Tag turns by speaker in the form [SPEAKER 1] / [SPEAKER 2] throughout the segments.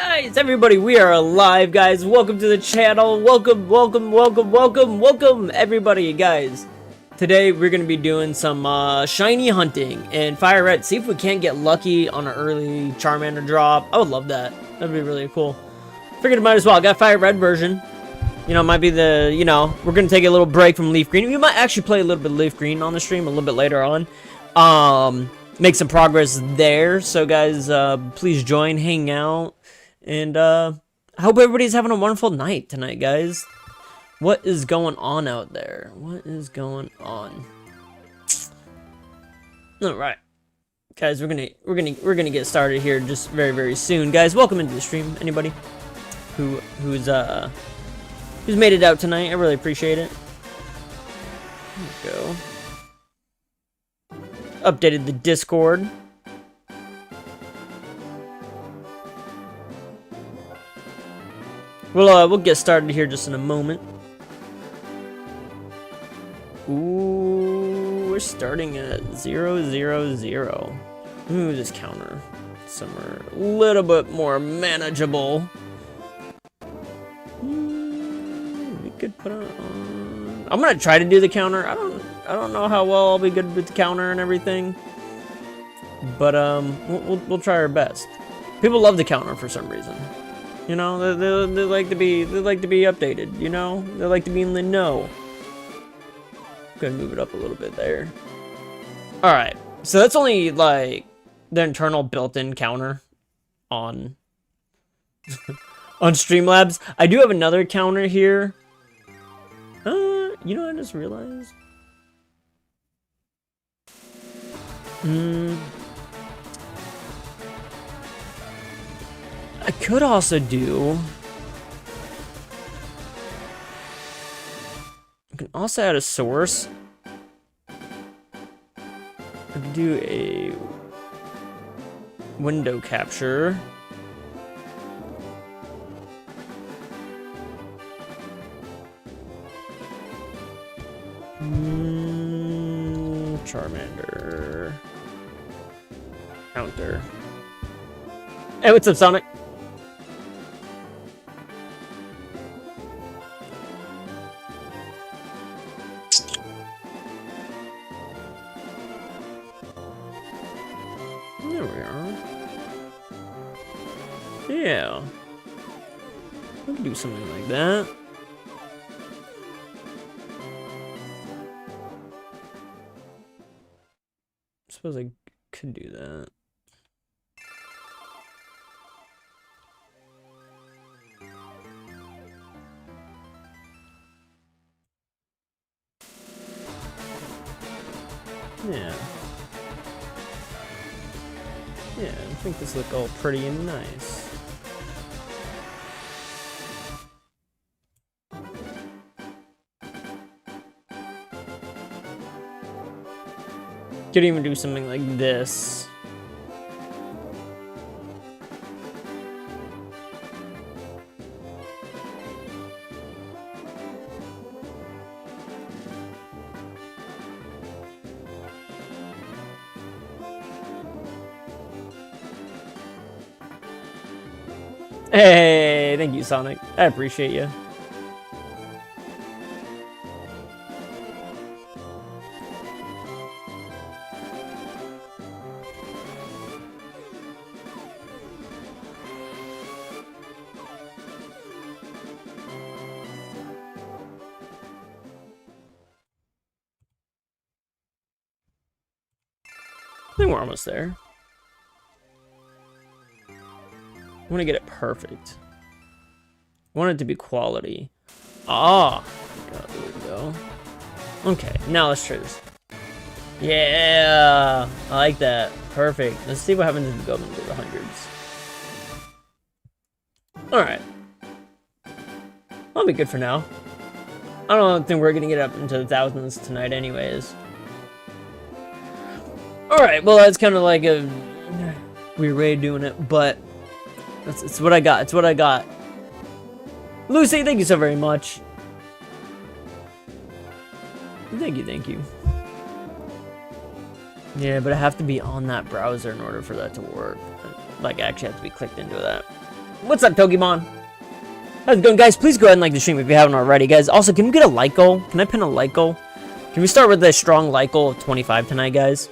[SPEAKER 1] Guys, everybody, we are alive, guys. Welcome to the channel. Welcome, everybody, guys. Today, we're going to be doing some shiny hunting and Fire Red. See if we can't get lucky on an early Charmander drop. I would love that. That'd be really cool. Figured it might as well. I got Fire Red version. You know, it might be the, we're going to take a little break from Leaf Green. We might actually play a little bit of Leaf Green on the stream a little bit later on. Make some progress there. So, guys, please join, hang out. And I hope everybody's having a wonderful night tonight, guys. What is going on out there? What is going on? All right, guys, we're gonna get started here just very soon, guys. Welcome into the stream, anybody who's made it out tonight. I really appreciate it. There we go. Updated the Discord. We'll get started here just in a moment. Ooh, we're starting at 0, 0, 0. Ooh, this counter somewhere a little bit more manageable. We could put on. I'm gonna try to do the counter. I don't know how well I'll be good with the counter and everything, but we'll try our best. People love the counter for some reason. You know, they like to be updated. You know, they like to be in the know. I'm gonna move it up a little bit there. All right, so that's only like the internal built-in counter on on Streamlabs. I do have another counter here. You know what I just realized? I could also do. I can also add a source. I could do a window capture. Charmander. Counter. Hey, what's up, Sonic? There we are. Yeah. We can do something like that. I suppose I could do that. Yeah. Yeah, I think this look all pretty and nice. Could even do something like this. Hey, thank you, Sonic. I appreciate you. I think we're almost there. I want to get it perfect. I want it to be quality. Ah, there we go. Okay, now let's try this. Yeah, I like that. Perfect. Let's see what happens if we go into the hundreds. All right, that'll be good for now. I don't think we're gonna get up into the thousands tonight, anyways. All right, well that's kind of like a weird way of doing it, but. It's what I got. It's what I got. Lucy, thank you so very much. Thank you. Yeah, but I have to be on that browser in order for that to work. Like, I actually have to be clicked into that. What's up, Pokemon? How's it going, guys? Please go ahead and like the stream if you haven't already, guys. Also, can we get a like goal? Can I pin a like goal? Can we start with a strong like goal of 25 tonight, guys?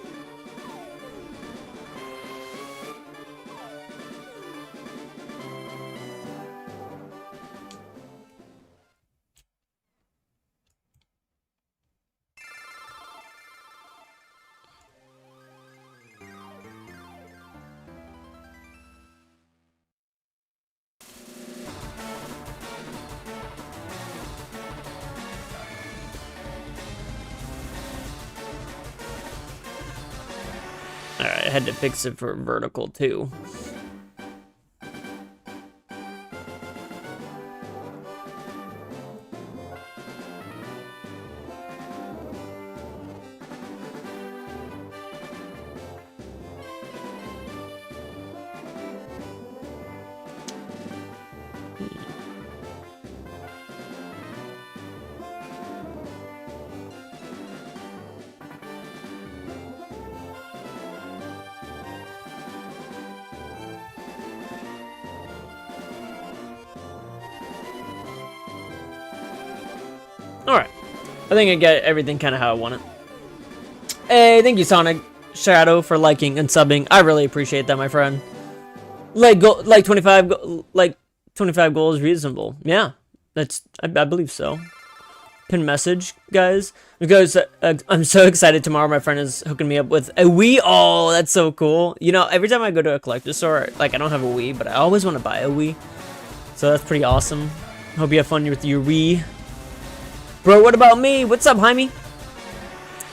[SPEAKER 1] Alright, I had to fix it for vertical too. Alright. I think I get everything kind of how I want it. Hey, thank you, Sonic Shadow, for liking and subbing. I really appreciate that, my friend. Like 25 goals is reasonable. Yeah, I believe so. Pin message, guys, because I'm so excited. Tomorrow my friend is hooking me up with a Wii. Oh, that's so cool. You know, every time I go to a collector store, like, I don't have a Wii, but I always want to buy a Wii. So that's pretty awesome. Hope you have fun with your Wii. Bro, what about me? What's up, Jaime?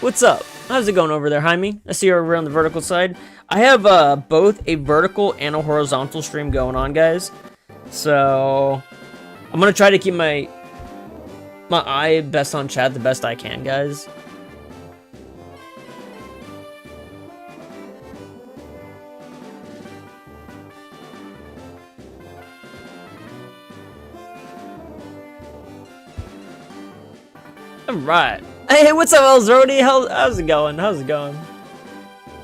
[SPEAKER 1] What's up? How's it going over there, Jaime? I see you over on the vertical side. I have both a vertical and a horizontal stream going on, guys. So I'm gonna try to keep my eye best on chat the best I can, guys. Alright. Hey, what's up, Elzrodi? How's it going? How's it going?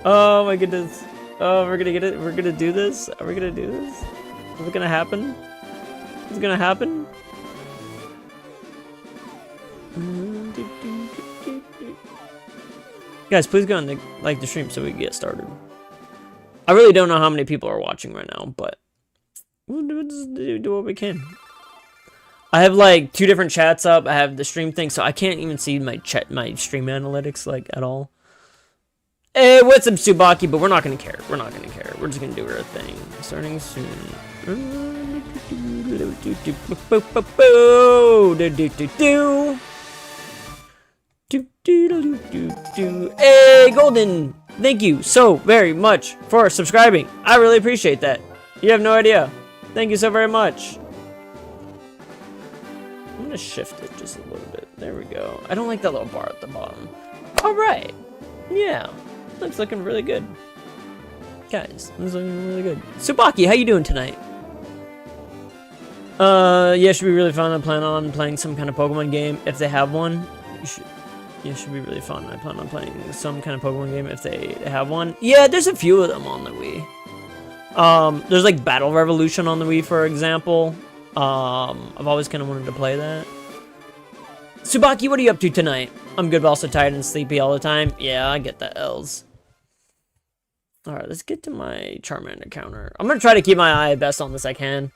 [SPEAKER 1] Oh my goodness. Oh, we're gonna get it. We're gonna do this. Are we gonna do this? Is it gonna happen? Is it gonna happen? Guys, please go and like the stream so we can get started. I really don't know how many people are watching right now, but we'll do what we can. I have like 2 different chats up. I have the stream thing, so I can't even see my stream analytics like at all. Hey, what's up, Tsubaki? But we're not gonna care. We're not gonna care. We're just gonna do our thing. Starting soon. Hey, Golden! Thank you so very much for subscribing. I really appreciate that. You have no idea. Thank you so very much. I'm gonna shift it just a little bit. There we go. I don't like that little bar at the bottom. Alright. Yeah. Looks looking really good. Guys, looks looking really good. Tsubaki, how you doing tonight? Yeah, should be really fun. I plan on playing some kind of Pokemon game if they have one. Yeah, should be really fun. I plan on playing some kind of Pokemon game if they have one. Yeah, there's a few of them on the Wii. There's like Battle Revolution on the Wii, for example. I've always kind of wanted to play that. Tsubaki, what are you up to tonight? I'm good, but also tired and sleepy all the time. Yeah, I get that, Els. Alright, let's get to my Charmander counter. I'm gonna try to keep my eye best on this I can.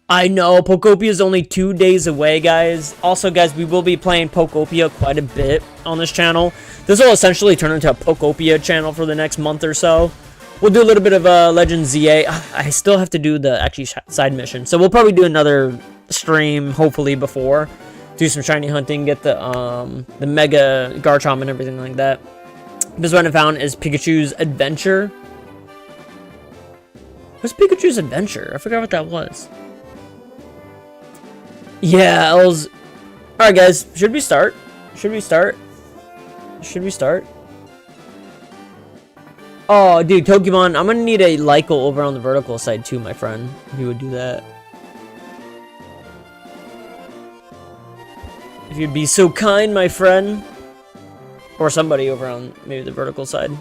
[SPEAKER 1] I know, Pokopia is only 2 days away, guys. Also, guys, we will be playing Pokopia quite a bit on this channel. This will essentially turn into a Pokopia channel for the next month or so. We'll do a little bit of Legend ZA. I still have to do the actually side mission, so we'll probably do another stream, hopefully, before. Do some shiny hunting, get the Mega Garchomp and everything like that. This one I found is Pikachu's Adventure. What's Pikachu's Adventure? I forgot what that was. Yeah, Els. Alright, guys. Should we start? Should we start? Should we start? Oh, dude, Pokemon. I'm gonna need a Lycal over on the vertical side, too, my friend. If you would do that. If you'd be so kind, my friend. Or somebody over on maybe the vertical side.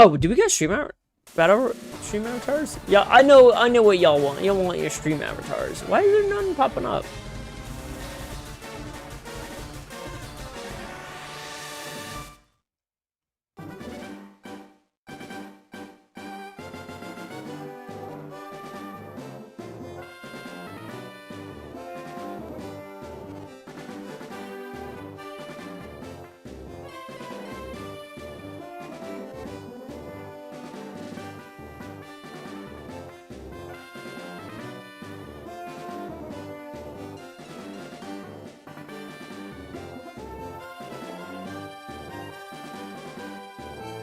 [SPEAKER 1] Oh, do we get battle stream avatars? Yeah, I know what y'all want. Y'all want your stream avatars. Why is there none popping up?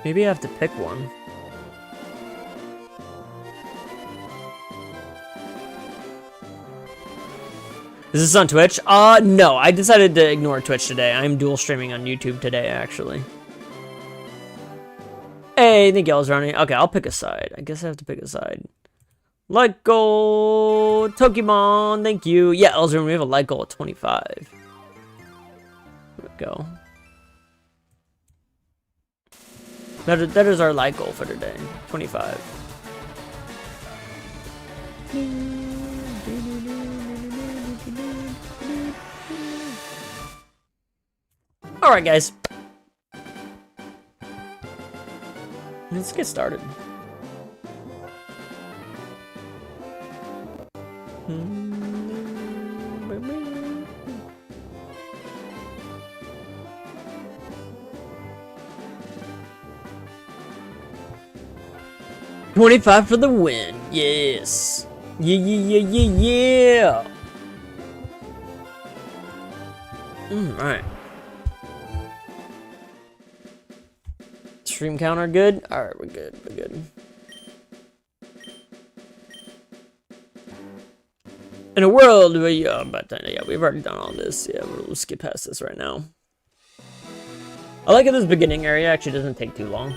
[SPEAKER 1] Maybe I have to pick one. Is this on Twitch? No. I decided to ignore Twitch today. I'm dual streaming on YouTube today, actually. Hey, thank y'all's running. Okay, I'll pick a side. I guess I have to pick a side. Light goal, Pokemon, thank you. Yeah, Elzrin, we have a light goal at 25. There we go. That is our light goal for today. 25. Alright, guys. Let's get started. 25 for the win. Yes. Yeah. Alright. Stream counter good? Alright, we're good. We're good. In a world where yeah, we've already done all this. Yeah, we'll skip past this right now. I like how this beginning area actually doesn't take too long.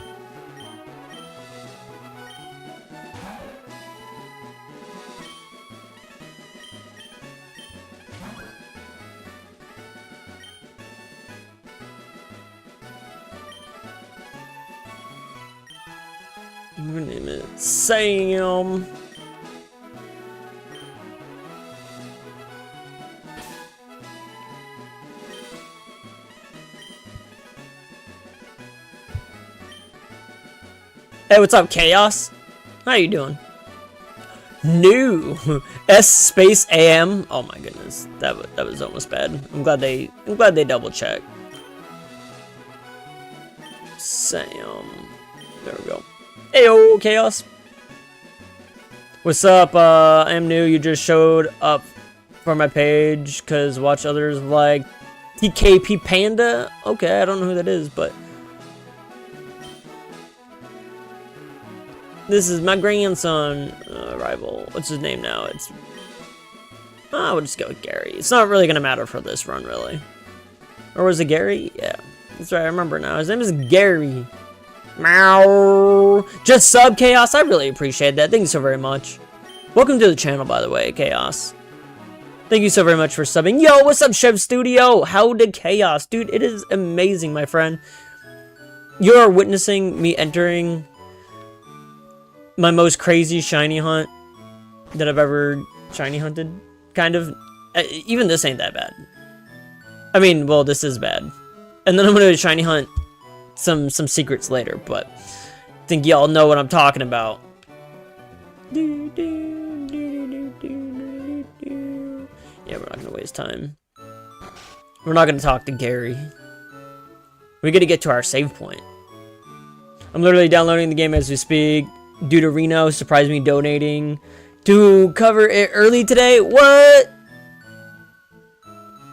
[SPEAKER 1] I'm gonna name it Sam. Hey, what's up, Chaos? How you doing? New S space AM. Oh my goodness, that was almost bad. I'm glad they double checked. Sam. There we go. Heyo, Chaos. What's up? I'm new. You just showed up for my page because watch others like TKP Panda. Okay, I don't know who that is, but this is my grandson rival. What's his name now? It's we'll just go with Gary. It's not really gonna matter for this run, really. Or was it Gary? Yeah, that's right. I remember now. His name is Gary. Meow. Just sub, Chaos. I really appreciate that. Thank you so very much. Welcome to the channel, by the way, Chaos. Thank you so very much for subbing. Yo, what's up, Chef Studio? How did Chaos? Dude, it is amazing, my friend. You are witnessing me entering my most crazy shiny hunt that I've ever shiny hunted. Kind of. Even this ain't that bad. I mean, well, this is bad. And then I'm gonna shiny hunt some secrets later, but I think y'all know what I'm talking about. Yeah, we're not gonna waste time. We're not gonna talk to Gary. We gotta get to our save point. I'm literally downloading the game as we speak. Due to Reno surprised me donating to cover it early today. What?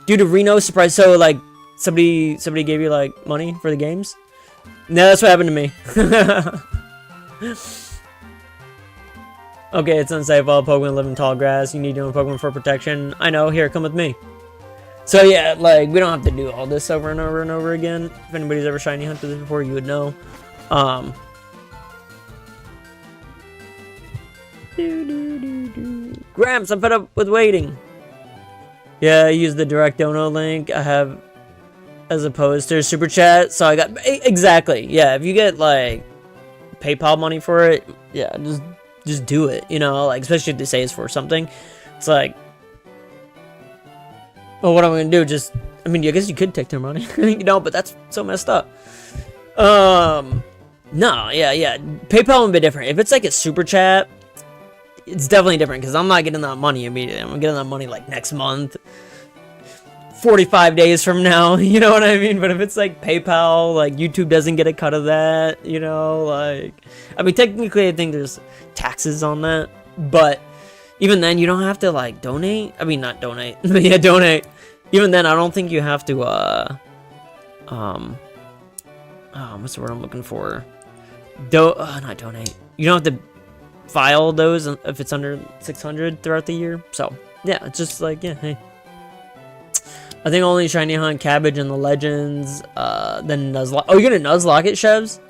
[SPEAKER 1] Due to Reno surprise, so like somebody gave you like money for the games? No, that's what happened to me. Okay, it's unsafe. All Pokemon live in tall grass. You need your own Pokemon for protection. I know. Here, come with me. So yeah, like we don't have to do all this over and over and over again. If anybody's ever shiny hunted this before, you would know. Gramps, I'm fed up with waiting. Yeah, I use the direct dono link I have as opposed to super chat. So I got exactly. Yeah, if you get like PayPal money for it, yeah, just do it, you know, like, especially if they say it's for something. It's like, well, what am I gonna do? Just, I mean, I guess you could take their money, you know, but that's so messed up. No, yeah, PayPal would be different. If it's like a super chat, it's definitely different, because I'm not getting that money immediately. I'm getting that money like next month, 45 days from now, you know what I mean? But if it's like PayPal, like YouTube doesn't get a cut of that, you know, like, I mean, technically I think there's taxes on that, but even then you don't have to like donate. I mean, not donate, but yeah, donate. Even then I don't think you have to, what's the word I'm looking for? Not donate. You don't have to file those if it's under 600 throughout the year. So yeah, it's just like, yeah, hey. I think only Shiny Hunt, Cabbage, and the Legends, then Nuzlocke. Oh, you're gonna Nuzlocke it, Chevs?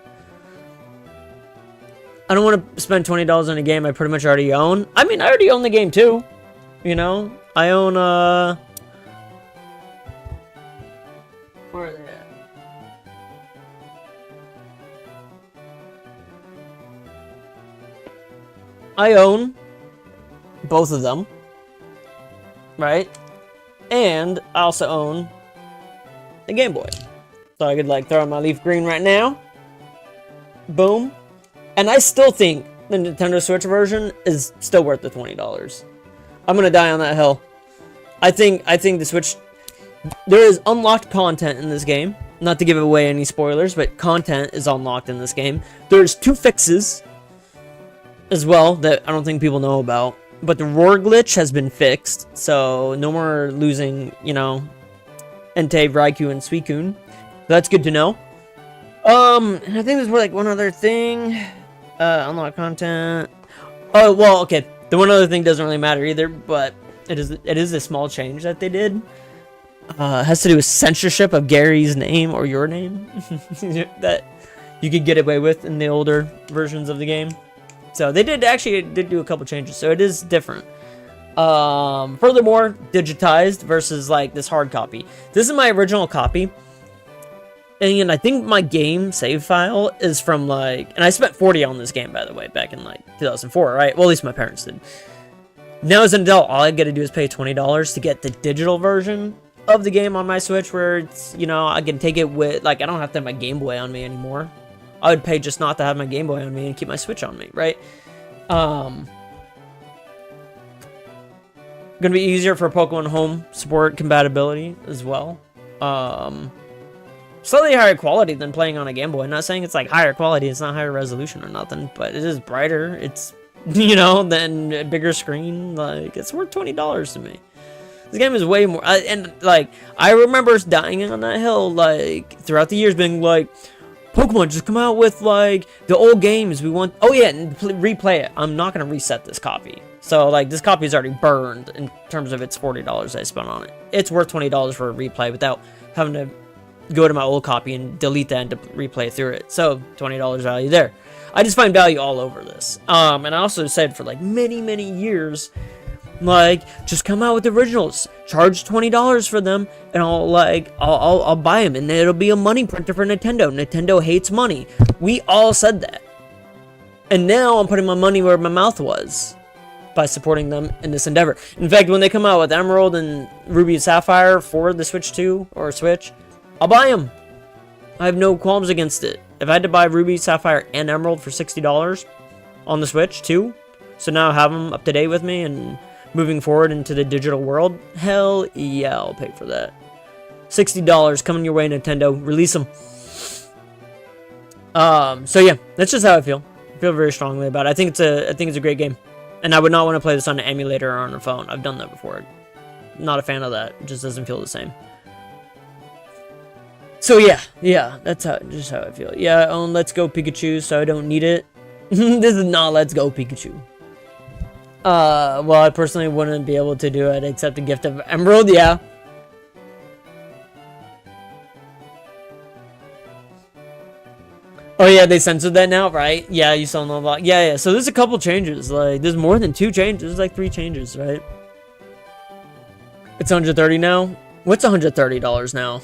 [SPEAKER 1] I don't want to spend $20 on a game I pretty much already own. I mean, I already own the game too. You know? I own, where are they at? I own both of them. Right? And I also own the Game Boy. So I could like throw on my Leaf Green right now. Boom. And I still think the Nintendo Switch version is still worth the $20. I'm gonna die on that hill. I think the Switch, there is unlocked content in this game. Not to give away any spoilers, but content is unlocked in this game. There's 2 fixes as well that I don't think people know about. But the roar glitch has been fixed, so no more losing, you know, Entei, Raikou, and Suicune. That's good to know. And I think there's like one other thing. Unlock content. Oh, well, okay. The one other thing doesn't really matter either, but it is a small change that they did. It has to do with censorship of Gary's name or your name that you could get away with in the older versions of the game. So they did do a couple changes, so it is different. Furthermore, digitized versus like this hard copy. This is my original copy, and I think my game save file is from like, and I spent $40 on this game, by the way, back in like 2004, right? Well, at least my parents did. Now as an adult, all I gotta do is pay $20 to get the digital version of the game on my Switch, where it's, you know, I can take it with, like, I don't have to have my Game Boy on me anymore. I would pay just not to have my Game Boy on me and keep my Switch on me, right? Gonna be easier for Pokemon Home support compatibility as well. Slightly higher quality than playing on a Game Boy. I'm not saying it's like higher quality, it's not higher resolution or nothing, but it is brighter. It's, you know, than a bigger screen. Like, it's worth $20 to me. This game is way more, and like, I remember dying on that hill, like, throughout the years, being like, Pokemon, just come out with, like, the old games we want. Oh, yeah, and replay it. I'm not going to reset this copy. So, like, this copy is already burned in terms of its $40 I spent on it. It's worth $20 for a replay without having to go to my old copy and delete that and to replay through it. So, $20 value there. I just find value all over this. And I also said for, like, many, many years, like, just come out with the originals, charge $20 for them, and I'll buy them, and it'll be a money printer for Nintendo. Nintendo hates money. We all said that. And now I'm putting my money where my mouth was by supporting them in this endeavor. In fact, when they come out with Emerald and Ruby and Sapphire for the Switch 2 or Switch, I'll buy them. I have no qualms against it. If I had to buy Ruby, Sapphire, and Emerald for $60 on the Switch too, so now I have them up to date with me and moving forward into the digital world, hell yeah, I'll pay for that. $60 coming your way, Nintendo. Release them. So yeah, that's just how I feel. I feel very strongly about it. I think it's a great game, and I would not want to play this on an emulator or on a phone. I've done that before. Not a fan of that. It just doesn't feel the same. So yeah, that's just how I feel. Yeah, I own Let's Go Pikachu, so I don't need it. This is not Let's Go Pikachu. Well, I personally wouldn't be able to do it except a gift of Emerald, yeah. Oh yeah, they censored that now, right? Yeah, you saw no lot. Yeah, so there's a couple changes. Like, there's more than 2 changes. There's like 3 changes, right? It's $130 now? What's $130 now?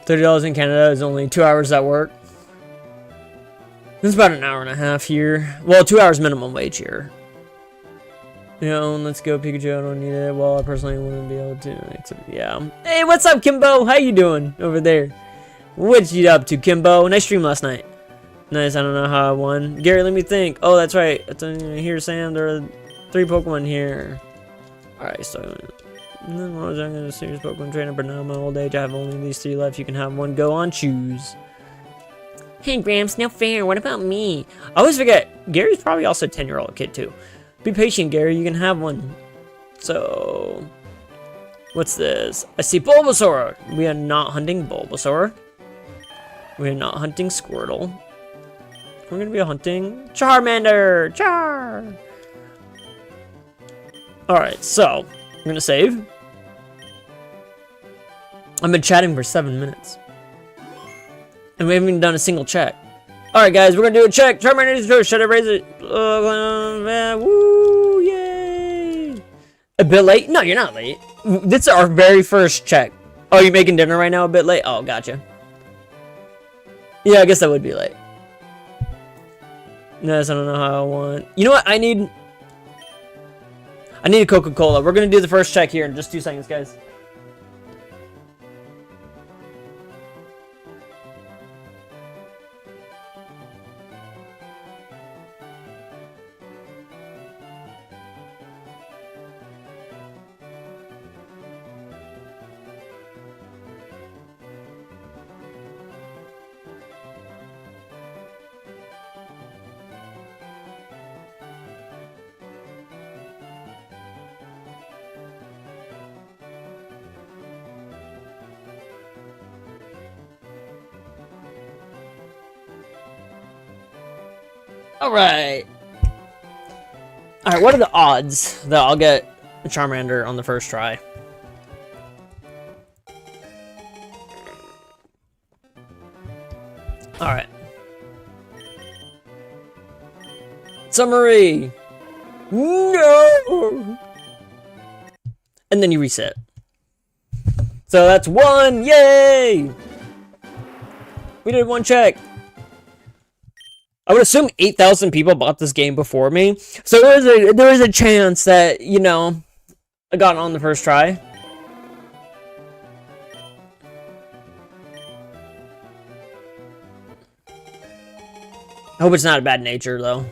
[SPEAKER 1] $30 in Canada is only 2 hours at work. It's about an hour and a half here. Well, 2 hours minimum wage here. You know, let's go Pikachu. I don't need it. Well, I personally wouldn't be able to. Yeah. Hey, what's up, Kimbo? How you doing over there? What you up to, Kimbo? Nice stream last night. Nice. I don't know how I won. Gary, let me think. Oh, that's right. Here, Sam. There are 3 Pokemon here. All right, so. I'm a serious Pokemon trainer, but now in my old age, I have only these 3 left. You can have one. Go on, choose. Hey, Gramps, no fair. What about me? I always forget. Gary's probably also a 10-year-old kid, too. Be patient, Gary. You can have one. So, what's this? I see Bulbasaur. We are not hunting Bulbasaur. We are not hunting Squirtle. We're going to be hunting Charmander. Char! Alright, so, I'm going to save. I've been chatting for 7 minutes. And we haven't even done a single check. Alright, guys, we're gonna do a check. Charmander is true. Should I raise it? Woo! Yay! A bit late? No, you're not late. This is our very first check. Oh, you're making dinner right now? A bit late? Oh, gotcha. Yeah, I guess that would be late. No, I don't know how I want. You know what? I need a Coca-Cola. We're gonna do the first check here in just 2 seconds, guys. Alright. Alright, what are the odds that I'll get a Charmander on the first try? Alright. Summary! No! And then you reset. So that's 1! Yay! We did 1 check. I would assume 8,000 people bought this game before me. So there is a chance that, you know, I got it on the first try. I hope it's not a bad nature, though.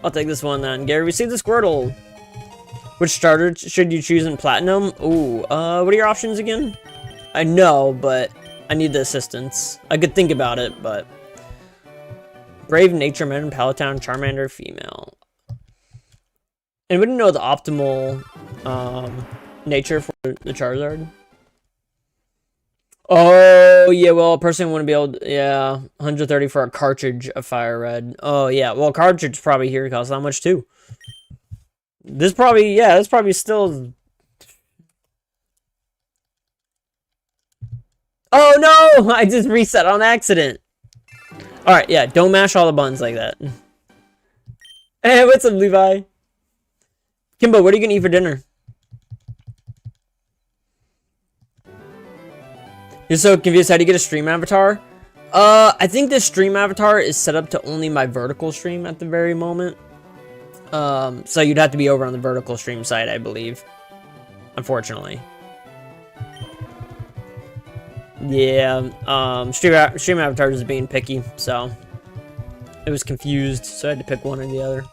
[SPEAKER 1] I'll take this one, then. Gary, receive the Squirtle. Which starter should you choose in Platinum? Ooh, what are your options again? I know, but I need the assistance. I could think about it, but... Brave, Nature, Man, Palatown, Charmander, Female. Anybody know the optimal nature for the Charizard? Oh, yeah, well, a person wouldn't be able to... Yeah, 130 for a cartridge of Fire Red. Oh, yeah, well, cartridge probably here costs that much, too. This probably... Yeah, this probably still... Oh, no! I just reset on accident. Alright, yeah, don't mash all the buttons like that. Hey, what's up, Levi? Kimbo, what are you gonna eat for dinner? You're so confused. How do you get a stream avatar? I think this stream avatar is set up to only my vertical stream at the very moment. So you'd have to be over on the vertical stream side, I believe. Unfortunately. Yeah, stream avatar is being picky, so it was confused, so I had to pick one or the other.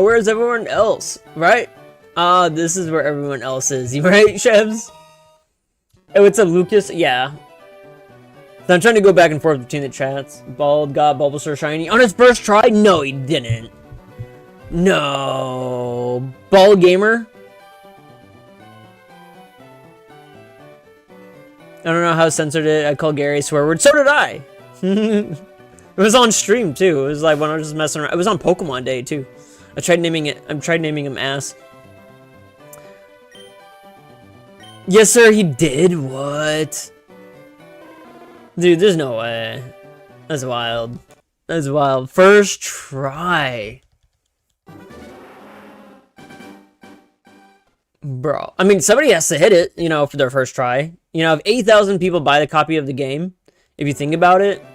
[SPEAKER 1] Where's everyone else? Right? This is where everyone else is. You right, Chevs? Oh, it's a Lucas? Yeah. So I'm trying to go back and forth between the chats. Bald got Bulbasaur shiny on his first try? No, he didn't. No. Bald Gamer? I don't know how censored it. I called Gary a swear word. So did I. It was on stream too. It was like when I was just messing around. It was on Pokemon Day too. I tried naming him Ass. Yes, sir, he did? What? Dude, there's no way. That's wild. That's wild. First try. Bro, I mean, somebody has to hit it, you know, for their first try. You know, if 8,000 people buy the copy of the game, if you think about it,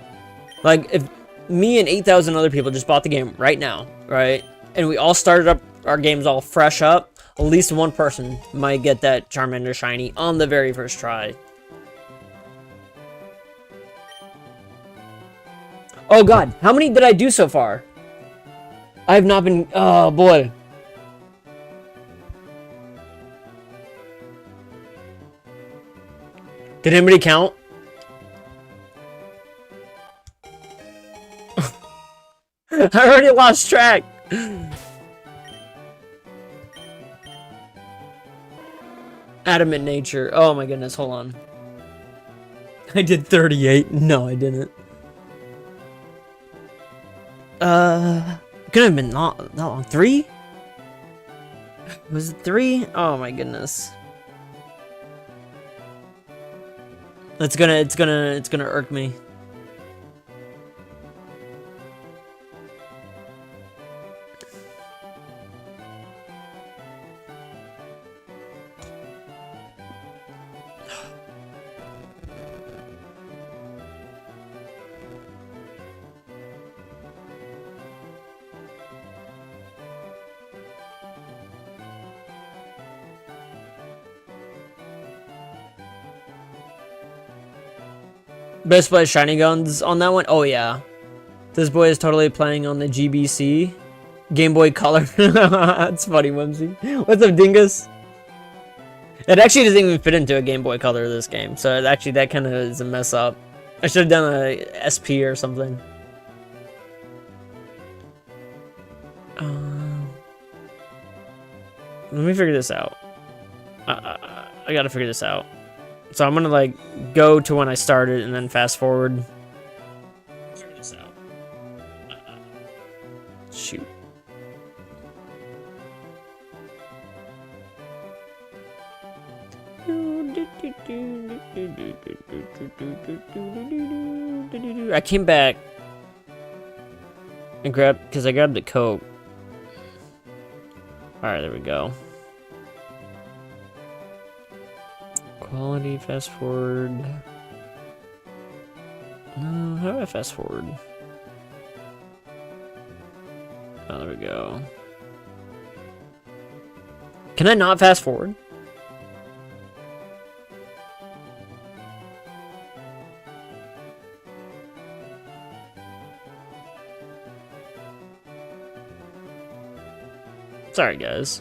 [SPEAKER 1] like, if me and 8,000 other people just bought the game right now, right? And we all started up our games all fresh up, at least one person might get that Charmander shiny on the very first try. Oh god, how many did I do so far? I have not been... Oh boy. Did anybody count? I already lost track. Adamant nature. Oh my goodness, hold on. I did 38. No, I didn't. Could have been not long. 3? Was it 3? Oh my goodness. It's gonna irk me. Best play shiny guns on that one? Oh yeah. This boy is totally playing on the GBC. Game Boy Color. That's funny, Whimsy. What's up, Dingus? It actually doesn't even fit into a Game Boy Color, this game. So actually that kind of is a mess up. I should have done a SP or something. Let me figure this out. I gotta figure this out. So I'm gonna like go to when I started and then fast forward. Figure this out. Shoot. I came back and grabbed, because I grabbed the Coke. Alright, there we go. Quality, fast forward. No, how do I fast forward? Oh, there we go. Can I not fast forward? Sorry, guys.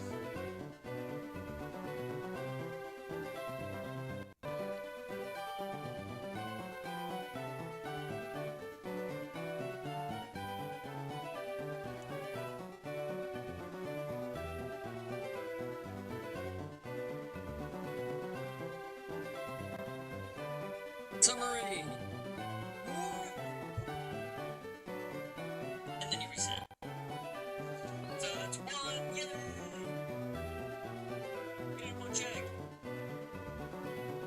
[SPEAKER 1] Summary. And then you reset. So that's 1, yay! Get one check.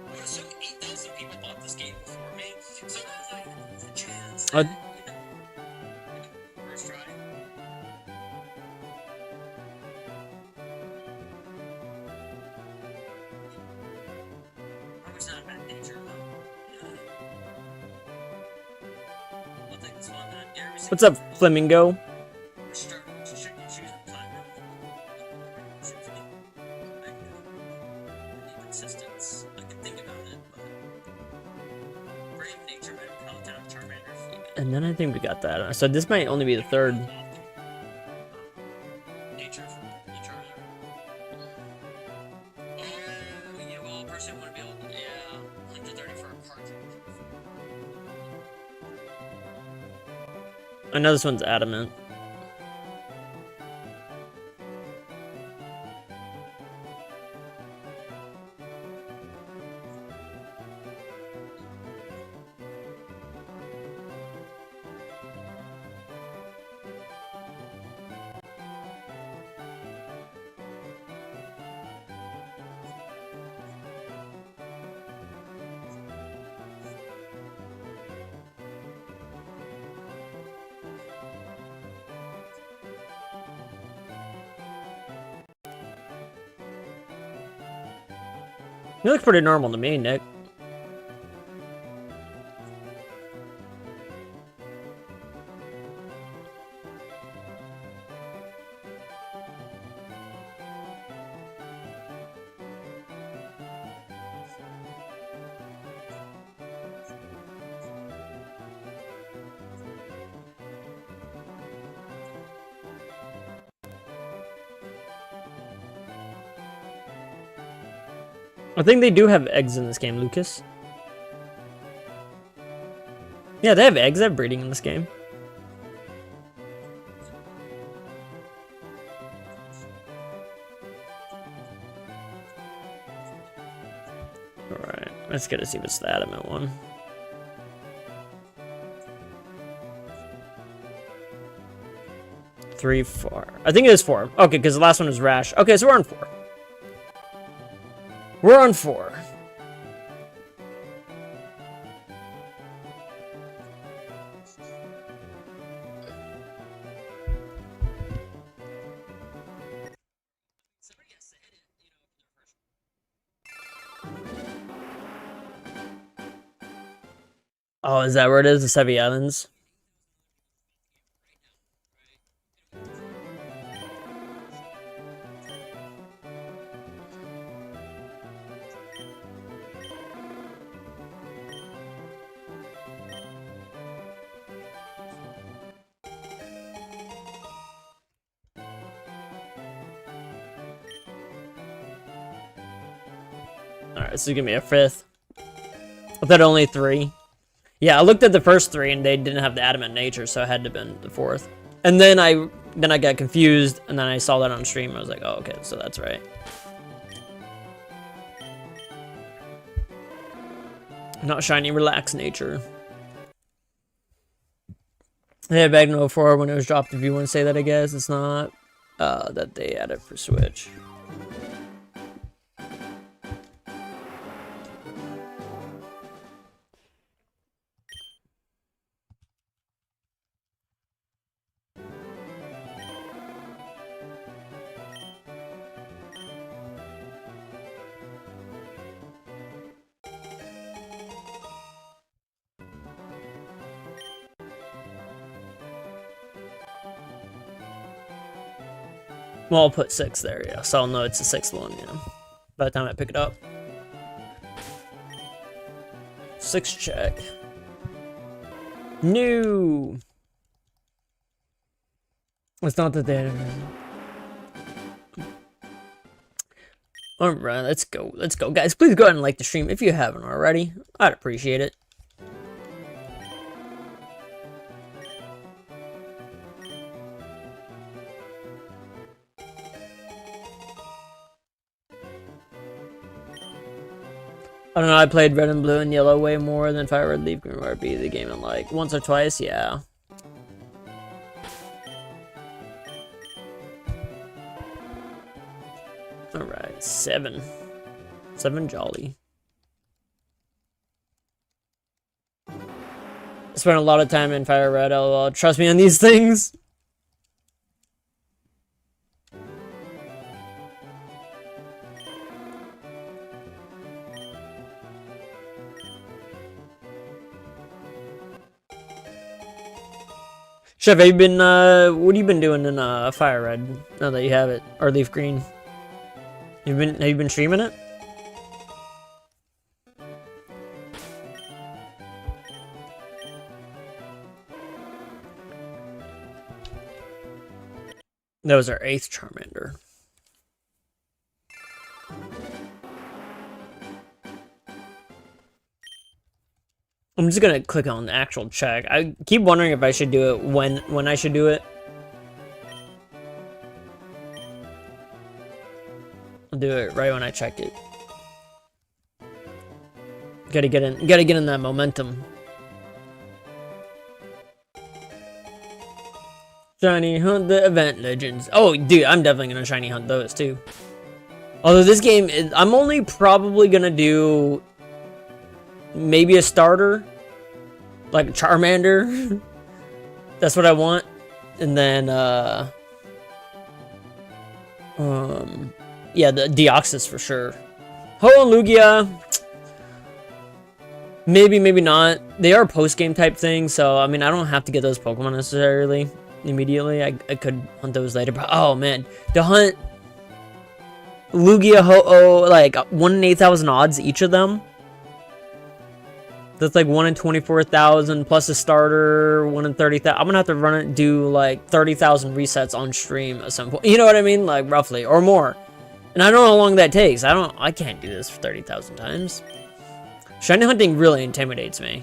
[SPEAKER 1] I would assume 8,000 people bought this game before me, so there's like a chance that, you know, first try. I was not a bad nature, though. What's up, Flamingo? And then I think we got that. So this might only be the third. I know this one's adamant. You look pretty normal to me, Nick. I think they do have eggs in this game, Lucas. Yeah, they have eggs. They have breeding in this game. Alright, let's get to see what's the adamant one. Three, 4. I think it is 4. Okay, because the last one was rash. Okay, so we're on 4. We're on 4. Oh, is that where it is? The Sevi Islands? Alright, this is gonna be a 5th. I thought only 3. Yeah, I looked at the first 3 and they didn't have the adamant nature, so it had to have been the 4th. And then I got confused, and then I saw that on stream. I was like, oh, okay, so that's right. Not shiny, relaxed nature. They had Magno 4 when it was dropped. If you want to say that, I guess it's not that they added for Switch. Well, I'll put 6 there, yeah. So I'll know it's the 6th one, yeah. By the time I pick it up. 6 check. No! It's not that they... Alright, let's go. Let's go. Guys, please go ahead and like the stream if you haven't already. I'd appreciate it. I don't know, I played Red and Blue and Yellow way more than Fire Red, Leaf Green, or be the game in like once or twice, yeah. Alright, 7. 7 jolly. I spent a lot of time in Fire Red, LOL. Trust me on these things. Chef, have you been, what have you been doing in, Fire Red, now that you have it? Or Leaf Green? Have you been streaming it? That was our 8th Charmander. I'm just gonna click on the actual check. I keep wondering if I should do it when I should do it. I'll do it right when I check it. Gotta get in that momentum. Shiny hunt the event legends. Oh, dude, I'm definitely gonna shiny hunt those too. Although this game is, I'm only probably gonna do maybe a starter, like a Charmander. That's what I want. And then, yeah, the Deoxys for sure. Ho and Lugia, maybe, maybe not. They are post-game type things, so I mean, I don't have to get those Pokemon necessarily immediately. I could hunt those later, but oh man, to hunt Lugia, Ho-Oh, like 1 in 8,000 odds each of them. That's like 1 in 24,000 plus a starter, 1 in 30,000. I'm gonna have to run it, do like 30,000 resets on stream at some point. You know what I mean? Like roughly or more. And I don't know how long that takes. I can't do this for 30,000 times. Shiny hunting really intimidates me.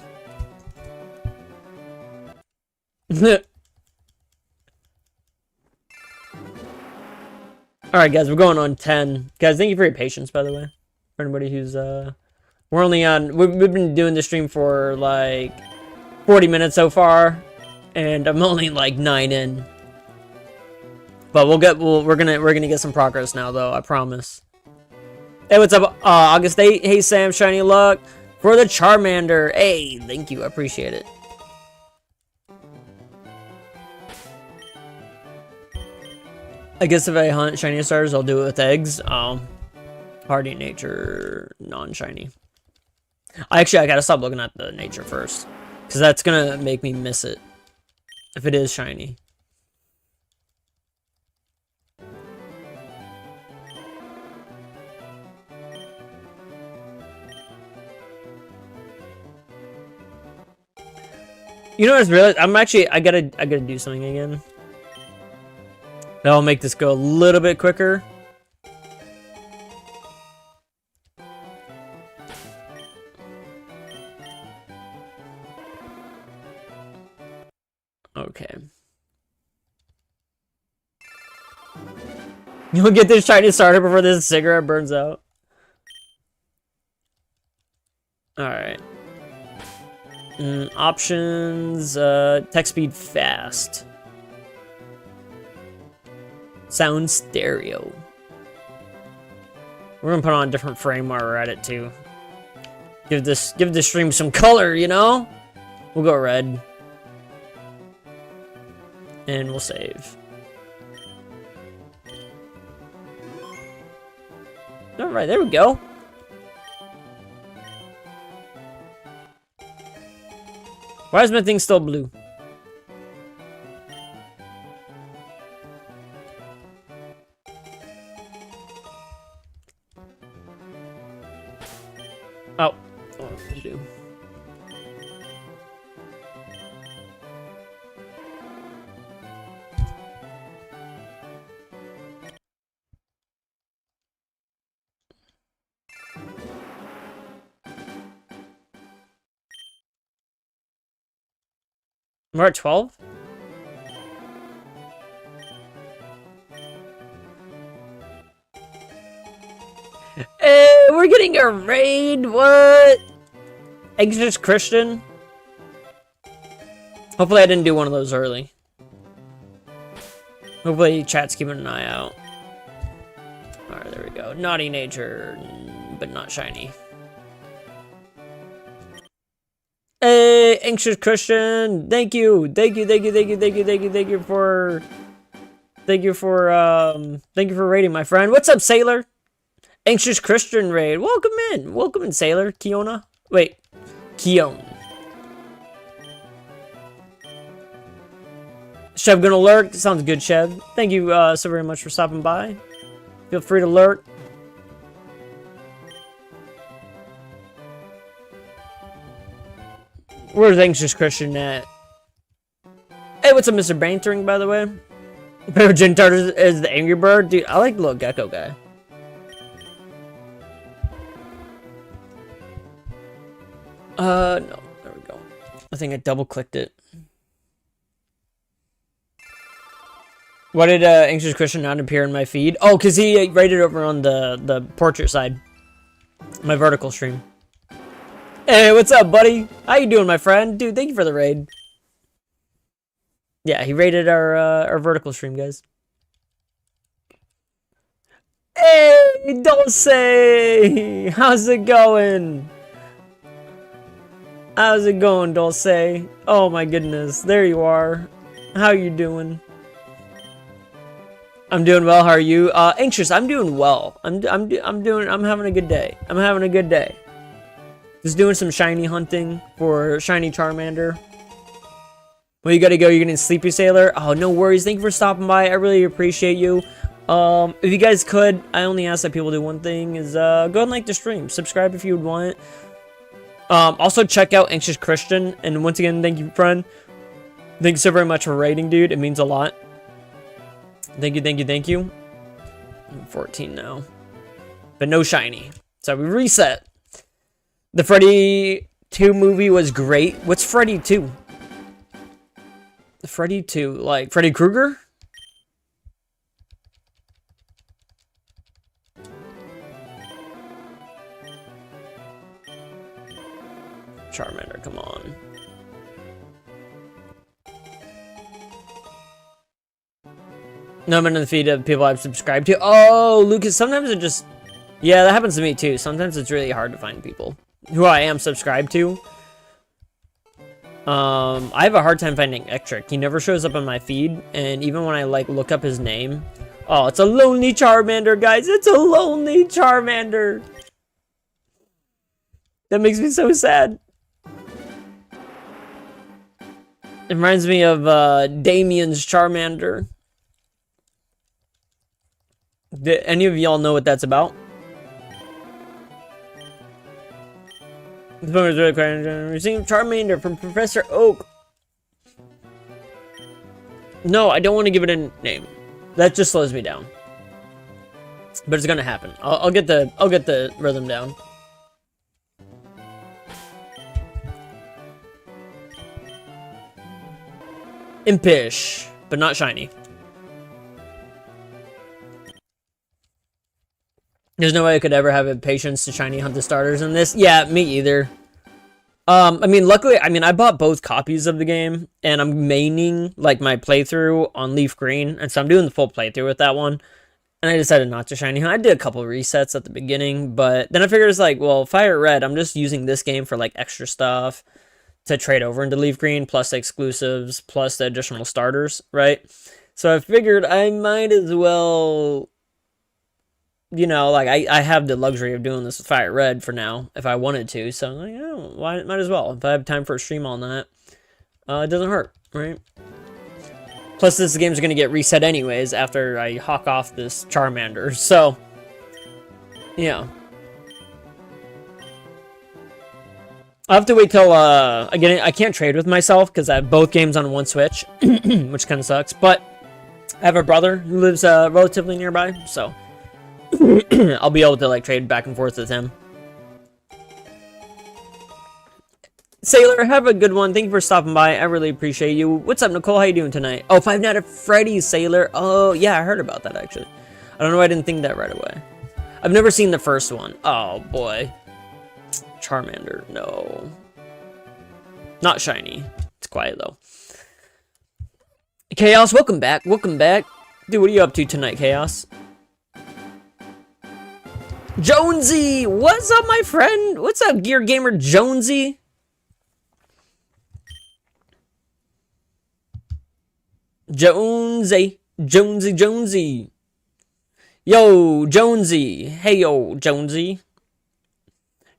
[SPEAKER 1] Alright guys, we're going on 10. Guys, thank you for your patience, by the way. For anybody who's, we're only on, we've been doing the stream for like 40 minutes so far. And I'm only like 9 in. But we're gonna get some progress now though, I promise. Hey, what's up, August 8? Hey Sam, shiny luck for the Charmander. Hey, thank you, I appreciate it. I guess if I hunt shiny stars, I'll do it with eggs. Hardy nature, non-shiny. I gotta stop looking at the nature first, because that's gonna make me miss it if it is shiny. You know what's really? I gotta do something again. That'll make this go a little bit quicker. Okay. You'll get this shiny starter before this cigarette burns out. Alright. Options, text speed fast. Sound stereo. We're gonna put on a different frame while we're at it too. Give this stream some color, you know? We'll go red. And we'll save. Alright, there we go. Why is my thing still blue? Oh, I do. We're at 12? Hey, we're getting a raid, what? Anxious Christian? Hopefully I didn't do one of those early. Hopefully chat's keeping an eye out. Alright, there we go. Naughty nature, but not shiny. Hey, Anxious Christian, thank you for raiding, my friend. What's up, Sailor? Anxious Christian raid, welcome in, Sailor. Kiona, wait, Keon. Chev gonna lurk, sounds good, Chev. Thank you so very much for stopping by. Feel free to lurk. Where's Anxious Christian at? Hey, what's up, Mr. Bantering, by the way? Favorite Gin Tart is the Angry Bird? Dude, I like the little gecko guy. No, there we go. I think I double-clicked it. Why did Anxious Christian not appear in my feed? Oh, because he rated over on the portrait side. My vertical stream. Hey, what's up, buddy? How you doing, my friend? Dude, thank you for the raid. Yeah, he rated our vertical stream, guys. Hey, Dulce! How's it going? How's it going, Dulce? Oh my goodness, there you are. How you doing? I'm doing well. How are you? Anxious. I'm doing well. I'm having a good day. I'm having a good day. Just doing some shiny hunting for shiny Charmander. Well, you gotta go. You're getting sleepy, Sailor. Oh, no worries. Thank you for stopping by. I really appreciate you. If you guys could, I only ask that people do one thing: is go and like the stream, subscribe if you would want. Also check out Anxious Christian. And once again, thank you, friend. Thank you so very much for rating, dude. It means a lot. Thank you, thank you, thank you. I'm 14 now, but no shiny. So we reset. The Freddy 2 movie was great. What's Freddy 2? Freddy 2, like Freddy Krueger? Charmander, come on. No, I'm in the feed of people I've subscribed to. Oh, Lucas, sometimes it just... Yeah, that happens to me too. Sometimes it's really hard to find people who I am subscribed to. I have a hard time finding Ectric. He never shows up on my feed, and even when I like look up his name, oh, it's a lonely Charmander, guys. It's a lonely Charmander. That makes me so sad. It reminds me of Damien's Charmander. Did any of y'all know what that's about? This one is really crazy. Receiving Charmander from Professor Oak. No, I don't want to give it a name. That just slows me down. But it's gonna happen. I'll get the rhythm down. Impish, but not shiny. There's no way I could ever have a patience to shiny hunt the starters in this. Yeah, me either. I mean, luckily, I bought both copies of the game, and I'm maining, like, my playthrough on Leaf Green, and so I'm doing the full playthrough with that one, and I decided not to shiny hunt. I did a couple of resets at the beginning, but then I figured it's like, well, Fire Red, I'm just using this game for, like, extra stuff to trade over into Leaf Green, plus the exclusives, plus the additional starters, right? So I figured I might as well... You know, like, I have the luxury of doing this with Fire Red for now, if I wanted to, so I'm like, oh, why, might as well. If I have time for a stream on that, it doesn't hurt, right? Plus, this game's gonna get reset anyways after I hawk off this Charmander, so, yeah. I'll have to wait till, again, I can't trade with myself, because I have both games on one Switch, which kind of sucks, but I have a brother who lives, relatively nearby, so... I'll be able to like trade back and forth with him. Sailor, have a good one. Thank you for stopping by. I really appreciate you. What's up, Nicole? How you doing tonight? Oh, Five Nights at Freddy's, Sailor. Oh, yeah, I heard about that actually. I don't know why I didn't think that right away. I've never seen the first one. Oh boy. Charmander, no. Not shiny. It's quiet though. Chaos, welcome back. Welcome back. Dude, what are you up to tonight, Chaos? Jonesy! What's up, my friend? What's up, Gear Gamer Jonesy? Jonesy. Jonesy, Jonesy. Yo, Jonesy. Hey, yo, Jonesy.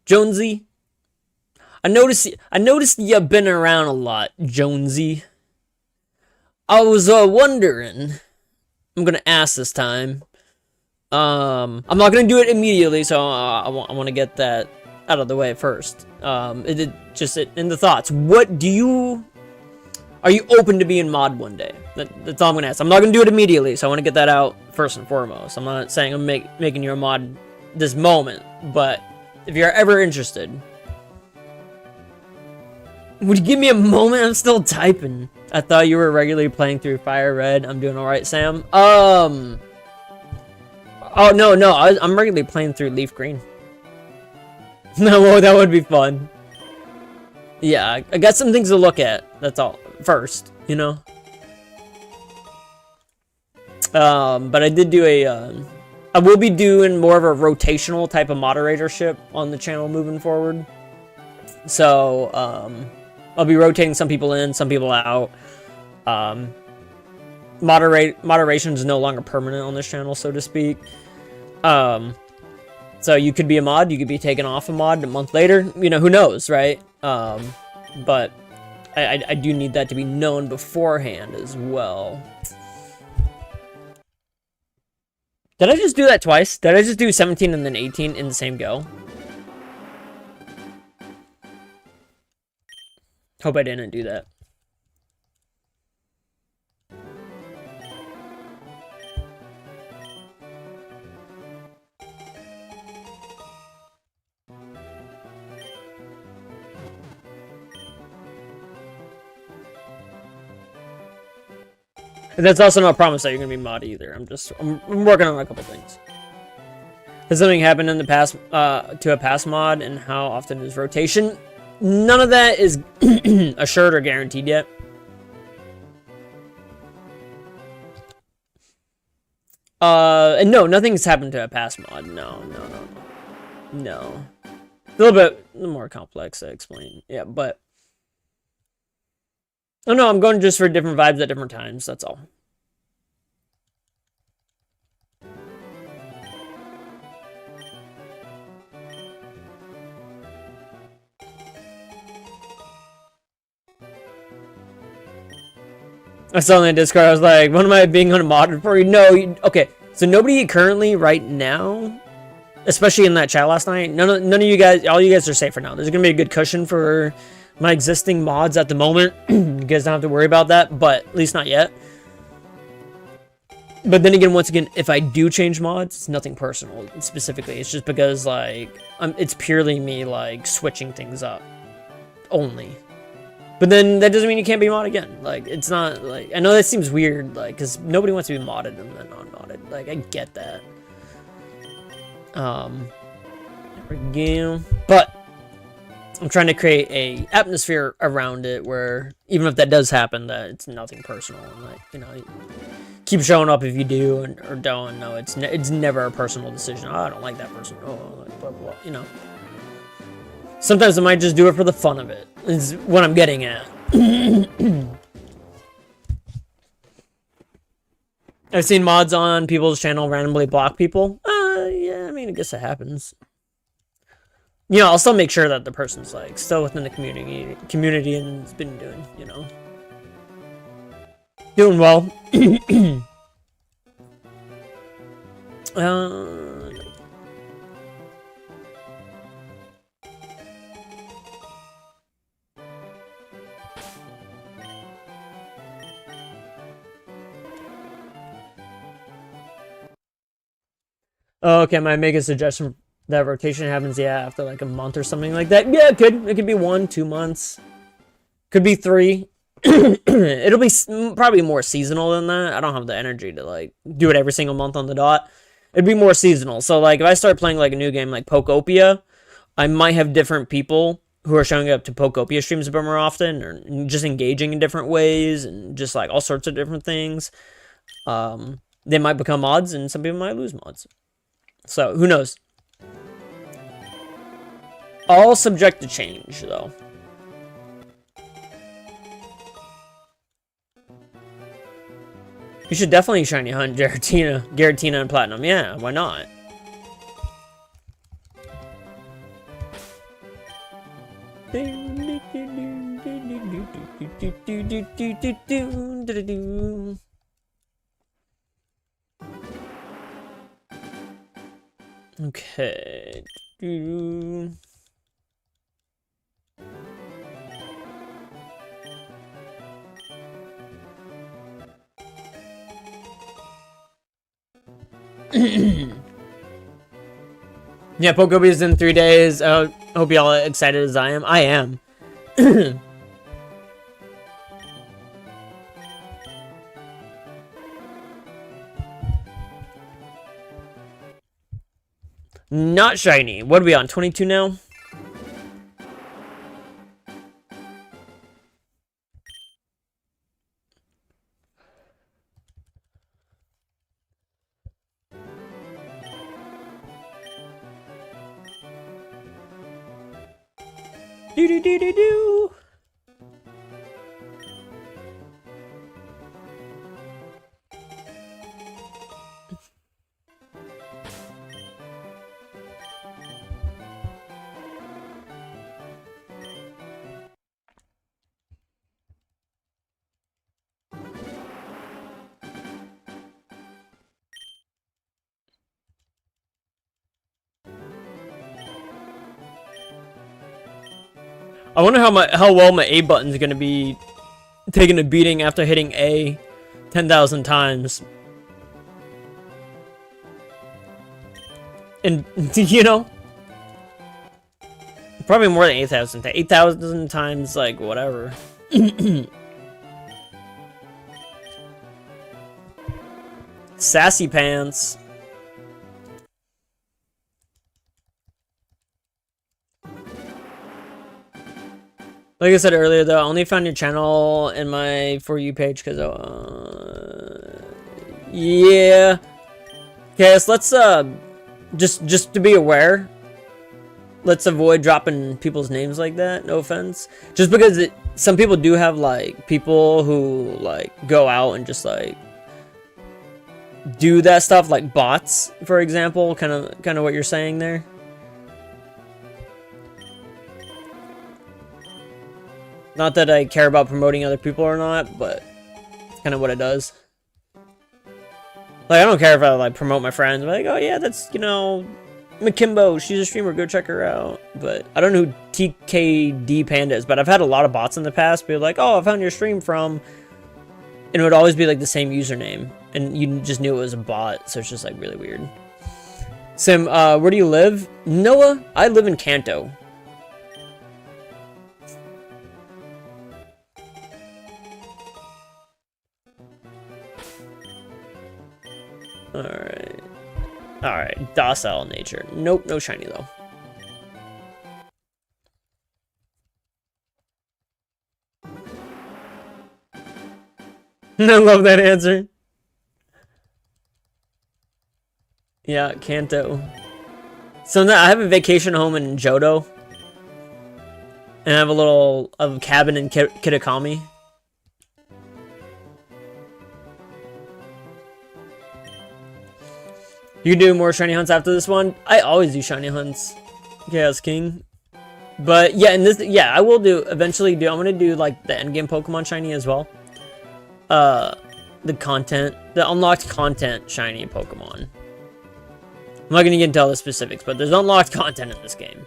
[SPEAKER 1] Jonesy. I noticed you've been around a lot, Jonesy. I was wondering. I'm gonna ask this time. I'm not gonna do it immediately, so I want to get that out of the way first. In the thoughts. Are you open to being mod one day? That's all I'm gonna ask. I'm not gonna do it immediately, so I want to get that out first and foremost. I'm not saying I'm making you a mod this moment, but if you're ever interested, would you give me a moment? I'm still typing. I thought you were regularly playing through Fire Red. I'm doing all right, Sam. Oh, no, I'm regularly playing through Leaf Green. No, that would be fun. Yeah, I got some things to look at, that's all, first, you know? But I did do I will be doing more of a rotational type of moderatorship on the channel moving forward. So, I'll be rotating some people in, some people out. moderation is no longer permanent on this channel, so to speak. So you could be a mod, you could be taken off a mod a month later. You know, who knows, right? But I do need that to be known beforehand as well. Did I just do that twice? Did I just do 17 and then 18 in the same go? Hope I didn't do that. And that's also not a promise that you're gonna be mod either. I'm working on a couple things. Has something happened in the past to a past mod, and how often is rotation? None of that is assured or guaranteed yet. And no, nothing's happened to a past mod. No. A little bit more complex to explain. Yeah, but oh no, I'm going just for different vibes at different times, that's all. I saw in the Discord, I was like, what am I being unmodded for? No, okay, so nobody currently right now, especially in that chat last night, none of you guys, all you guys are safe for now. There's gonna be a good cushion for my existing mods at the moment. You guys don't have to worry about that, but at least not yet. But then again, once again, if I do change mods, it's nothing personal specifically. It's just because, like, it's purely me, like, switching things up only. But then that doesn't mean you can't be mod again. Like, it's not, like, I know that seems weird, like, because nobody wants to be modded and then non-modded. Like, I get that. There we go. But I'm trying to create a atmosphere around it where even if that does happen, that it's nothing personal. And, like, you know, keep showing up if you do or don't. No, it's never a personal decision. Oh, I don't like that person. Oh, like, blah, blah, blah, you know. Sometimes I might just do it for the fun of it, is what I'm getting at. I've seen mods on people's channel randomly block people. Yeah, I mean, I guess it happens. You know, I'll still make sure that the person's, like, still within the community and has been doing, you know, doing well. Oh, okay, I might make a suggestion that rotation happens, yeah, after like a month or something like that. Yeah, it could be 1, 2 months. Could be 3. It'll be probably more seasonal than that. I don't have the energy to, like, do it every single month on the dot. It'd be more seasonal. So, like, if I start playing, like, a new game like Pokopia, I might have different people who are showing up to Pokopia streams a bit more often, or just engaging in different ways, and just, like, all sorts of different things. They might become mods, and some people might lose mods. So, who knows? All subject to change, though. You should definitely shiny hunt Giratina and Platinum. Yeah, why not? Okay. Yeah, Pokopia is in 3 days. Hope y'all are excited as I am. I am. Not shiny. What are we on? 22 now? Do-do-do-do-do. I wonder how well my A button's gonna be taking a beating after hitting A 10,000 times. And, you know, probably more than 8,000. 8,000 times, like, whatever. Sassy pants. Like I said earlier, though, I only found your channel in my For You page because, yeah. Okay, so let's, just to be aware, let's avoid dropping people's names like that. No offense. Just because some people do have, like, people who, like, go out and just, like, do that stuff, like bots, for example. Kind of what you're saying there. Not that I care about promoting other people or not, but it's kind of what it does. Like, I don't care if I, like, promote my friends. I'm like, oh, yeah, that's, you know, Makimbo. She's a streamer. Go check her out. But I don't know who TKD Panda is, but I've had a lot of bots in the past be like, oh, I found your stream from... And it would always be, like, the same username. And you just knew it was a bot, so it's just, like, really weird. Sim, where do you live? Noah, I live in Kanto. Alright. Alright, docile nature. Nope, no shiny though. I love that answer. Yeah, Kanto. So now I have a vacation home in Johto. And I have a cabin in Kitakami. You can do more shiny hunts after this one. I always do shiny hunts. Chaos King. But yeah, I will eventually I'm gonna do like the endgame Pokemon shiny as well. The unlocked content shiny Pokemon. I'm not gonna get into all the specifics, but there's unlocked content in this game.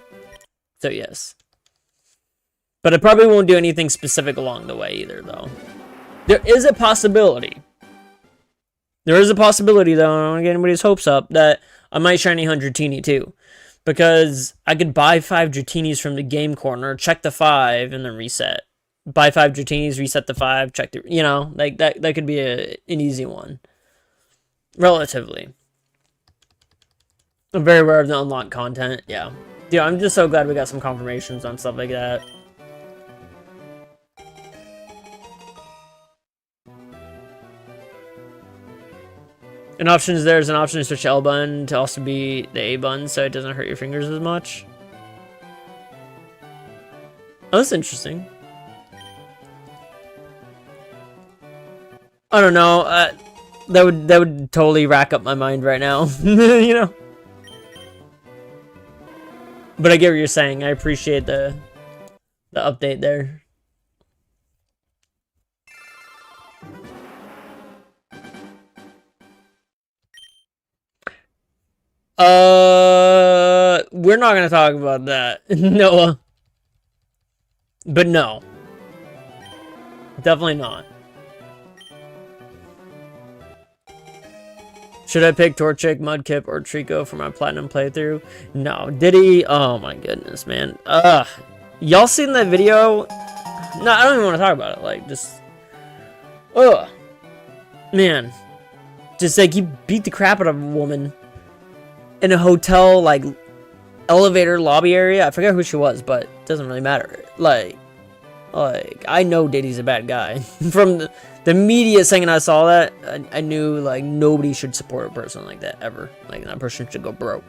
[SPEAKER 1] So yes. But I probably won't do anything specific along the way either, though. There is a possibility. There is a possibility, though, I don't want to get anybody's hopes up, that I might shiny hunt Dratini, too. Because I could buy 5 Dratinis from the game corner, check the 5, and then reset. Buy 5 Dratinis, reset the 5, check the... You know, like, that could be an easy one. Relatively. I'm very aware of the unlocked content, yeah. Yeah, I'm just so glad we got some confirmations on stuff like that. An option is there's an option to switch L button to also be the A button so it doesn't hurt your fingers as much. Oh, that's interesting. I don't know. That would totally rack up my mind right now. You know? But I get what you're saying. I appreciate the update there. We're not gonna talk about that, Noah. But no. Definitely not. Should I pick Torchic, Mudkip, or Trico for my platinum playthrough? No. Diddy? Oh my goodness, man. Y'all seen that video? No, I don't even want to talk about it. Like, just... Ugh. Man. Just like, he beat the crap out of a woman in a hotel, like, elevator lobby area. I forget who she was, but it doesn't really matter. Like, I know Diddy's a bad guy. From the media saying I saw that, I knew, like, nobody should support a person like that, ever. Like, that person should go broke.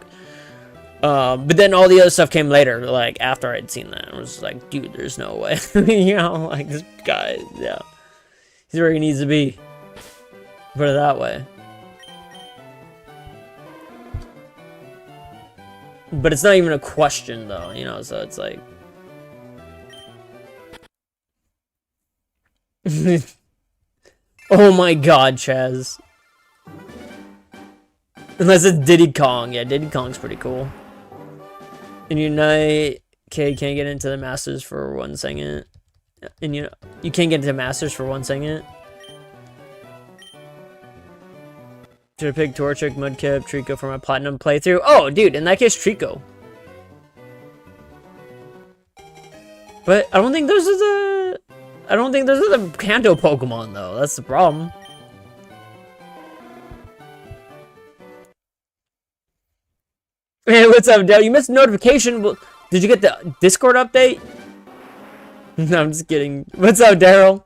[SPEAKER 1] But then all the other stuff came later, like, after I'd seen that. I was like, dude, there's no way. You know, like, this guy, yeah. He's where he needs to be. Put it that way. But it's not even a question, though, you know, so it's like... Oh my god, Chaz. Unless it's Diddy Kong. Yeah, Diddy Kong's pretty cool. And Unite Okay, can't get into the Masters for 1 second. And you can't get into Masters for 1 second. Should have picked Torchic, Mudkip, Trico for my Platinum playthrough. Oh, dude, in that case, Trico. But I don't think those are the... I don't think those are the Kanto Pokemon, though. That's the problem. Hey, what's up, Dale? You missed a notification. Did you get the Discord update? No, I'm just kidding. What's up, Daryl?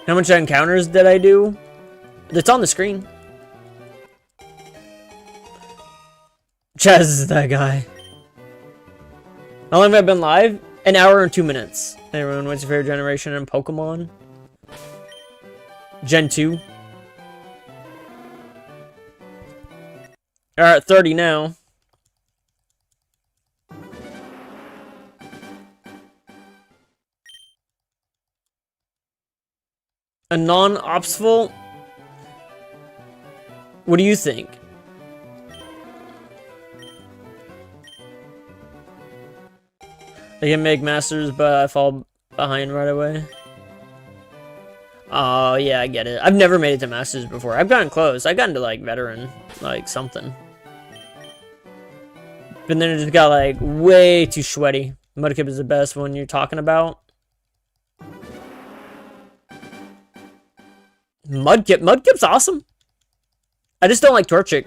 [SPEAKER 1] How much encounters did I do? It's on the screen. Chaz is that guy. How long have I been live? An hour and 2 minutes. Hey, everyone, what's your favorite generation in Pokemon? Gen 2. Alright, 30 now. A non-obstacle? What do you think? I can make Masters, but I fall behind right away. Oh, yeah, I get it. I've never made it to Masters before. I've gotten close. I've gotten to, like, Veteran. Like, something. But then it just got, like, way too sweaty. Mudkip is the best one you're talking about. Mudkip's awesome. I just don't like Torchic.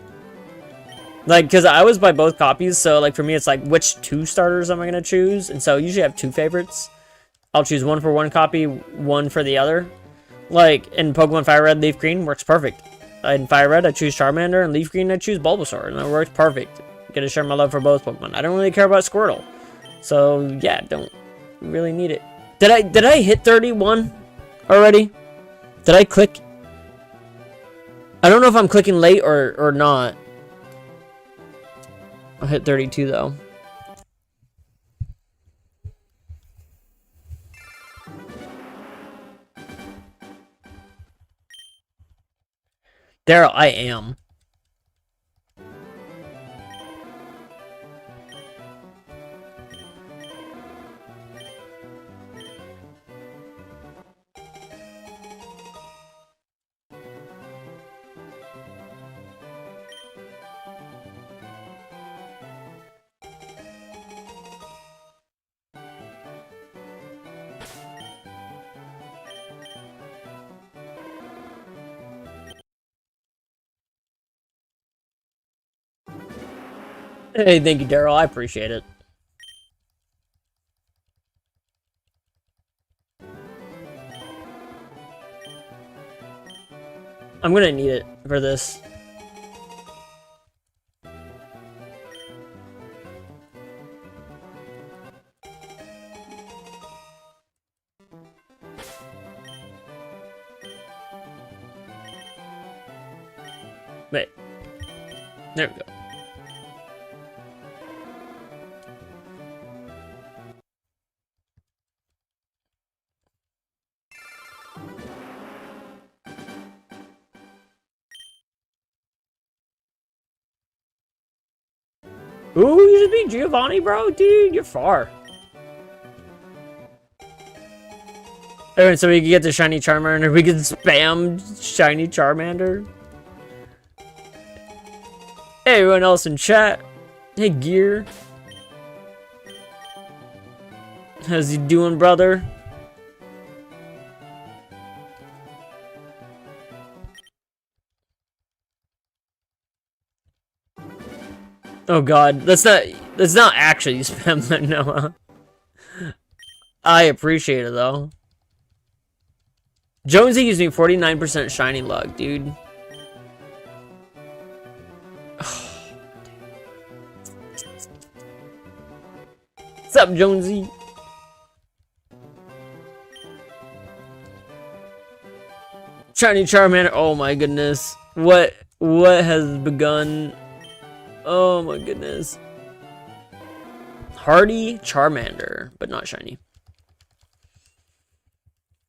[SPEAKER 1] Like, because I always buy both copies, so, like, for me, it's like, which 2 starters am I going to choose? And so, I usually have 2 favorites. I'll choose one for one copy, one for the other. Like, in Pokemon Fire Red, Leaf Green, works perfect. In Fire Red, I choose Charmander, and Leaf Green, I choose Bulbasaur, and that works perfect. Get to share my love for both Pokemon. I don't really care about Squirtle. So, yeah, don't really need it. Did I hit 31 already? Did I click? I don't know if I'm clicking late or not. I hit 32 though. Daryl, I am. Hey, thank you, Daryl. I appreciate it. I'm gonna need it for this. Wait. There we go. Ooh, you just beat Giovanni, bro? Dude, you're far. Alright, so we can get the shiny Charmander. We can spam shiny Charmander. Hey, everyone else in chat. Hey, Gear. How's he doing, brother? Oh god, that's not actually spam that, Noah. I appreciate it though. Jonesy gives me 49% shiny luck, dude. What's up, Jonesy? Shiny Charmander. Oh my goodness. What has begun? Oh my goodness. Hardy Charmander, but not shiny.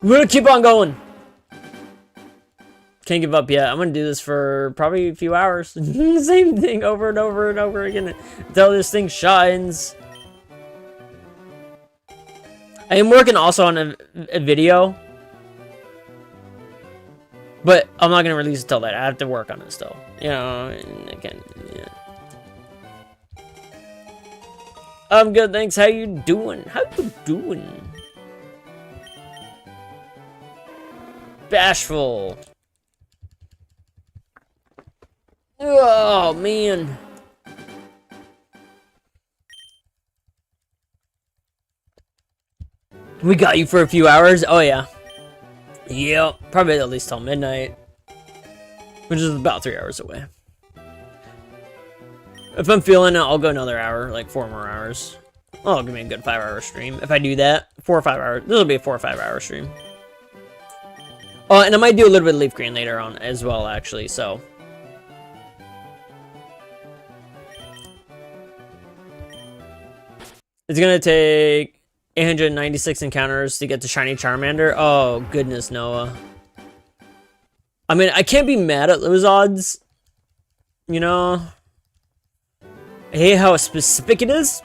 [SPEAKER 1] We're gonna keep on going. Can't give up yet. I'm gonna do this for probably a few hours. Same thing over and over and over again until this thing shines. I am working also on a video, but I'm not gonna release it till later. I have to work on it still. You know, I can't. Yeah. I'm good, thanks. How you doing? How you doing? Bashful. Oh man. We got you for a few hours. Oh yeah. Yep. Probably at least till midnight, which is about 3 hours away. If I'm feeling it, I'll go another hour, like 4 more hours. Oh, give me a good 5-hour stream. If I do that, 4 or 5 hours. This will be a 4 or 5 hour stream. Oh, and I might do a little bit of Leaf Green later on as well, actually, so. It's gonna take 896 encounters to get to Shiny Charmander. Oh, goodness, Noah. I mean, I can't be mad at those odds. You know? I hate how specific it is,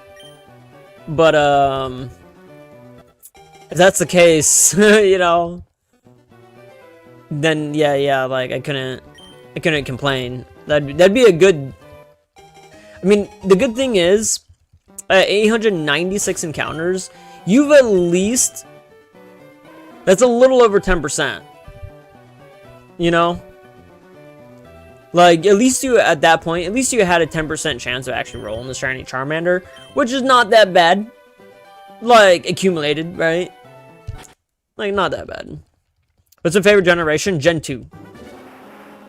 [SPEAKER 1] but if that's the case, you know, then yeah, like I couldn't complain. That'd be a good. I mean, the good thing is, 896 encounters, you've at least, that's a little over 10%. You know. Like, at least you, at that point, at least you had a 10% chance of actually rolling the Shiny Charmander, which is not that bad. Like, accumulated, right? Like, not that bad. What's your favorite generation? Gen 2.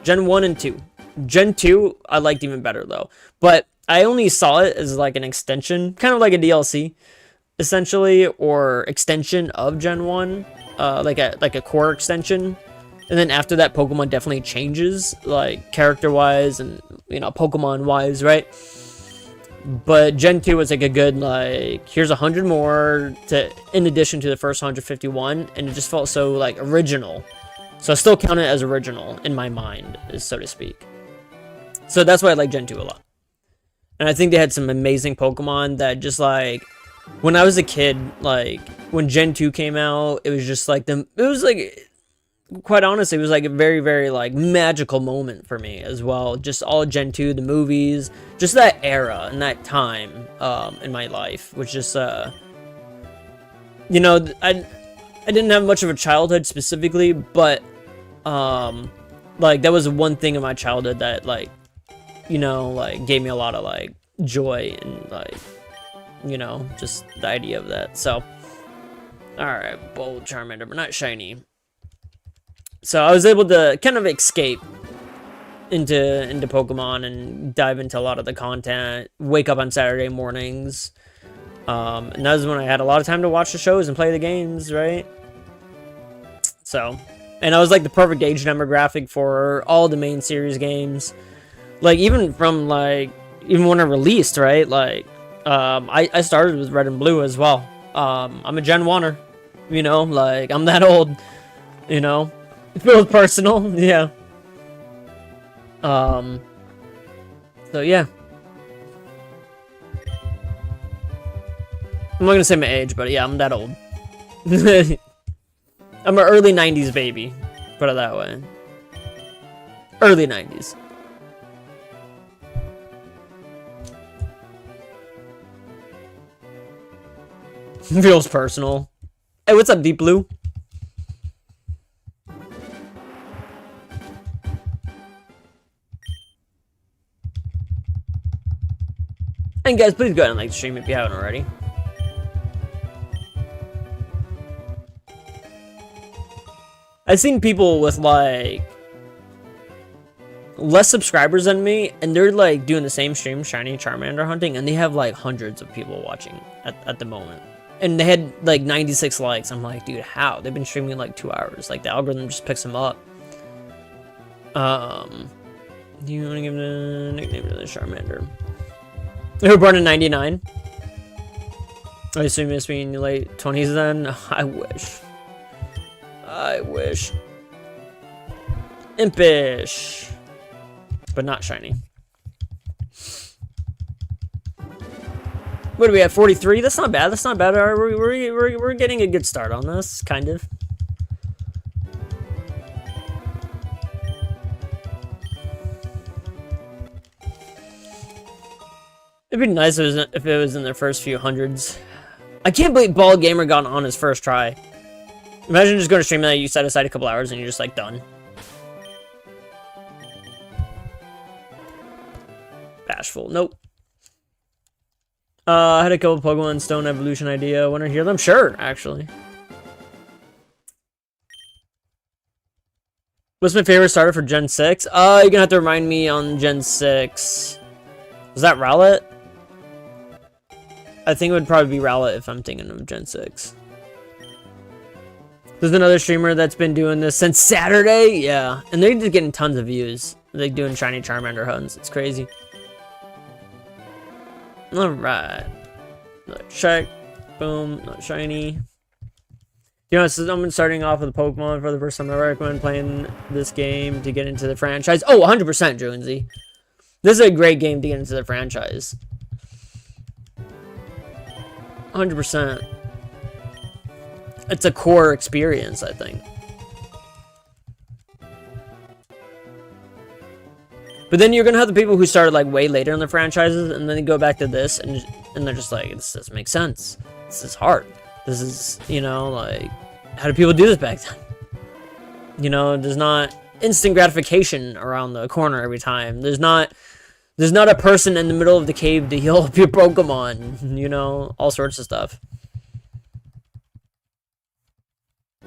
[SPEAKER 1] Gen 1 and 2. Gen 2, I liked even better, though. But I only saw it as, like, an extension, kind of like a DLC, essentially, or extension of Gen 1. Like a core extension. And then after that, Pokemon definitely changes, like, character-wise and, you know, Pokemon-wise, right? But Gen 2 was, like, a good, like, here's 100 more in addition to the first 151, and it just felt so, like, original. So I still count it as original in my mind, so to speak. So that's why I like Gen 2 a lot. And I think they had some amazing Pokemon that just, like, when I was a kid, like, when Gen 2 came out, it was just, like, quite honestly, it was like a very, very like magical moment for me as well. Just all Gen 2, the movies, just that era and that time in my life, which just you know, I didn't have much of a childhood specifically, but like that was one thing in my childhood that like, you know, like gave me a lot of like joy and like, you know, just the idea of that. So all right, bold Charmander, but not shiny. So I was able to kind of escape into Pokemon and dive into a lot of the content, wake up on Saturday mornings. And that was when I had a lot of time to watch the shows and play the games, right? So, and I was like the perfect age demographic for all the main series games. Like even from like, even when I released, right? Like, I started with Red and Blue as well. I'm a Gen 1er, you know, like I'm that old, you know. It feels personal, yeah. So yeah. I'm not gonna say my age, but yeah, I'm that old. I'm an early 90s baby. Put it that way. Early 90s. Feels personal. Hey, what's up, Deep Blue? And guys, please go ahead and like the stream if you haven't already. I've seen people with like less subscribers than me, and they're like doing the same stream, Shiny Charmander hunting, and they have like hundreds of people watching at the moment. And they had like 96 likes. I'm like, dude, how? They've been streaming like 2 hours. Like the algorithm just picks them up. Do you want to give the nickname to the Charmander? They were born in 99. I assume it's me in your late 20s then? I wish. I wish. Impish. But not shiny. What do we have? 43? That's not bad. That's not bad. We're getting a good start on this, kind of. It'd be nice if it was in their first few hundreds. I can't believe Ball Gamer got on his first try. Imagine just going to stream that you set aside a couple hours and you're just like done. Bashful. Nope. I had a couple Pokemon Stone Evolution idea. Want to hear them? Sure, actually. What's my favorite starter for Gen 6? You're gonna have to remind me on Gen 6. Was that Rowlet? I think it would probably be Rowlet if I'm thinking of Gen 6. There's another streamer that's been doing this since Saturday. Yeah, and they're just getting tons of views. They're doing shiny Charmander hunts. It's crazy. Alright. Check. Boom. Not shiny. You know, so I'm starting off with a Pokemon for the first time. I recommend playing this game to get into the franchise. Oh, 100%, Jonesy. This is a great game to get into the franchise. 100%. It's a core experience, I think. But then you're gonna have the people who started like way later in the franchises, and then they go back to this, and they're just like, this doesn't make sense. This is hard. This is, you know, like, how do people do this back then? You know, there's not instant gratification around the corner every time. There's not a person in the middle of the cave to heal up your Pokemon. You know, all sorts of stuff.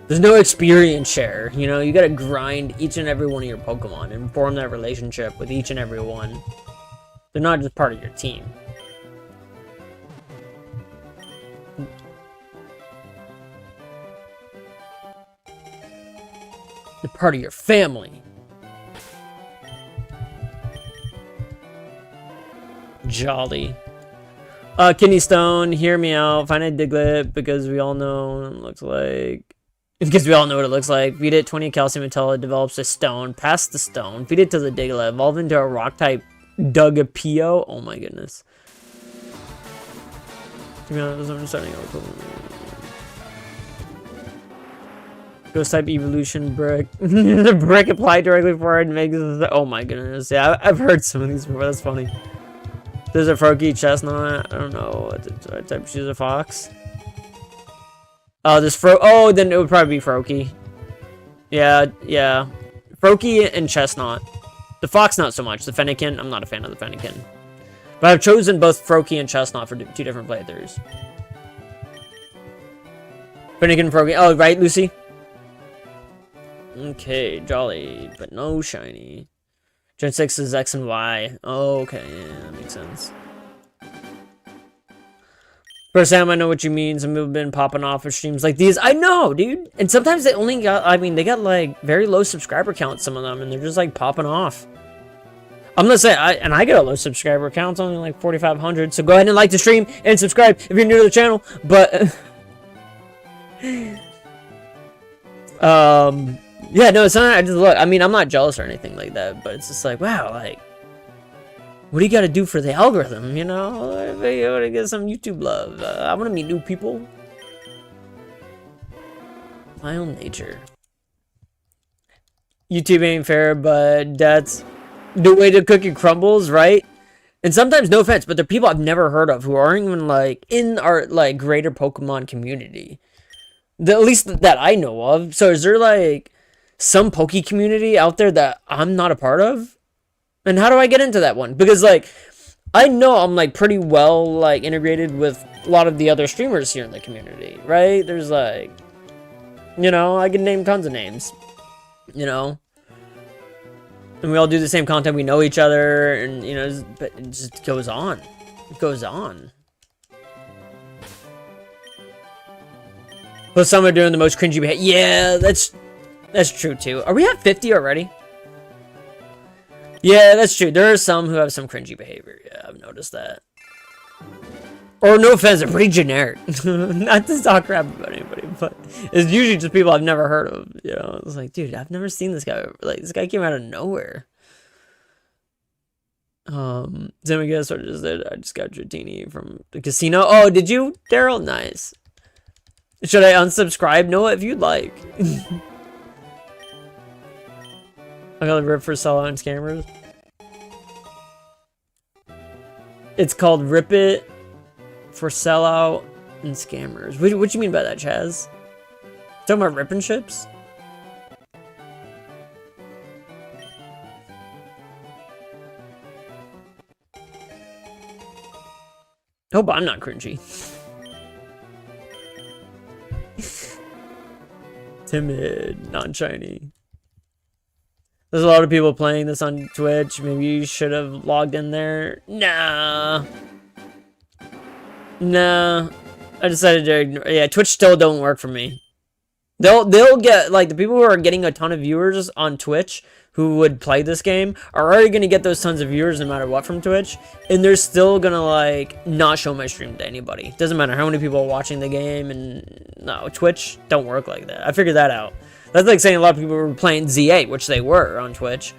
[SPEAKER 1] There's no experience share, you know, you gotta grind each and every one of your Pokemon and form that relationship with each and every one. They're not just part of your team. They're part of your family. Jolly. Kidney Stone, hear me out. Find a Diglett because we all know what it looks like. Because we all know what it looks like. Feed it 20 calcium until it develops a stone. Pass the stone. Feed it to the Diglett. Evolve into a rock type Dugapio. Oh my goodness. To be honest, I'm starting out. Ghost type evolution brick. The brick applied directly before it makes it. Oh my goodness. Yeah, I've heard some of these before. That's funny. There's a Froakie Chestnut. I don't know what type. She's a fox. Oh, then it would probably be Froakie. Yeah. Froakie and Chestnut. The Fox, not so much. The Fennekin, I'm not a fan of the Fennekin. But I've chosen both Froakie and Chestnut for two different playthroughs. Fennekin and Froakie. Oh, right, Lucy? Okay, jolly, but no shiny. Gen 6 is X and Y. Oh, okay, yeah, that makes sense. For Sam, I know what you mean. Some people have been popping off of streams like these. I know, dude. And sometimes they only got, I mean, they got like very low subscriber counts, some of them, and they're just like popping off. I'm gonna say, I get a low subscriber count, only like 4,500. So go ahead and like the stream and subscribe if you're new to the channel. But, yeah, no, it's not, I just look, I mean, I'm not jealous or anything like that, but it's just like, wow, like, what do you got to do for the algorithm, you know? I want to get some YouTube love. I want to meet new people. My own nature. YouTube ain't fair, but that's the way the cookie crumbles, right? And sometimes, no offense, but there are people I've never heard of who aren't even, like, in our, like, greater Pokemon community. At least that I know of. So is there, like, some Poke community out there that I'm not a part of? And how do I get into that one? Because, like, I know I'm, like, pretty well, like, integrated with a lot of the other streamers here in the community, right? There's, like, you know, I can name tons of names, you know? And we all do the same content, we know each other, and, you know, but it just goes on. It goes on. But some are doing the most cringy behavior. Yeah, that's true, too. Are we at 50 already? Yeah, that's true. There are some who have some cringy behavior. Yeah, I've noticed that. Or no offense, they're pretty generic. Not to talk crap about anybody, but it's usually just people I've never heard of. You know, it's like, dude, I've never seen this guy. Like, this guy came out of nowhere. Then we guess what I just did. I just got Dratini from the casino. Oh, did you, Daryl? Nice. Should I unsubscribe? No, if you'd like. I got a rip for sellout and scammers. It's called Rip It for Sellout and Scammers. What you mean by that, Chaz? Talking about ripping ships? Hope I'm not cringy. Timid, non-shiny. There's a lot of people playing this on Twitch. Maybe you should have logged in there. Nah. Nah. I decided to ignore. Yeah, Twitch still don't work for me. They'll get, like, the people who are getting a ton of viewers on Twitch who would play this game are already going to get those tons of viewers no matter what from Twitch, and they're still going to, like, not show my stream to anybody. Doesn't matter how many people are watching the game, and no, Twitch don't work like that. I figured that out. That's like saying a lot of people were playing Z8, which they were on Twitch.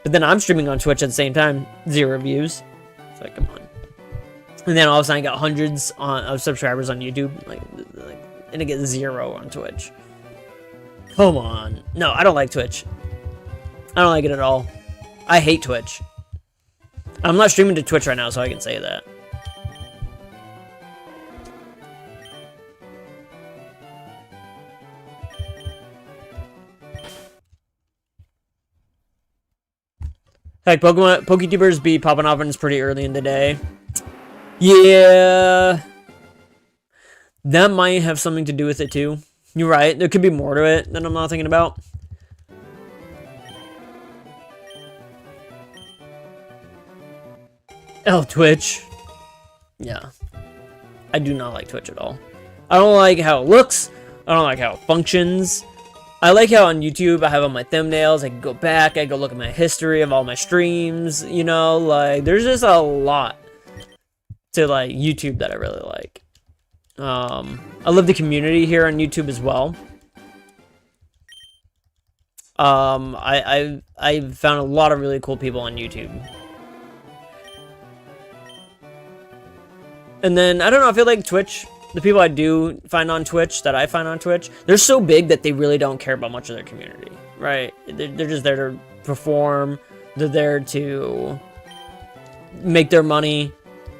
[SPEAKER 1] But then I'm streaming on Twitch at the same time, 0 views. It's like, come on. And then all of a sudden I got hundreds of subscribers on YouTube, and I get 0 on Twitch. Come on. No, I don't like Twitch. I don't like it at all. I hate Twitch. I'm not streaming to Twitch right now, so I can say that. Heck, PokeTubers be popping off and it's pretty early in the day. Yeah. That might have something to do with it too. You're right. There could be more to it that I'm not thinking about. Twitch. Yeah. I do not like Twitch at all. I don't like how it looks. I don't like how it functions. I like how on YouTube I have all my thumbnails. I can go back. I can go look at my history of all my streams. You know, like, there's just a lot to, like, YouTube that I really like. I love the community here on YouTube as well. I've found a lot of really cool people on YouTube. And then, I don't know, I feel like Twitch, the people I do find on Twitch, they're so big that they really don't care about much of their community, right? They're just there to perform. They're there to make their money.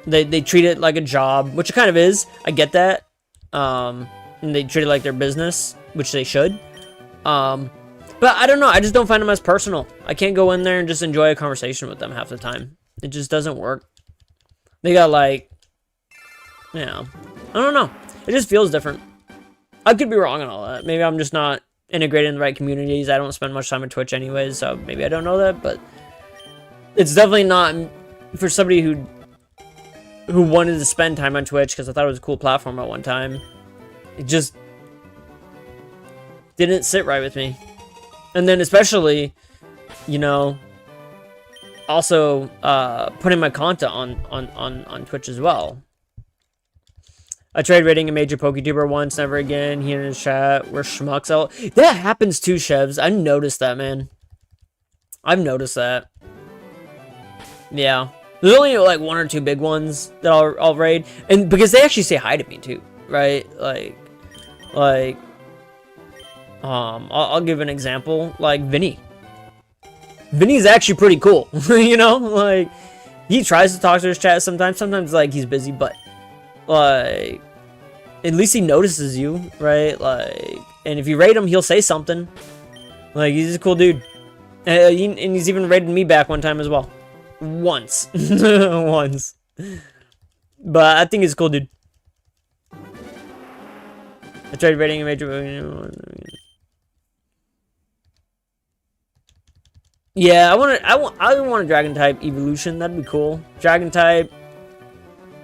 [SPEAKER 1] They treat it like a job, which it kind of is. I get that. And they treat it like their business, which they should. But I don't know. I just don't find them as personal. I can't go in there and just enjoy a conversation with them half the time. It just doesn't work. They got, like, yeah, I don't know. It just feels different. I could be wrong on all that. Maybe I'm just not integrated in the right communities. I don't spend much time on Twitch anyways, so maybe I don't know that. But it's definitely not for somebody who wanted to spend time on Twitch because I thought it was a cool platform at one time. It just didn't sit right with me. And then especially, you know, also putting my content on Twitch as well. I tried rating a major PokeTuber once, never again. He in his chat, we're schmucks. That happens too, Chevs. I noticed that, man. I've noticed that. Yeah. There's only like 1 or 2 big ones that I'll raid. And because they actually say hi to me too, right? I'll give an example. Like Vinny. Vinny's actually pretty cool. You know? Like, he tries to talk to his chat sometimes. Sometimes, like, he's busy, but like, at least he notices you, right? Like, and if you rate him, he'll say something. Like, he's a cool dude. And he's even rated me back one time as well. Once. Once. But I think he's a cool dude. I tried rating a major... Yeah, I want a dragon type evolution. That'd be cool. Dragon type,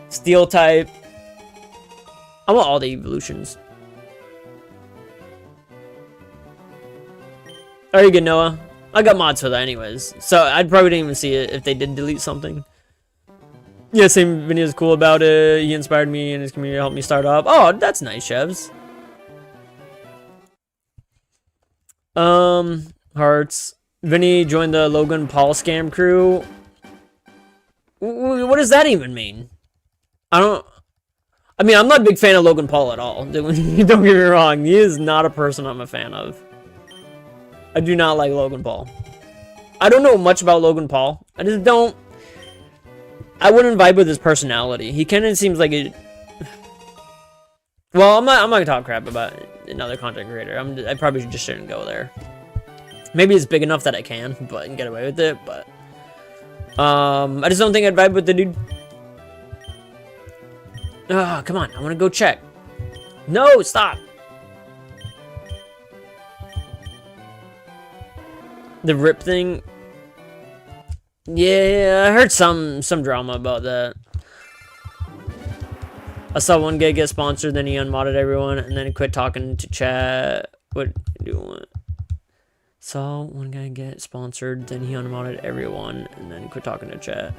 [SPEAKER 1] steel type. I want all the evolutions. Are you good, Noah? I got mods for that anyways, so I probably didn't even see it if they did delete something. Yeah, same video is cool about it. He inspired me and his community helped me start up. Oh, that's nice, Chevs. Hearts. Vinny joined the Logan Paul scam crew. What does that even mean? I mean, I'm not a big fan of Logan Paul at all. Don't get me wrong. He is not a person I'm a fan of. I do not like Logan Paul. I don't know much about Logan Paul. I just don't. I wouldn't vibe with his personality. He kind of seems like a. Well, I'm not gonna talk crap about another content creator. I probably just shouldn't go there. Maybe it's big enough that I can, but I can get away with it. But I just don't think I'd vibe with the dude. Oh, come on. I want to go check. No, stop. The rip thing. Yeah, I heard some drama about that. I saw one guy get sponsored, then he unmodded everyone, and then he quit talking to chat. What do you want? Saw one guy get sponsored, then he unmodded everyone, and then quit talking to chat.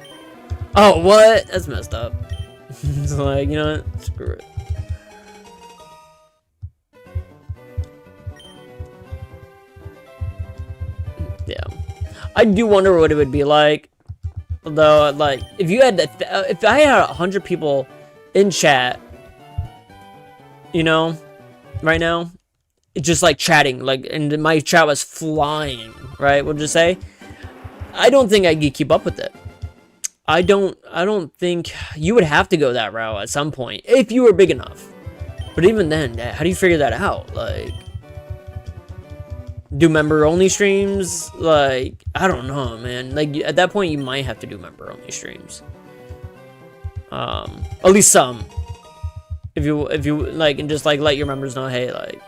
[SPEAKER 1] Oh, what? That's messed up. It's like, you know what? Screw it. Yeah. I do wonder what it would be like. Though, like, if you had if I had 100 people in chat, you know, right now, it's just like chatting, like, and my chat was flying, right? We'll just say, I don't think I could keep up with it. I don't think you would have to go that route at some point if you were big enough. But even then, how do you figure that out? Like, do member only streams? Like, I don't know, man. Like, at that point, you might have to do member only streams. At least some. If you like, and just like let your members know, hey, like,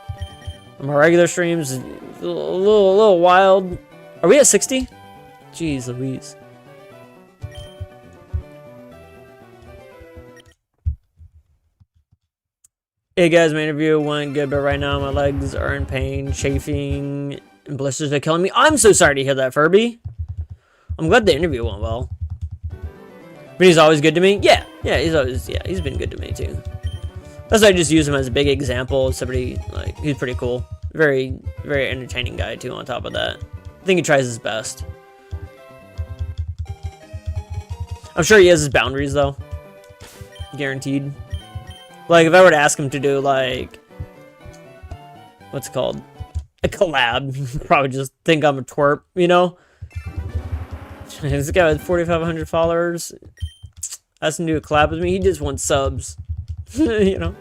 [SPEAKER 1] my regular streams a little wild. Are we at 60? Jeez Louise. Hey guys, my interview went good, but right now my legs are in pain, chafing, and blisters are killing me. I'm so sorry to hear that, Furby. I'm glad the interview went well. But he's always good to me? Yeah, he's been good to me too. That's why I just use him as a big example of somebody, like, he's pretty cool. Very, very entertaining guy too, on top of that. I think he tries his best. I'm sure he has his boundaries though. Guaranteed. Like, if I were to ask him to do, like, what's it called? A collab, he'd probably just think I'm a twerp, you know? This guy with 4,500 followers asked him to do a collab with me. He just wants subs, you know?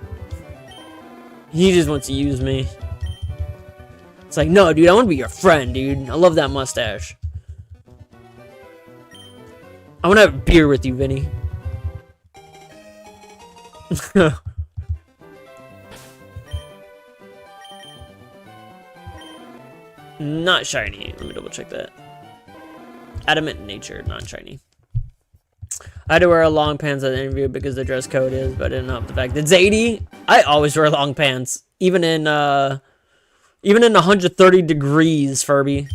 [SPEAKER 1] He just wants to use me. It's like, no, dude, I want to be your friend, dude. I love that mustache. I want to have a beer with you, Vinny. Not shiny. Let me double check that. Adamant nature, non-shiny. I had to wear long pants at the interview because the dress code is, but I didn't know the fact that Zadie, I always wear long pants, even in 130 degrees, Furby.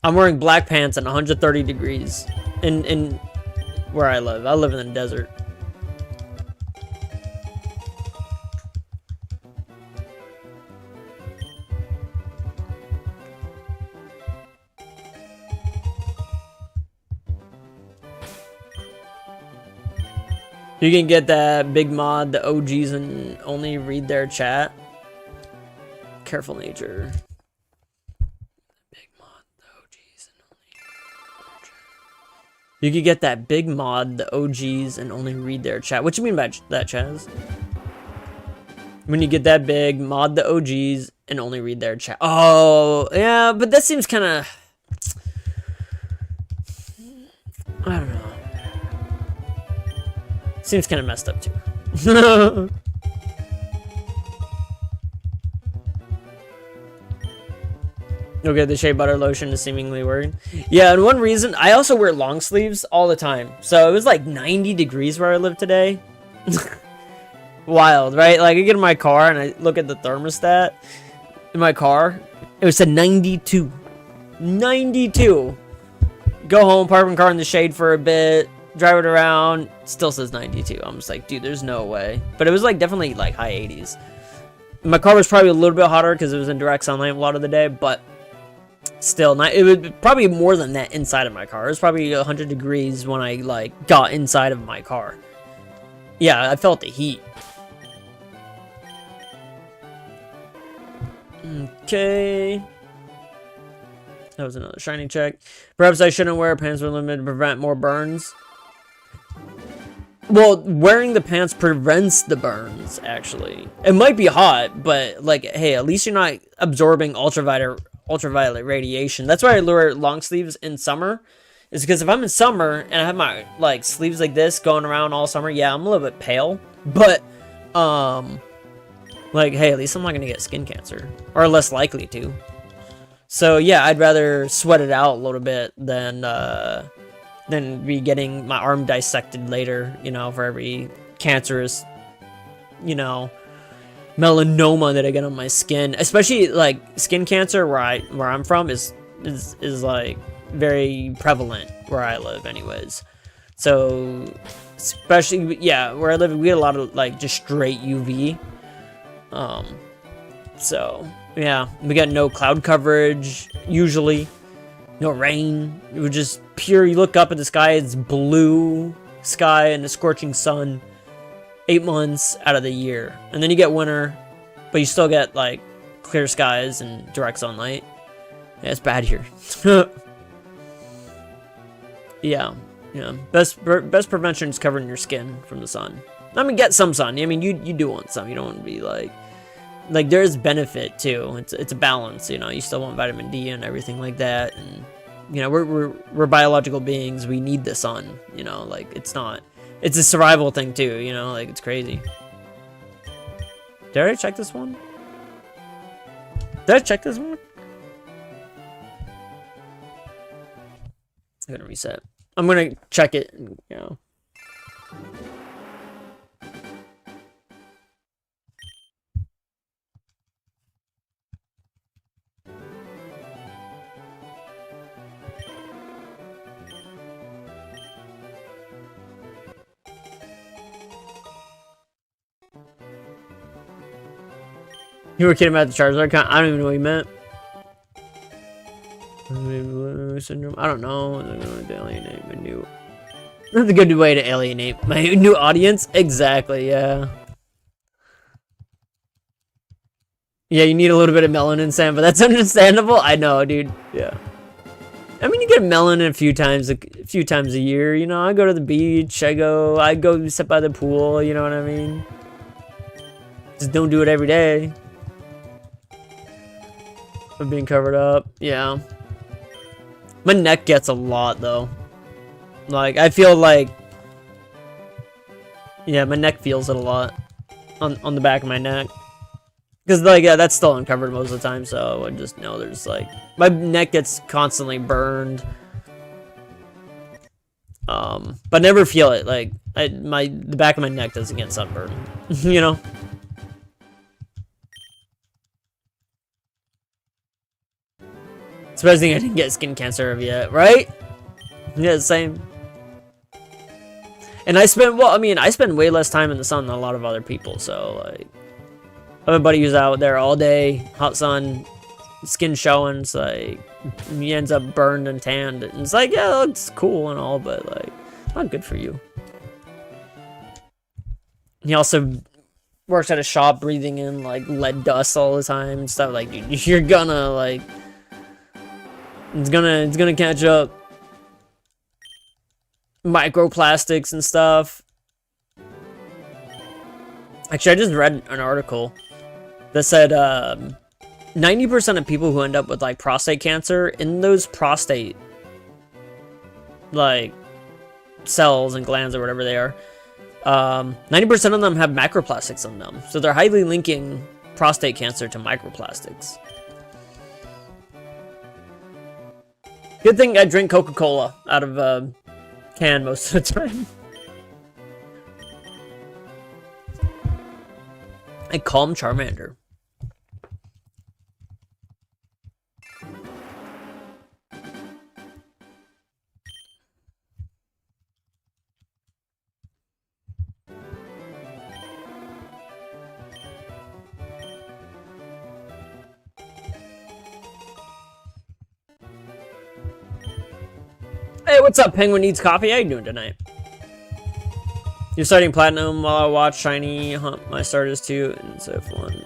[SPEAKER 1] I'm wearing black pants in 130 degrees in where I live. I live in the desert. You can get that big mod, the OGs, and only read their chat. Careful nature. Big mod, the OGs, and only read their chat. You could get that big mod, the OGs, and only read their chat. What you mean by that, Chaz? When you get that big, mod the OGs, and only read their chat. Oh, yeah, but that seems kind of... I don't know. Seems kind of messed up too. Okay, the shea butter lotion is seemingly working. Yeah, and one reason, I also wear long sleeves all the time. So it was like 90 degrees where I live today. Wild, right? Like, I get in my car and I look at the thermostat in my car. It was a 92. 92. Go home, park my car in the shade for a bit, drive it around, still says 92. I'm just like, dude, there's no way. But it was like definitely like high 80s. My car was probably a little bit hotter because it was in direct sunlight a lot of the day, but still, it would probably more than that inside of my car. It was probably 100 degrees when I like got inside of my car. Yeah, I felt the heat. Okay. That was another shiny check. Perhaps I shouldn't wear pants with limited to prevent more burns. Well, wearing the pants prevents the burns, actually. It might be hot, but, like, hey, at least you're not absorbing ultraviolet radiation. That's why I wear long sleeves in summer. Is because if I'm in summer and I have my, like, sleeves like this going around all summer, yeah, I'm a little bit pale. But, like, hey, at least I'm not going to get skin cancer. Or less likely to. So, yeah, I'd rather sweat it out a little bit than be getting my arm dissected later, you know, for every cancerous, you know, melanoma that I get on my skin. Especially, like, skin cancer where I'm from is like, very prevalent where I live anyways. So, especially, yeah, where I live, we get a lot of, like, just straight UV. So, yeah, we got no cloud coverage, usually. No rain. It was just pure, you look up at the sky, it's blue sky and a scorching sun 8 months out of the year. And then you get winter, but you still get, like, clear skies and direct sunlight. Yeah, it's bad here. Yeah. Best prevention is covering your skin from the sun. I mean, get some sun. I mean, you do want some. You don't want to be, like, there is benefit too. It's a balance, you know. You still want vitamin D and everything like that, and you know, we're biological beings. We need the sun, you know. Like, it's a survival thing too, you know. Like, it's crazy. Did I already check this one? Did I check this one? I'm gonna reset. I'm gonna check it, you know. You were kidding about the Charizard? I don't even know what you meant. Syndrome. I don't know. I'm going to alienate my new. That's a good way to alienate my new audience. Exactly. Yeah. Yeah, you need a little bit of melanin, Sam, but that's understandable. I know, dude. Yeah. I mean, you get melanin a few times a year. You know, I go to the beach. I go sit by the pool. You know what I mean? Just don't do it every day. I'm being covered up. Yeah. My neck gets a lot, though. Like, I feel like... Yeah, my neck feels it a lot. On the back of my neck. Because, like, yeah, that's still uncovered most of the time, so I just know there's, like... My neck gets constantly burned. But never feel it. Like, the back of my neck doesn't get sunburned. You know? Surprising I didn't get skin cancer yet, right? Yeah, same. And I spend way less time in the sun than a lot of other people, so, like... I have a buddy who's out there all day, hot sun, skin showing, it's like... He ends up burned and tanned, and it's like, yeah, that looks cool and all, but, like, not good for you. He also works at a shop breathing in, like, lead dust all the time and stuff, like, dude, you're gonna, like... It's gonna catch up. Microplastics and stuff. Actually, I just read an article that said 90% of people who end up with, like, prostate cancer, in those prostate, like, cells and glands or whatever they are, 90% of them have microplastics in them. So they're highly linking prostate cancer to microplastics. Good thing I drink Coca-Cola out of a can most of the time. I call him Charmander. what's up, Penguin Needs Coffee? How you doing tonight? You're starting Platinum while I watch Shiny hunt my starters too, and so fun.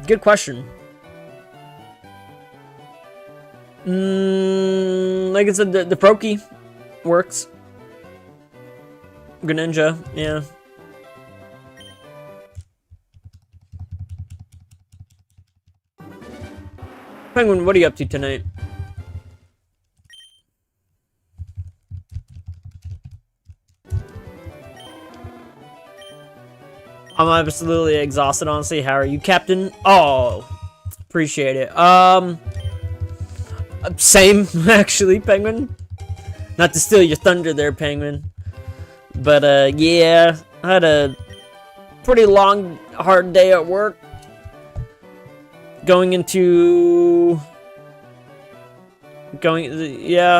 [SPEAKER 1] Good question. Like I said, the Proki works. Greninja, yeah. Penguin, what are you up to tonight? I'm absolutely exhausted, honestly. How are you, Captain? Oh, appreciate it. Same, actually, Penguin. Not to steal your thunder there, Penguin. But, yeah, I had a pretty long, hard day at work. Yeah,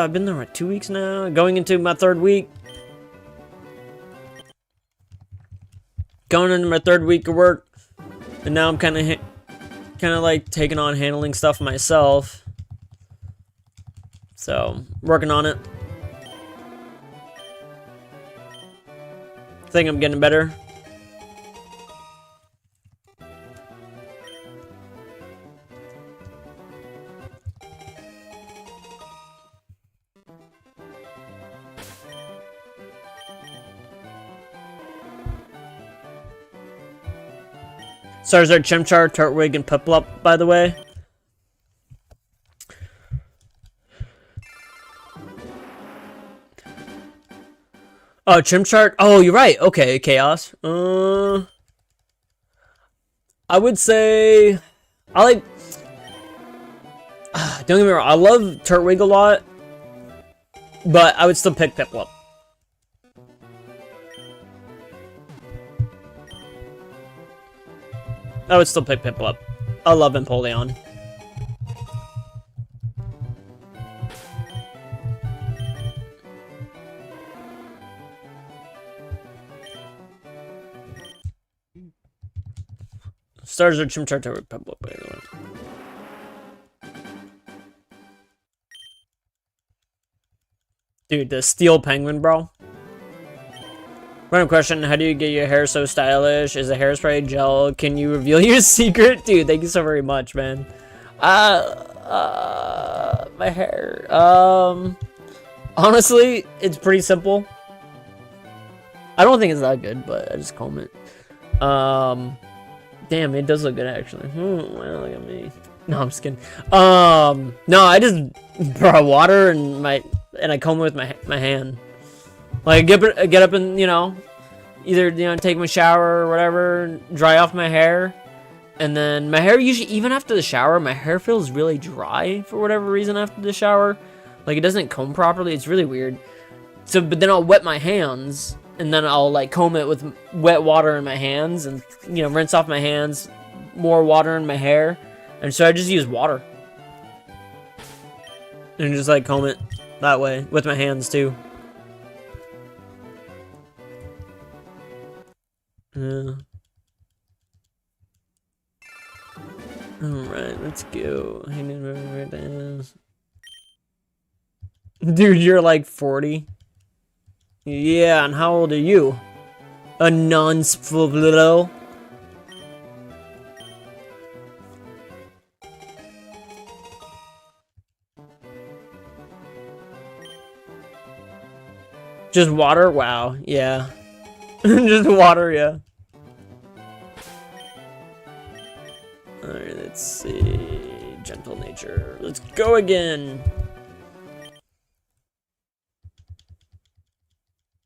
[SPEAKER 1] I've been there, what, 2 weeks now? Going into my 3rd week. Going into my 3rd week of work, and now I'm kind of like taking on handling stuff myself. So, working on it. I think I'm getting better. Charizard, Chimchar, Turtwig, and Piplup, by the way. Oh, Chimchar. Oh, you're right. Okay, Chaos. I would say I like. Don't get me wrong. I love Turtwig a lot, but I would still pick Piplup. I would still pick Piplup. I love Empoleon. Stars are Chimchar, Turtwig, Piplup, by the way. Dude, the Steel Penguin, bro. Random question, how do you get your hair so stylish? Is it hairspray, gel? Can you reveal your secret? Dude, thank you so very much, man. My hair. Honestly, it's pretty simple. I don't think it's that good, but I just comb it. Damn, it does look good, actually. Well, look at me. No, I'm just kidding. No, I just pour water and I comb it with my hand. Like, get up and, either, take my shower or whatever, dry off my hair. And then my hair usually, even after the shower, my hair feels really dry for whatever reason after the shower. Like, it doesn't comb properly. It's really weird. So, but then I'll wet my hands, and then I'll, like, comb it with wet water in my hands and, rinse off my hands, more water in my hair. And so I just use water. And just, like, comb it that way with my hands, too. Yeah. Alright, let's go. Dude, you're like 40. Yeah, and how old are you? A non-split. Just water? Wow, yeah. Just water, yeah. Alright, let's see. Gentle nature. Let's go again.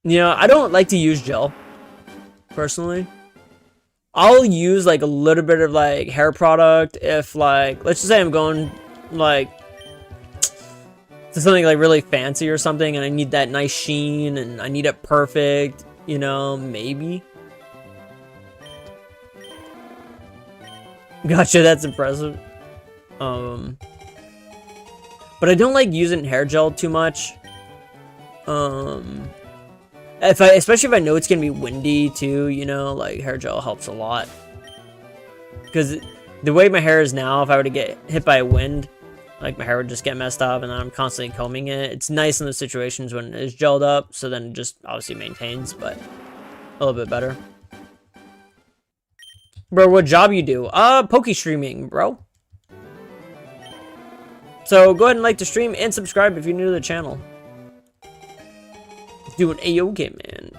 [SPEAKER 1] I don't like to use gel, personally. I'll use, like, a little bit of, like, hair product if, like, let's just say I'm going, like, to something, like, really fancy or something, and I need that nice sheen, and I need it perfect, maybe. Gotcha, that's impressive. But I don't like using hair gel too much. Especially if I know it's gonna be windy too, like hair gel helps a lot. Because the way my hair is now, if I were to get hit by a wind, Like my hair would just get messed up and then I'm constantly combing it. It's nice in those situations when it's gelled up, so then it just obviously maintains, but a little bit better. Bro, what job you do? Poke streaming, bro. So go ahead and like the stream and subscribe if you're new to the channel. Doing A-okay, man.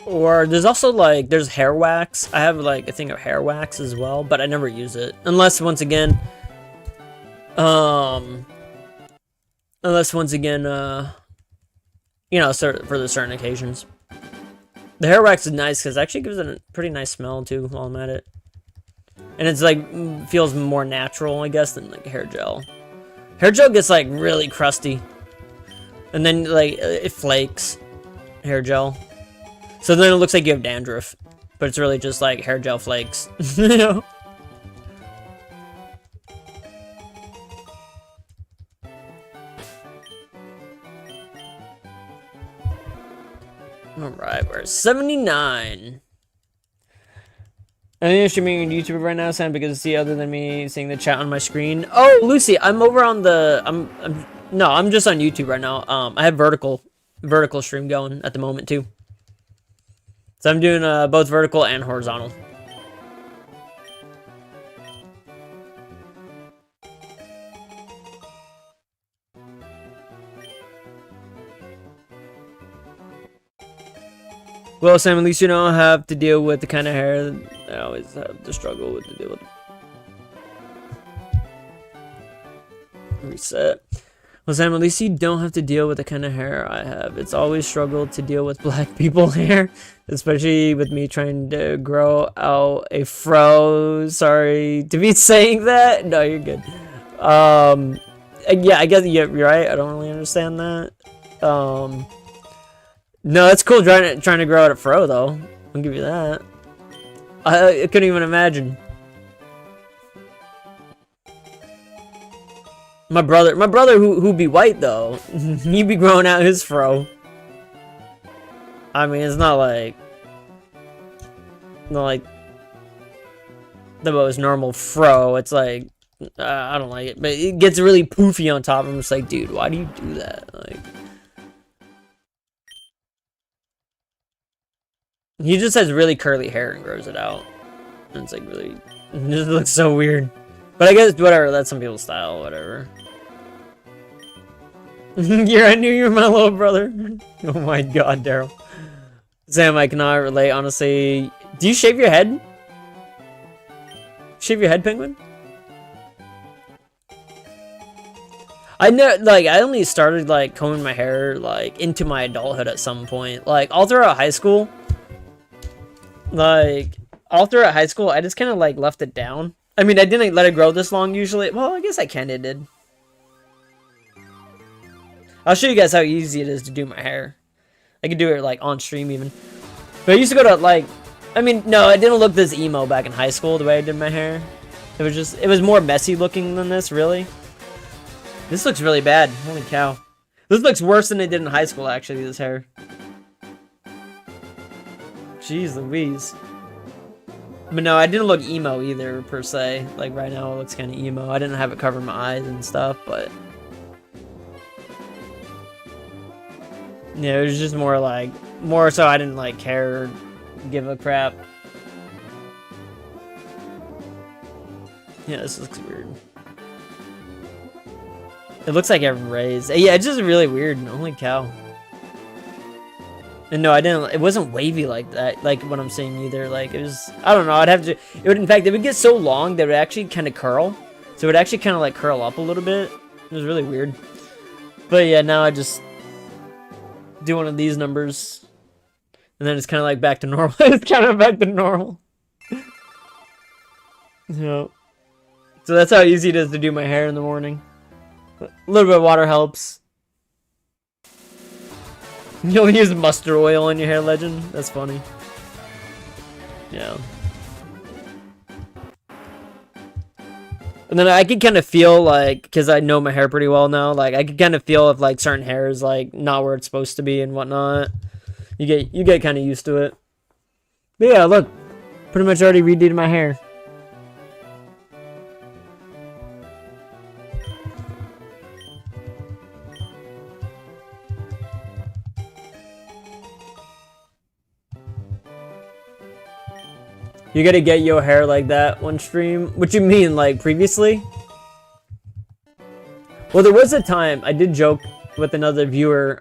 [SPEAKER 1] Or there's also like, there's hair wax. I have like a thing of hair wax as well, but I never use it. Unless once again, you know, for the certain occasions. The hair wax is nice because it actually gives it a pretty nice smell too while I'm at it. And it's like, feels more natural, I guess, than like hair gel. Hair gel gets like really crusty. And then like, it flakes. Hair gel. So then it looks like you have dandruff, but it's really just like hair gel flakes, you know? Alright, we're at 79. I'm streaming on YouTube right now, Sam, because see other than me seeing the chat on my screen. Oh, Lucy, I'm over on the, no, I'm just on YouTube right now. I have vertical stream going at the moment too. So I'm doing both vertical and horizontal. Well, Sam, at least you don't have to deal with the kind of hair that I always have to struggle with to deal with. Reset. Well, Sam, at least you don't have to deal with the kind of hair I have. It's always struggled to deal with black people hair, especially with me trying to grow out a fro. Sorry to be saying that. No, you're good. Yeah, I guess you're right. I don't really understand that. No, it's cool trying to grow out a fro, though. I'll give you that. I couldn't even imagine. My brother who be white though, he'd be growing out his fro. I mean, it's not like the most normal fro. It's like, I don't like it, but it gets really poofy on top. I'm just like, dude, why do you do that? Like, he just has really curly hair and grows it out. And it's like really, it just looks so weird. But I guess, whatever, that's some people's style, whatever. Yeah, I knew you were my little brother. Oh my god, Daryl. Sam, I cannot relate, honestly. Do you shave your head? Shave your head, Penguin? I know, like, I only started, like, combing my hair, like, into my adulthood at some point. Like, all throughout high school. I just kind of, like, left it down. I mean, I didn't let it grow this long usually. Well, I guess I kinda did. I'll show you guys how easy it is to do my hair. I could do it like on stream even. But I used to go to like, I mean, no, I didn't look this emo back in high school the way I did my hair. It was more messy looking than this, really. This looks really bad. Holy cow. This looks worse than it did in high school, actually, this hair. Jeez Louise. But no, I didn't look emo either, per se. Like, right now it looks kind of emo. I didn't have it cover my eyes and stuff, but... yeah, it was just more like... more so I didn't, like, care or give a crap. Yeah, this looks weird. It looks like every raised. Yeah, it's just really weird. Holy cow. And no, I didn't. It wasn't wavy like that, like what I'm saying either. Like it was. I don't know. I'd have to. It would. In fact, it would get so long that it would actually kind of curl. So it would actually kind of like curl up a little bit. It was really weird. But yeah, now I just do one of these numbers, and then it's kind of like back to normal. It's kind of back to normal. Yeah. So that's how easy it is to do my hair in the morning. A little bit of water helps. You'll use mustard oil in your hair, Legend? That's funny. Yeah. And then I could kind of feel like, because I know my hair pretty well now, like I could kind of feel if like certain hair is like not where it's supposed to be and whatnot. You get kind of used to it. But yeah, look. Pretty much already redid my hair. You gotta get your hair like that one stream? What you mean, like previously? Well, there was a time I did joke with another viewer,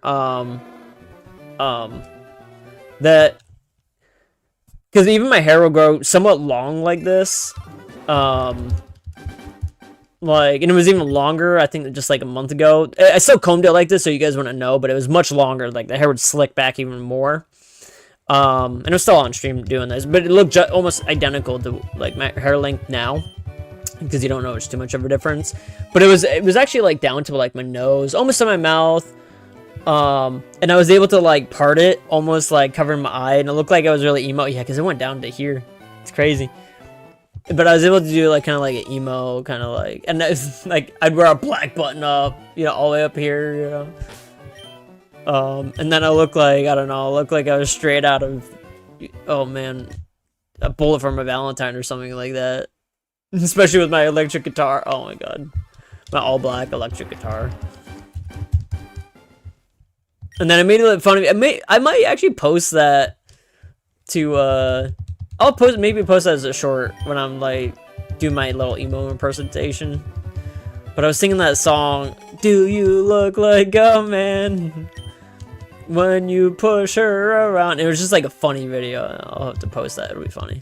[SPEAKER 1] that because even my hair will grow somewhat long like this, like, and it was even longer, I think, just like a month ago. I still combed it like this, so you guys wouldn't know, but it was much longer. Like the hair would slick back even more. And it was still on stream doing this, but it looked almost identical to like my hair length now, because you don't notice too much of a difference. But it was actually like down to like my nose, almost to my mouth. And I was able to like part it, almost like covering my eye, and it looked like I was really emo. Yeah, because it went down to here. It's crazy. But I was able to do like kind of like an emo, kind of like, and it's like I'd wear a black button up, you know, all the way up here, you know. And then I look like, I don't know, I look like I was straight out of, oh man, a bullet from a Valentine or something like that. Especially with my electric guitar. Oh my god. My all black electric guitar. And then I made it fun of me. I might actually post that to, I'll maybe post that as a short when I'm like, do my little emo impersonation. But I was singing that song, do you look like a man? When you push her around. It was just like a funny video. I'll have to post that. It'll be funny.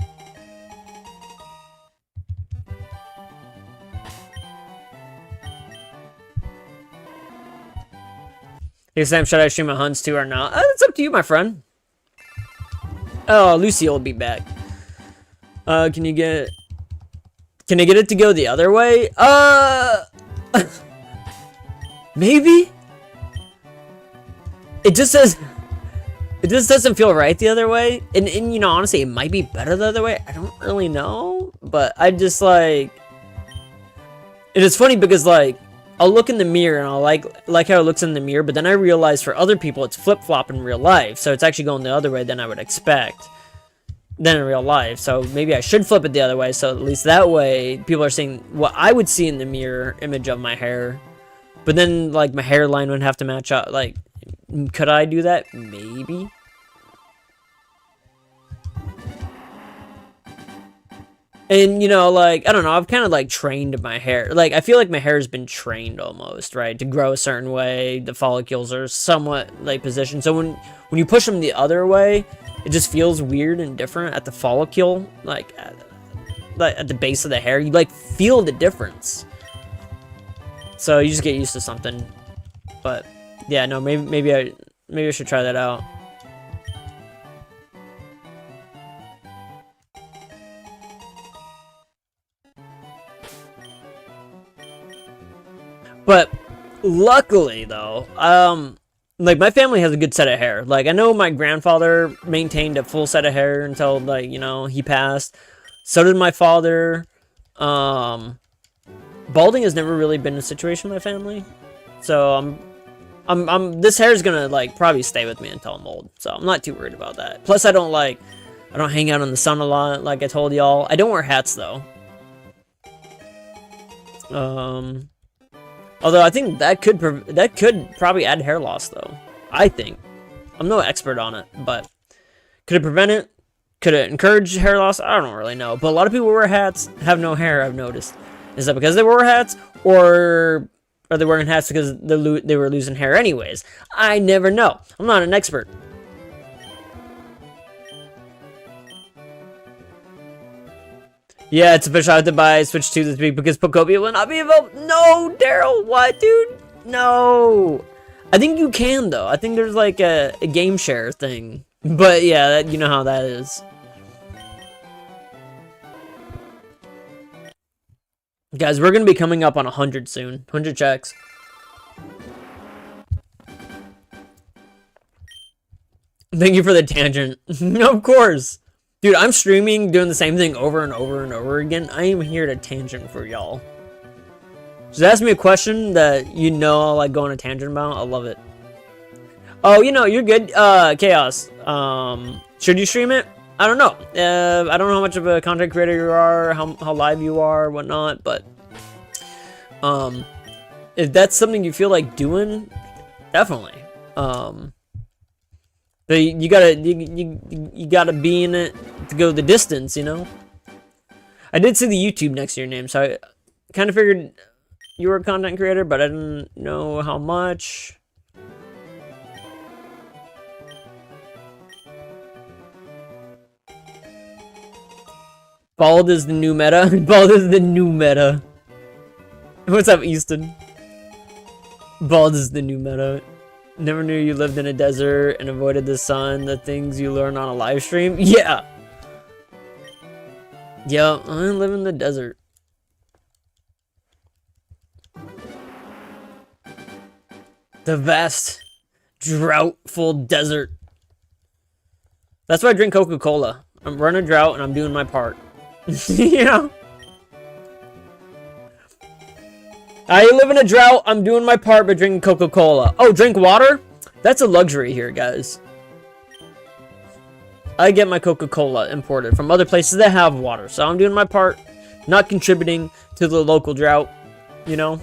[SPEAKER 1] Hey Sam, should I stream my Huns too or not? It's up to you, my friend. Oh, Lucy will be back. Can I get it to go the other way? Maybe? It just doesn't feel right the other way. And you know, honestly, it might be better the other way. I don't really know. But I just like... It is funny because like, I'll look in the mirror and I'll like how it looks in the mirror, but then I realize for other people it's flip-flop in real life. So it's actually going the other way than I would expect. Than in real life. So maybe I should flip it the other way, so at least that way people are seeing what I would see in the mirror image of my hair. But then like my hairline would have to match up. Like, could I do that? Maybe. And you know, like, I don't know, I've kind of like trained my hair. Like, I feel like my hair has been trained almost, right? To grow a certain way. The follicles are somewhat like positioned. So when you push them the other way, it just feels weird and different at the follicle, like at the base of the hair. You like feel the difference. So you just get used to something. But yeah, no, maybe I should try that out. But luckily though, like my family has a good set of hair. Like I know my grandfather maintained a full set of hair until like, you know, he passed. So did my father. Balding has never really been a situation in my family. So this hair is gonna like probably stay with me until I'm old. So I'm not too worried about that. Plus I don't hang out in the sun a lot like I told y'all. I don't wear hats though. Although I think that could probably add hair loss though. I think. I'm no expert on it, but could it prevent it? Could it encourage hair loss? I don't really know. But a lot of people who wear hats have no hair, I've noticed. Is that because they wore hats, or are they wearing hats because they were losing hair anyways? I never know. I'm not an expert. Yeah, it's official. I have to buy Switch 2 this week because Pokopia will not be available. No, Daryl, what, dude? No. I think you can, though. I think there's like a game share thing. But yeah, you know how that is. Guys, we're going to be coming up on 100 soon. 100 checks. Thank you for the tangent. Of course. Dude, I'm streaming, doing the same thing over and over and over again. I am here to tangent for y'all. Just ask me a question that you know I'll like go on a tangent about. I love it. Oh, you know, you're good. Chaos. Should you stream it? I don't know. I don't know how much of a content creator you are, how live you are, whatnot, but if that's something you feel like doing, definitely. But you gotta be in it to go the distance, you know. I did see the YouTube next to your name, so I kind of figured you were a content creator, but I didn't know how much. Bald is the new meta. Bald is the new meta. What's up, Easton? Bald is the new meta. Never knew you lived in a desert and avoided the sun. The things you learn on a live stream. Yeah. Yeah, I live in the desert. The vast, droughtful desert. That's why I drink Coca-Cola. I'm running a drought and I'm doing my part. You know? I live in a drought. I'm doing my part by drinking Coca-Cola. Oh, drink water? That's a luxury here, guys. I get my Coca-Cola imported from other places that have water. So I'm doing my part, not contributing to the local drought, you know?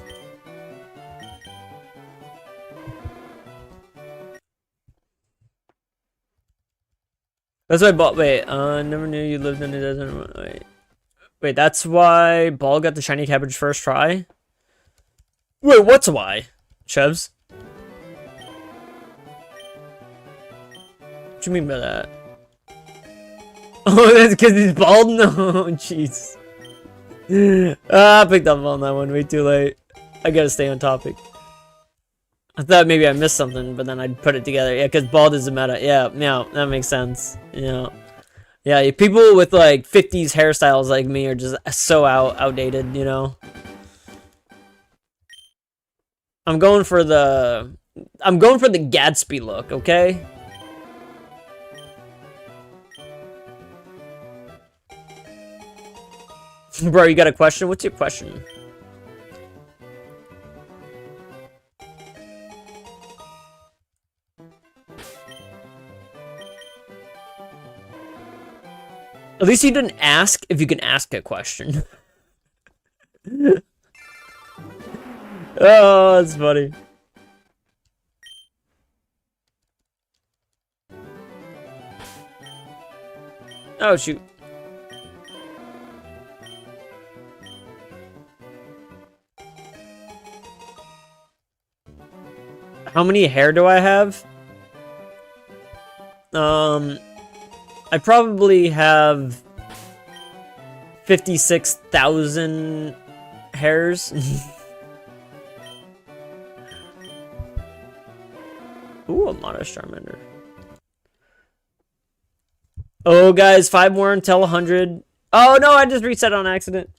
[SPEAKER 1] That's why I bought. Wait, never knew you lived in a desert. Wait, that's why Ball got the shiny cabbage first try? Wait, what's why? Chevs? What do you mean by that? Oh, that's because he's bald? No, jeez. I picked up on that one way too late. I gotta stay on topic. I thought maybe I missed something, but then I'd put it together. Yeah, because bald is a meta. Yeah, that makes sense. Yeah, people with like 50s hairstyles like me are just so outdated, you know. I'm going for the Gatsby look, okay? Bro, you got a question? What's your question? At least you didn't ask if you can ask a question. Oh, that's funny. Oh, shoot. How many hair do I have? I probably have 56,000 hairs. Ooh, a modest Charmander. Oh, guys, 5 more until 100. Oh, no, I just reset on accident.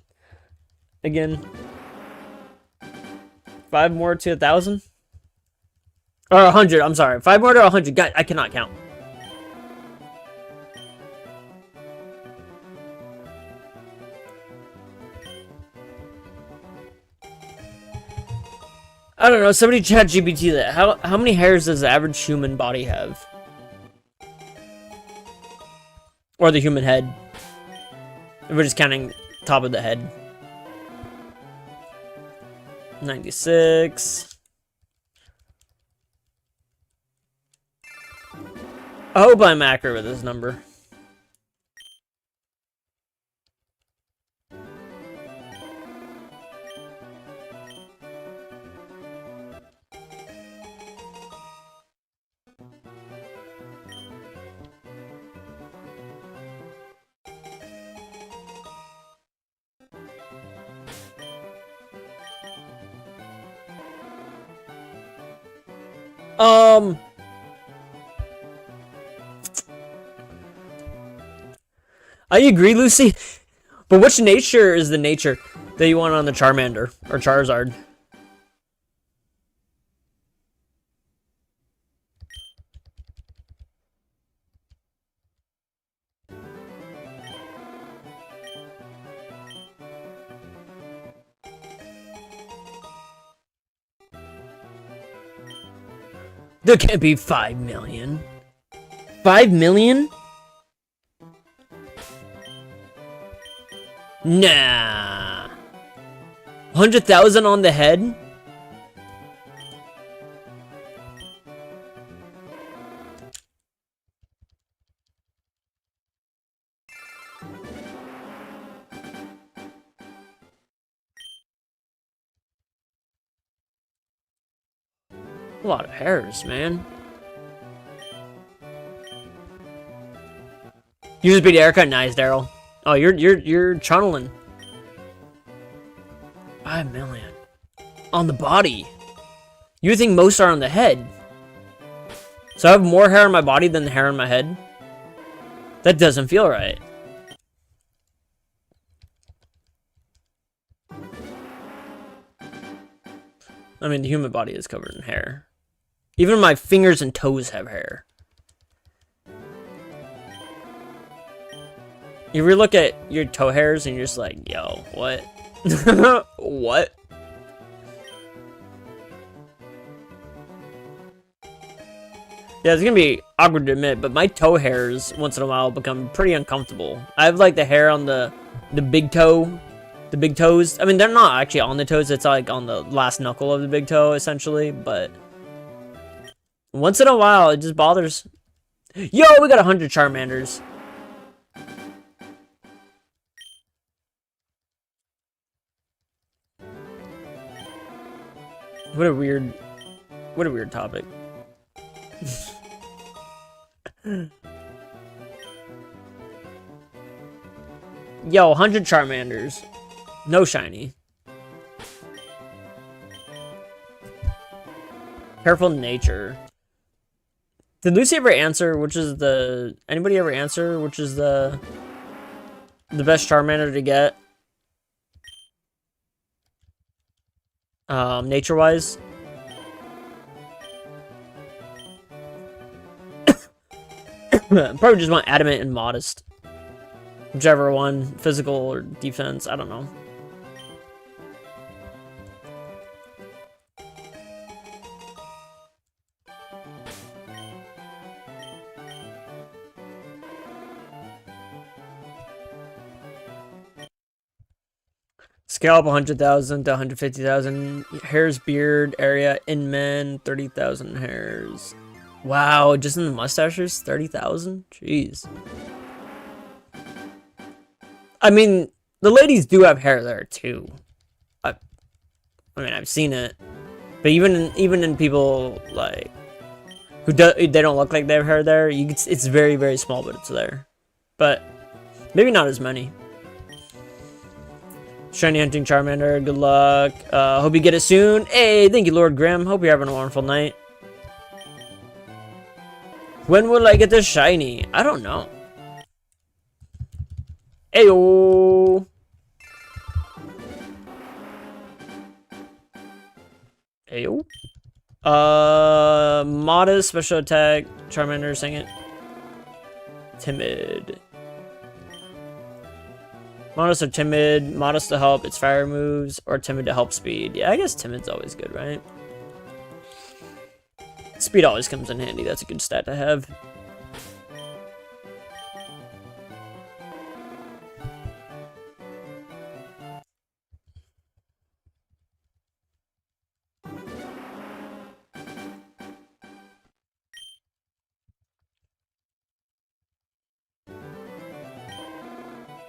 [SPEAKER 1] Again. 5 more to 1,000? Or 100, I'm sorry. 5 more to 100. God, I cannot count. I don't know, somebody chat GPT that. How many hairs does the average human body have? Or the human head? If we're just counting top of the head. 96. I hope I'm accurate with this number. I agree, Lucy. But which nature is the nature that you want on the Charmander or Charizard? There can't be 5 million. 5 million? Nah. 100,000 on the head? A lot of hairs, man. You just beat Erica? Nice, Daryl. Oh, you're channeling. 5 million. On the body. You think most are on the head. So I have more hair on my body than the hair on my head? That doesn't feel right. I mean, the human body is covered in hair. Even my fingers and toes have hair. You ever look at your toe hairs and you're just like, yo, what? What? Yeah, it's gonna be awkward to admit, but my toe hairs once in a while become pretty uncomfortable. I have like the hair on the big toe, the big toes. I mean, they're not actually on the toes. It's like on the last knuckle of the big toe, essentially. But once in a while, it just bothers. Yo, we got 100 Charmanders. What a weird topic. Yo, 100 Charmanders. No shiny. Careful nature. Did Lucy ever answer which is the... Anybody ever answer which is the best Charmander to get? Nature-wise? Probably just want adamant and modest. Whichever one, physical or defense, I don't know. Scale up 100,000 to 150,000 hairs, beard area in men, 30,000 hairs. Wow, just in the mustaches, 30,000? Jeez. I mean, the ladies do have hair there too. I mean, I've seen it, but even in people like who they don't look like they have hair there, it's very, very small, but it's there. But maybe not as many. Shiny hunting Charmander, good luck. Hope you get it soon. Hey, thank you, Lord Grimm. Hope you're having a wonderful night. When will I get this shiny? I don't know. Ayo. Ayo. Modest, special attack, Charmander, sing it. Timid. Modest or timid, modest to help its fire moves, or timid to help speed. Yeah, I guess timid's always good, right? Speed always comes in handy, that's a good stat to have.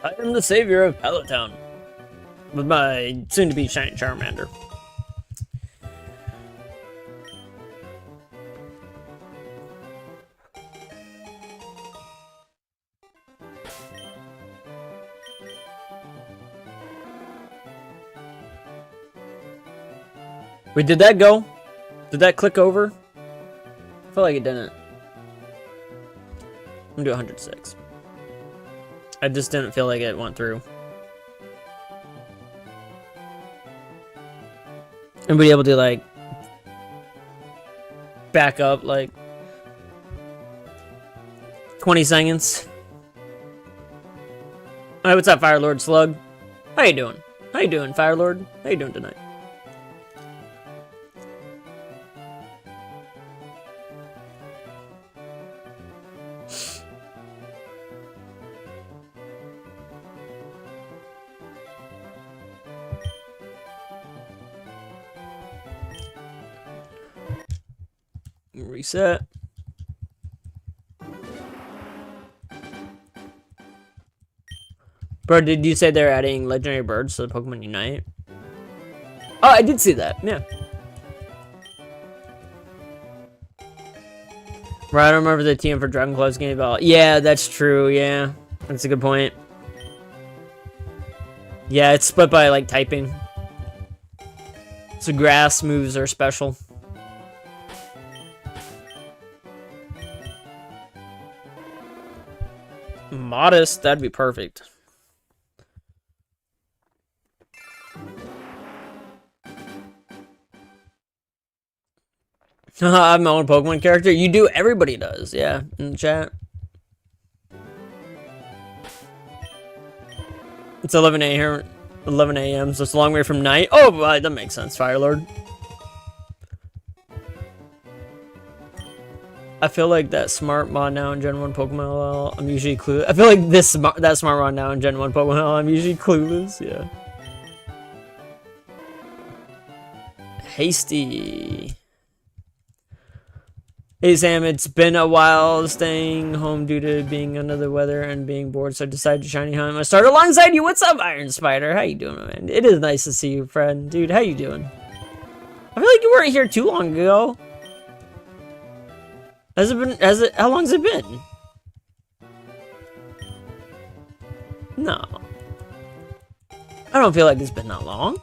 [SPEAKER 1] I am the savior of Pallet with my soon-to-be shiny Charmander. Wait, did that go? Did that click over? I feel like it didn't. I'm gonna do 106. I just didn't feel like it went through. Anybody able to like back up like 20 seconds? Alright, what's up, Fire Lord Slug? How you doing? How you doing, Fire Lord? How you doing tonight? Reset. Bro, did you say they're adding legendary birds to the Pokemon Unite? Oh, I did see that. Yeah. Right, I don't remember the team for Dragon Claw's game about. Yeah, that's true. Yeah, that's a good point. Yeah, it's split by like typing. So grass moves are special. Modest, that'd be perfect. I have my own Pokemon character. You do, everybody does, yeah, in the chat. It's 11 a.m. 11 a.m. So it's a long way from night. Oh, that makes sense, Firelord. I feel like that smart mod now in Gen 1 Pokemon LL, I'm usually clueless. I feel like that smart mod now in Gen 1 Pokemon LL, I'm usually clueless, yeah. Hasty. Hey Sam, it's been a while staying home due to being under the weather and being bored, so I decided to shiny hunt. I start alongside you. What's up, Iron Spider? How you doing, man? It is nice to see you, friend. Dude, how you doing? I feel like you weren't here too long ago. How long's it been? No. I don't feel like it's been that long.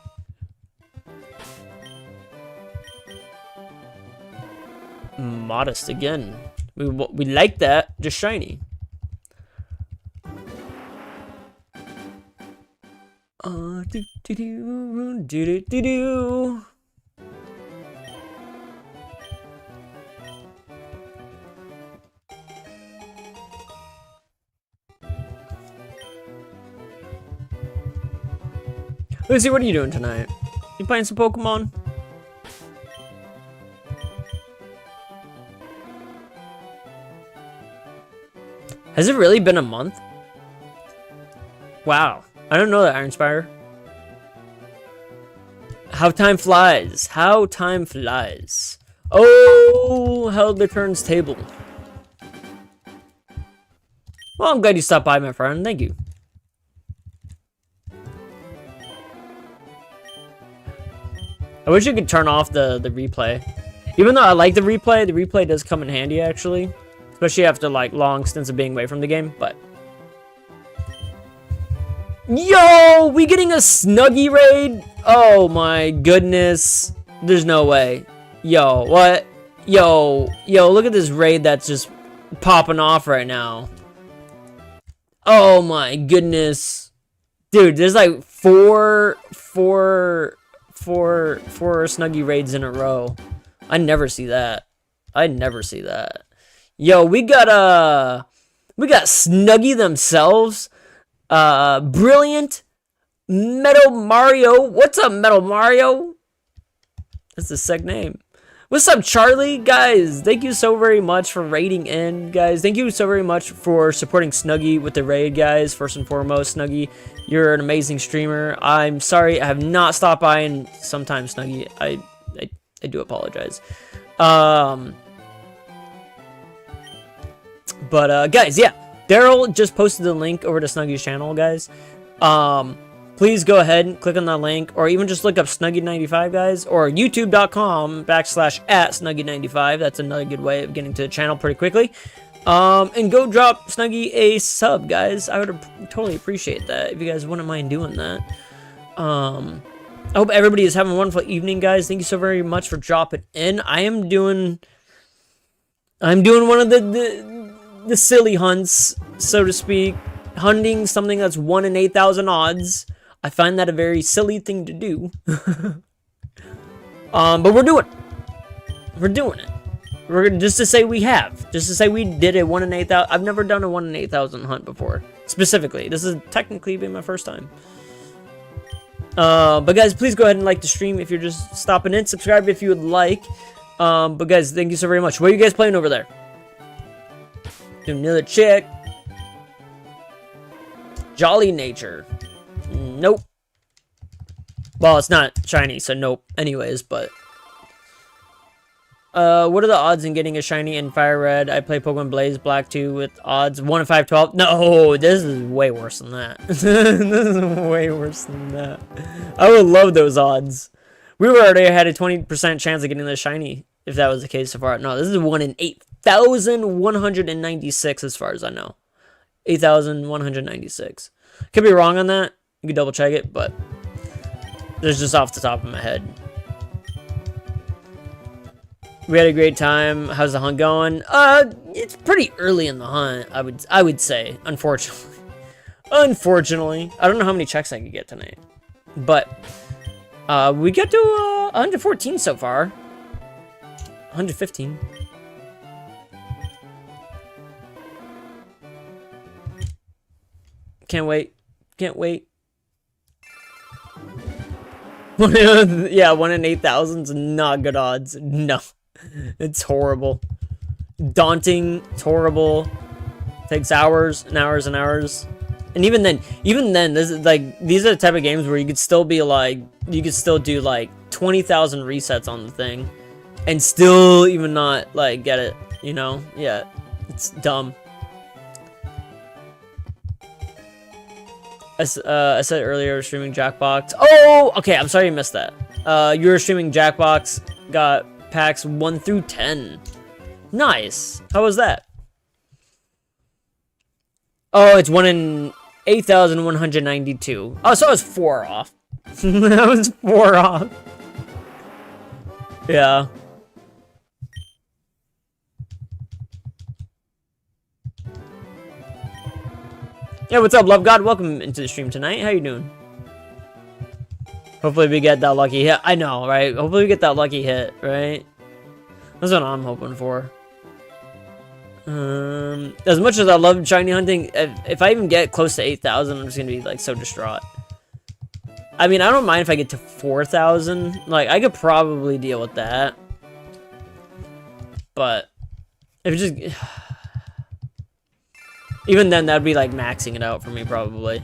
[SPEAKER 1] Modest again. We like that. Just shiny. Do do do do do do. Lucy, what are you doing tonight? You playing some Pokemon? Has it really been a month? Wow. I don't know that, Iron Spire. How time flies. How time flies. Oh, held the turns table. Well, I'm glad you stopped by, my friend. Thank you. I wish you could turn off the replay. Even though I like the replay does come in handy, actually. Especially after, like, long stints of being away from the game, but... Yo! We getting a Snuggie raid? Oh my goodness. There's no way. Yo, what? Yo, look at this raid that's just popping off right now. Oh my goodness. Dude, there's like four Snuggie raids in a row. I never see that. I never see that. Yo, we got Snuggie themselves. Brilliant Metal Mario. What's up, Metal Mario? That's a sick name. What's up, Charlie? Guys, thank you so very much for raiding in, guys. Thank you so very much for supporting Snuggie with the raid, guys. First and foremost, Snuggie, you're an amazing streamer. I'm sorry I have not stopped by in some time, Snuggie. I do apologize. But guys, yeah, Daryl just posted the link over to Snuggie's channel, guys. Please go ahead and click on that link, or even just look up Snuggie95, guys, or youtube.com/@Snuggie95. That's another good way of getting to the channel pretty quickly. And go drop Snuggie a sub, guys. I would totally appreciate that if you guys wouldn't mind doing that. I hope everybody is having a wonderful evening, guys. Thank you so very much for dropping in. I'm doing one of the silly hunts, so to speak. Hunting something that's 1 in 8,000 odds. I find that a very silly thing to do. But we're doing it. We're doing it. Just to say we have. Just to say we did a 1 in 8,000. I've never done a 1 in 8,000 hunt before. Specifically. This is technically been my first time. But guys, please go ahead and like the stream if you're just stopping in. Subscribe if you would like. But guys, thank you so very much. What are you guys playing over there? Do another check. Jolly Nature. Nope. Well, it's not shiny, so nope. Anyways, but... What are the odds in getting a shiny in Fire Red? I play Pokemon Blaze Black 2 with odds 1 in 512. No, this is way worse than that. This is way worse than that. I would love those odds. We were already had a 20% chance of getting the shiny if that was the case so far. No, this is 1 in 8,196 as far as I know. 8,196. Could be wrong on that. You can double check it, but there's just off the top of my head. We had a great time. How's the hunt going? It's pretty early in the hunt, I would say, unfortunately. Unfortunately. I don't know how many checks I could get tonight. But we got to 114 so far. 115. Can't wait. Can't wait. Yeah, 1 in 8,000 is not good odds. No. It's horrible. Daunting. It's horrible. Takes hours and hours and hours. And even then, this is like, these are the type of games where you could still be like, you could still do like 20,000 resets on the thing and still even not like get it, you know? Yeah, it's dumb. I said earlier I was streaming Jackbox. Oh, okay, I'm sorry you missed that. You were streaming Jackbox, got packs 1 through 10. Nice. How was that? Oh, it's 1 in 8,192. Oh, so I was 4 off. I was 4 off. Yeah. Yeah, what's up, Love God? Welcome into the stream tonight. How you doing? Hopefully we get that lucky hit. I know, right? Hopefully we get that lucky hit, right? That's what I'm hoping for. As much as I love shiny hunting, if I even get close to 8,000, I'm just gonna be like so distraught. I mean, I don't mind if I get to 4,000. Like, I could probably deal with that. But if it just, even then, that'd be like maxing it out for me probably.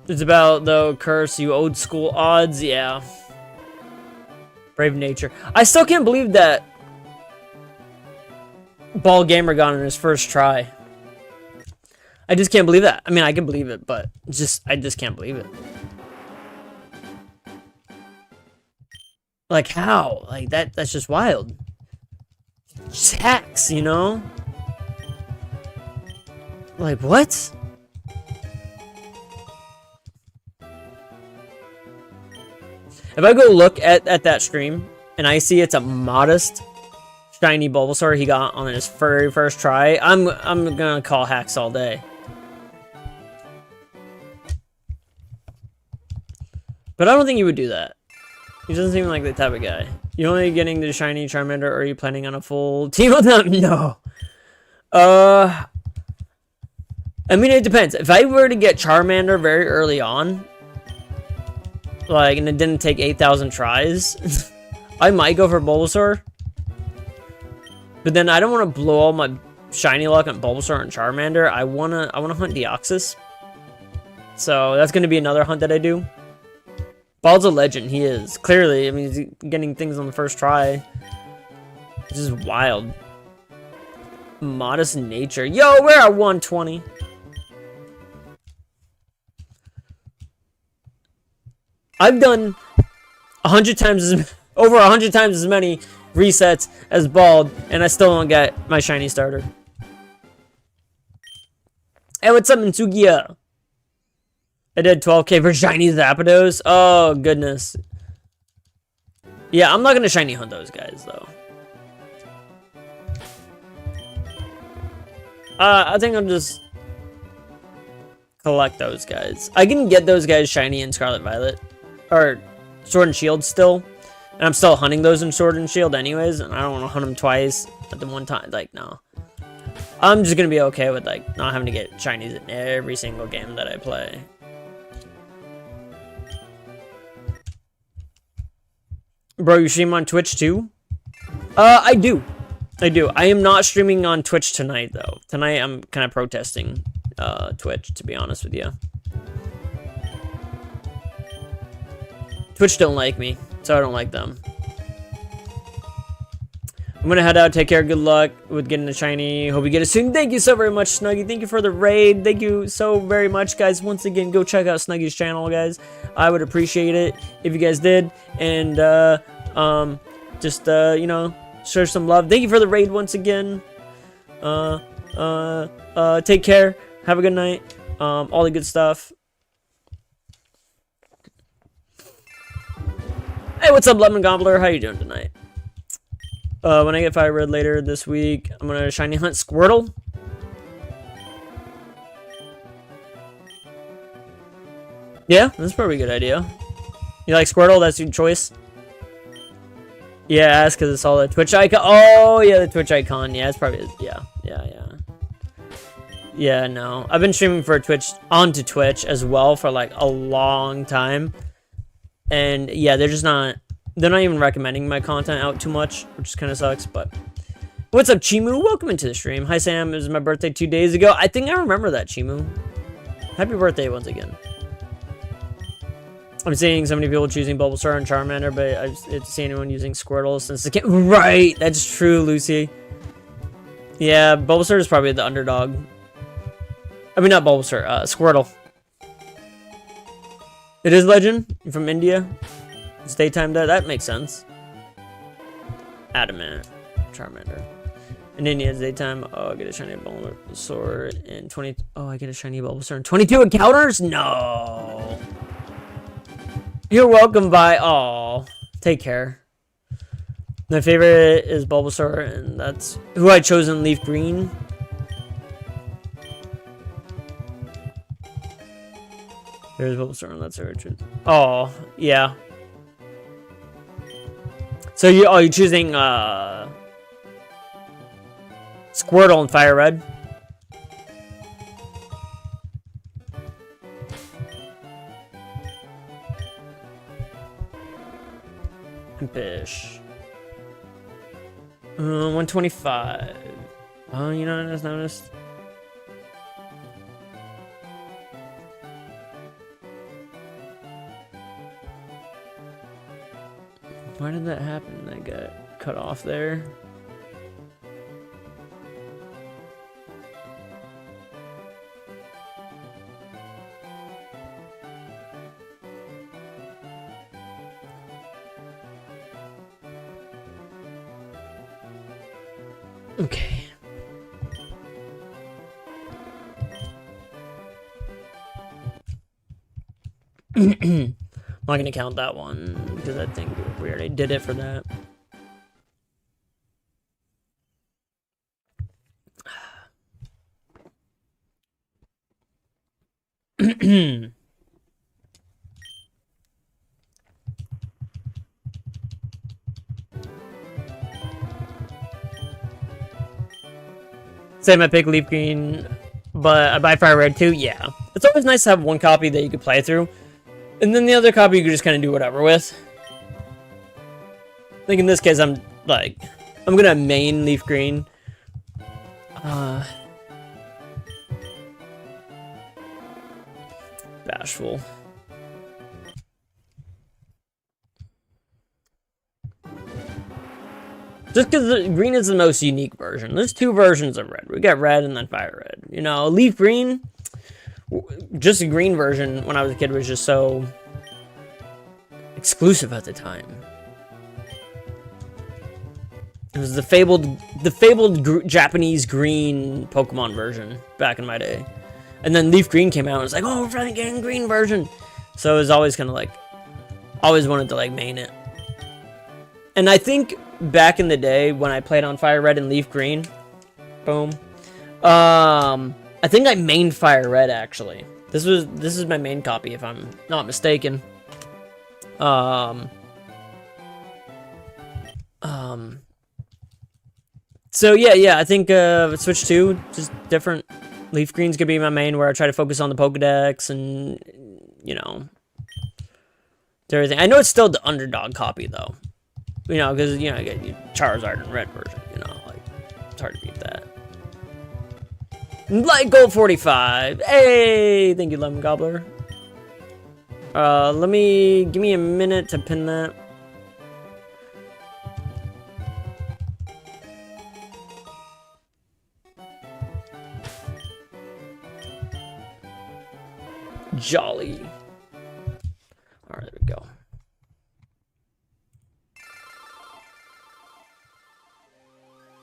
[SPEAKER 1] It's about, though, curse you old school odds. Yeah. Brave nature. I still can't believe that Ball Gamer got on his first try. I just can't believe that. I mean, I can believe it, but I just can't believe it. Like, how? Like, that's just wild. Just hacks, you know? Like, what? If I go look at that stream and I see it's a modest shiny Bulbasaur he got on his very first try, I'm gonna call hacks all day. But I don't think you would do that. He doesn't seem like the type of guy. You only getting the shiny Charmander, or are you planning on a full team of them? No. I mean, it depends. If I were to get Charmander very early on, like, and it didn't take 8,000 tries, I might go for Bulbasaur. But then I don't want to blow all my shiny luck on Bulbasaur and Charmander. I wanna hunt Deoxys. So that's gonna be another hunt that I do. Bald's a legend, he is. Clearly, I mean, he's getting things on the first try. This is wild. Modest nature. Yo, we're at 120. I've done 100 times over 100 times as many resets as Bald, and I still don't get my shiny starter. Hey, what's up, Mitsugiya? I did 12k for shiny Zapdos. Oh, goodness. Yeah, I'm not gonna shiny hunt those guys, though. I think I'll just collect those guys. I can get those guys shiny in Scarlet Violet. Or Sword and Shield still. And I'm still hunting those in Sword and Shield anyways. And I don't want to hunt them twice at the one time. Like, no. I'm just going to be okay with, like, not having to get shinies in every single game that I play. Bro, you stream on Twitch too? I do. I am not streaming on Twitch tonight, though. Tonight, I'm kind of protesting Twitch, to be honest with you. Twitch don't like me, so I don't like them. I'm gonna head out. Take care. Good luck with getting the shiny. Hope you get it soon. Thank you so very much, Snuggy. Thank you for the raid. Thank you so very much, guys. Once again, go check out Snuggy's channel, guys. I would appreciate it if you guys did. And just you know, share some love. Thank you for the raid once again. Take care. Have a good night. All the good stuff. Hey, what's up, Lemon Gobbler? How you doing tonight? When I get Fire Red later this week, I'm gonna shiny hunt Squirtle. Yeah, that's probably a good idea. You like Squirtle? That's your choice? Yeah, that's because it's all the Twitch icon. Oh, yeah, the Twitch icon. Yeah, it's probably, yeah. Yeah, no. I've been streaming for Twitch, onto Twitch as well for like a long time. And yeah, they're not even recommending my content out too much, which kind of sucks, but. What's up, Chimu? Welcome into the stream. Hi, Sam. It was my birthday 2 days ago. I think I remember that, Chimu. Happy birthday once again. I'm seeing so many people choosing Bulbasaur and Charmander, but I just didn't see anyone using Squirtle since the game. Right, that's true, Lucy. Yeah, Bulbasaur is probably the underdog. I mean, not Bulbasaur, Squirtle. It is Legend from India. It's daytime. That makes sense. Adamant, Charmander. In India, it's daytime. Oh, I get a shiny Bulbasaur in 20. Oh, I get a shiny Bulbasaur in 22 encounters. No. You're welcome, bye. Oh, take care. My favorite is Bulbasaur, and that's who I chose in Leaf Green. There's Bulbasaur, and that's Richard. Oh, yeah. So you're choosing Squirtle and Fire Red. Impish. 125. Oh, you know, I just noticed. Why did that happen? That got cut off there. Okay. I'm not gonna count that one because I think we already did it for that. Same, I pick Leaf Green, but I buy Fire Red too. Yeah, it's always nice to have one copy that you could play through. And then the other copy you can just kind of do whatever with. I think in this case, I'm gonna main Leaf Green. Bashful. Just because green is the most unique version. There's two versions of red. We got red and then Fire Red. You know, Leaf Green, just a green version when I was a kid was just so exclusive at the time. It was the fabled Japanese green Pokemon version back in my day. And then Leaf Green came out and it was like, oh, we're finally getting green version. So it was always kind of like, always wanted to like main it. And I think back in the day when I played on Fire Red and Leaf Green, boom. I think I mained Fire Red actually. This is my main copy if I'm not mistaken. So yeah, I think Switch 2, just different. Leaf Green's gonna be my main where I try to focus on the Pokedex and, you know, everything. I know it's still the underdog copy though. You know, because, you know, you get Charizard in red version, you know, like, it's hard to beat that. Light Gold 45. Hey, thank you, Lemon Gobbler. Give me a minute to pin that. Jolly. All right, there we go.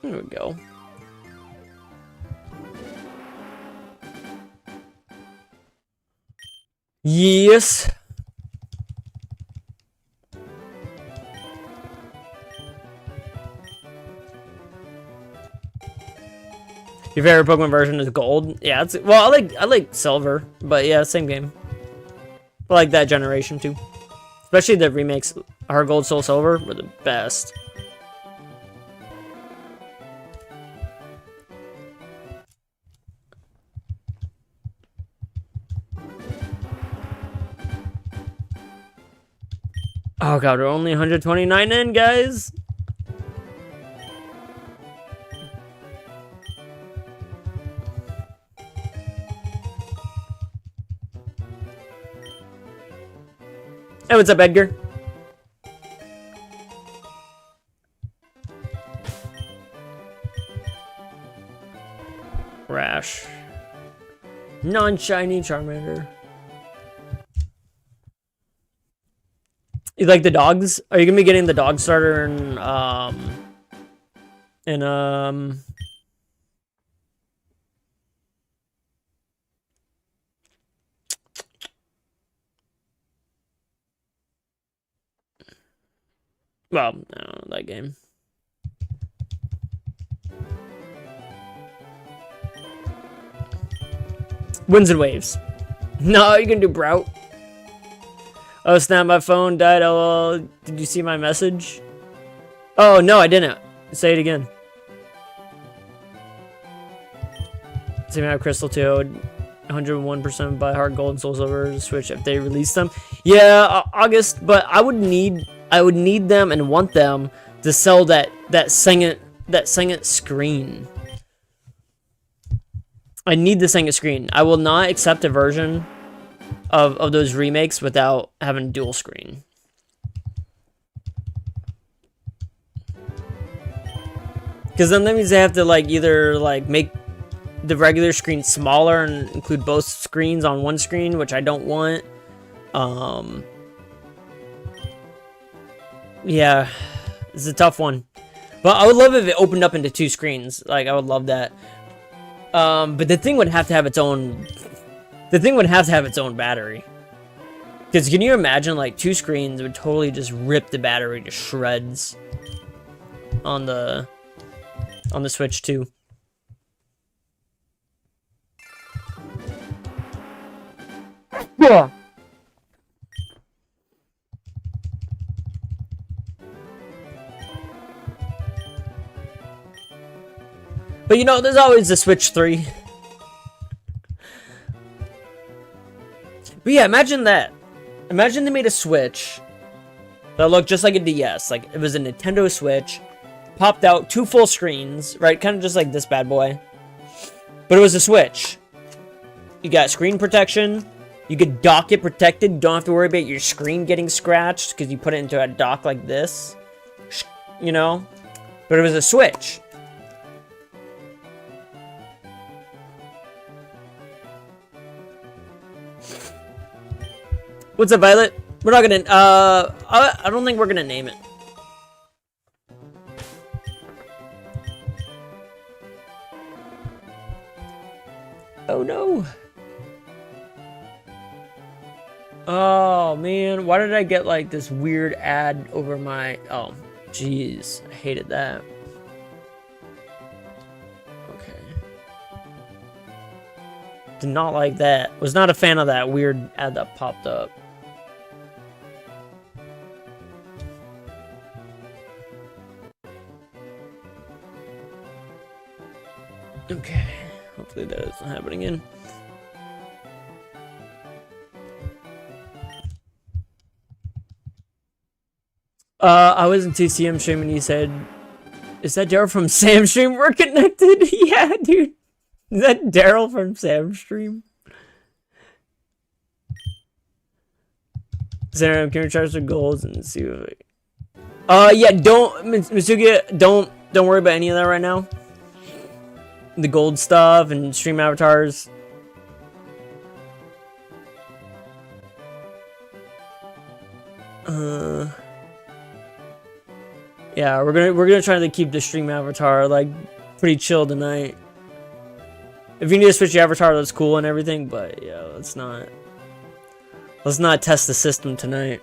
[SPEAKER 1] There we go. Yes. Your favorite Pokemon version is Gold? Yeah, it's, well, I like Silver, but yeah, same game. I like that generation too. Especially the remakes. Heart Gold, Soul Silver were the best. Oh god, we're only 129 in, guys. Hey, what's up, Edgar? Rash. Non-shiny Charmander. You like the dogs? Are you gonna be getting the dog starter in well, I don't know that game. Winds and Waves. No, you can do Brout. Oh snap, my phone died. LOL. Did you see my message? Oh no, I didn't. Say it again. Same out Crystal 2. 101% by Heart Gold and Soul Silver Switch if they release them. Yeah, August, but I would need them and want them to sell that Singit screen. I need the Singit screen. I will not accept a version of those remakes without having dual screen. Because then that means they have to like either like make the regular screen smaller and include both screens on one screen, which I don't want. Yeah, it's a tough one. But I would love if it opened up into 2 screens. Like, I would love that. But the thing would have to have its own... The thing would have to have its own battery. Because can you imagine, like, 2 screens would totally just rip the battery to shreds on the Switch too. Yeah. But you know, there's always the Switch 3. But yeah, imagine that. Imagine they made a Switch that looked just like a DS. Like, it was a Nintendo Switch. Popped out 2 full screens, right? Kind of just like this bad boy. But it was a Switch. You got screen protection. You could dock it protected. You don't have to worry about your screen getting scratched because you put it into a dock like this. You know? But it was a Switch. What's up, Violet? We're not gonna, I don't think we're gonna name it. Oh no. Oh man, why did I get like this weird ad over my, oh, jeez, I hated that. Okay. Did not like that. Was not a fan of that weird ad that popped up. Okay, hopefully that doesn't happen again. I was in TCM stream and he said, "Is that Daryl from Sam stream? We're connected." Yeah, dude. Is that Daryl from Sam stream? Sarah, can we charge the goals and see if yeah, don't Mitsuki, don't worry about any of that right now. The gold stuff and stream avatars. Yeah, we're gonna try to keep the stream avatar like pretty chill tonight. If you need to switch your avatar, that's cool and everything, but yeah, let's not test the system tonight.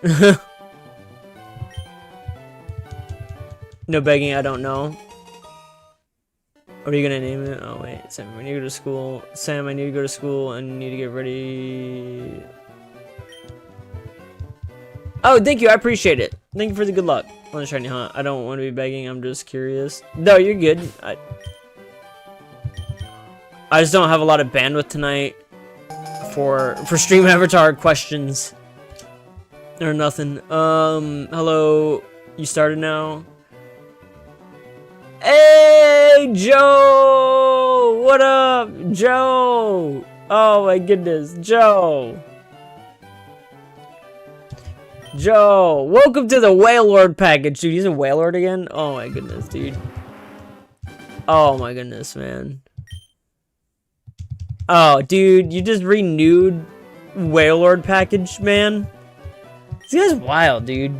[SPEAKER 1] No begging, I don't know. What are you gonna name it? Oh wait, Sam, we need to go to school. Sam, I need to go to school and need to get ready. Oh, thank you, I appreciate it. Thank you for the good luck on the shiny hunt. I don't want to be begging, I'm just curious. No, you're good. I just don't have a lot of bandwidth tonight for stream avatar questions or nothing. Hello, you started now? Hey, Joe! What up, Joe? Oh my goodness, Joe! Joe, welcome to the Whale Lord package, dude. He's a Whale Lord again? Oh my goodness, dude. Oh my goodness, man. Oh, dude, you just renewed Whale Lord package, man. This guy's wild, dude.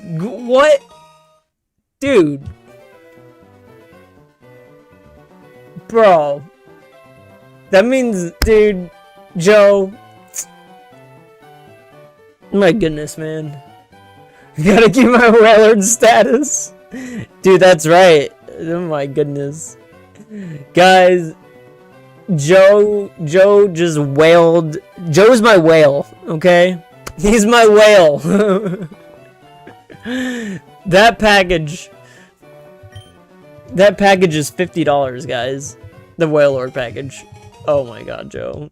[SPEAKER 1] What? Dude. Bro. That means, dude, Joe. My goodness, man. Gotta keep my Whale Lord status. Dude, that's right. Oh my goodness. Guys, Joe just wailed. Joe's my whale, okay? He's my whale. That package is $50, guys. The Whale Lord package. Oh my god, Joe.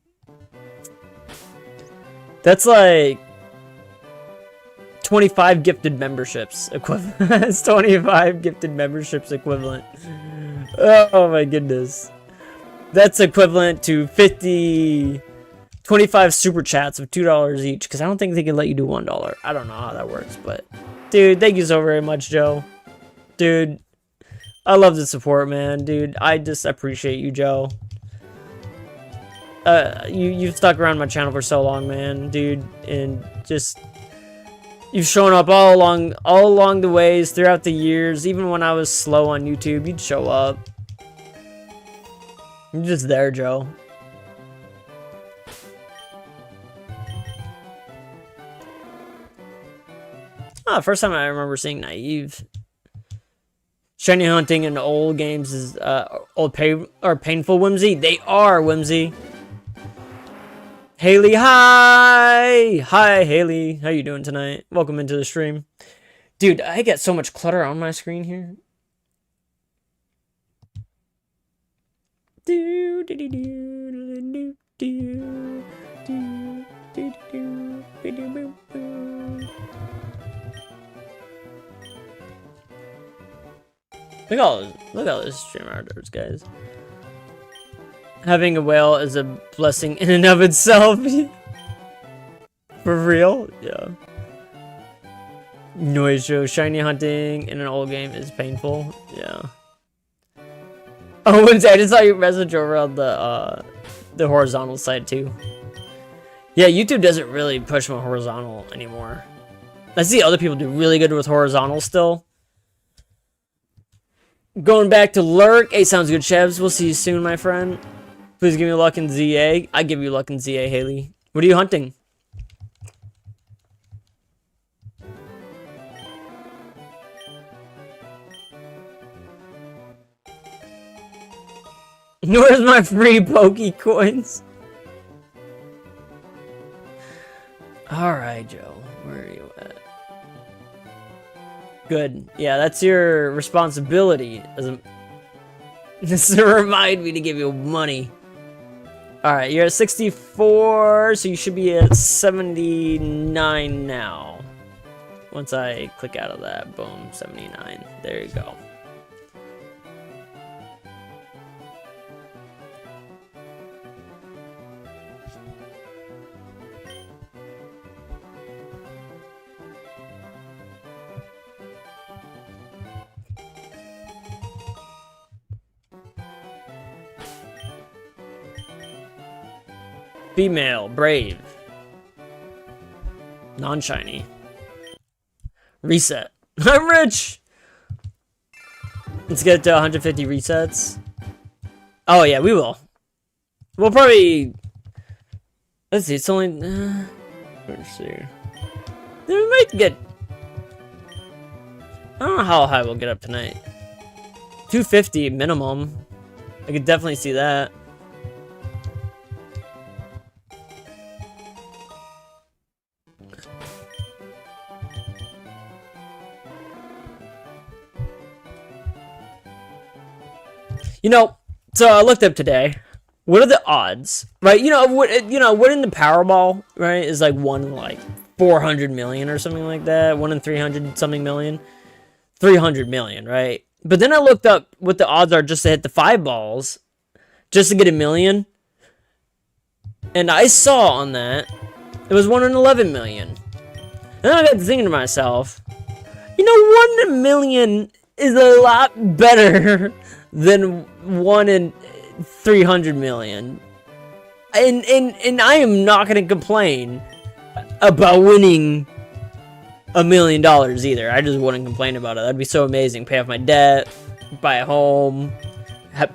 [SPEAKER 1] That's like 25 gifted memberships equivalent. That's 25 gifted memberships equivalent. Oh my goodness. That's equivalent to 25 super chats of $2 each, because I don't think they can let you do $1. I don't know how that works, but dude, thank you so very much, Joe. Dude, I love the support, man. Dude, I just appreciate you, Joe. You've stuck around my channel for so long, man, dude, and just you've shown up all along the ways throughout the years. Even when I was slow on YouTube, you'd show up. You're just there, Joe. Oh, first time I remember seeing Naive. Shiny hunting in old games is painful, Whimsy. They are, Whimsy. Haley, hi! Hi, Haley. How you doing tonight? Welcome into the stream. Dude, I get so much clutter on my screen here. Look at all this stream outdoors, guys. Having a whale is a blessing in and of itself. For real? Yeah. Noise show. Shiny hunting in an old game is painful. Yeah. Oh, Wednesday, I just saw your message over on the horizontal side too. Yeah, YouTube doesn't really push my horizontal anymore. I see other people do really good with horizontal still. Going back to lurk. Hey, sounds good, Chebs. We'll see you soon, my friend. Please give me luck in ZA. I give you luck in ZA, Haley. What are you hunting? Where's my free Poke coins? Alright, Joe. Where are you at? Good. Yeah, that's your responsibility. This is to remind me to give you money. Alright, you're at 64, so you should be at 79 now. once I click out of that. Boom, 79. There you go. Female, brave. Non-shiny. Reset. I'm rich! Let's get to 150 resets. Oh yeah, we will. We'll probably... Let's see, it's only... let's see. We might get... I don't know how high we'll get up tonight. 250 minimum. I could definitely see that. You know, so I looked up today. What are the odds, right? You know what in the Powerball, right, is like 1 in like 400 million or something like that. 1 in 300 something million. 300 million, right? But then I looked up what the odds are just to hit the 5 balls, just to get 1 million. And I saw on that it was 1 in 11 million. And then I got thinking to myself, you know, 1 in a million is a lot better than 1 in 300 million. And I am not going to complain about winning $1 million either. I just wouldn't complain about it. That'd be so amazing. Pay off my debt, buy a home,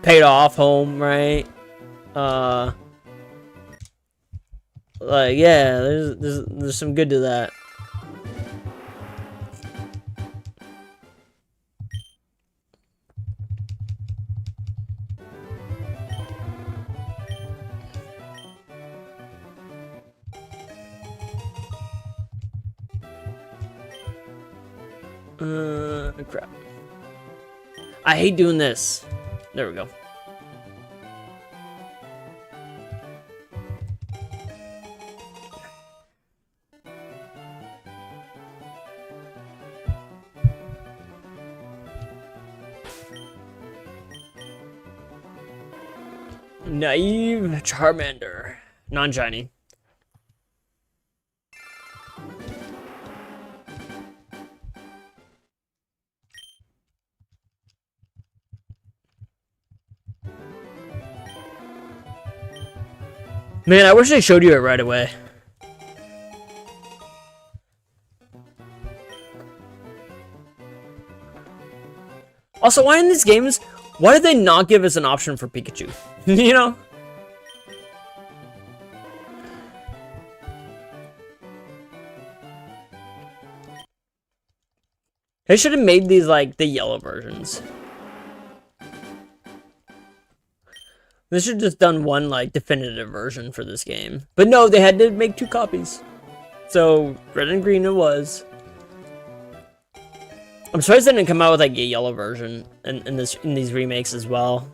[SPEAKER 1] paid off home, right? Like, yeah, there's some good to that. Crap. I hate doing this. There we go. Naive Charmander. Non-shiny. Man, I wish I showed you it right away. Also, why in these games, why did they not give us an option for Pikachu? You know? They should have made these like the yellow versions. They should have just done one, like, definitive version for this game. But no, they had to make 2 copies. So, red and green it was. I'm surprised they didn't come out with, like, a yellow version in these remakes as well.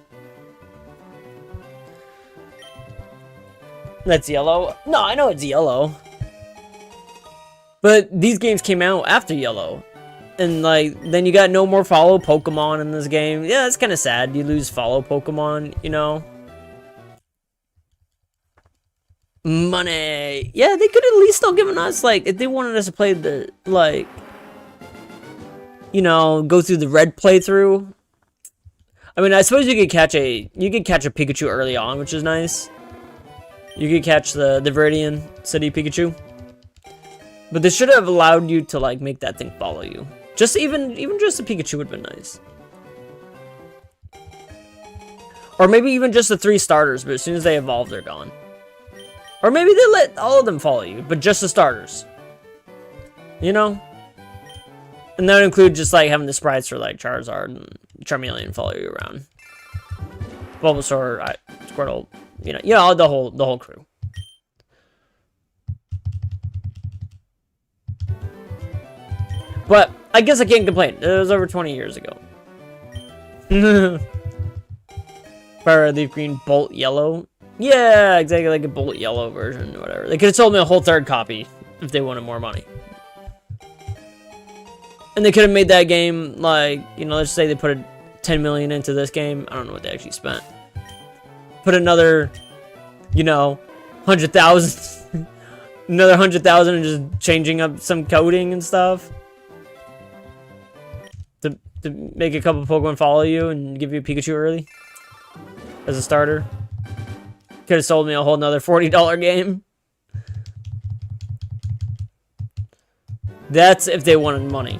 [SPEAKER 1] That's yellow? No, I know it's yellow. But these games came out after yellow. And, like, then you got no more follow Pokemon in this game. Yeah, that's kind of sad. You lose follow Pokemon, you know? Money. Yeah, they could at least still given us, like, if they wanted us to play the, like, you know, go through the red playthrough. I mean, I suppose you could catch a Pikachu early on, which is nice. You could catch the Viridian City Pikachu. But they should have allowed you to, like, make that thing follow you. Just even just a Pikachu would have been nice. Or maybe even just the 3 starters, but as soon as they evolve, they're gone. Or maybe they let all of them follow you, but just the starters. You know? And that would include just, like, having the sprites for, like, Charizard and Charmeleon follow you around. Bulbasaur, Squirtle, you know, the whole crew. But I guess I can't complain. It was over 20 years ago. Fire Leaf Green, Bolt Yellow. Yeah, exactly like a Bolt Yellow version or whatever. They could have sold me a whole 3rd copy if they wanted more money. And they could have made that game, like, you know, let's say they put 10 million into this game. I don't know what they actually spent. Put another, you know, 100,000, another 100,000 and just changing up some coding and stuff. To make a couple Pokemon follow you and give you a Pikachu early. As a starter. Could have sold me a whole nother $40 game. That's if they wanted money.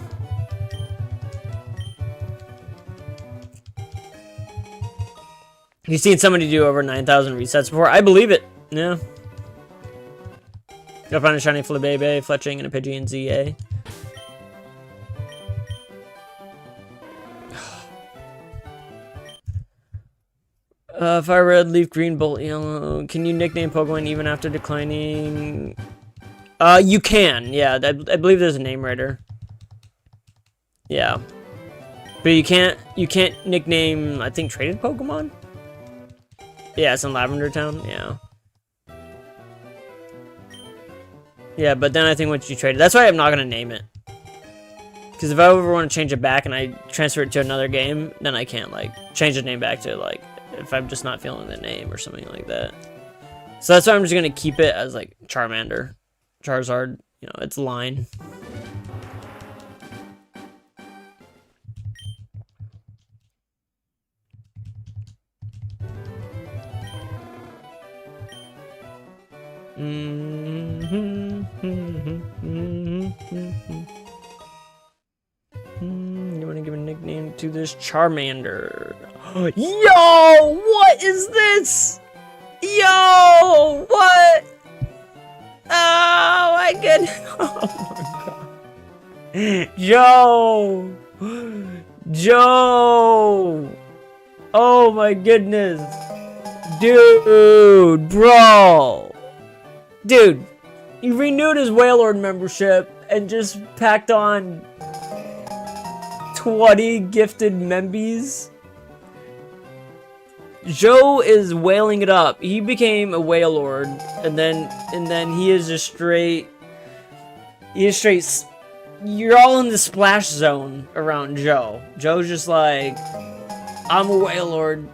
[SPEAKER 1] You've seen somebody do over 9,000 resets before. I believe it. Yeah. Go find a shiny Flabébé, Fletching, and a Pidgey ZA. Fire Red, Leaf Green, Bolt Yellow. Can you nickname Pokemon even after declining? You can. Yeah, I believe there's a name writer. Yeah. But you can't nickname, I think, traded Pokemon? Yeah, it's in Lavender Town. Yeah. Yeah, but then I think once you trade it, that's why I'm not gonna name it. Because if I ever want to change it back and I transfer it to another game, then I can't like change the name back to like if I'm just not feeling the name or something like that. So that's why I'm just gonna keep it as like Charmander, Charizard. You know, it's line. You want to give a nickname to this Charmander? Yo, what is this? Yo, what? Oh my goodness! Oh my god! Joe, Joe! Oh my goodness, dude, bro! Dude, he renewed his Wailord membership and just packed on 20 gifted Membies. Joe is wailing it up. He became a Wailord, and then he is just straight. He is straight. You're all in the splash zone around Joe. Joe's just like, I'm a Wailord.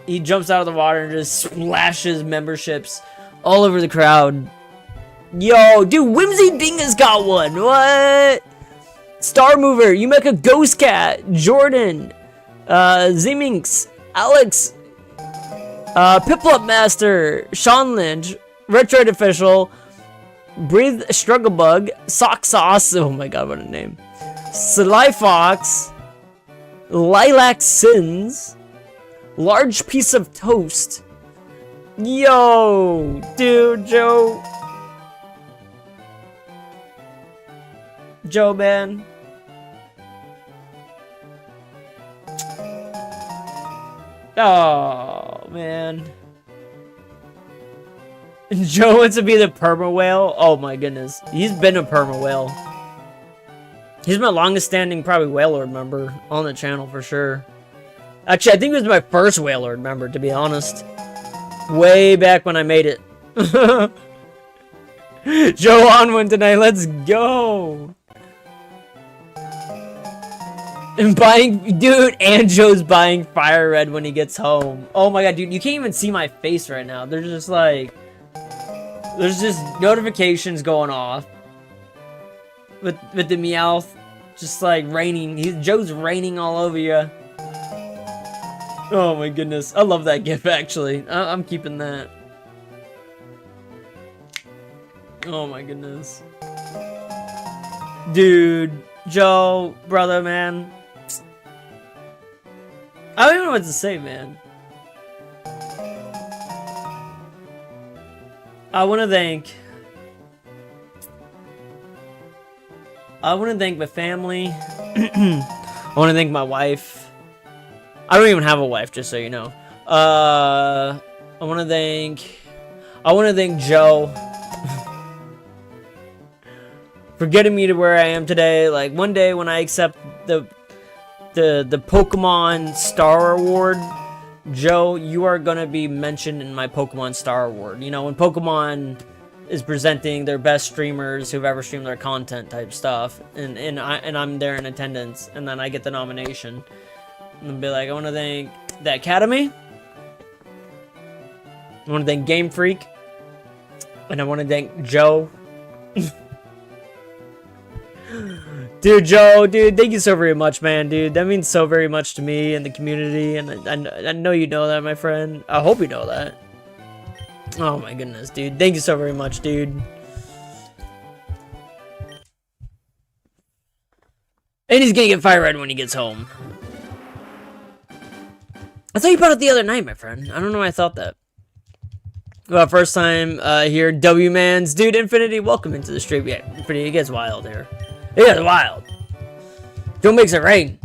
[SPEAKER 1] He jumps out of the water and just splashes memberships all over the crowd. Yo, dude, Whimsy Dinga's got one. What? Star Mover, you make a Ghost Cat, Jordan, Zeminx, Alex, Piplup Master, Sean Lynch, Retroid Official, Breathe Struggle Bug, Sock Sauce. Oh my god, what a name. Sly Fox, Lilac Sins, Large Piece of Toast. Yo, dude, Joe. Joe, man. Oh, man. Joe wants to be the perma whale. Oh my goodness. He's been a perma whale. He's my longest standing probably Wailord member on the channel for sure. Actually, I think he was my first Wailord member, to be honest. Way back when I made it. Joe on one tonight. Let's go. And buying, dude, and Joe's buying Fire Red when he gets home. Oh my god, dude, you can't even see my face right now. There's just like, there's just notifications going off with the Meowth, just like raining. Joe's raining all over you. Oh my goodness, I love that gif actually. I'm keeping that. Oh my goodness, dude, Joe, brother, man. I don't even know what to say, man. I want to thank my family. I want to thank my wife. I don't even have a wife, just so you know. I want to thank Joe for getting me to where I am today. Like one day when I accept the Pokemon Star Award, Joe, you are gonna be mentioned in my Pokemon Star Award. You know, when Pokemon is presenting their best streamers who've ever streamed their content type stuff, and I'm there in attendance, and then I get the nomination, and I'll be like, I want to thank the Academy, I want to thank Game Freak, and I want to thank Joe. Dude, Joe, dude, thank you so very much, man, dude. That means so very much to me and the community, and I know you know that, my friend. I hope you know that. Oh my goodness, dude. Thank you so very much, dude. And he's gonna get fire red when he gets home. I thought you bought it the other night, my friend. I don't know why I thought that. Well, first time here, W-Mans. Dude, Infinity, welcome into the stream. Yeah, Infinity, it gets wild here. It gets wild. Joe makes it rain.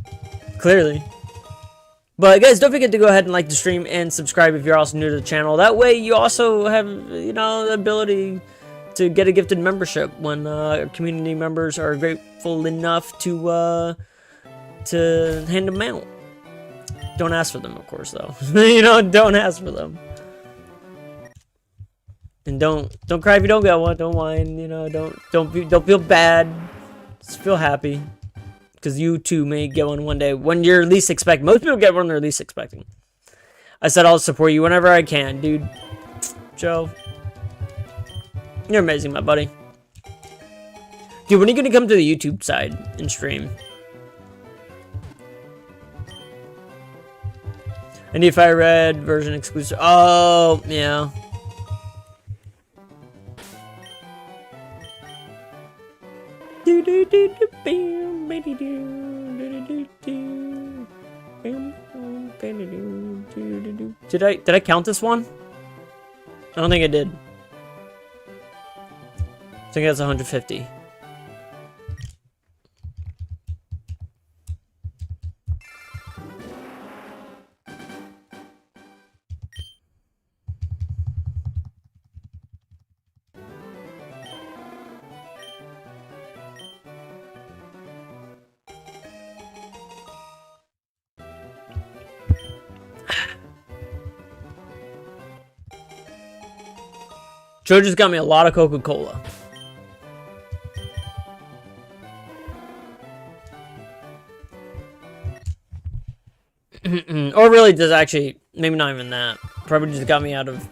[SPEAKER 1] Clearly. But guys, don't forget to go ahead and like the stream and subscribe if you're also new to the channel. That way you also have, you know, the ability to get a gifted membership when community members are grateful enough to hand them out. Don't ask for them, of course, though. You know, don't ask for them. And don't cry if you don't get one. Don't whine. You know, don't feel bad. Just feel happy. Because you too may get one day when you're least expecting. Most people get one they're least expecting. I said I'll support you whenever I can, dude. Joe. You're amazing, my buddy. Dude, when are you going to come to the YouTube side and stream? And if I read version exclusive. Oh, yeah. Did I count this one? I don't think I did. I think that's 150. Joe just got me a lot of Coca-Cola. Or really does actually, maybe not even that. Probably just got me out of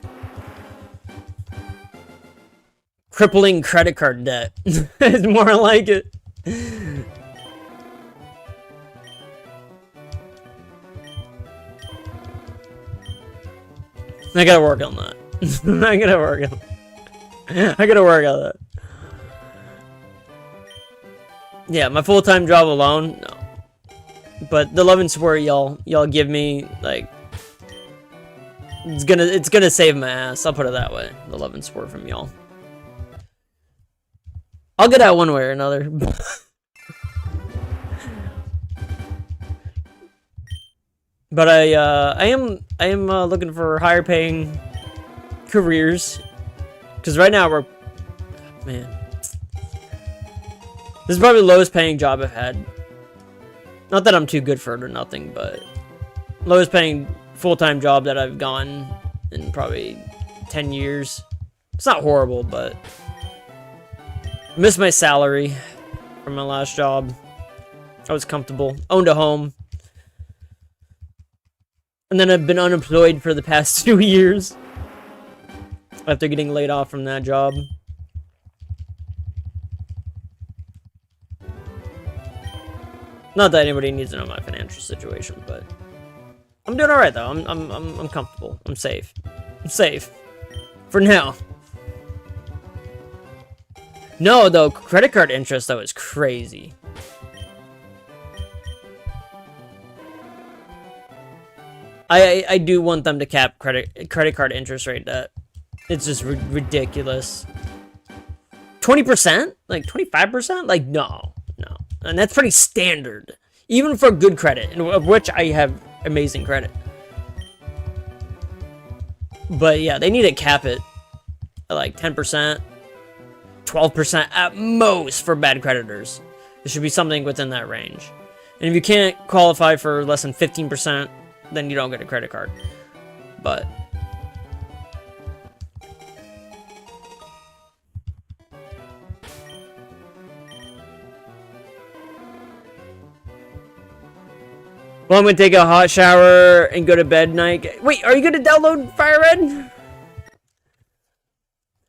[SPEAKER 1] crippling credit card debt. It's more like it. I gotta work on that. I gotta work on that. Yeah, my full-time job alone, no. But the love and support y'all give me, like, it's gonna save my ass. I'll put it that way. The love and support from y'all. I'll get out one way or another. But I am looking for higher paying careers, because right now man, this is probably the lowest paying job I've had. Not that I'm too good for it or nothing, but lowest paying full-time job that I've gotten in probably 10 years. It's not horrible, but I missed my salary from my last job. I was comfortable, owned a home, and then I've been unemployed for the past 2 years after getting laid off from that job. Not that anybody needs to know my financial situation, but I'm doing all right though. I'm comfortable. I'm safe. I'm safe for now. No, though, credit card interest though is crazy. I do want them to cap credit card interest rate debt. It's just ridiculous. 20%? Like 25%? Like no. And that's pretty standard, even for good credit, of which I have amazing credit. But yeah, they need to cap it at like 10%, 12% at most for bad creditors. There should be something within that range. And if you can't qualify for less than 15%, then you don't get a credit card. But Well, I'm gonna take a hot shower and go to bed night. Wait, are you gonna download Fire Red?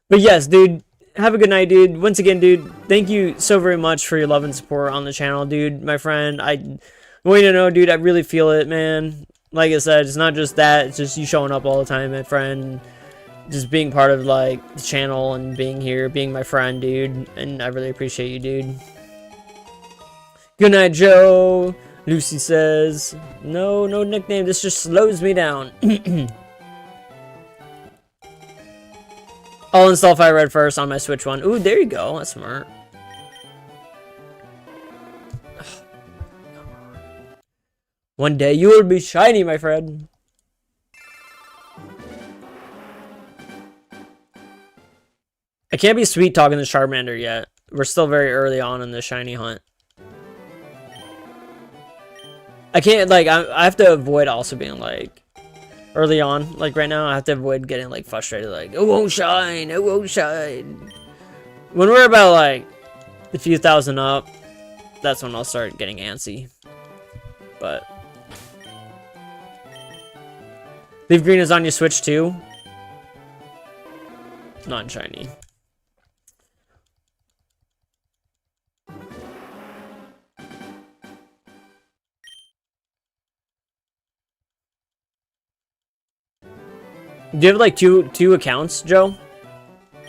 [SPEAKER 1] But yes, dude. Have a good night, dude. Once again, dude, thank you so very much for your love and support on the channel, dude. My friend, I want you to know, dude, I really feel it, man. Like I said, it's not just that. It's just you showing up all the time, my friend. Just being part of, like, the channel and being here, being my friend, dude. And I really appreciate you, dude. Good night, Joe. Lucy says, no nickname. This just slows me down. I'll install Fire Red first on my Switch one. Ooh, there you go. That's smart. One day you will be shiny, my friend. I can't be sweet talking to Charmander yet. We're still very early on in the shiny hunt. I can't, like, I have to avoid also being, like, early on, like right now, I have to avoid getting like frustrated, like, it won't shine, it won't shine. When we're about like a few thousand up, that's when I'll start getting antsy. But Leaf Green is on your Switch too? Not shiny. Do you have like two accounts, Joe?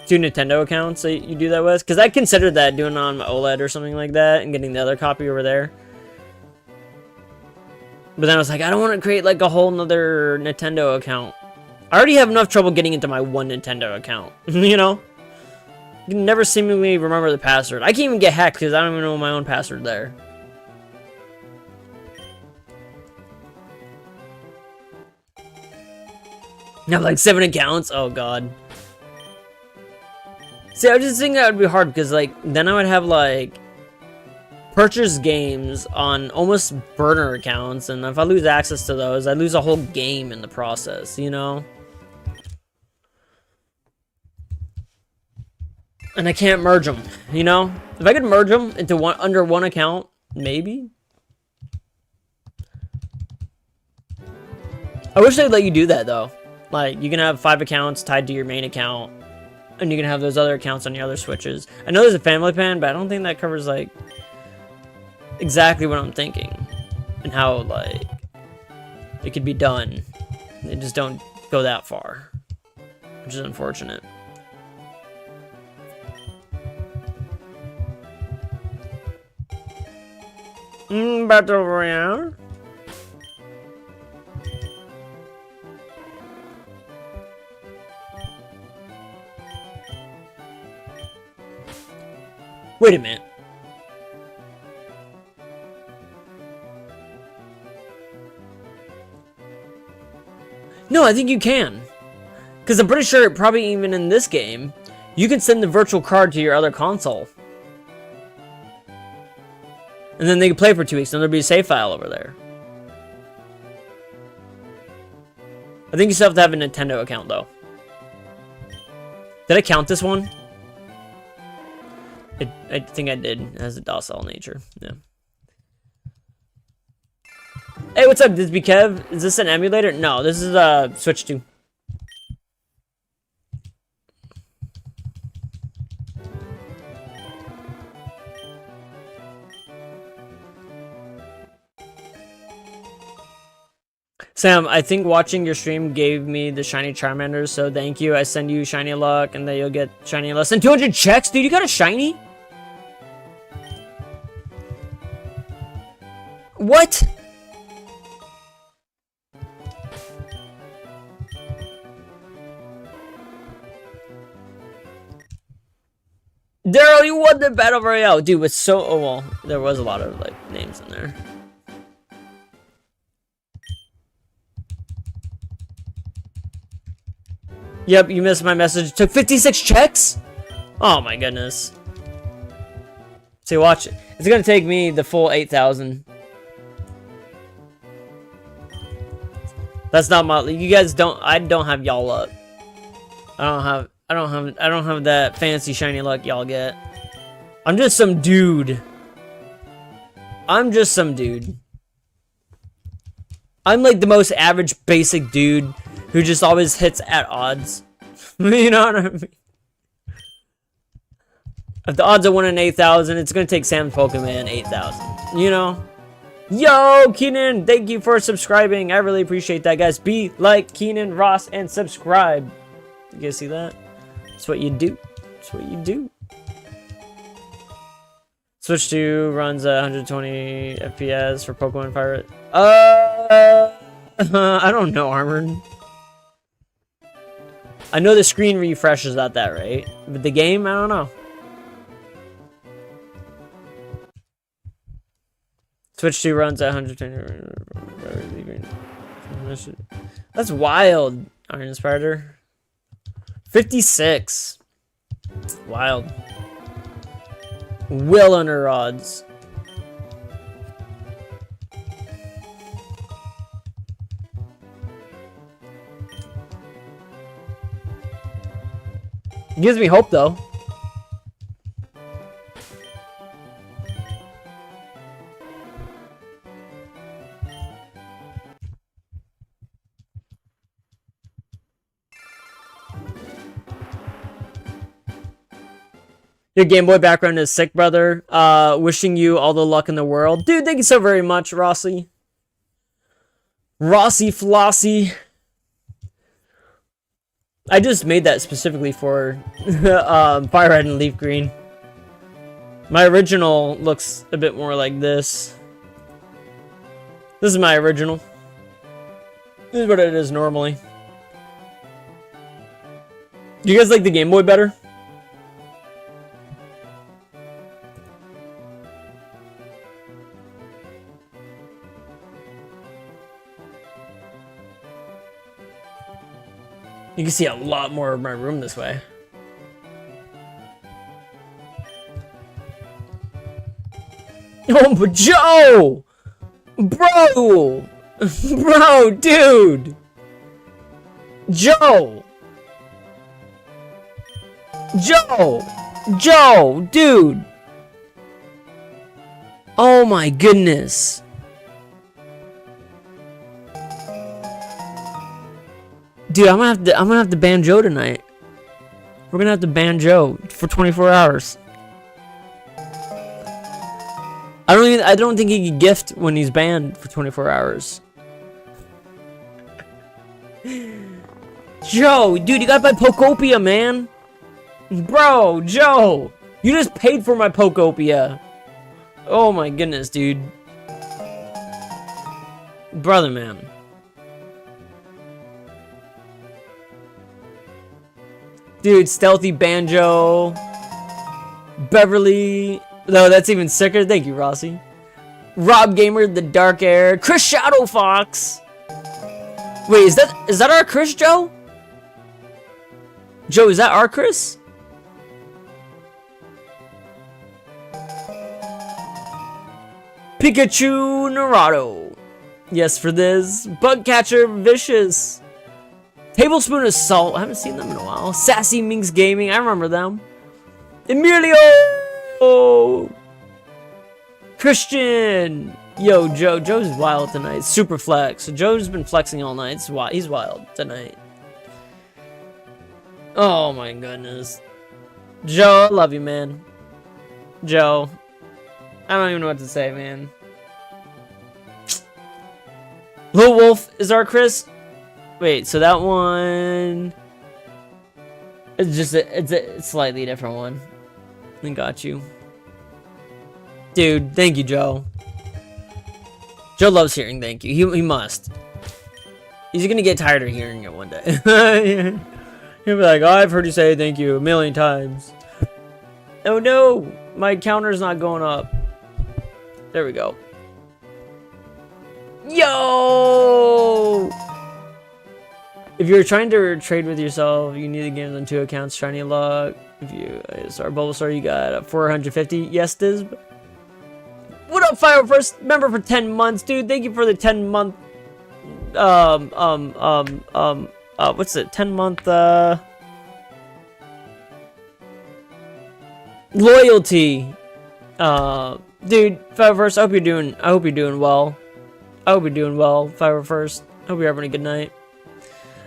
[SPEAKER 1] 2 Nintendo accounts that you do that with? Because I considered that, doing it on my OLED or something like that, and getting the other copy over there. But then I was like, I don't want to create like a whole nother Nintendo account. I already have enough trouble getting into my one Nintendo account. You know? You can never seemingly remember the password. I can't even get hacked because I don't even know my own password there. I have like 7 accounts. Oh god. See, I was just thinking that would be hard because like then I would have like purchase games on almost burner accounts, and if I lose access to those, I lose a whole game in the process, you know? And I can't merge them, you know? If I could merge them into under one account, maybe. I wish they'd let you do that though. Like, you can have 5 accounts tied to your main account, and you can have those other accounts on your other Switches. I know there's a family plan, but I don't think that covers, like, exactly what I'm thinking. And how, like, it could be done. They just don't go that far. Which is unfortunate. Battle Royale. Wait a minute. No, I think you can. Because I'm pretty sure, probably even in this game, you can send the virtual card to your other console. And then they can play for 2 weeks, and there'll be a save file over there. I think you still have to have a Nintendo account, though. Did I count this one? I think I did. It has a docile nature. Yeah. Hey, what's up, Disby Kev? Is this an emulator? No, this is a Switch 2. Sam, I think watching your stream gave me the shiny Charmander, so thank you. I send you shiny luck, and then you'll get shiny less than 200 checks. Dude, you got a shiny? What? Daryl, you won the Battle Royale. Dude, with so... Oh, well, there was a lot of, like, names in there. Yep, you missed my message. It took 56 checks? Oh my goodness. See, watch it. It's gonna take me the full 8,000. That's not my... You guys don't... I don't have y'all luck. I don't have that fancy shiny luck y'all get. I'm just some dude. I'm just some dude. I'm like the most average basic dude who just always hits at odds. You know what I mean? If the odds are 1 in 8,000, it's gonna take Sam's Pokemon 8,000. You know? Yo, Keenan, thank you for subscribing. I really appreciate that, guys. Be like Keenan Ross and subscribe. You guys see that? That's what you do. That's what you do. Switch to runs at 120 FPS for Pokemon Pirate. I don't know, Armored. I know the screen refreshes at that rate, but the game, I don't know. Switch 2 runs at 120. That's wild, Iron Spider. 56. Wild. Will under odds. Gives me hope, though. Your Game Boy background is sick, brother. Wishing you all the luck in the world. Dude, thank you so very much, Rossi. Rossi Flossie. I just made that specifically for Fire Red and Leaf Green. My original looks a bit more like this. This is my original. This is what it is normally. Do you guys like the Game Boy better? You can see a lot more of my room this way. Oh, but Joe! Bro! Bro, dude! Joe! Joe! Joe, dude! Oh my goodness. Dude, I'm gonna have to ban Joe tonight. We're gonna have to ban Joe for 24 hours. I don't think he can gift when he's banned for 24 hours. Joe, dude, you gotta buy Pokopia, man. Bro, Joe, you just paid for my Pokopia. Oh my goodness, dude. Brother, man. Dude, Stealthy Banjo. Beverly. No, that's even sicker. Thank you, Rossi. Rob Gamer, The Dark Air. Chris Shadow Fox. Wait, is that our Chris, Joe? Joe, is that our Chris? Pikachu Naruto. Yes, for this. Bugcatcher Vicious. Tablespoon of Salt. I haven't seen them in a while. Sassy Minx Gaming. I remember them. Emilio. Christian. Yo, Joe. Joe's wild tonight. Super flex. So Joe's been flexing all night. He's wild tonight. Oh my goodness. Joe, I love you, man. Joe. I don't even know what to say, man. Lil Wolf is our Chris. Wait, so that one... It's just it's a slightly different one. I got you. Dude, thank you, Joe. Joe loves hearing thank you. He must. He's gonna get tired of hearing it one day. He'll be like, oh, I've heard you say thank you a million times. Oh no, my counter's not going up. There we go. Yo! If you're trying to trade with yourself, you need to get on 2 accounts. Shiny Luck. If you start Bulbasaur, you got 450. Yes, Diz. What up, Fire First member for 10 months, dude? Thank you for the 10-month. What's it? 10-month loyalty. Dude, Fire First. I hope you're doing well. I hope you're doing well, 501st. Hope you're having a good night.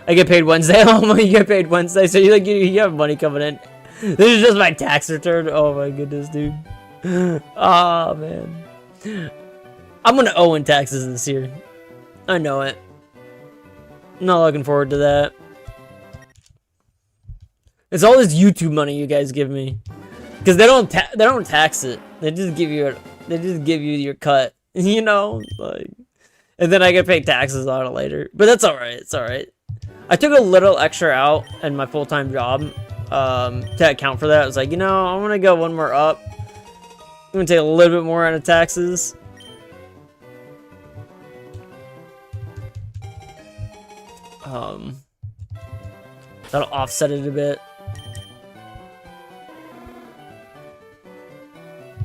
[SPEAKER 1] I get paid Wednesday. Oh my, you get paid Wednesday, so you have money coming in. This is just my tax return. Oh my goodness, dude. Oh man. I'm gonna owe in taxes this year. I know it. I'm not looking forward to that. It's all this YouTube money you guys give me, because they don't tax it. They just give you your cut. You know, like, and then I get paid taxes on it later. But that's all right. It's all right. I took a little extra out in my full-time job to account for that. I was like, you know, I'm gonna go one more up. I'm gonna take a little bit more out of taxes. That'll offset it a bit.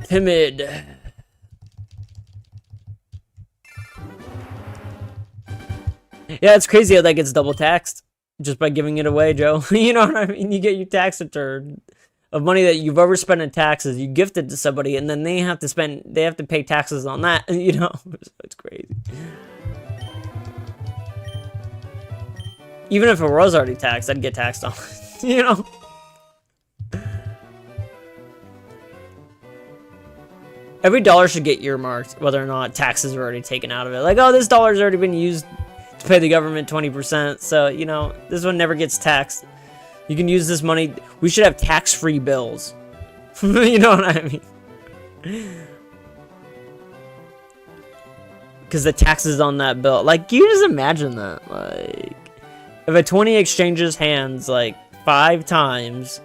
[SPEAKER 1] Timid. Yeah, it's crazy how that gets double taxed just by giving it away, Joe. You know what I mean? You get your tax return of money that you've overspent in taxes, you gift it to somebody, and then they have to pay taxes on that. You know, it's crazy. Even if it was already taxed, I'd get taxed on it. You know. Every dollar should get earmarked, whether or not taxes are already taken out of it. Like, oh, this dollar's already been used to pay the government 20%, so, you know, this one never gets taxed. You can use this money. We should have tax-free bills. You know what I mean? Because the taxes on that bill. Like, you just imagine that. Like, if a 20 exchanges hands, like, 5 times,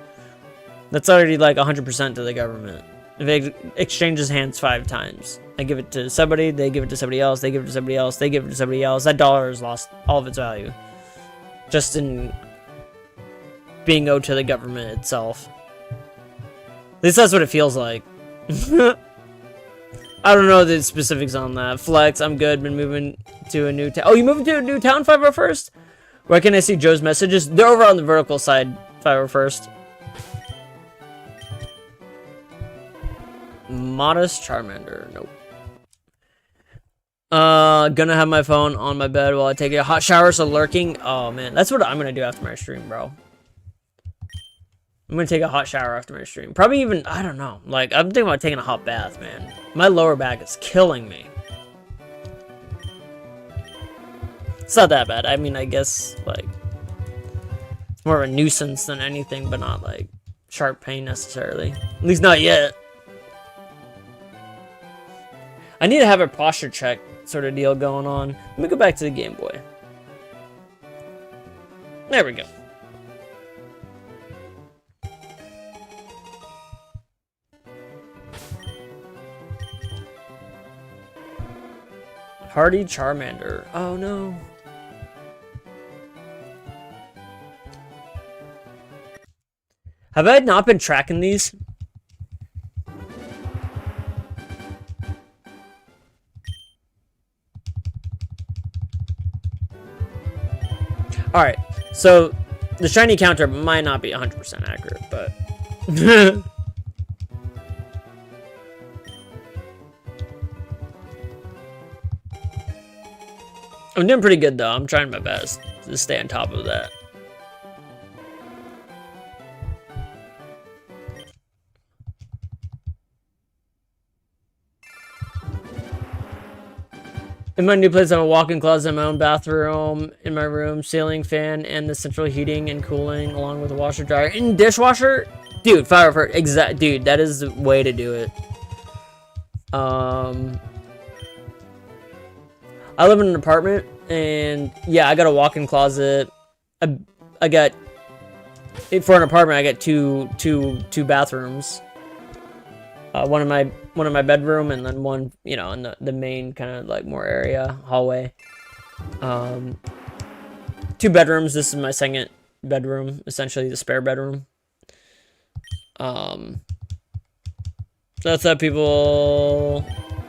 [SPEAKER 1] that's already, like, 100% to the government. If it exchanges hands 5 times, I give it to somebody, they give it to somebody else, they give it to somebody else, they give it to somebody else. That dollar has lost all of its value, just in being owed to the government itself. At least that's what it feels like. I don't know the specifics on that. Flex, I'm good. Been moving to a new town. Oh, you moving to a new town, 501st? Where can I see Joe's messages? They're over on the vertical side, 501st. Modest Charmander. Nope. Gonna have my phone on my bed while I take a hot shower, so lurking. Oh man, that's what I'm gonna do after my stream, bro. I'm gonna take a hot shower after my stream. Probably even, I don't know. Like, I'm thinking about taking a hot bath, man. My lower back is killing me. It's not that bad. I mean, I guess, like, it's more of a nuisance than anything, but not, like, sharp pain necessarily. At least not yet. I need to have a posture check sort of deal going on. Let me go back to the Game Boy. There we go. Hardy Charmander. Oh no. Have I not been tracking these? Alright, so the shiny counter might not be 100% accurate, but... I'm doing pretty good, though. I'm trying my best to stay on top of that. In my new place, I have a walk-in closet, my own bathroom, in my room, ceiling fan, and the central heating and cooling, along with a washer dryer and dishwasher. Dude, dude, that is the way to do it. I live in an apartment, and yeah, I got a walk-in closet. I got, for an apartment, I got two bathrooms. One in my bedroom, and then one, you know, in the main kind of like more area hallway. 2 bedrooms. This is my second bedroom, essentially the spare bedroom. So that's how people,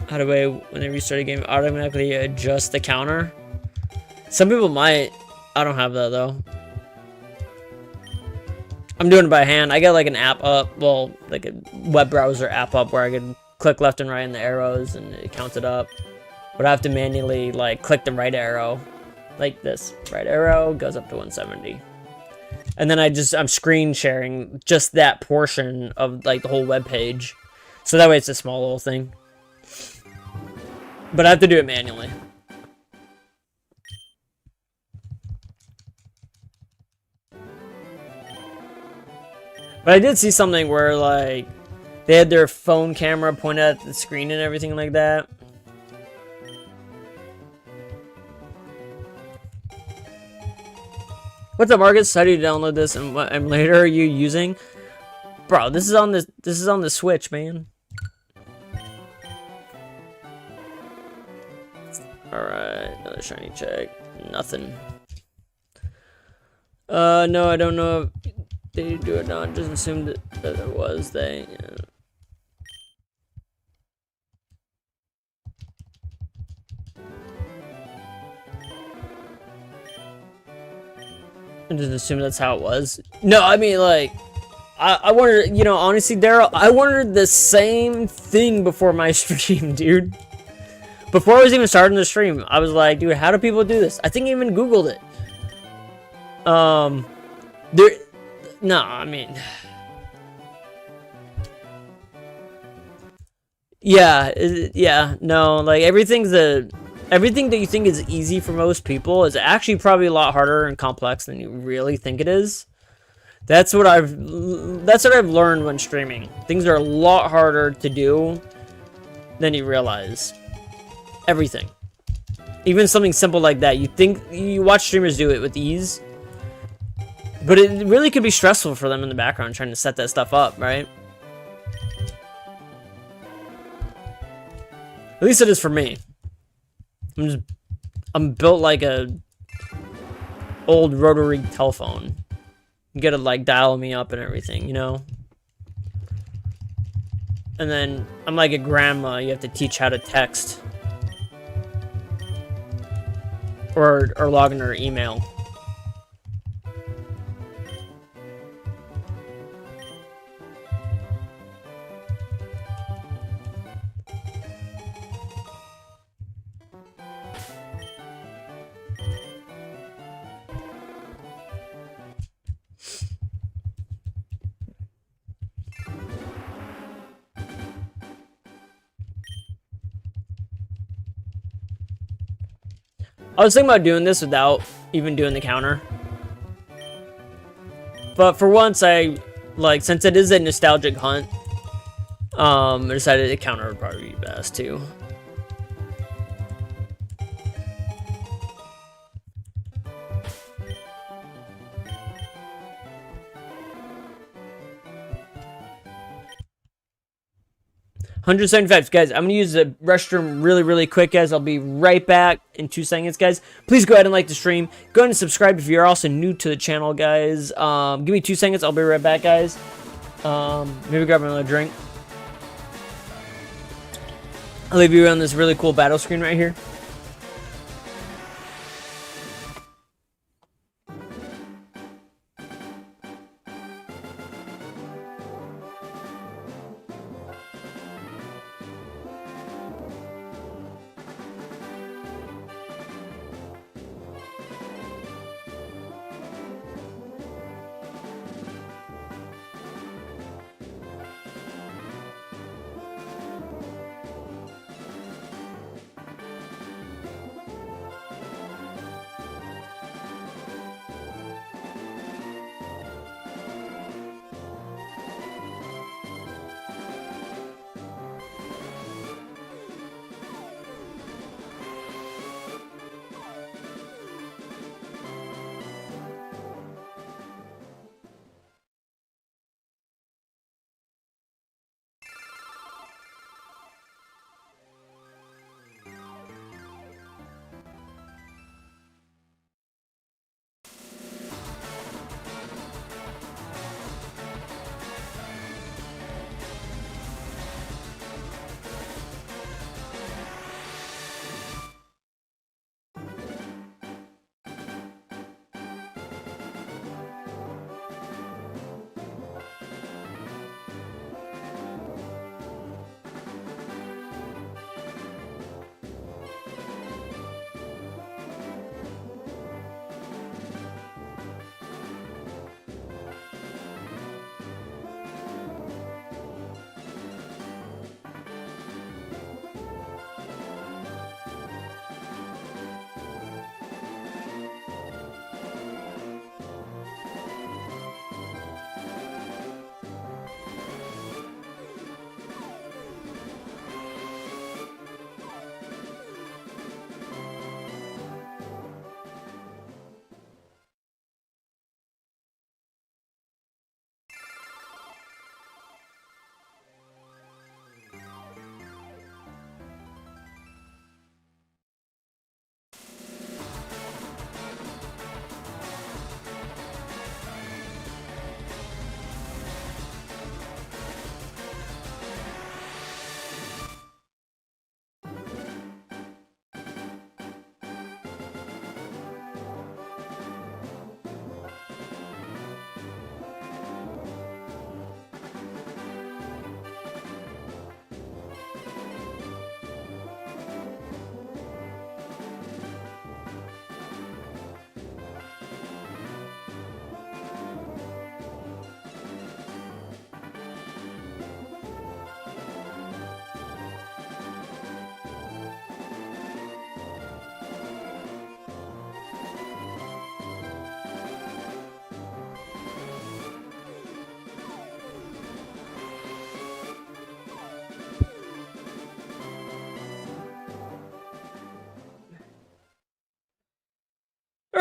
[SPEAKER 1] how do I, when they restart a game, automatically adjust the counter. Some people might. I don't have that though. I'm doing it by hand. I got like an app up, well, like a web browser app up where I can click left and right in the arrows and it counts it up. But I have to manually like click the right arrow, like this. Right arrow goes up to 170. And then I'm screen sharing just that portion of like the whole web page. So that way it's a small little thing. But I have to do it manually. But I did see something where like they had their phone camera pointed at the screen and everything like that. What's up, Marcus? How do you download this and what emulator are you using? Bro, this is on the Switch, man. Alright, another shiny check. Nothing. No, I don't know if they do it now. Just assumed that it was they. Yeah. I just assume that's how it was. No, I mean, like, I wondered, you know, honestly, Daryl, I wondered the same thing before my stream, dude. Before I was even starting the stream, I was like, dude, how do people do this? I think I even Googled it. No, I mean, yeah, no, like everything that you think is easy for most people is actually probably a lot harder and complex than you really think it is. That's what I've learned when streaming. Things are a lot harder to do than you realize. Everything. Even something simple like that. You watch streamers do it with ease. But it really could be stressful for them in the background trying to set that stuff up, right? At least it is for me. I'm built like a old rotary telephone. You gotta like dial me up and everything, you know? And then I'm like a grandma, you have to teach how to text. Or log in her email. I was thinking about doing this without even doing the counter. But for once, since it is a nostalgic hunt, I decided the counter would probably be best too. $175, guys. I'm gonna use the restroom really quick, guys. I'll be right back in 2 seconds, guys. Please go ahead and like the stream. Go ahead and subscribe if you're also new to the channel, guys. Give me 2 seconds. I'll be right back, guys. Maybe grab another drink. I'll leave you on this really cool battle screen right here.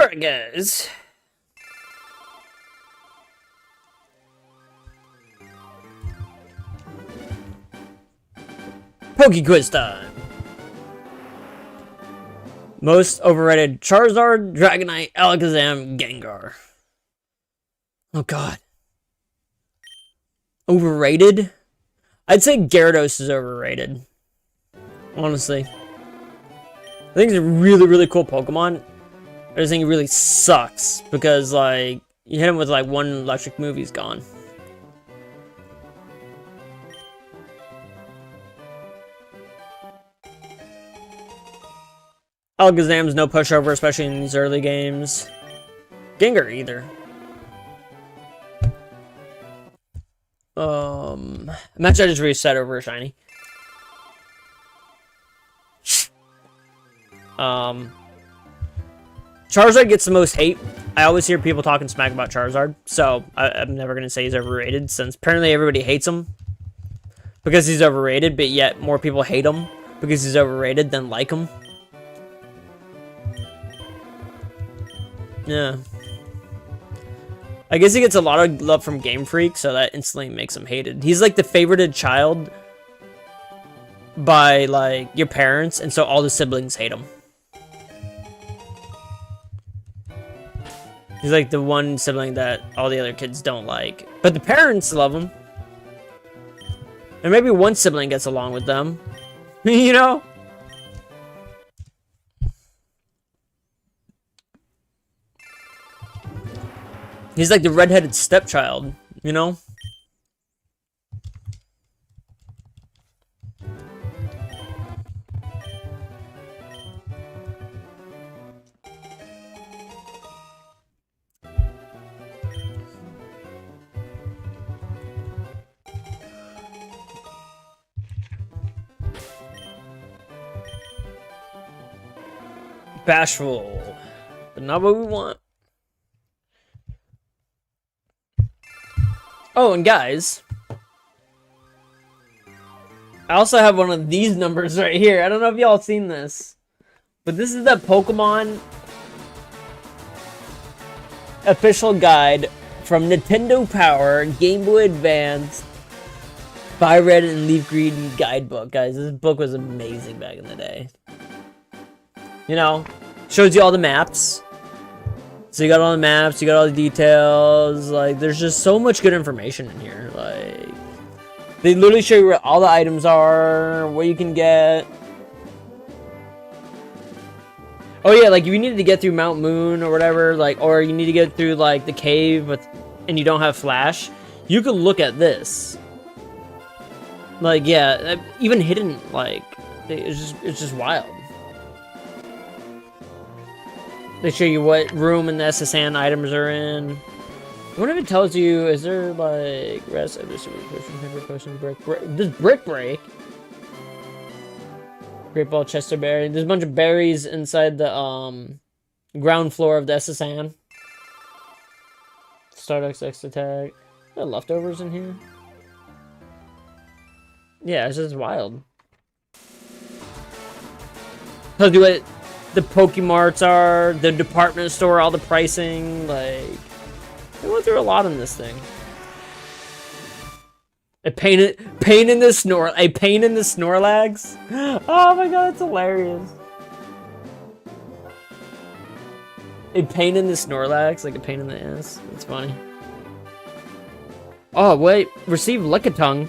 [SPEAKER 1] Alright, guys. Poke Quiz time. Most overrated Charizard, Dragonite, Alakazam, Gengar. Oh god. Overrated? I'd say Gyarados is overrated. Honestly. I think it's a really, really cool Pokemon. I just think it really sucks because, like, you hit him with, like, one electric move, he's gone. Alakazam's no pushover, especially in these early games. Gengar either. Imagine I just reset over a shiny. Charizard gets the most hate. I always hear people talking smack about Charizard, so I'm never going to say he's overrated, since apparently everybody hates him because he's overrated, but yet more people hate him because he's overrated than like him. Yeah. I guess he gets a lot of love from Game Freak, so that instantly makes him hated. He's like the favorited child by, like, your parents, and so all the siblings hate him. He's like the one sibling that all the other kids don't like. But the parents love him. And maybe one sibling gets along with them. You know? He's like the redheaded stepchild, you know? Bashful, but not what we want. Oh, and guys, I also have one of these numbers right here. I don't know if y'all seen this, but this is the Pokemon official guide from Nintendo Power Game Boy Advance Fire Red and Leaf Green guidebook. Guys, this book was amazing back in the day. You know, shows you all the maps. So you got all the maps, you got all the details. Like, there's just so much good information in here. Like, they literally show you where all the items are, what you can get. Oh yeah, like if you needed to get through Mount Moon or whatever, like, or you need to get through like the cave and you don't have Flash, you can look at this. Like, yeah, even hidden, like, it's just wild. They show you what room in the SSN items are in. I wonder if it tells you, is there like rest of the super potion, brick, this brick break? Great Ball, Chester Berry. There's a bunch of berries inside the ground floor of the SSN. Stardust X attack. There are leftovers in here. Yeah, it's just wild. Tells you what the Pokemarts are, the department store, all the pricing, like, they went through a lot in this thing. A pain in the Snorlax. Oh my god, it's hilarious. A pain in the Snorlax, like a pain in the ass. It's funny. Oh wait, receive Lickitung.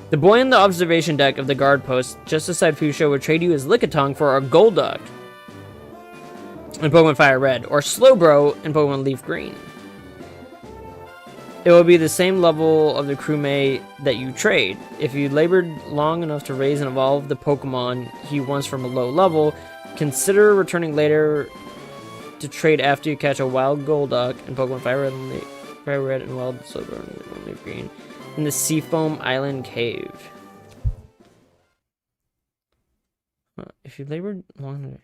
[SPEAKER 1] The boy in the observation deck of the guard post just beside Fuchsia would trade you his Lickitung for a Golduck in Pokemon Fire Red, or Slowbro in Pokemon Leaf Green. It will be the same level of the crewmate that you trade. If you labored long enough to raise and evolve the Pokemon he wants from a low level, consider returning later to trade after you catch a wild Golduck in Pokemon Fire Red and Wild Slowbro in Leaf Green. In the Seafoam Island Cave. If you labored long enough.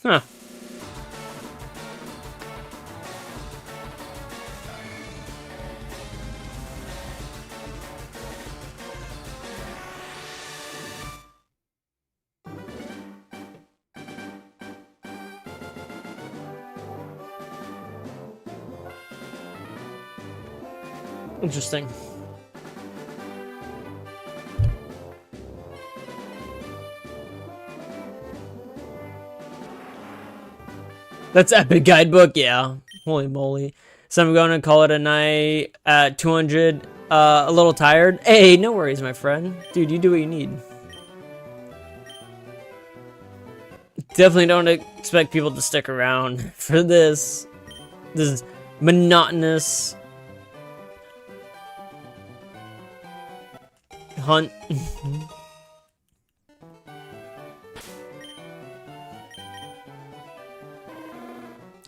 [SPEAKER 1] Huh. Interesting. That's epic guidebook, yeah. Holy moly. So I'm going to call it a night at 200. A little tired. Hey, no worries, my friend. Dude, you do what you need. Definitely don't expect people to stick around for this. This is monotonous hunt.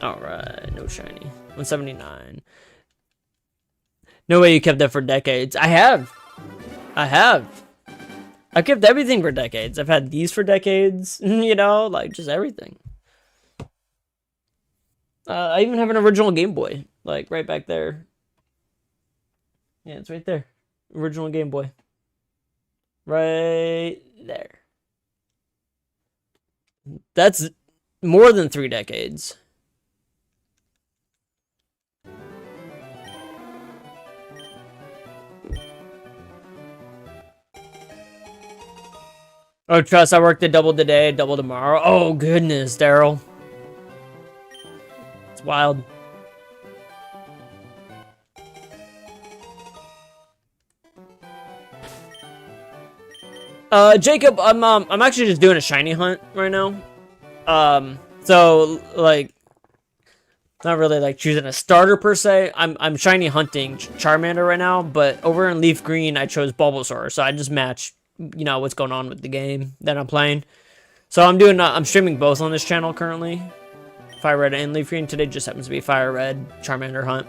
[SPEAKER 1] Alright, no shiny. 179. No way you kept that for decades. I have. I've kept everything for decades. I've had these for decades, you know, like just everything. I even have an original Game Boy, like right back there. Yeah, it's right there. Original Game Boy. Right there. That's more than 3 decades. Oh, trust, I worked a double today, double tomorrow. Oh, goodness, Daryl. It's wild. Jacob, I'm actually just doing a shiny hunt right now. So, like, not really, like, choosing a starter, per se. I'm shiny hunting Charmander right now, but over in Leaf Green, I chose Bulbasaur, so I just match, you know, what's going on with the game that I'm playing. So I'm streaming both on this channel currently. Fire Red and Leaf Green. Today just happens to be Fire Red Charmander hunt.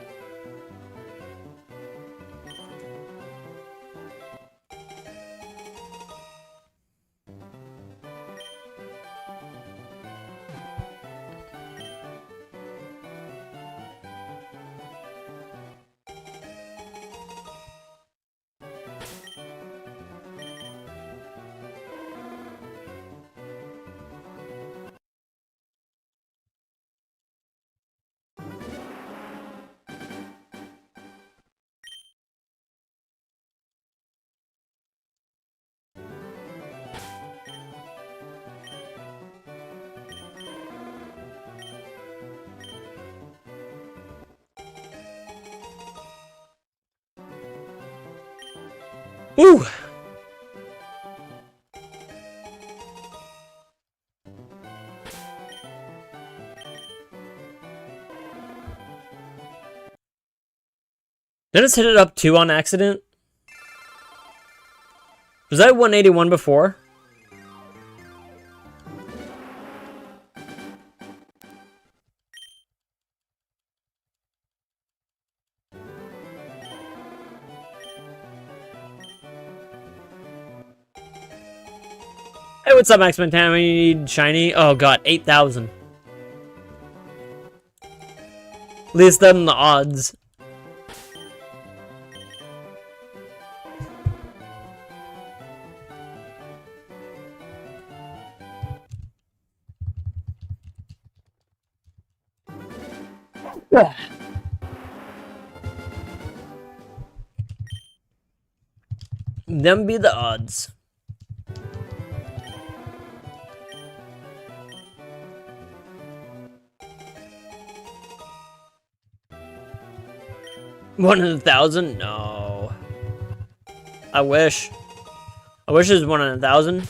[SPEAKER 1] Woo! Did I just hit it up 2 on accident? Was that 181 before? Hey, what's up, Max Montana? You need shiny? Oh god, 8,000. At least them the odds. Them be the odds. One in 1,000? No. I wish. I wish it was 1 in 1,000.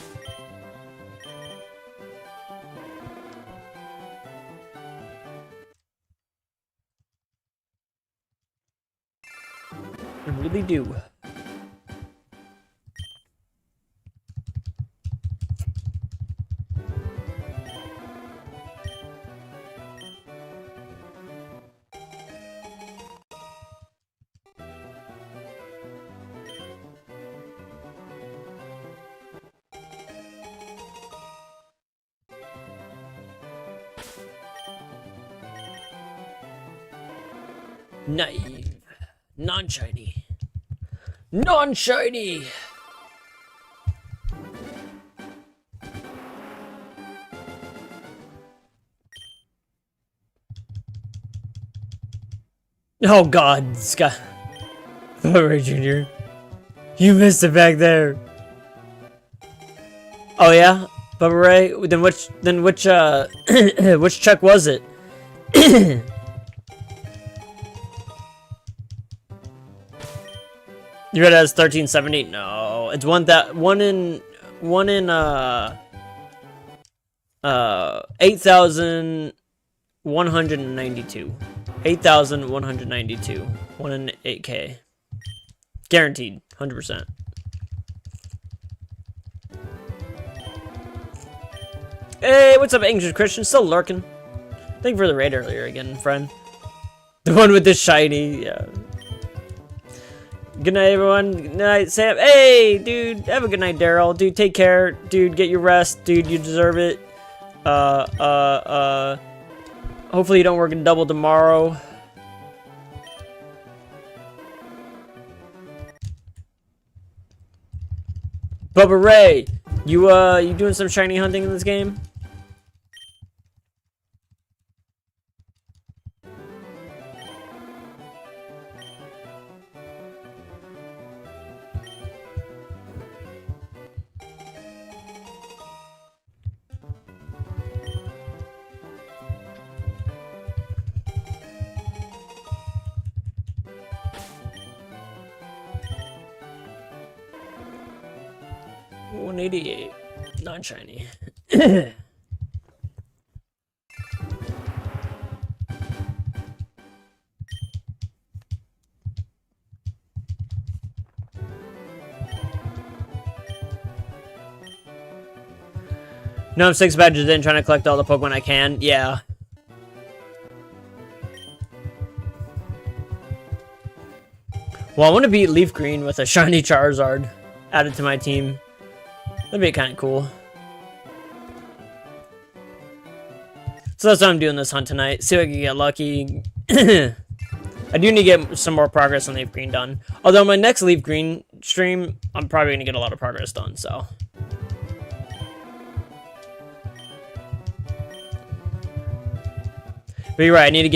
[SPEAKER 1] I really do. Naive. Non-shiny. Non-shiny! Oh god, Scott. Alright, Junior. You missed it back there. Oh yeah? Bubba Ray? Then which which check was it? You read it as 1370? No. It's one in 8,192. 8,192. One in 8K. Guaranteed. 100%. Hey, what's up, English Christian? Still lurking. Thank you for the raid earlier again, friend. The one with the shiny, yeah. Good night, everyone. Good night, Sam. Hey, dude. Have a good night, Daryl. Dude, take care. Dude, get your rest. Dude, you deserve it. Hopefully you don't work in double tomorrow. Bubba Ray, you doing some shiny hunting in this game? $188, non-shiny. No, I'm 6 badges in, trying to collect all the Pokemon I can. Yeah. Well, I want to beat Leaf Green with a shiny Charizard added to my team. That'd be kind of cool. So that's why I'm doing this hunt tonight. See if I can get lucky. I do need to get some more progress on Leaf Green done. Although my next Leaf Green stream, I'm probably going to get a lot of progress done, so. But you're right, I need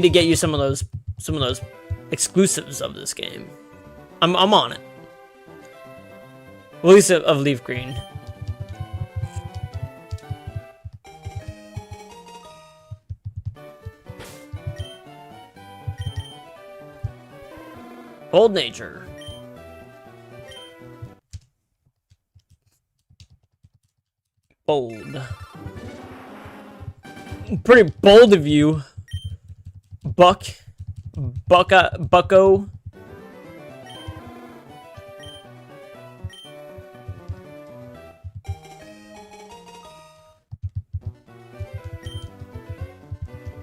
[SPEAKER 1] to get you some of those exclusives of this game. I'm on it. At least of Leaf Green. Bold nature. Bold. Pretty bold of you. Bucko.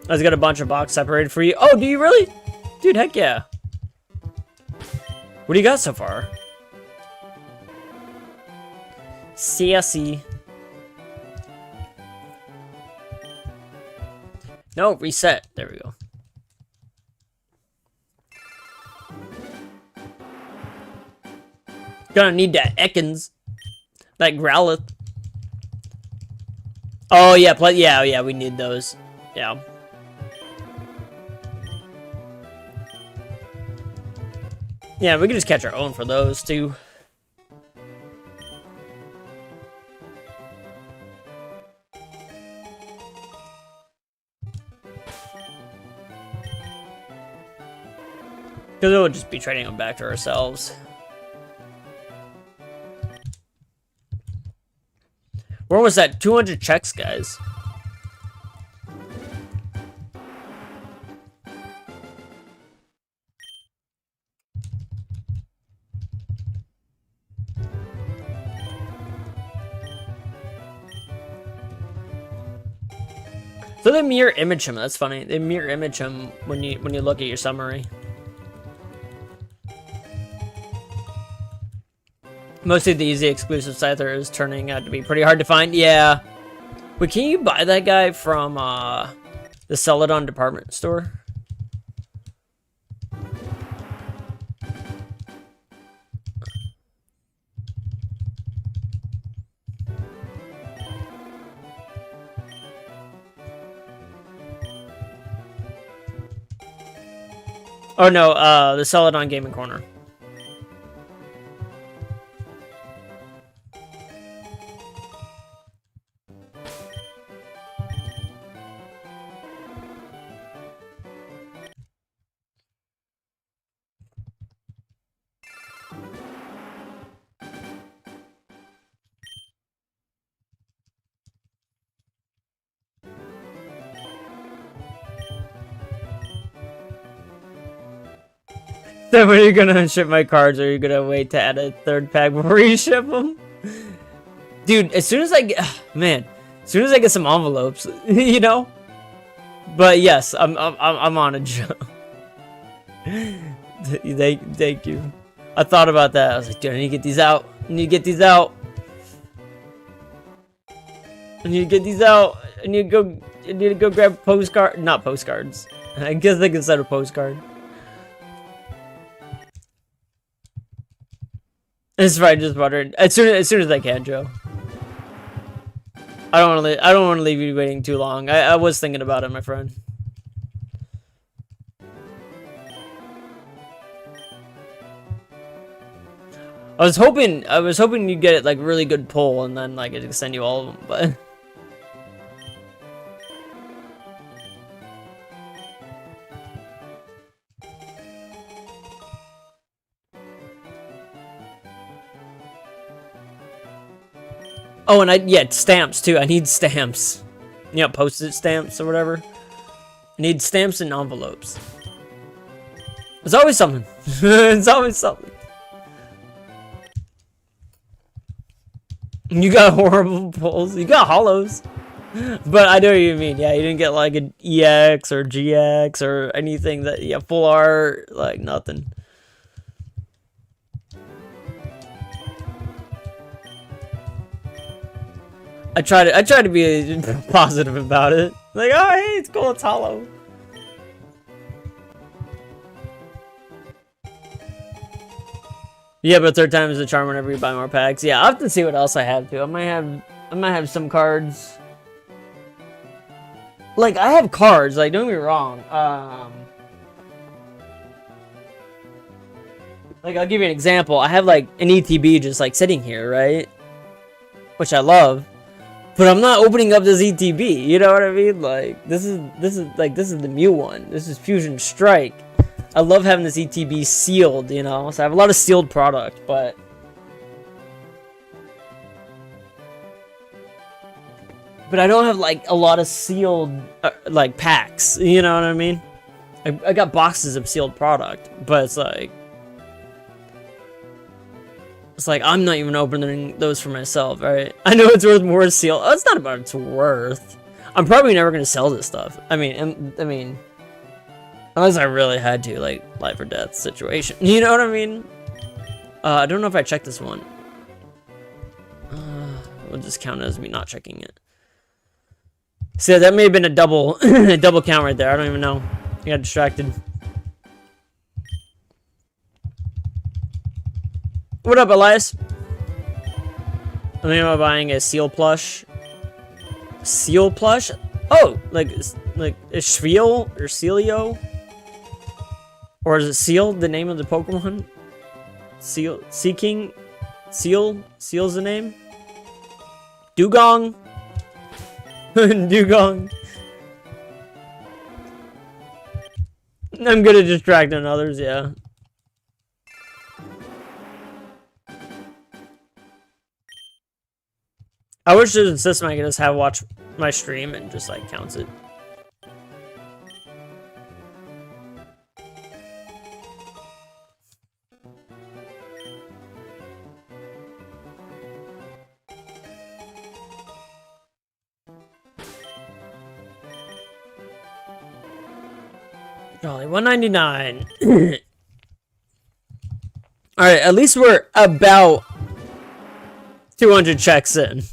[SPEAKER 1] I've got a bunch of box separated for you. Oh, do you really? Dude, heck yeah. What do you got so far? Sassy. No, reset. There we go. Gonna need that Ekans. That Growlithe. Oh, yeah, yeah, we need those. Yeah. Yeah, we can just catch our own for those, too. Because it would just be trading them back to ourselves. Where was that? 200 checks, guys. So they mirror image him. That's funny. They mirror image him when you look at your summary. Mostly the easy exclusive Scyther is turning out to be pretty hard to find. Yeah. Wait, can you buy that guy from the Celadon department store? Oh no, the Celadon Gaming Corner. Then when are you gonna ship my cards, or are you gonna wait to add a third pack before you ship them? Dude, as soon as I get, man, as soon as I get some envelopes, you know. But yes, I'm on it, Joe. Thank you. I thought about that. I was like, dude, I need to get these out. I need to get these out. I need to get these out. I need to go grab postcard. Not postcards. I guess they consider a postcard. It's fine, just wondering. As soon as I can, Joe. I don't want to leave you waiting too long. I was thinking about it, my friend. I was hoping you'd get it like really good pull, and then like it'd send you all of them, but. Oh, and yeah, stamps too. I need stamps. You know, postage stamps or whatever. I need stamps and envelopes. It's always something. It's always something. You got horrible pulls. You got hollows. But I know what you mean. Yeah, you didn't get like an EX or GX or anything that, yeah, full art, like nothing. I try to be positive about it. Like, oh, hey, it's cool, it's hollow. Yeah, but third time is a charm whenever you buy more packs. Yeah, I'll have to see what else I have too. I might have some cards. Like, I have cards, like, don't get me wrong. Like, I'll give you an example. I have like an ETB just like sitting here, right? Which I love. But I'm not opening up this ETB, you know what I mean? Like, this is the Mew one. This is Fusion Strike. I love having this ETB sealed, you know? So I have a lot of sealed product, but... But I don't have, like, a lot of sealed, like, packs, you know what I mean? I got boxes of sealed product, but it's like... It's like, I'm not even opening those for myself, right? I know it's worth more sealed. Oh, it's not about its worth. I'm probably never going to sell this stuff. I mean, unless I really had to, like, life or death situation. You know what I mean? I don't know if I checked this one. We'll just count it as me not checking it. So that may have been a double, a double count right there. I don't even know. I got distracted. What up, Elias? I'm thinking about buying a seal plush. Seal plush? Oh, like is Shriel or Celio? Or is it Seal the name of the Pokemon? Seal, Seaking, Seal's the name. Dugong, Dugong. I'm good at distracting others, yeah. I wish there's a system I could just have watch my stream and just like counts it. Golly, 199. All right, at least we're about 200 checks in.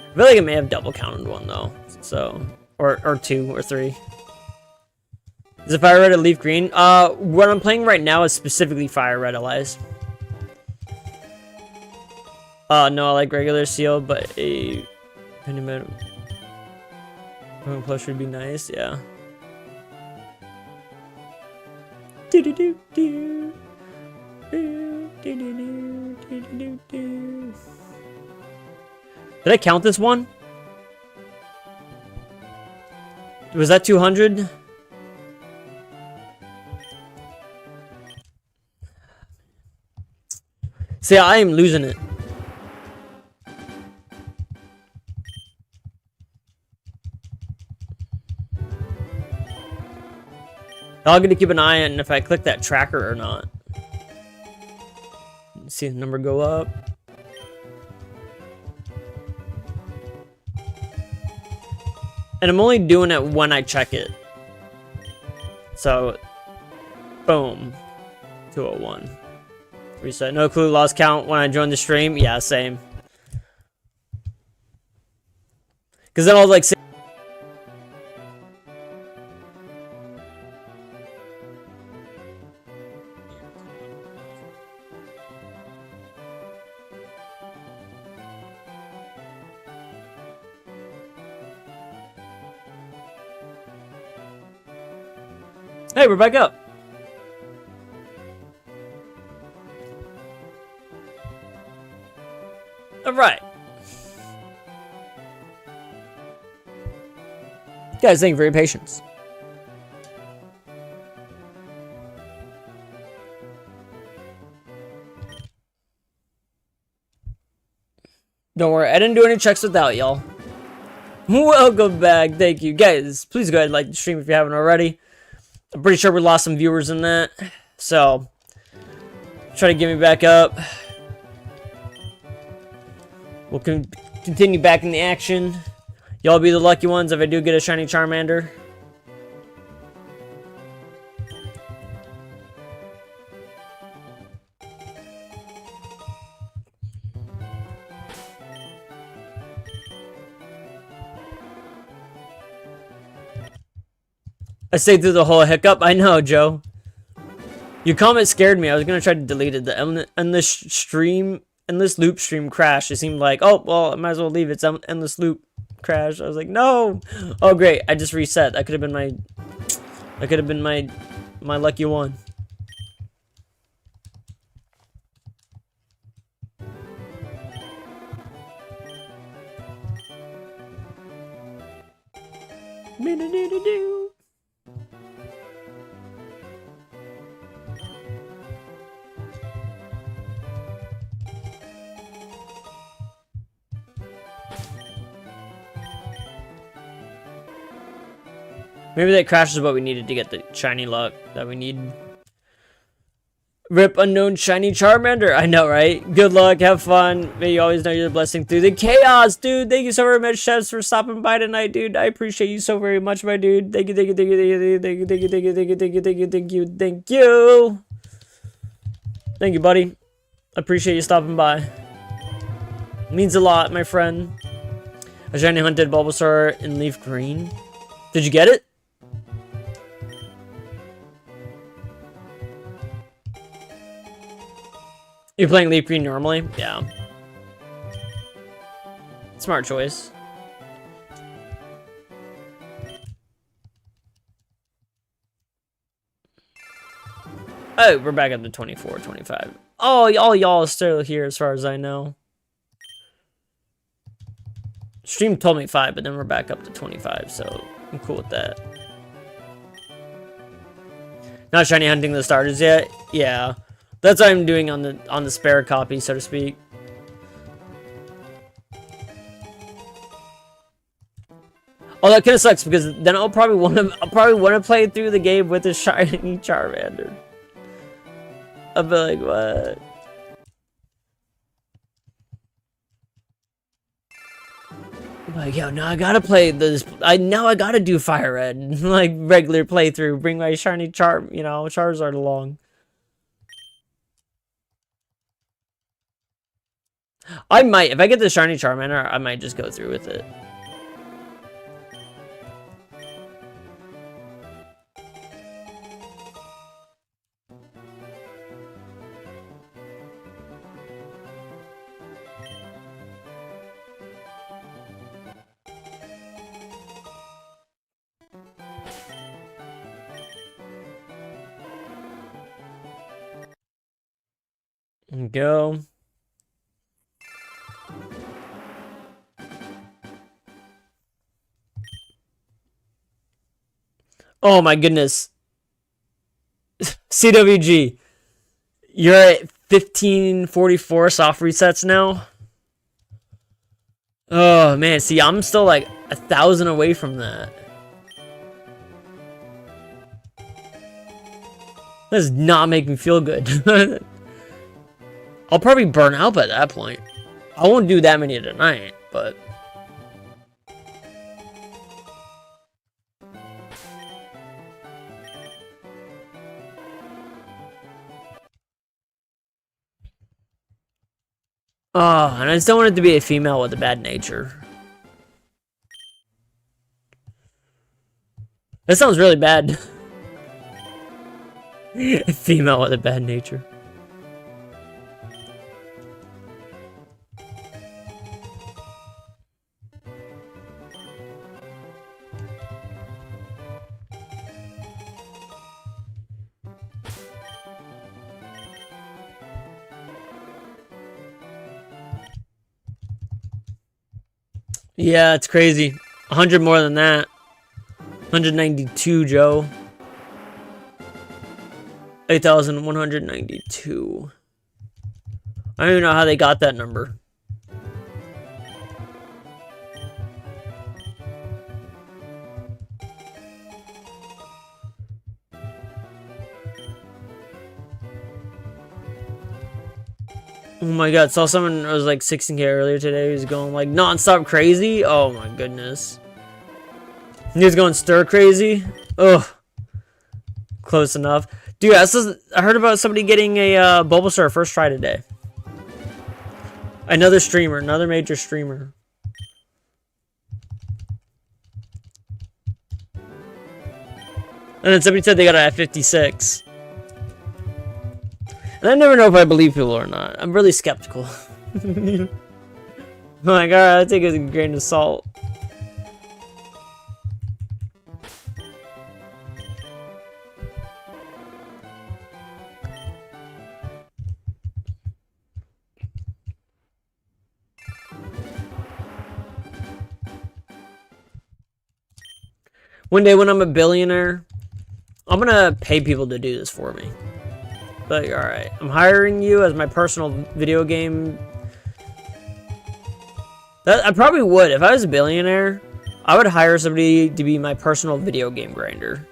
[SPEAKER 1] I feel like I may have double counted one though, so or two or three. Is it fire red or leaf green? What I'm playing right now is specifically fire red, Elias. No, I like regular seal, but a minimum plush would be nice, yeah. Did I count this one? Was that 200? See, I am losing it. I'll get to keep an eye on if I click that tracker or not. See the number go up. And I'm only doing it when I check it. So, boom. 201. Reset. No clue, lost count when I joined the stream. Yeah, same. Because then I was like... Hey, we're back up. All right. Guys, thank you for your patience. Don't worry, I didn't do any checks without y'all. Welcome back. Thank you. Guys, please go ahead and like the stream if you haven't already. I'm pretty sure we lost some viewers in that. So, try to get me back up. We'll continue back in the action. Y'all be the lucky ones if I do get a shiny Charmander. I stayed through the whole hiccup. I know, Joe. Your comment scared me. I was gonna try to delete it. The endless loop stream crash. It seemed like, oh well, I might as well leave it. It's endless loop crash. I was like, no. Oh great, I just reset. That could have been my. That could have been my lucky one. Maybe that crash is what we needed to get the shiny luck that we need. Rip unknown shiny Charmander. I know, right? Good luck. Have fun. May you always know you're the blessing through the chaos, dude. Thank you so very much, Chefs, for stopping by tonight, dude. I appreciate you so very much, my dude. Thank you, thank you, thank you, thank you, thank you, thank you, thank you, thank you, thank you, thank you, thank you, thank you. Thank you, buddy. I appreciate you stopping by. Means a lot, my friend. A shiny hunted Bulbasaur in leaf green. Did you get it? You're playing Leaf Green normally? Yeah. Smart choice. Oh, we're back at the 24, 25. Oh, all y'all are still here as far as I know. Stream told me 5, but then we're back up to 25, so I'm cool with that. Not shiny hunting the starters yet? Yeah. That's what I'm doing on the spare copy, so to speak. Oh, that kind of sucks because then I'll probably want to play through the game with a shiny Charmander. I'll be like, what? Like, yo, now I gotta play this. Now I gotta do Fire Red, like regular playthrough. Bring my shiny Charizard along. I might, if I get the shiny Charmander, I might just go through with it. Go. Oh my goodness. CWG. You're at 1544 soft resets now. Oh man, see, I'm still like 1,000 away from that. does not make me feel good. I'll probably burn out by that point. I won't do that many tonight, but... Oh, and I just don't want it to be a female with a bad nature. That sounds really bad. A female with a bad nature. Yeah, it's crazy. 100 more than that. 192, Joe. 8,192. I don't even know how they got that number. Oh my god, saw someone who was like 16K earlier today. He was going like non-stop crazy. Oh my goodness. He was going stir crazy. Ugh. Close enough. Dude, I heard about somebody getting a Bulbasaur first try today. Another streamer, another major streamer. And then somebody said they got it at 56. And I never know if I believe people or not. I'm really skeptical. I'm like, alright, I take it as a grain of salt. One day when I'm a billionaire, I'm gonna pay people to do this for me. Like, alright, I'm hiring you as my personal video game. I probably would. If I was a billionaire, I would hire somebody to be my personal video game grinder.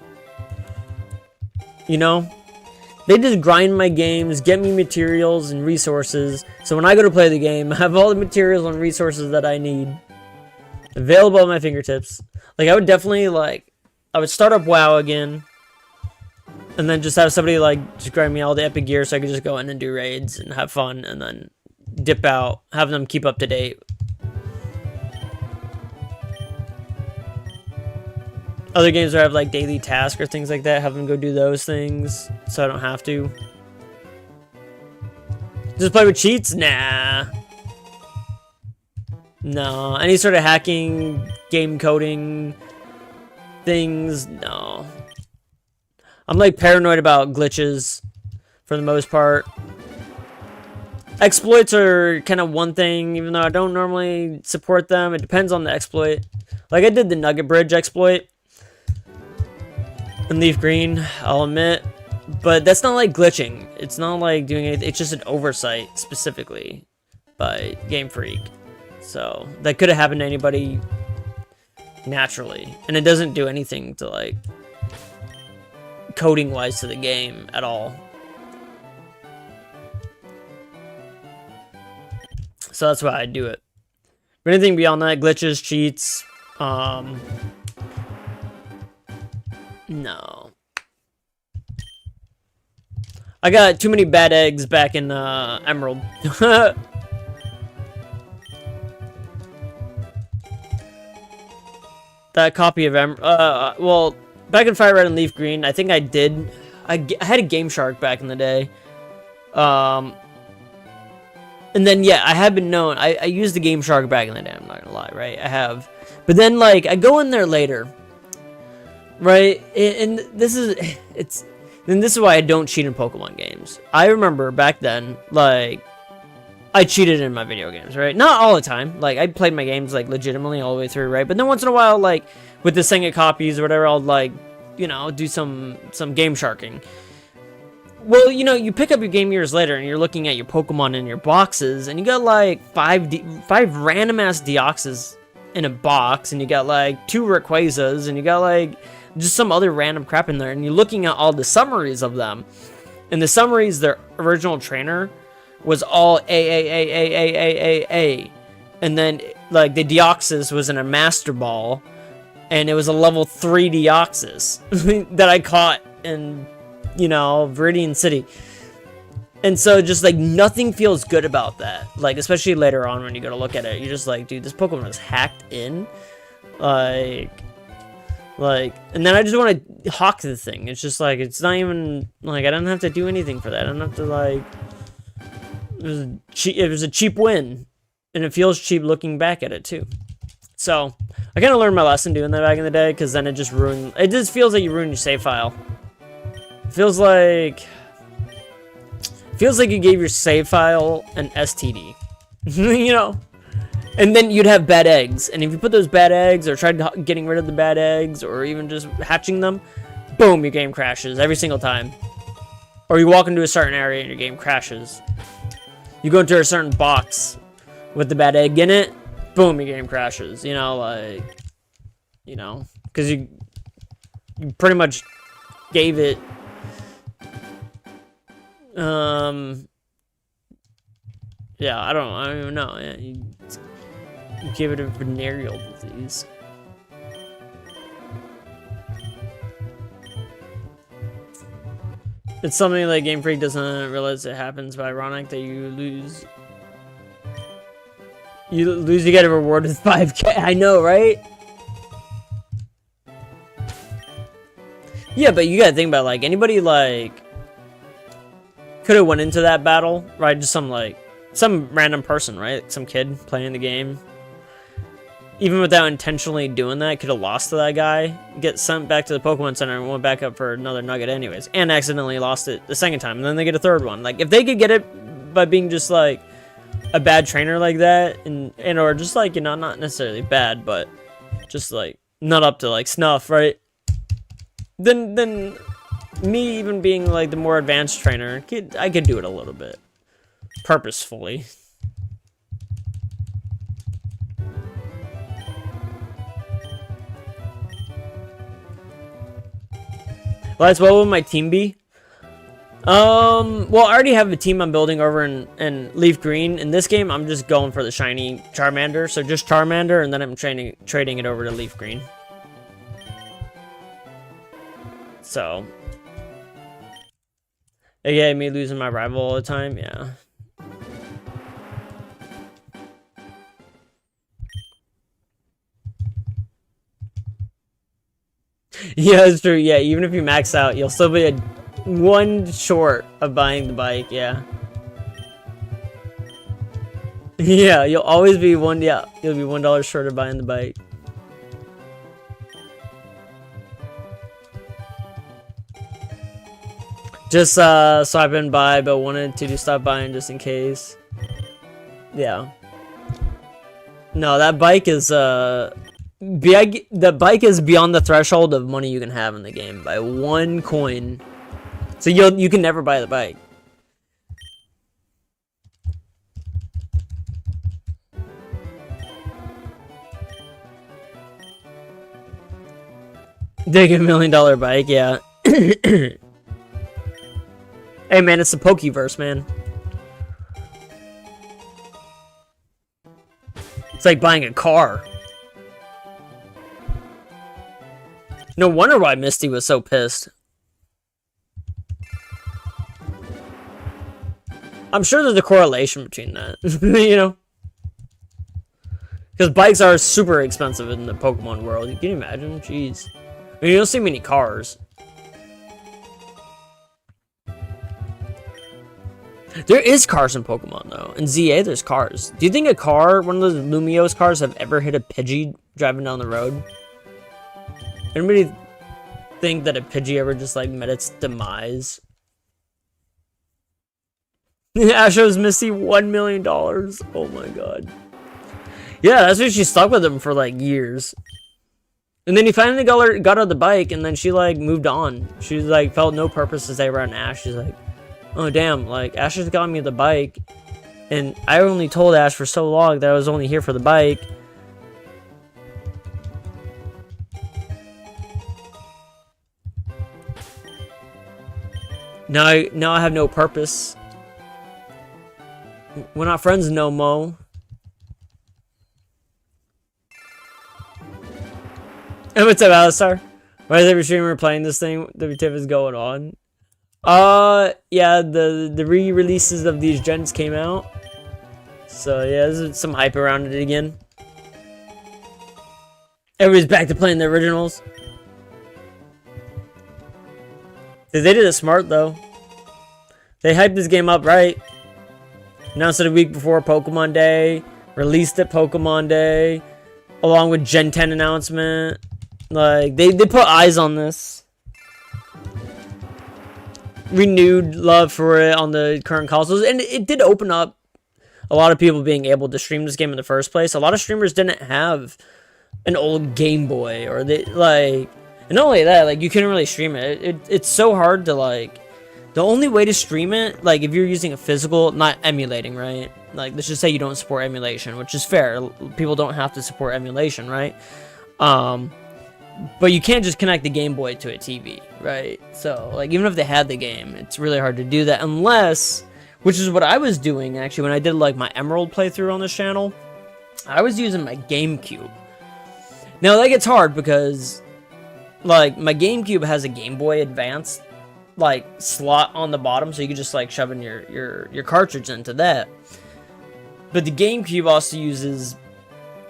[SPEAKER 1] You know? They just grind my games, get me materials and resources, so when I go to play the game, I have all the materials and resources that I need available at my fingertips. Like, I would definitely, like, I would start up WoW again. And then just have somebody, like, just grind me all the epic gear so I could just go in and do raids and have fun and then dip out. Have them keep up to date. Other games where I have, like, daily tasks or things like that, have them go do those things so I don't have to. Just play with cheats? Nah. No. Any sort of hacking, game coding things? No. I'm like paranoid about glitches for the most part. Exploits are kind of one thing, even though I don't normally support them. It depends on the exploit. Like I did the Nugget Bridge exploit in Leaf Green, I'll admit. But that's not like glitching. It's not like doing anything. It's just an oversight specifically by Game Freak. So that could have happened to anybody naturally. And it doesn't do anything to like coding wise to the game at all. So that's why I do it. But anything beyond that, glitches, cheats, no. I got too many bad eggs back in Emerald. That copy of well, back in Fire Red and Leaf Green, I think I did. I had a Game Shark back in the day. And then, yeah, I have been known. I used the Game Shark back in the day, I'm not gonna lie, right? I have. But then, like, I go in there later, right? And this is, and this is why I don't cheat in Pokemon games. I remember back then, like, I cheated in my video games, right? Not all the time. Like, I played my games, like, legitimately all the way through, right? But then once in a while, like, with the Senga copies or whatever, I'll, like, you know, do some Game Sharking. Well, you know, you pick up your game years later and you're looking at your Pokemon in your boxes and you got, like, five random-ass Deoxys in a box and you got, like, 2 Rayquazas and you got, like, just some other random crap in there and you're looking at all the summaries of them. In the summaries, their original trainer was all A. And then, like, the Deoxys was in a Master Ball, and it was a level 3 Deoxys that I caught in, you know, Viridian City. And so, just, like, nothing feels good about that. Like, especially later on when you go to look at it, you're just like, dude, this Pokemon is hacked in. Like, and then I just want to hawk the thing. It's just, like, it's not even, like, I don't have to do anything for that. I don't have to, like, it was a cheap win. And it feels cheap looking back at it, too. So, I kind of learned my lesson doing that back in the day, because then it just ruined... It just feels like you ruined your save file. It feels like you gave your save file an STD. You know? And then you'd have bad eggs. And if you put those bad eggs, or tried getting rid of the bad eggs, or even just hatching them, boom, your game crashes every single time. Or you walk into a certain area and your game crashes. You go into a certain box with the bad egg in it, boom, your game crashes. You know, like, you know, because you pretty much gave it, yeah, I don't even know. Yeah, you gave it a venereal disease. It's something like Game Freak doesn't realize it happens, but ironic that you lose. You get a reward with 5K. I know, right? Yeah, but you gotta think about, like, anybody, like, could have went into that battle, right? Just some random person, right? Some kid playing the game. Even without intentionally doing that, could have lost to that guy, get sent back to the Pokemon Center and went back up for another nugget anyways, and accidentally lost it the second time, and then they get a third one. Like, if they could get it by being just, like, a bad trainer like that, and or just, like, you know, not necessarily bad, but just, like, not up to, like, snuff, right? Then me even being, like, the more advanced trainer, I could do it a little bit. Purposefully. Lights, what will my team be? Well, I already have a team I'm building over in Leaf Green. In this game, I'm just going for the shiny Charmander. So just Charmander, and then I'm trading it over to Leaf Green. So, yeah, me losing my rival all the time, yeah. Yeah, it's true. Yeah, even if you max out, you'll still be one short of buying the bike. Yeah. Yeah, you'll always be one. Yeah, you'll be $1 short of buying the bike. Just swiping by, but wanted to just stop buying just in case. Yeah. No, that bike is the bike is beyond the threshold of money you can have in the game by 1 coin. So you can never buy the bike. Dig $1 million bike, yeah. Hey man, it's the Pokeverse, man. It's like buying a car. No wonder why Misty was so pissed. I'm sure there's a correlation between that, you know? Because bikes are super expensive in the Pokemon world. Can you imagine? Jeez. I mean, you don't see many cars. There is cars in Pokemon, though. In ZA, there's cars. Do you think a car, one of those Lumiose cars, have ever hit a Pidgey driving down the road? Anybody think that a Pidgey ever just, like, met its demise? Asho's Misty $1 million. Oh my god. Yeah, that's why she stuck with him for, like, years. And then he finally got her the bike, and then she, like, moved on. She, like, felt no purpose to stay around Ash. She's like, oh, damn, like, Ash just got me the bike, and I only told Ash for so long that I was only here for the bike. Now I have no purpose. We're not friends no mo. And what's up, Alistar? Why is every streamer playing this thing? WTF is going on? Yeah, the re-releases of these gens came out. So yeah, there's some hype around it again. Everybody's back to playing the originals. They did it smart though. They hyped this game up right. Announced it a week before Pokemon Day. Released it Pokemon Day. Along with Gen 10 announcement. Like, they put eyes on this. Renewed love for it on the current consoles. And it did open up a lot of people being able to stream this game in the first place. A lot of streamers didn't have an old Game Boy. Or they, like... And not only that, like, you couldn't really stream it. It's so hard to, like... The only way to stream it, like, if you're using a physical... Not emulating, right? Like, let's just say you don't support emulation, which is fair. People don't have to support emulation, right? But you can't just connect the Game Boy to a TV, right? So, like, even if they had the game, it's really hard to do that unless... Which is what I was doing, actually, when I did, like, my Emerald playthrough on this channel. I was using my GameCube. Now, that gets hard because... Like, my GameCube has a Game Boy Advance, like, slot on the bottom, so you can just, like, shove in your cartridge into that. But the GameCube also uses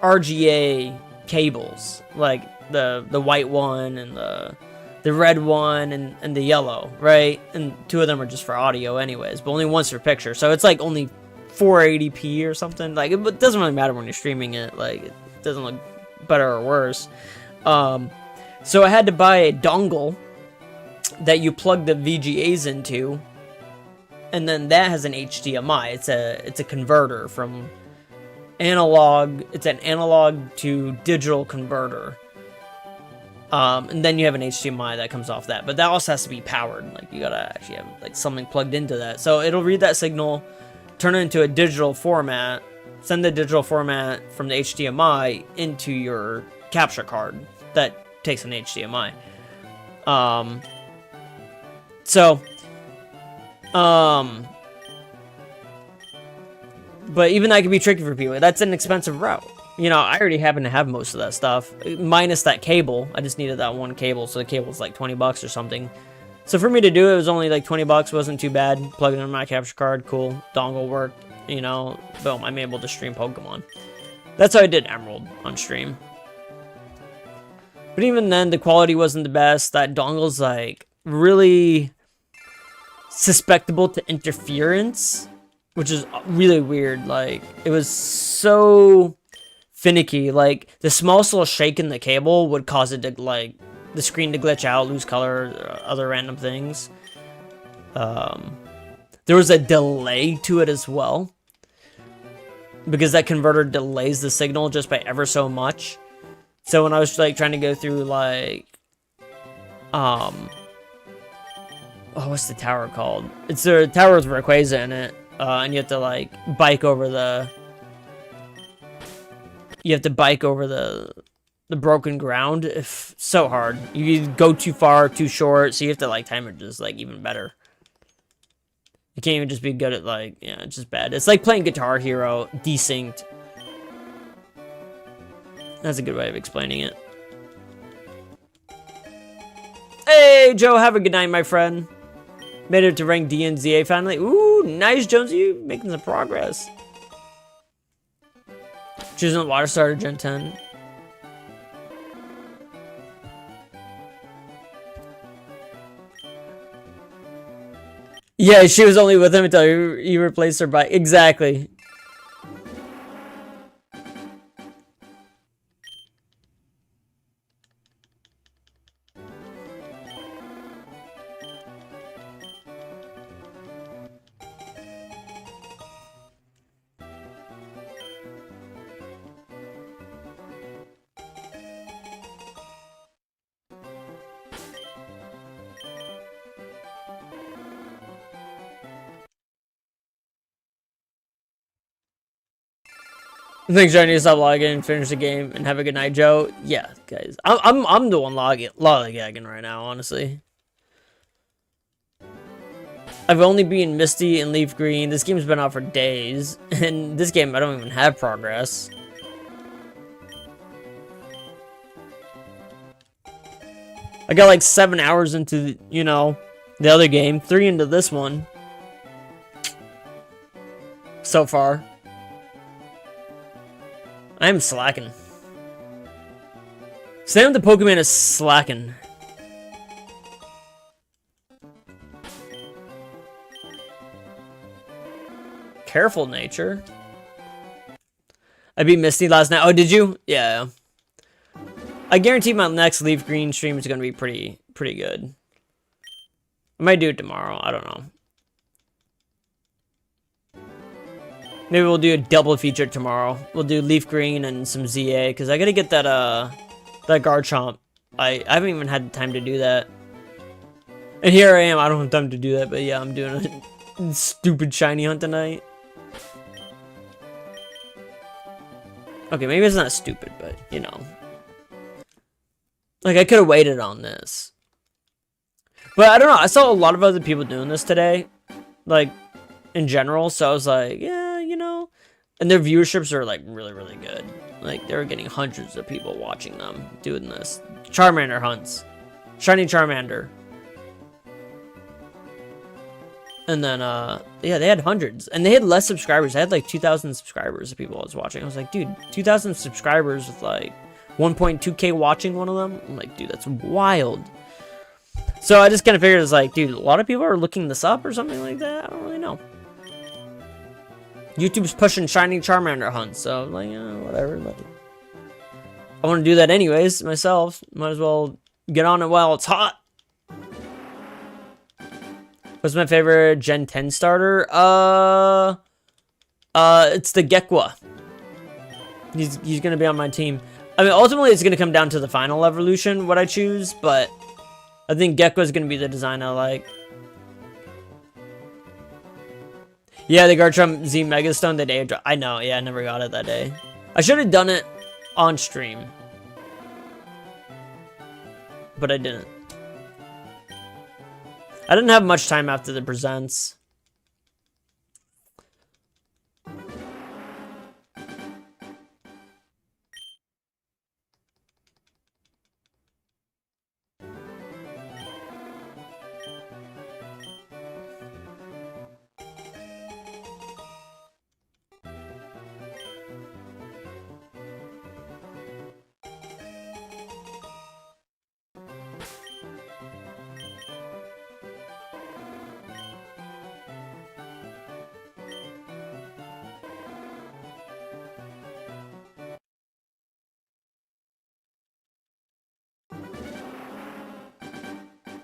[SPEAKER 1] RGA cables, like the white one and the red one and the yellow, right? And two of them are just for audio anyways, but only one's for picture. So it's like only 480p or something. Like, it doesn't really matter when you're streaming it. Like, it doesn't look better or worse. So I had to buy a dongle that you plug the VGAs into, and then that has an HDMI. It's a converter from analog. It's an analog to digital converter. And then you have an HDMI that comes off that, but that also has to be powered. Like, you gotta actually have like something plugged into that. So it'll read that signal, turn it into a digital format, send the digital format from the HDMI into your capture card that takes an HDMI. But even that can be tricky for people. That's an expensive route. You know, I already happen to have most of that stuff, minus that cable. I just needed that one cable, so the cable's like 20 bucks or something. So for me to do it, it was only like 20 bucks. Wasn't too bad. Plug it in my capture card, cool. Dongle worked, you know. Boom, I'm able to stream Pokemon. That's how I did Emerald on stream. But even then, the quality wasn't the best. That dongle's like really susceptible to interference, which is really weird. Like, it was so finicky. Like, the smallest little shake in the cable would cause it to, like, the screen to glitch out, lose color, or other random things. There was a delay to it as well, because that converter delays the signal just by ever so much. So when I was like trying to go through like oh, what's the tower called? It's a tower with Rayquaza in it, and you have to like bike over the broken ground. If so hard, you go too far, too short, so you have to like time it just like even better. You can't even just be good at like, yeah, it's just bad. It's like playing Guitar Hero desynced. That's a good way of explaining it. Hey, Joe, have a good night, my friend. Made it to rank D and ZA finally. Ooh, nice, Jonesy. You making some progress. Choosing a water starter Gen 10. Yeah, she was only with him until he replaced her bike. Exactly. Thanks, Joe. I need to stop logging, finish the game, and have a good night, Joe. Yeah, guys, I'm the one lollygagging right now, honestly. I've only been Misty and Leaf Green. This game's been out for days. And this game, I don't even have progress. I got like 7 hours into, you know, the other game. 3 into this one. So far. I am slacking. Sam the Pokemon is slacking. Careful, nature. I beat Misty last night. Oh, did you? Yeah. I guarantee my next Leaf Green stream is gonna be pretty good. I might do it tomorrow. I don't know. Maybe we'll do a double feature tomorrow. We'll do Leaf Green and some ZA because I gotta get that that Garchomp. I haven't even had time to do that. And here I am. I don't have time to do that, but yeah, I'm doing a stupid shiny hunt tonight. Okay, maybe it's not stupid, but, you know. Like, I could have waited on this. But, I don't know. I saw a lot of other people doing this today. Like, in general. So, I was like, yeah, you know. And their viewerships are, like, really good. Like, they were getting hundreds of people watching them doing this. Charmander hunts. Shiny Charmander. And then, yeah, they had hundreds. And they had less subscribers. They had, like, 2,000 subscribers of people I was watching. I was like, dude, 2,000 subscribers with, like, 1.2K watching one of them? I'm like, dude, that's wild. So I just kind of figured it's like, dude, a lot of people are looking this up or something like that. I don't really know. YouTube's pushing shiny Charmander hunts. So, like, whatever. Like, I want to do that anyways, myself. Might as well get on it while it's hot. What's my favorite Gen 10 starter? It's the Gekwa. He's gonna be on my team. I mean, ultimately, it's gonna come down to the final evolution, what I choose, but I think Gekwa's gonna be the design I like. Yeah, the Garchomp Z Megastone that day. I know, yeah, I never got it that day. I should have done it on stream. But I didn't. I didn't have much time after the presents.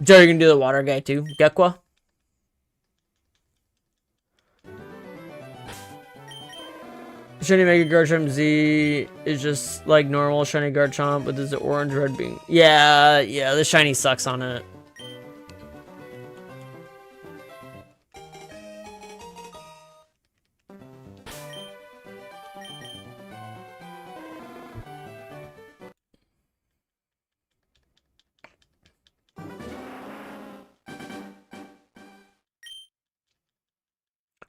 [SPEAKER 1] Joe, you can do the water guy too. Gekwa. Shiny Mega Garchomp Z is just like normal shiny Garchomp, but there's the orange red being. Yeah, the shiny sucks on it.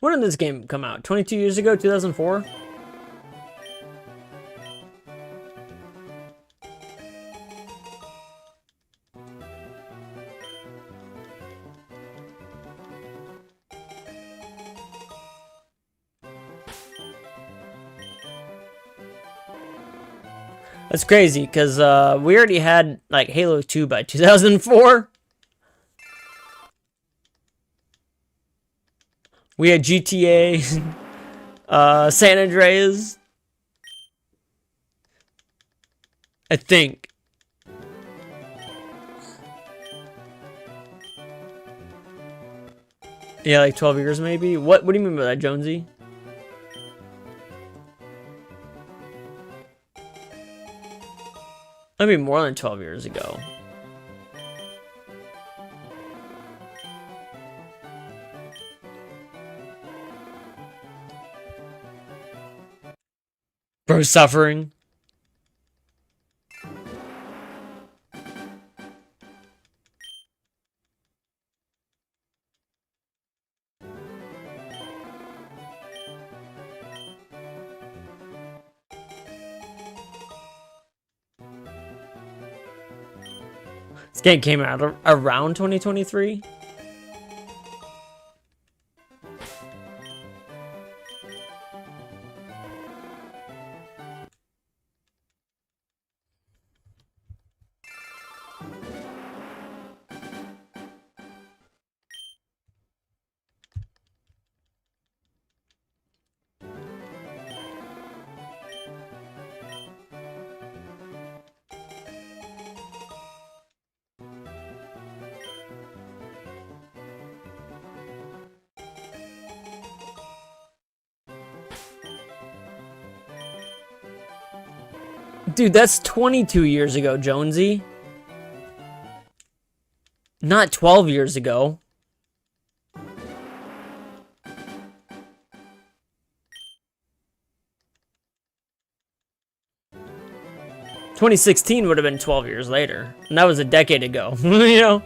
[SPEAKER 1] When did this game come out? 22 years ago? 2004? That's crazy, because we already had, like, Halo 2 by 2004. We had GTA, San Andreas. I think. Yeah, like 12 years maybe? What do you mean by that, Jonesy? Maybe more than 12 years ago. Bro, suffering. This game came out around 2023. Dude, that's 22 years ago, Jonesy. Not 12 years ago. ...2016 would have been 12 years later. And that was a decade ago, you know?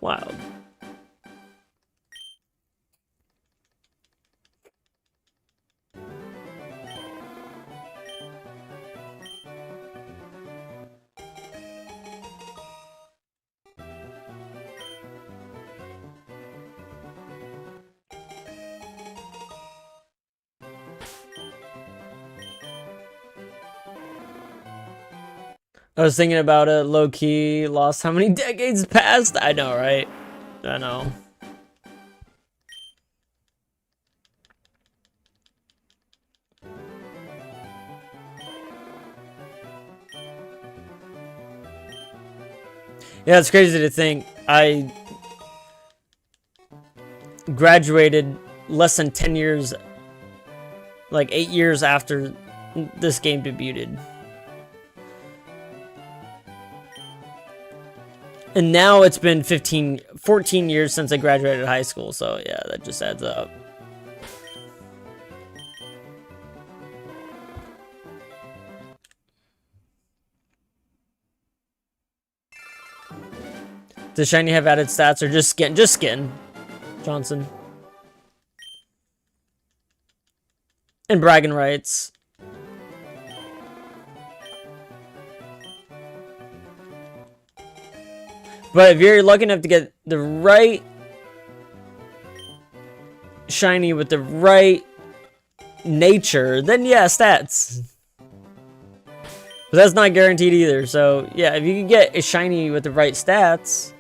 [SPEAKER 1] Wild. I was thinking about it, low-key, lost how many decades passed? I know, right? I know. Yeah, it's crazy to think I graduated less than 10 years, like 8 years after this game debuted. And now it's been 14 years since I graduated high school, so yeah, that just adds up. Does Shiny have added stats or just skin? Just skin, Johnson. And bragging rights. But if you're lucky enough to get the right Shiny with the right nature, then yeah, stats. But that's not guaranteed either, so yeah, if you can get a Shiny with the right stats,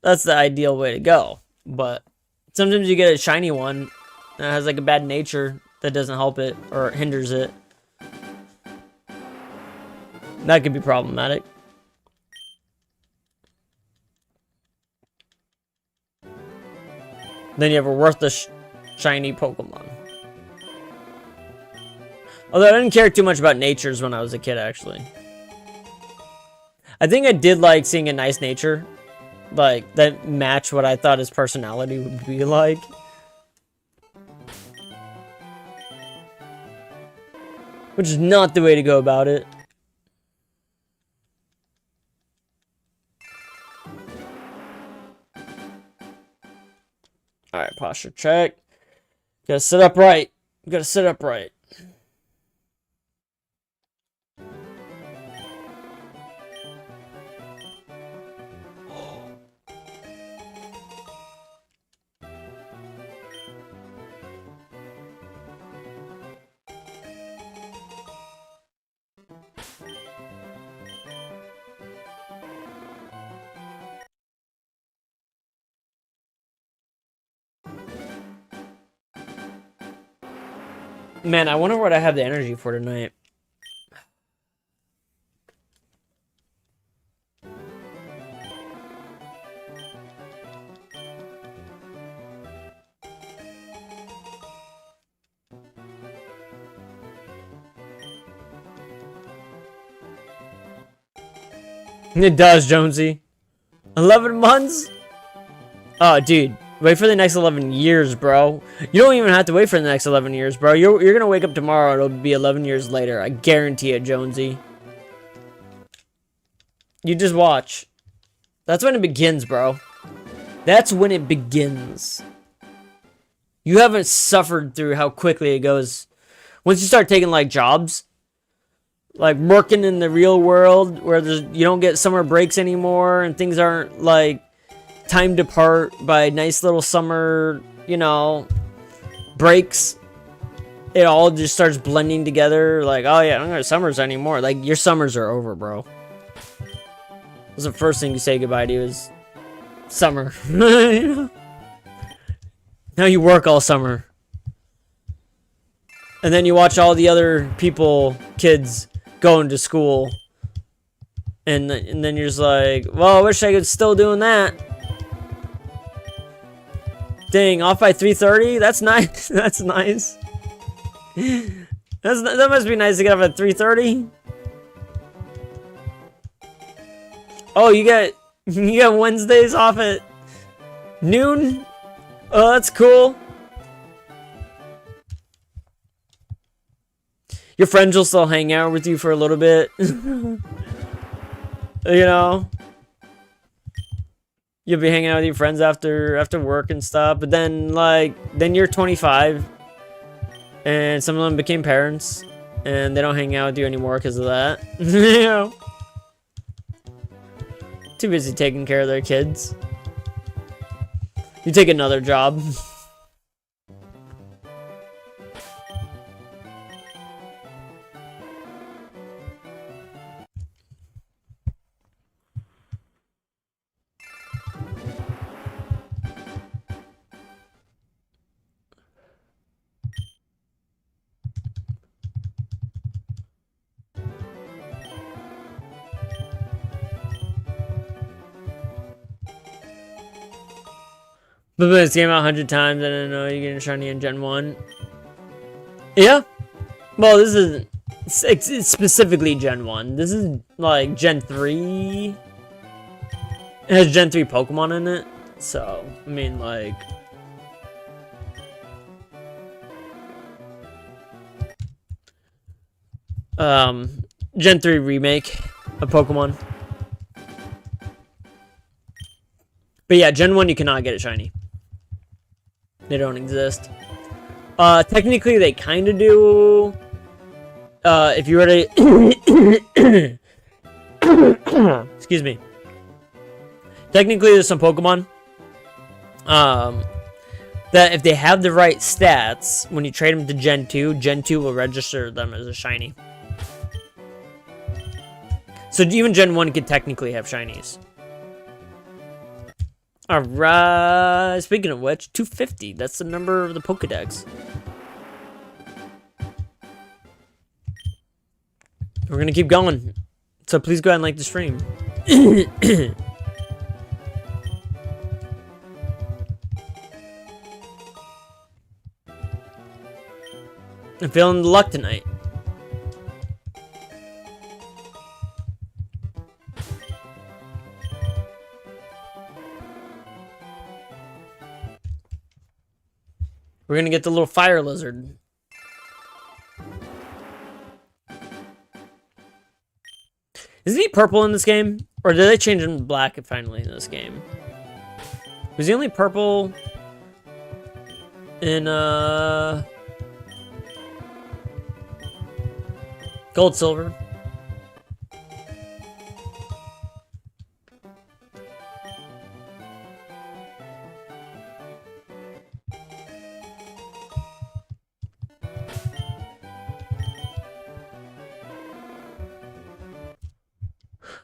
[SPEAKER 1] that's the ideal way to go. But sometimes you get a Shiny one that has like a bad nature that doesn't help it or hinders it. That could be problematic. Then you have a worthless Shiny Pokemon. Although I didn't care too much about natures when I was a kid, actually. I think I did like seeing a nice nature. Like, that matched what I thought his personality would be like. Which is not the way to go about it. Alright, posture check. Gotta sit upright. Gotta sit upright. Man, I wonder what I have the energy for tonight. It does, Jonesy. 11 months? Oh, dude. Wait for the next 11 years, bro. You don't even have to wait for the next 11 years, bro. You're gonna wake up tomorrow, it'll be 11 years later. I guarantee it, Jonesy. You just watch. That's when it begins, bro. That's when it begins. You haven't suffered through how quickly it goes. Once you start taking, like, jobs, like, working in the real world, where you don't get summer breaks anymore, and things aren't, like, timed apart by nice little summer, you know, breaks. It all just starts blending together. Like, oh yeah, I don't have summers anymore. Like, your summers are over, bro. That's the first thing you say goodbye to is summer. You know? Now you work all summer. And then you watch all the other kids going to school. And then you're just like, well, I wish I could still doing that. Dang, off by 3:30? That's nice. That's nice. That must be nice to get up at 3:30. Oh, you got Wednesdays off at noon? Oh, that's cool. Your friends will still hang out with you for a little bit. You know? You'll be hanging out with your friends after work and stuff, but then then you're 25, and some of them became parents, and they don't hang out with you anymore because of that. You know, too busy taking care of their kids. You take another job. But this game out 100 times, I don't know, you're getting shiny in Gen 1. Yeah? Well, this is it's specifically Gen 1. This is like Gen 3. It has Gen 3 Pokemon in it. So, I mean, like... Gen 3 remake of Pokemon. But yeah, Gen 1 you cannot get it shiny. They don't exist. Technically they kind of do. If you were to... Excuse me. Technically there's some Pokemon that if they have the right stats, when you trade them to Gen 2, Gen 2 will register them as a shiny. So even Gen 1 could technically have shinies. Alright, speaking of which, 250, that's the number of the Pokedex. We're gonna keep going, so please go ahead and like the stream. I'm feeling the luck tonight. We're gonna get the little fire lizard. Isn't he purple in this game? Or did they change him to black finally in this game? Was he only purple in Gold Silver?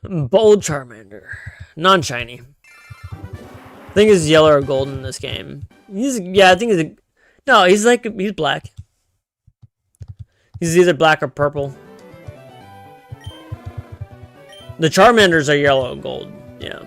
[SPEAKER 1] Bold Charmander. Non-shiny. I think he's yellow or gold in this game. Yeah, I think he's no, he's black. He's either black or purple. The Charmanders are yellow or gold, yeah.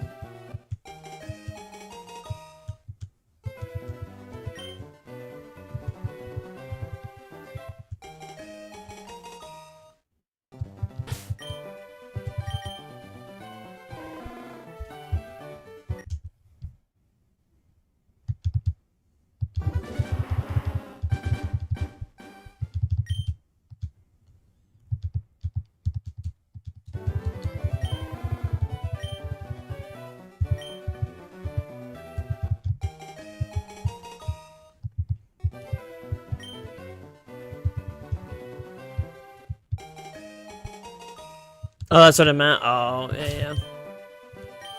[SPEAKER 1] Oh, that's what I meant. Oh, yeah.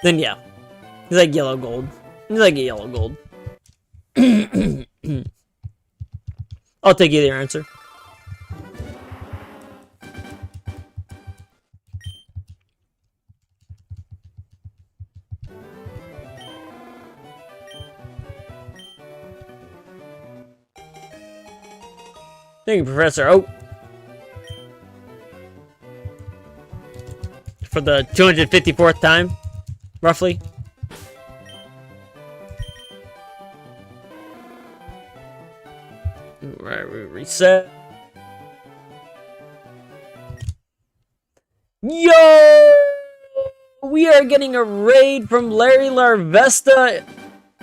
[SPEAKER 1] Then yeah. He's like yellow gold. He's like a yellow gold. I'll take either answer. Thank you, Professor. Oh. For the 254th time, roughly. Right, we reset. Yo! We are getting a raid from Larry Larvesta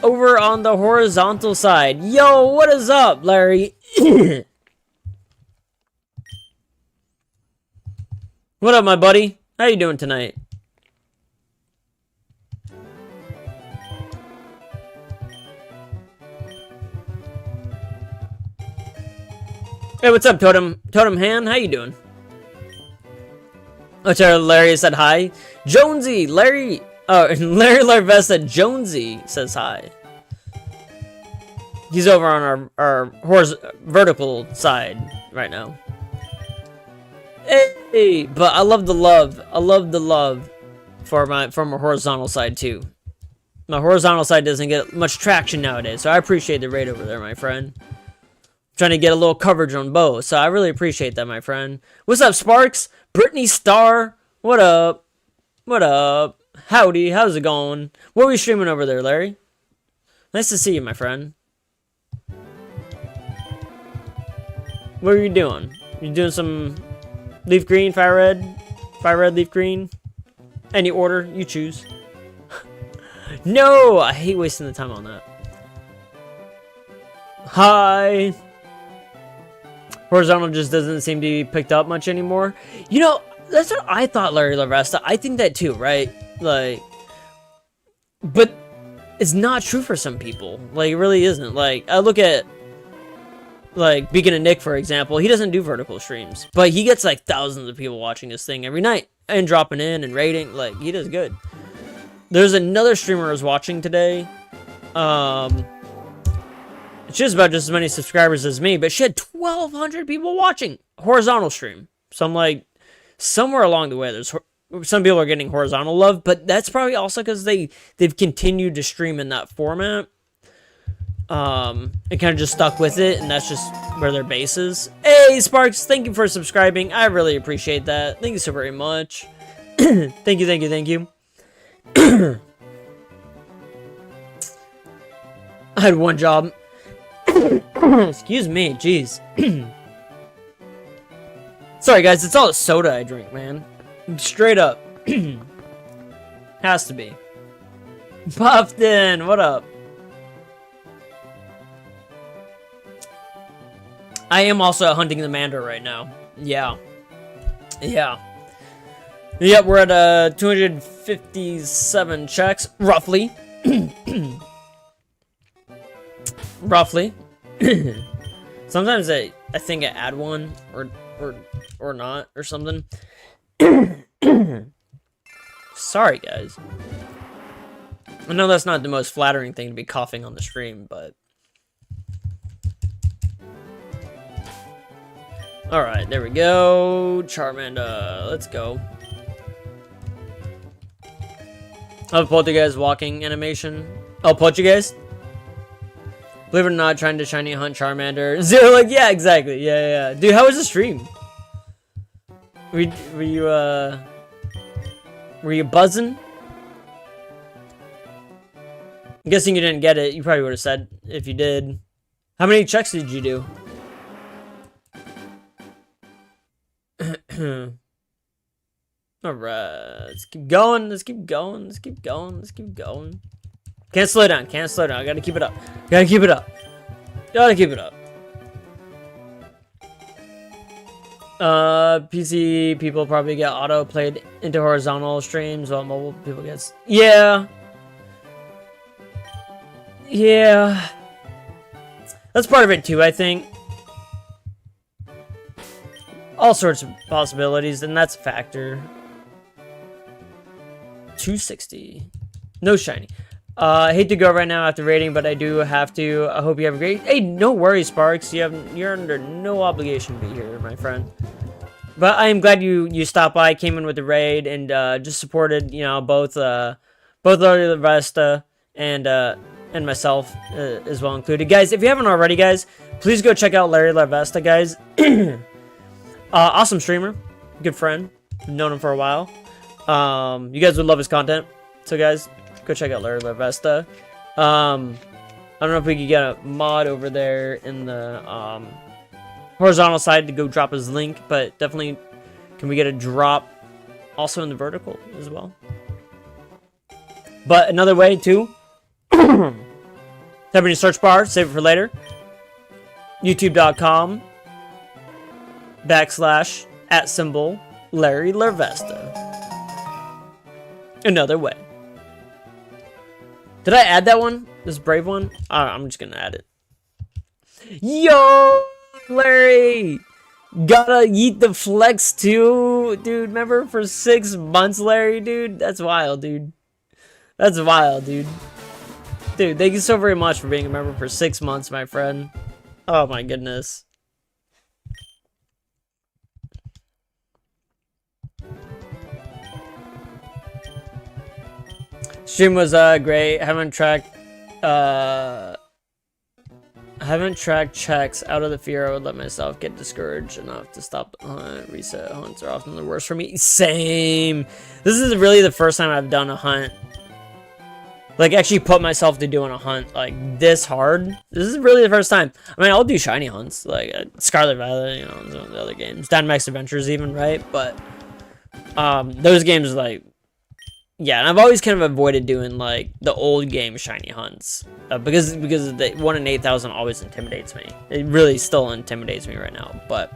[SPEAKER 1] over on the horizontal side. Yo, what is up, Larry? What up, my buddy? How you doing tonight? Hey, what's up, Totem Han? How you doing? Oh, sorry, Larry said hi. Jonesy, Larry Larry Larvesta Jonesy says hi. He's over on our vertical side right now. Hey, but I love the love. I love the love from my horizontal side too. My horizontal side doesn't get much traction nowadays, so I appreciate the raid over there, my friend. Trying to get a little coverage on both, so I really appreciate that, my friend. What's up, Sparks? Brittany Star, what up? What up? Howdy, how's it going? What are we streaming over there, Larry? Nice to see you, my friend. What are you doing? You doing some leaf green, fire red, leaf green? Any order, you choose. No, I hate wasting the time on that. Hi. Horizontal just doesn't seem to be picked up much anymore. You know, that's what I thought, Larry Larvesta. I think that too, right? Like, but it's not true for some people. Like, it really isn't. Like, I look at, like, Beacon and Nick, for example. He doesn't do vertical streams, but he gets, like, thousands of people watching this thing every night and dropping in and rating. Like, he does good. There's another streamer I was watching today. She has about just as many subscribers as me, but she had 1,200 people watching horizontal stream. So I'm like, somewhere along the way, there's some people are getting horizontal love, but that's probably also because they've continued to stream in that format, and kind of just stuck with it, and that's just where their base is. Hey, Sparks, thank you for subscribing. I really appreciate that. Thank you so very much. Thank you, thank you, thank you. I had one job. Excuse me, jeez. Sorry, guys, it's all the soda I drink, man. Straight up. Has to be. Puffton, what up? I am also hunting the Mander right now. Yeah. Yeah. Yep, we're at 257 checks, roughly. Roughly. Sometimes I think I add one or not or something. Sorry, guys. I know that's not the most flattering thing to be coughing on the stream, but all right, there we go. Charmander, let's go. I'll Poltergeist walking animation. Oh, Poltergeist? Believe it or not, trying to shiny hunt Charmander. Zero, like, yeah, exactly. Yeah. Dude, how was the stream? Were you buzzing? I'm guessing you didn't get it. You probably would have said if you did. How many checks did you do? Alright, let's keep going. Let's keep going. Let's keep going. Let's keep going. Can't slow down. Can't slow down. I gotta keep it up. Gotta keep it up. Gotta keep it up. PC people probably get auto played into horizontal streams while mobile people gets. Yeah. Yeah. That's part of it too, I think. All sorts of possibilities, and that's a factor. 260. No shiny. I hate to go right now after rating, but I do have to. I hope you have a great... Hey, no worries, Sparks. You're under no obligation to be here, my friend. But I am glad you stopped by, came in with the raid, and just supported, you know, both Larry Lavesta and myself as well included. Guys, if you haven't already, guys, please go check out Larry Lavesta, guys. Awesome streamer, good friend, known him for a while. You guys would love his content, so guys, go check out Larry Lavesta. I don't know if we could get a mod over there in the horizontal side to go drop his link, but definitely can we get a drop also in the vertical as well. But another way too, type in your search bar, save it for later, youtube.com /@ Larry Lavesta. Another way. Did I add that one? This brave one? I'm just gonna add it. Yo, Larry! Gotta eat the flex too, dude. Remember for 6 months, Larry, dude? That's wild, dude. That's wild, dude. Dude, thank you so very much for being a member for 6 months, my friend. Oh my goodness. Stream was great. Haven't tracked checks out of the fear I would let myself get discouraged enough to stop the hunt. Reset hunts are often the worst for me. Same. This is really the first time I've done a hunt. Like, actually put myself to doing a hunt like this hard. This is really the first time. I mean, I'll do shiny hunts like Scarlet Violet, you know, some of the other games, Dynamax Adventures even, right? But those games like, yeah, and I've always kind of avoided doing like the old game shiny hunts because the 1 in 8,000 always intimidates me. It really still intimidates me right now. But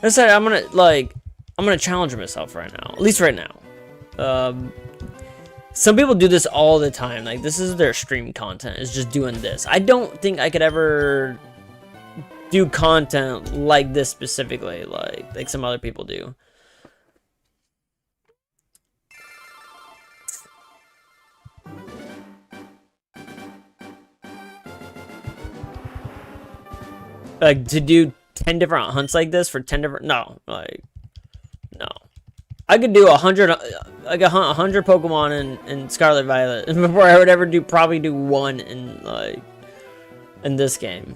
[SPEAKER 1] I said I'm gonna challenge myself right now, at least right now. Some people do this all the time. Like, this is their stream content, is just doing this. I don't think I could ever do content like this specifically, like some other people do. Like, to do 10 different hunts like this for 10 different... No, like, no. I could do 100, like 100 Pokemon in Scarlet Violet before I would ever probably do one in, like, in this game.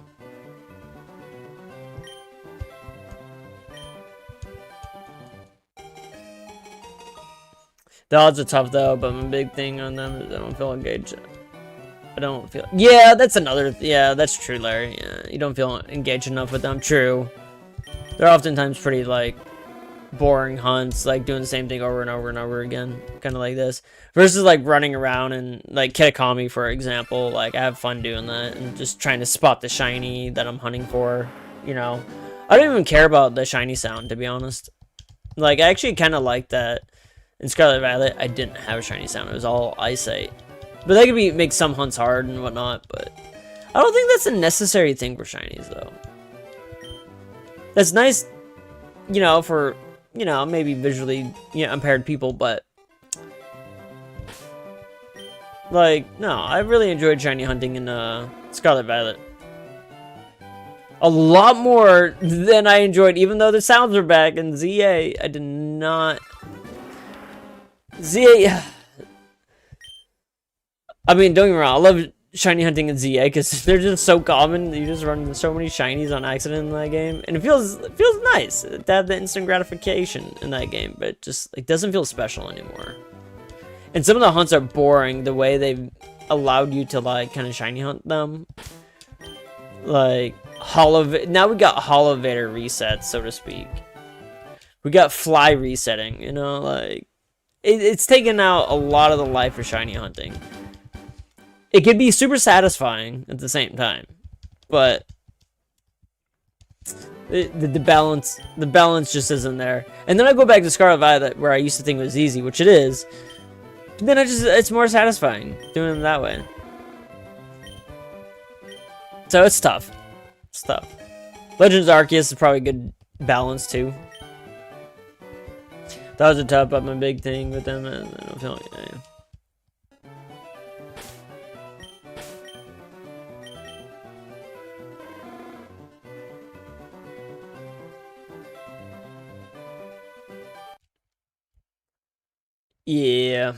[SPEAKER 1] The odds are tough though, but my big thing on them is I don't feel engaged. I don't feel... Yeah, that's another... Yeah, that's true, Larry. Yeah, you don't feel engaged enough with them. True. They're oftentimes pretty, like, boring hunts, like doing the same thing over and over and over again, kind of like this, versus like running around and like Kitakami, for example. Like, I have fun doing that and just trying to spot the shiny that I'm hunting for, you know. I don't even care about the shiny sound, to be honest. Like, I actually kind of like that in Scarlet Violet I didn't have a shiny sound. It was all eyesight, but that could make some hunts hard and whatnot. But I don't think that's a necessary thing for shinies though. That's nice, you know, for, you know, maybe visually, you know, impaired people, but like, no, I really enjoyed shiny hunting in Scarlet Violet a lot more than I enjoyed, even though the sounds are back in ZA. I did not... ZA... I mean, don't get me wrong, I love shiny hunting in ZA because they're just so common. You just run so many shinies on accident in that game, and it feels nice to have the instant gratification in that game, but it just like doesn't feel special anymore. And some of the hunts are boring the way they've allowed you to like kind of shiny hunt them. Like now we got Holovator resets, so to speak. We got fly resetting, you know, like it's taken out a lot of the life of shiny hunting. It could be super satisfying at the same time, but the balance just isn't there. And then I go back to Scarlet Violet, where I used to think it was easy, which it is. But then it's more satisfying doing it that way. So it's tough. It's tough. Legends Arceus is probably a good balance too. That was a top up my big thing with them. I don't feel like, yeah.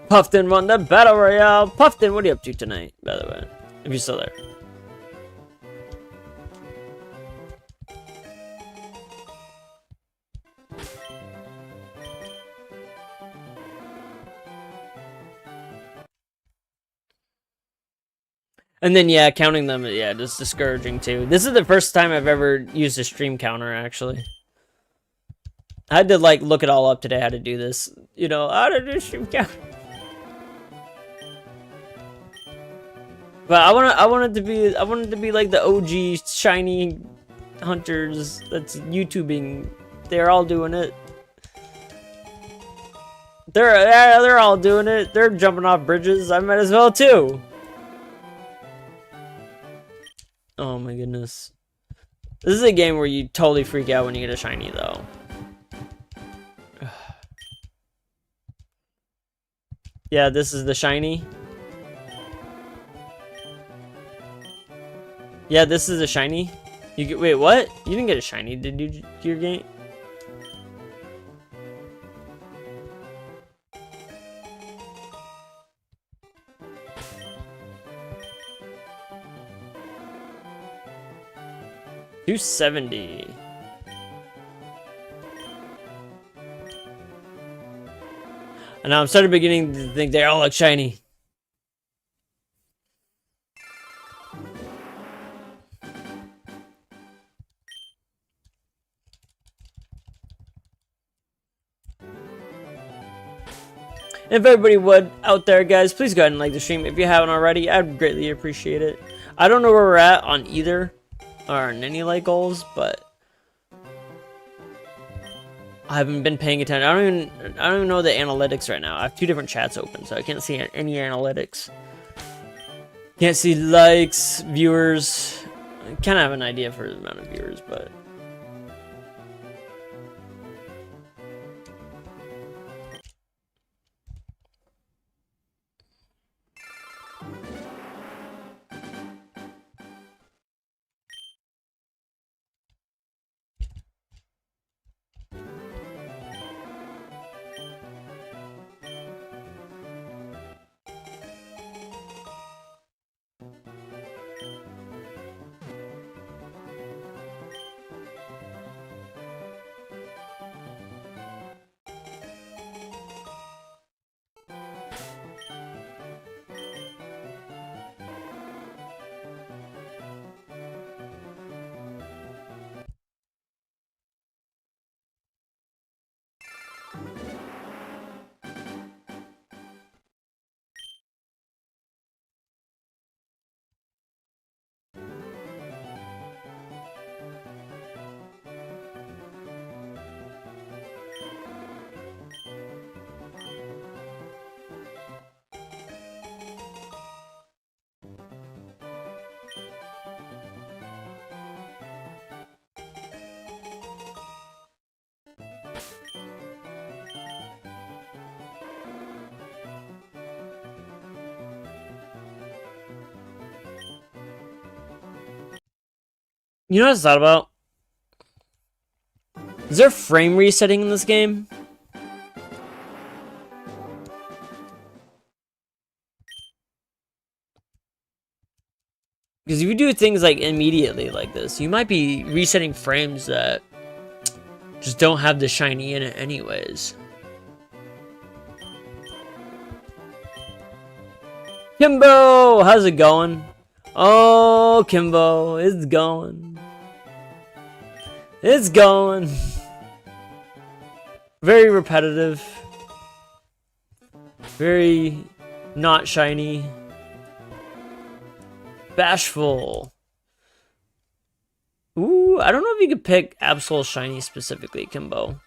[SPEAKER 1] Puffton won the battle royale. Puffton, what are you up to tonight, by the way? If you're still there. And then, yeah, counting them, yeah, just discouraging too. This is the first time I've ever used a stream counter, actually. I had to, like, look it all up today how to do this. You know, how to do stream counter. But I want it to be like the OG shiny hunters that's YouTubing. They're all doing it. They're all doing it. They're jumping off bridges. I might as well too. Oh my goodness. This is a game where you totally freak out when you get a shiny though. Yeah, this is the shiny. Yeah, this is a shiny. You get, wait, what? You didn't get a shiny, did you? Your game? $270. And now I'm starting beginning to think they all look shiny. If everybody would out there, guys, please go ahead and like the stream if you haven't already. I'd greatly appreciate it. I don't know where we're at on either or on any like goals, but I haven't been paying attention. I don't even know the analytics right now. I have two different chats open, so I can't see any analytics. Can't see likes, viewers. I kind of have an idea for the amount of viewers, but you know what I thought about? Is there frame resetting in this game? Because if you do things like immediately like this, you might be resetting frames that just don't have the shiny in it anyways. Kimbo! How's it going? Oh, Kimbo, it's going. It's going. Very repetitive. Very not shiny. Bashful. Ooh, I don't know if you could pick Absol shiny specifically, Kimbo.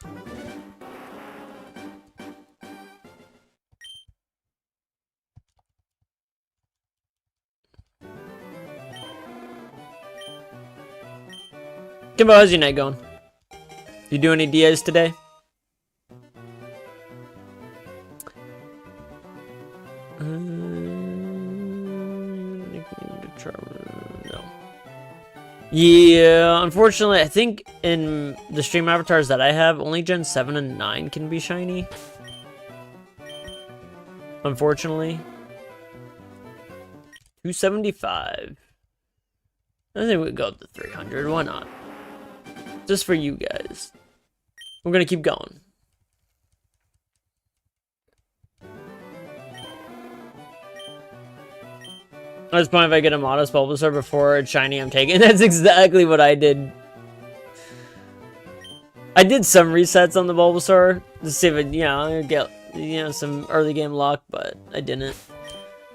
[SPEAKER 1] Kimbo, how's your night going? You do any Diaz today? No. Yeah, unfortunately, I think in the stream avatars that I have, only Gen 7 and 9 can be shiny. Unfortunately. 275. I think we go up to 300. Why not? Just for you guys. We're gonna keep going. At this point, if I get a modest Bulbasaur before it's shiny, I'm taking. That's exactly what I did. I did some resets on the Bulbasaur to see if it, get, some early game luck, but I didn't.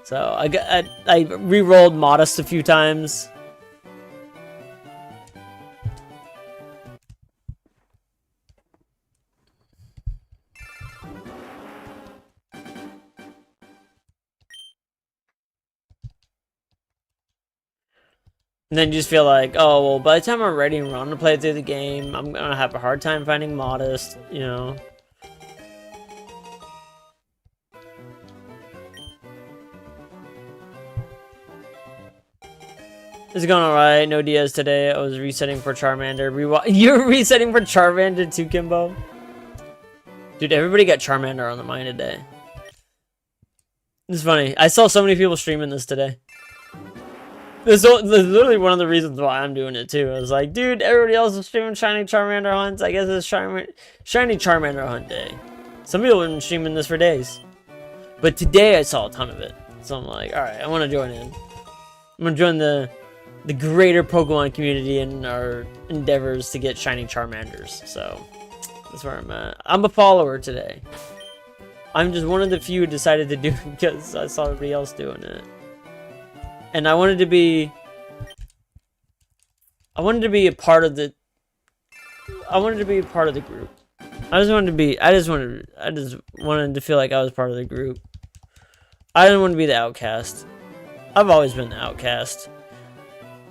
[SPEAKER 1] So I re-rolled modest a few times. And then you just feel like, oh, well, by the time I'm ready and want to play through the game, I'm going to have a hard time finding modest, It's going alright. No Diaz today. I was resetting for Charmander. You're resetting for Charmander too, Kimbo? Dude, everybody got Charmander on the mind today. It's funny. I saw so many people streaming this today. This is literally one of the reasons why I'm doing it too. I was like, dude, everybody else is streaming shiny Charmander hunts. I guess it's shiny Charmander hunt day. Some people have been streaming this for days. But today I saw a ton of it. So I'm like, alright, I want to join in. I'm going to join the greater Pokemon community in our endeavors to get shiny Charmanders. So that's where I'm at. I'm a follower today. I'm just one of the few who decided to do it because I saw everybody else doing it. And I wanted to be a part of the group. I just wanted to feel like I was part of the group. I didn't want to be the outcast. I've always been the outcast.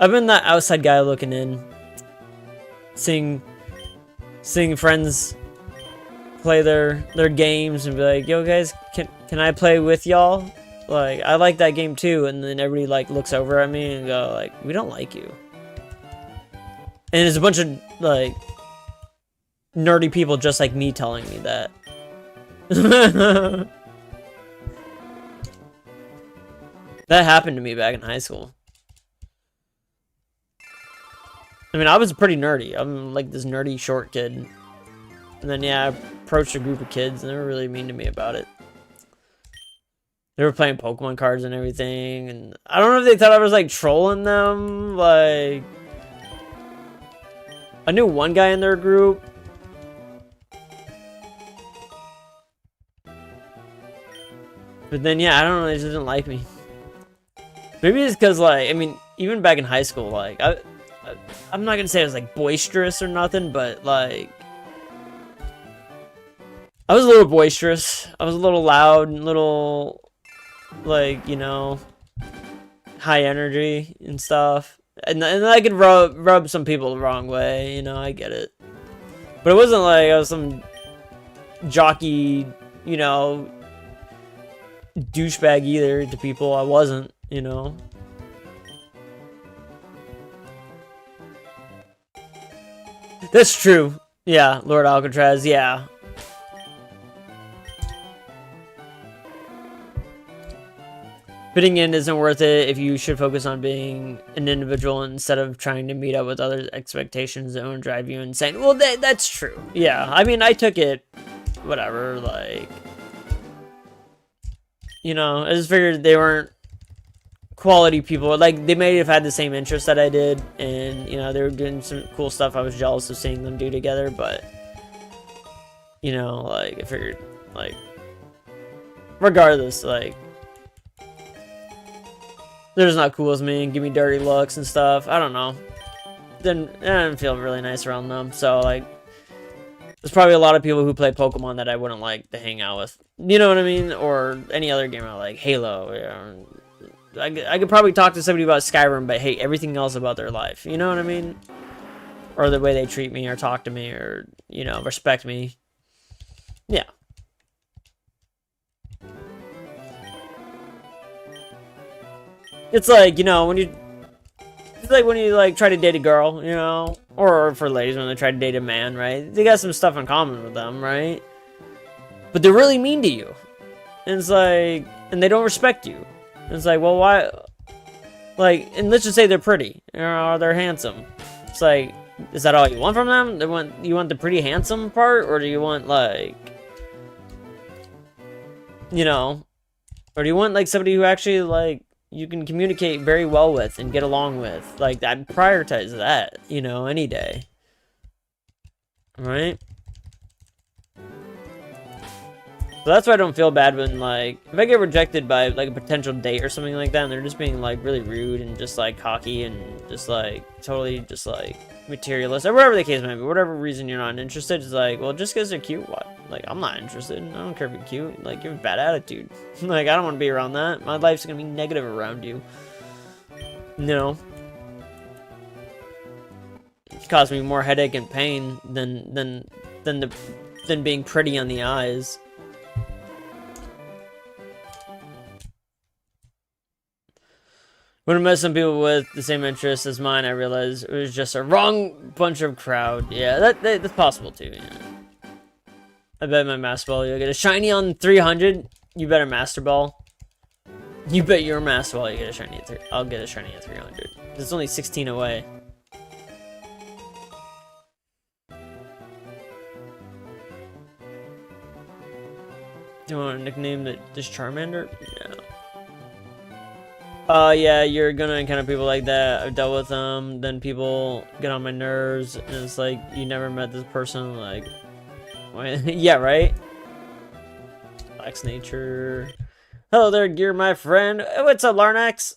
[SPEAKER 1] I've been that outside guy looking in, seeing friends play their games and be like, yo guys, can I play with y'all? Like, I like that game too, and then everybody like looks over at me and go like, we don't like you. And there's a bunch of like nerdy people just like me telling me that. That happened to me back in high school. I mean, I was pretty nerdy. I'm like this nerdy short kid. And then, yeah, I approached a group of kids and they were really mean to me about it. They were playing Pokemon cards and everything. And I don't know if they thought I was like trolling them. Like, I knew one guy in their group. But then, yeah, I don't know. They just didn't like me. Maybe it's because, like, I mean, even back in high school, like, I'm not gonna say I was like boisterous or nothing, but like I was a little boisterous. I was a little loud and little like, high energy and stuff. And I could rub some people the wrong way, I get it. But it wasn't like I was some jockey, douchebag either to people. I wasn't, That's true. Yeah, Lord Alcatraz, yeah. Fitting in isn't worth it if you should focus on being an individual instead of trying to meet up with others' expectations that won't drive you insane. Well, that's true. Yeah, I mean, I took it, whatever, like, I just figured they weren't quality people. Like, they may have had the same interests that I did, and they were doing some cool stuff I was jealous of seeing them do together, but like, I figured, like, regardless, like, they're just not cool as me and give me dirty looks and stuff. I don't know. I didn't feel really nice around them, so like, there's probably a lot of people who play Pokemon that I wouldn't like to hang out with, you know what I mean, or any other game I like, Halo, I could probably talk to somebody about Skyrim, but hate everything else about their life. You know what I mean? or the way they treat me or talk to me or, you know, respect me. Yeah. It's like, you know, it's like when you like try to date a girl, you know, or for ladies when they try to date a man, right? They got some stuff in common with them, right? But they're really mean to you. And it's like, and they don't respect you. And it's like, well, why? Like, and let's just say they're pretty, or they're handsome. It's like, is that all you want from them? You want the pretty handsome part, or do you want like, you know, or do you want like somebody who actually like you can communicate very well with and get along with? Like, I'd prioritize that, you know, any day. Right? So that's why I don't feel bad when, like, if I get rejected by, like, a potential date or something like that, and they're just being, like, really rude and just, like, cocky and just, like, totally just, like, materialist, or whatever the case may be, whatever reason you're not interested, it's like, well, just because they're cute, what? Like, I'm not interested. I don't care if you're cute. Like, you have a bad attitude. Like, I don't want to be around that. My life's gonna be negative around you. You know? It caused me more headache and pain than being pretty on the eyes. When I met some people with the same interests as mine, I realized it was just a wrong bunch of crowd. Yeah, that's possible too. Yeah. I bet my Master Ball you'll get a shiny on 300. You better Master Ball. You bet your Master Ball you get a shiny at 3. I'll get a shiny at 300. It's only 16 away. Do you want to nickname this Charmander? No. Yeah, you're gonna encounter people like that. I've dealt with them. Then people get on my nerves, and it's like, you never met this person. Like, yeah, right? Relax nature. Hello there, Gear, my friend. What's up, Larnax?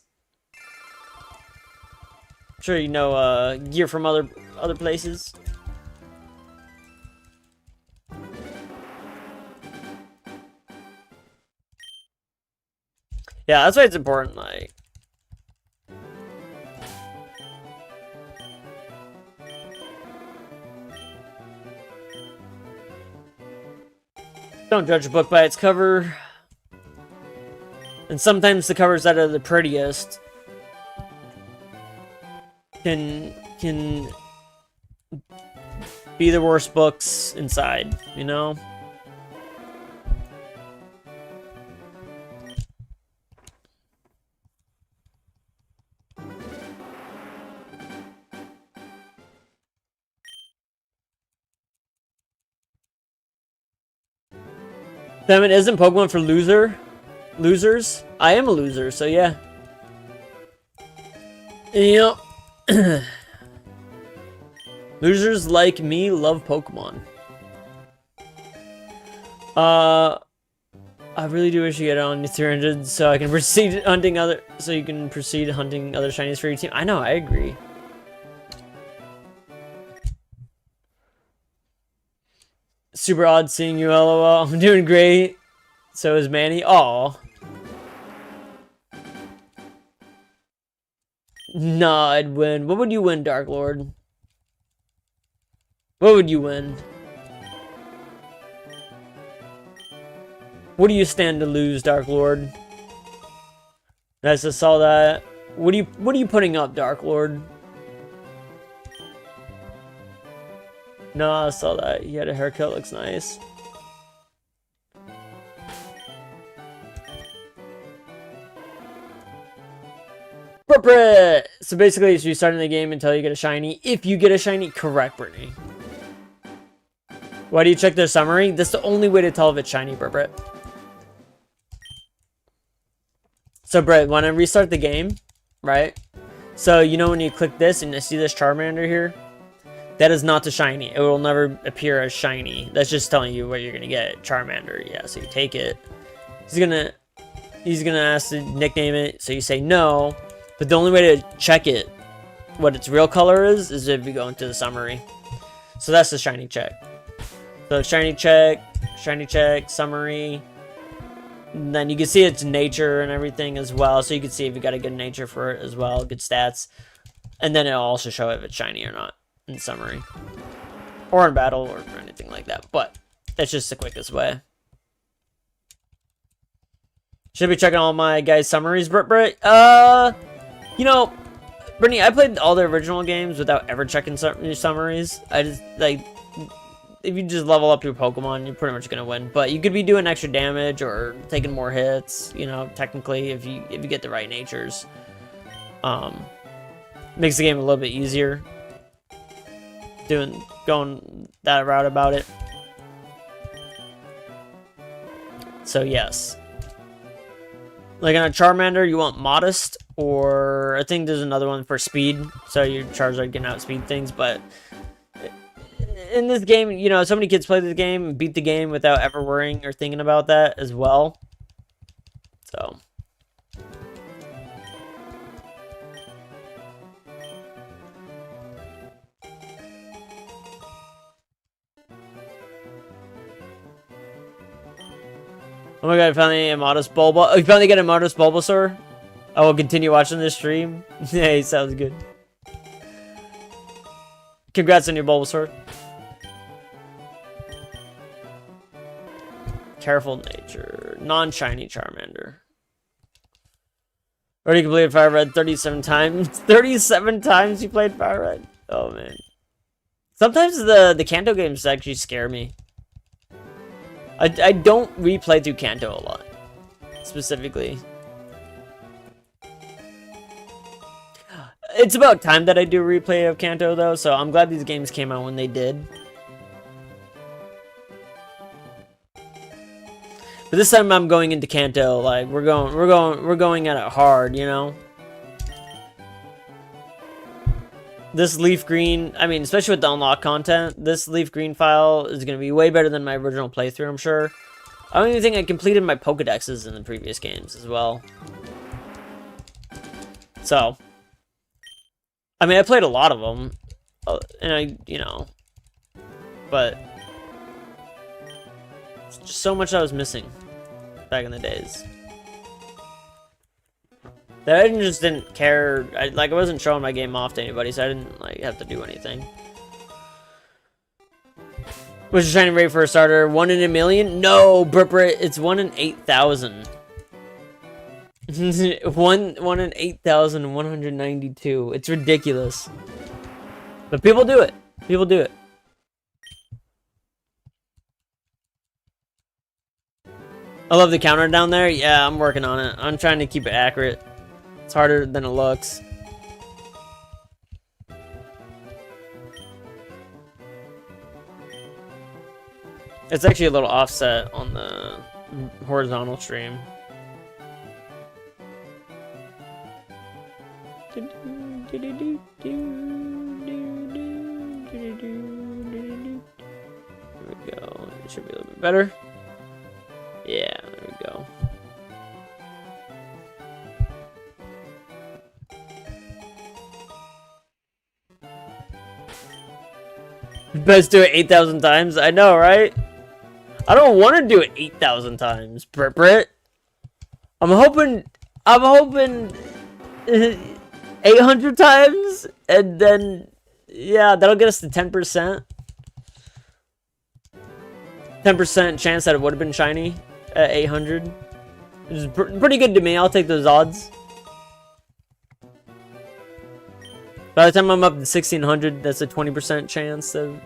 [SPEAKER 1] I'm sure you know Gear from other places. Yeah, that's why it's important, like. Don't judge a book by its cover. And sometimes the covers that are the prettiest can be the worst books inside, you know? Damn it, isn't Pokemon for losers? I am a loser, so yeah. Yep. Losers like me love Pokemon. I really do wish you get on 300 so I can proceed hunting other shinies for your team. I know, I agree. Super odd seeing you, lol. I'm doing great. So is Manny. Aw. Nah, I'd win. What would you win, Dark Lord? What would you win? What do you stand to lose, Dark Lord? I just saw that. What are you putting up, Dark Lord? No, I saw that. He had a haircut, looks nice. So basically, you start in the game until you get a shiny. If you get a shiny, correct, Brittany. Why do you check their summary? That's the only way to tell if it's shiny, Britt. So, Britt, when I restart the game, right? So, you know when you click this and you see this Charmander here? That is not the shiny. It will never appear as shiny. That's just telling you what you're gonna get. Charmander, yeah, so you take it. He's gonna ask to nickname it, so you say no. But the only way to check it, what its real color is if you go into the summary. So that's the shiny check. So shiny check, summary. And then you can see its nature and everything as well. So you can see if you got a good nature for it as well, good stats. And then it'll also show if it's shiny or not. in summary. Or in battle, or anything like that. But that's just the quickest way. Should be checking all my guys' summaries, Brit. You know, Brittany, I played all the original games without ever checking summaries. I just, like, if you just level up your Pokemon, you're pretty much gonna win. But you could be doing extra damage or taking more hits, you know, technically, if you get the right natures. Makes the game a little bit easier. Going that route about it. So yes. Like on a Charmander, you want modest, or I think there's another one for speed, so your Charizard can outspeed things, but in this game, you know, so many kids play this game and beat the game without ever worrying or thinking about that as well. So. Oh my god, I finally a modest Bulba. Oh, you finally get a modest Bulbasaur? I will continue watching this stream. Hey, sounds good. Congrats on your Bulbasaur. Careful nature. Non-shiny Charmander. Already completed Fire Red 37 times. 37 times you played Fire Red? Oh man. Sometimes the Kanto games actually scare me. I don't replay through Kanto a lot, specifically. It's about time that I do a replay of Kanto though, so I'm glad these games came out when they did. But this time I'm going into Kanto, like we're going at it hard, you know. This leaf green, I mean, especially with the unlock content, this leaf green file is going to be way better than my original playthrough, I'm sure. I don't even think I completed my Pokedexes in the previous games as well. So, I mean, I played a lot of them, and you know, but it's just so much I was missing back in the days. That I just didn't care. I wasn't showing my game off to anybody, so I didn't like have to do anything. Was your shiny rate for a starter 1 in a million? No, Brit, it's 1 in 8,000. 1 in 8,192. It's ridiculous. But people do it. People do it. I love the counter down there. Yeah, I'm working on it. I'm trying to keep it accurate. It's harder than it looks. It's actually a little offset on the horizontal stream. There we go. It should be a little bit better. Yeah, there we go. Best do it 8,000 times. I know, right? I don't want to do it 8,000 times, Brit. I'm hoping 800 times, and then yeah, that'll get us to 10%. 10% chance that it would have been shiny at 800. Which is pretty good to me. I'll take those odds. By the time I'm up to 1,600, that's a 20% chance to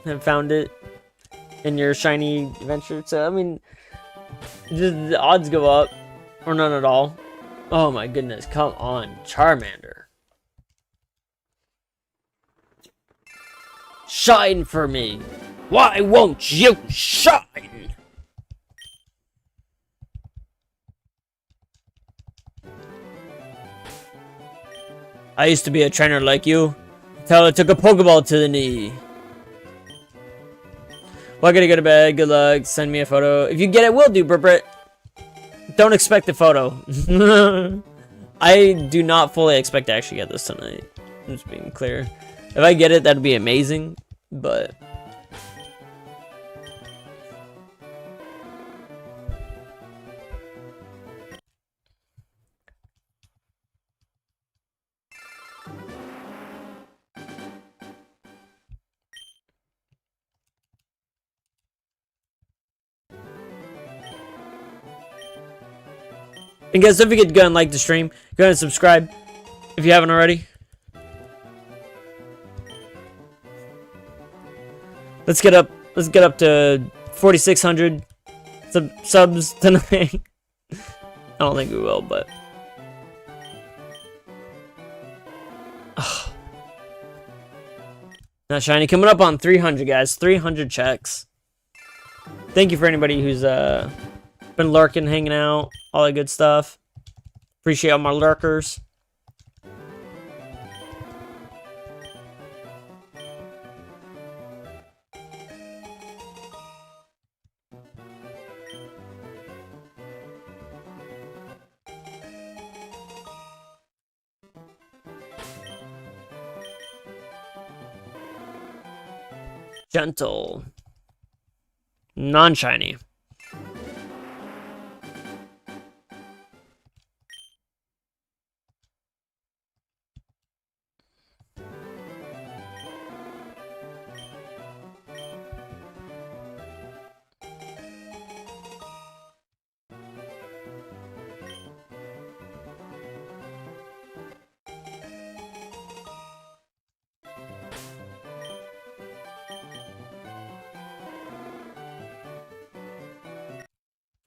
[SPEAKER 1] have found it in your shiny adventure. So, I mean, just the odds go up. Or none at all. Oh my goodness, come on. Charmander. Shine for me. Why won't you shine? I used to be a trainer like you, until I took a Pokeball to the knee. Well, I gotta go to bed. Good luck. Send me a photo. If you get it, will do, Brit. Don't expect a photo. I do not fully expect to actually get this tonight. I'm just being clear. If I get it, that'd be amazing, but... And guys, don't forget to go and like the stream. Go ahead and subscribe if you haven't already. Let's get up to 4,600 subs tonight. I don't think we will, but not shiny. Coming up on 300, guys. 300 checks. Thank you for anybody who's been lurking, hanging out, all that good stuff. Appreciate all my lurkers. Gentle. Non-shiny.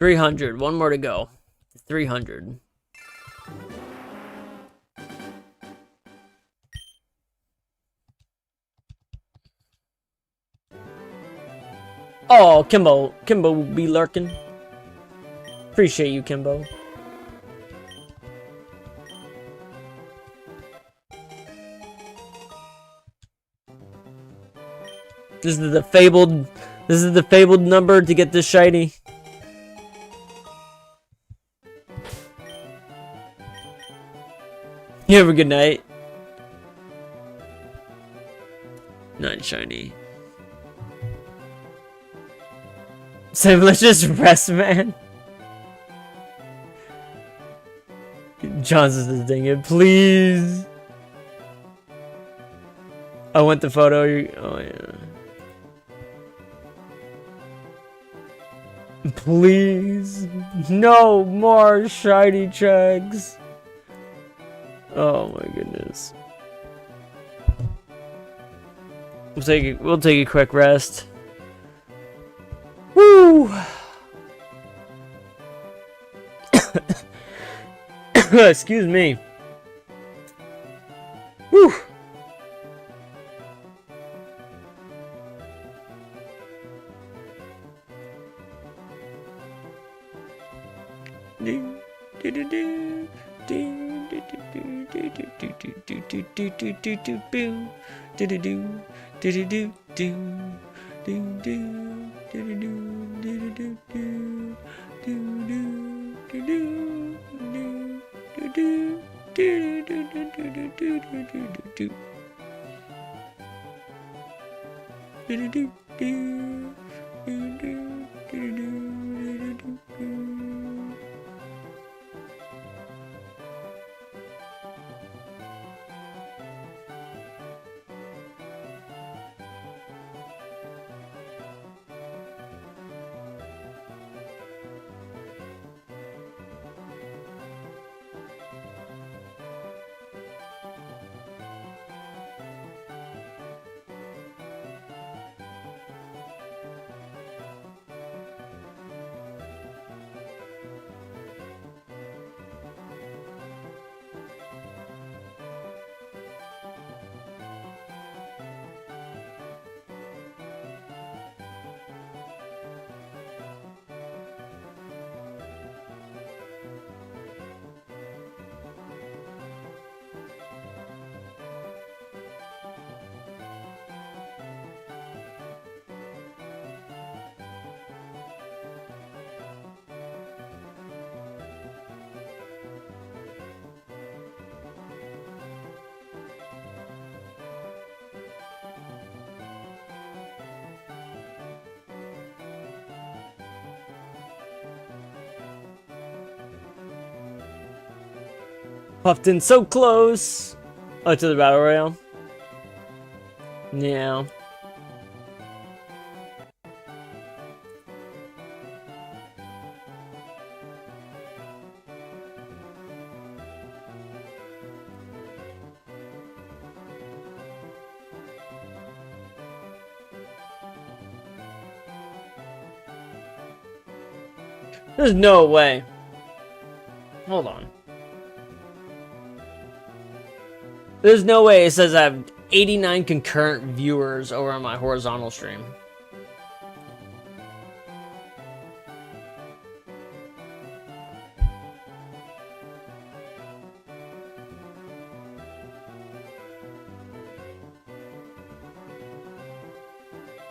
[SPEAKER 1] $300. One more to go. 300. Oh, Kimbo will be lurking. Appreciate you, Kimbo. This is the fabled number to get this shiny. You have a good night. Not shiny. Sam, let's just rest, man. Johnson's dang it, please. I want the photo. Oh yeah. Please, no more shiny checks. Oh my goodness. We'll take a quick rest. Woo! Excuse me. Woo! Puffed in so close. Oh, to the battle royale. Yeah. There's no way. Hold on. There's no way it says I have 89 concurrent viewers over on my horizontal stream.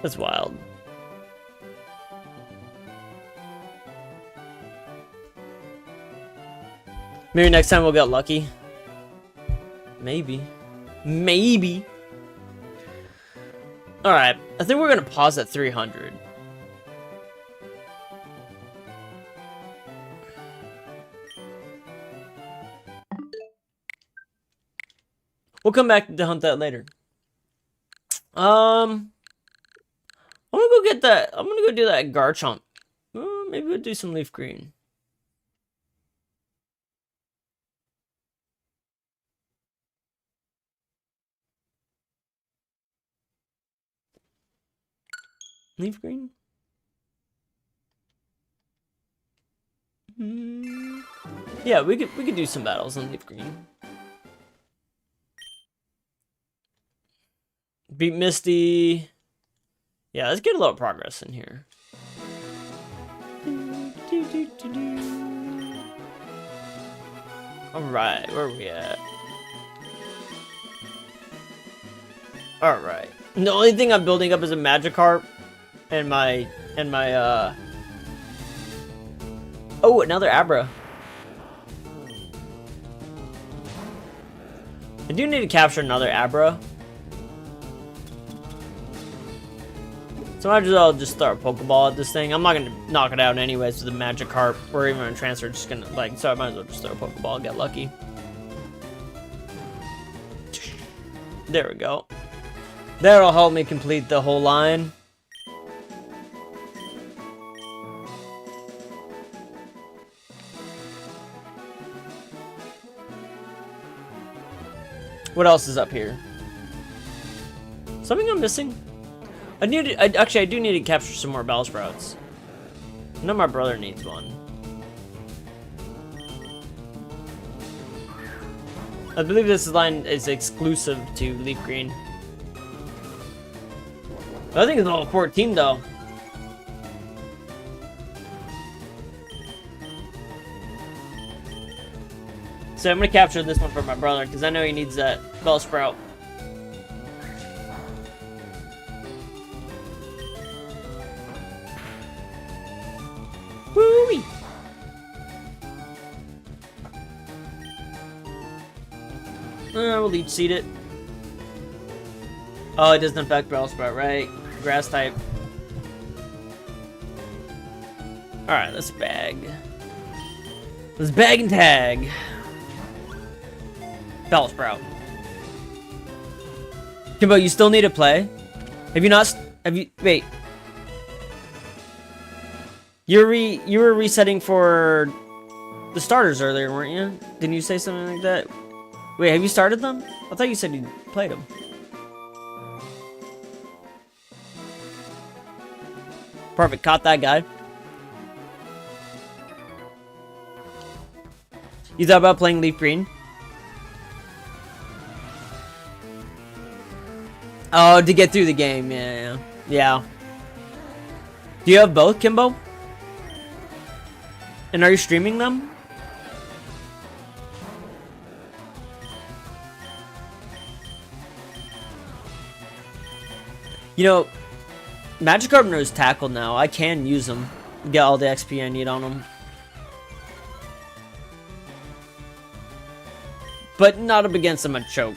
[SPEAKER 1] That's wild. Maybe next time we'll get lucky. Maybe. Maybe. Alright, I think we're gonna pause at 300. We'll come back to hunt that later. I'm gonna go get that. I'm gonna go do that Garchomp. Maybe we'll do some leaf green. Leaf green? Yeah, we could do some battles on leaf green. Beat Misty. Yeah, let's get a little progress in here. Alright, where are we at? Alright. The only thing I'm building up is a Magikarp and my oh, another Abra. I do need to capture another Abra. So I might as well just throw a Pokeball at this thing. I'm not gonna knock it out anyways with a Magikarp or even a transfer. Just gonna so I might as well just throw a Pokeball and get lucky. There we go. That'll help me complete the whole line. What else is up here? Something I'm missing? I do need to capture some more Bellsprouts. I know my brother needs one. I believe this line is exclusive to Leaf Green. I think it's level 14 though. So I'm gonna capture this one for my brother because I know he needs that Bellsprout. Woo-wee! We'll leech seed it. Oh, it doesn't affect Bellsprout, right? Grass type. Alright, let's bag. Let's bag and tag. Bellsprout. Kimbo, you still need to play? Have you not? Wait. You were resetting for the starters earlier, weren't you? Didn't you say something like that? Wait, have you started them? I thought you said you played them. Perfect, caught that guy. You thought about playing Leaf Green? Oh, to get through the game, yeah. Do you have both, Kimbo? And are you streaming them? You know, Magikarp knows Tackle now. I can use them. Get all the XP I need on them. But not up against them at choke.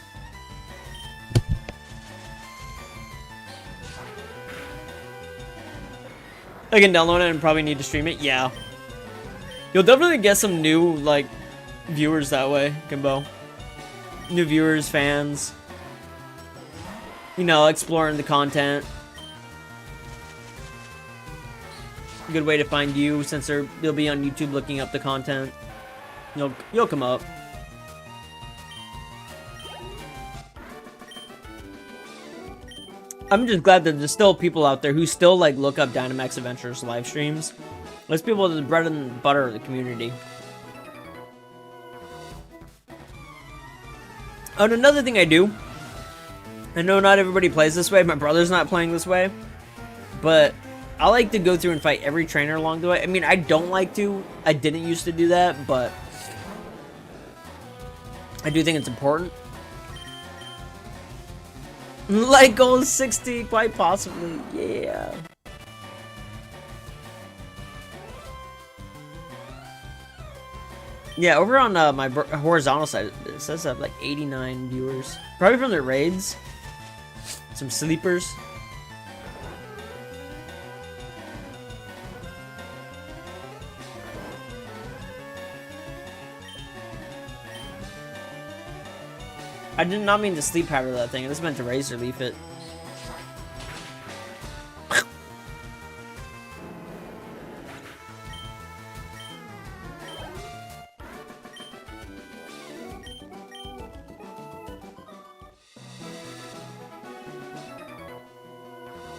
[SPEAKER 1] I can download it and probably need to stream it. Yeah. You'll definitely get some new, like, viewers that way, Kimbo. New viewers, fans. You know, exploring the content. Good way to find you since you'll be on YouTube looking up the content. You'll come up. I'm just glad that there's still people out there who still like look up Dynamax Adventures live streams. Let's people the bread and butter of the community. Oh, and another thing I do. I know not everybody plays this way. My brother's not playing this way. But I like to go through and fight every trainer along the way. I mean, I don't like to. I didn't used to do that, but I do think it's important. Like goal 60, quite possibly. Yeah. Yeah, over on my horizontal side, it says I have like 89 viewers. Probably from their raids. Some sleepers. I did not mean to sleep powder that thing. I just meant to razor leaf it.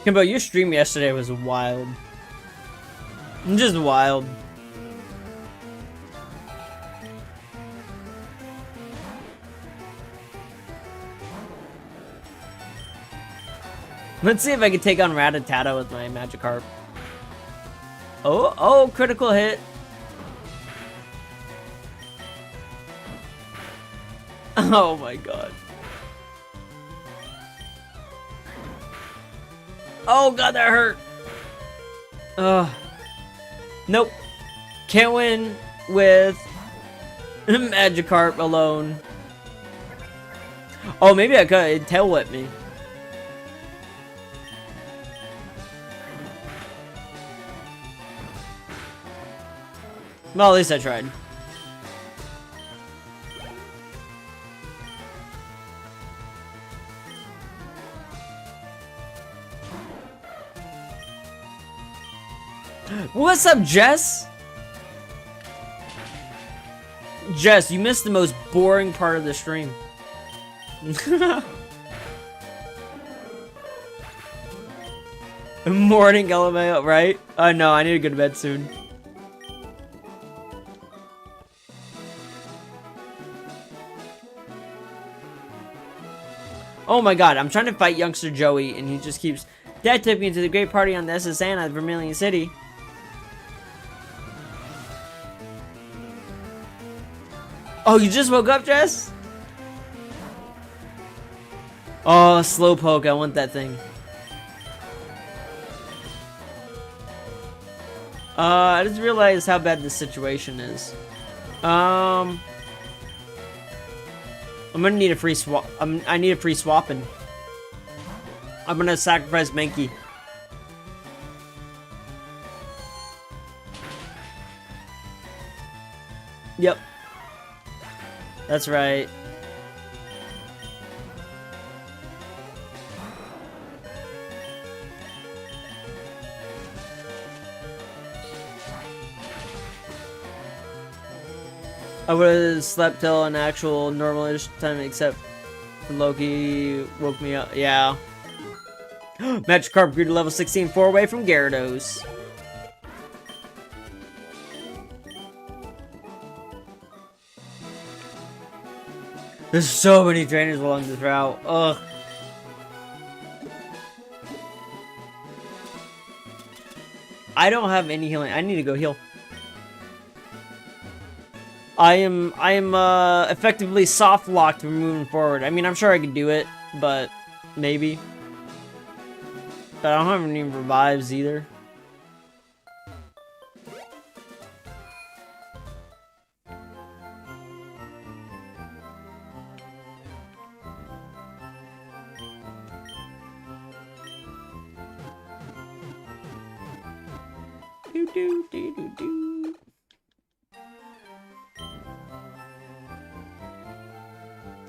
[SPEAKER 1] Kimbo, your stream yesterday was wild. Just wild. Let's see if I can take on Rattata with my Magikarp. Oh, critical hit. Oh my god. Oh god, that hurt. Nope. Can't win with Magikarp alone. Oh, maybe I could. It tail whipped me. Well, at least I tried. What's up, Jess? Jess, you missed the most boring part of the stream. Morning, LMAO, right? No, I need to go to bed soon. Oh my god, I'm trying to fight youngster Joey, and he just keeps... Dad took me to the great party on the SSN at Vermilion City. Oh, you just woke up, Jess? Oh, Slowpoke, I want that thing. I just realized how bad this situation is. I'm gonna need a free swap. I need a free swapping. I'm gonna sacrifice Mankey. Yep. That's right. I would have slept till an actual normal-ish time, except Loki woke me up. Yeah. Magikarp grew to level 16, 4 away from Gyarados. There's so many trainers along this route. Ugh. I don't have any healing. I need to go heal. I am effectively soft locked from moving forward. I mean, I'm sure I could do it, but maybe. But I don't have any revives either. Do do do do do.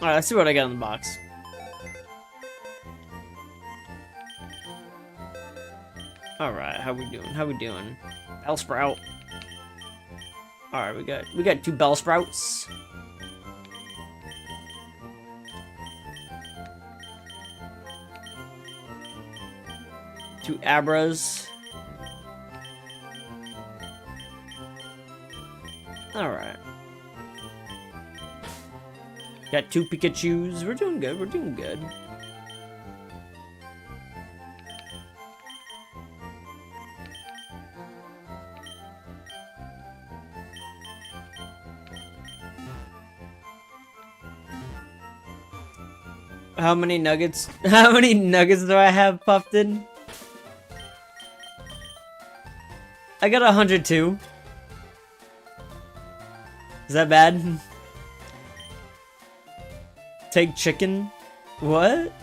[SPEAKER 1] Alright, let's see what I got in the box. Alright, how we doing? How we doing? Bellsprout. Alright, we got 2 Bellsprouts. Two Abras. Alright. Got 2 Pikachus. We're doing good. We're doing good. How many nuggets? How many nuggets do I have puffed in? I got 102. Is that bad? Take chicken? What?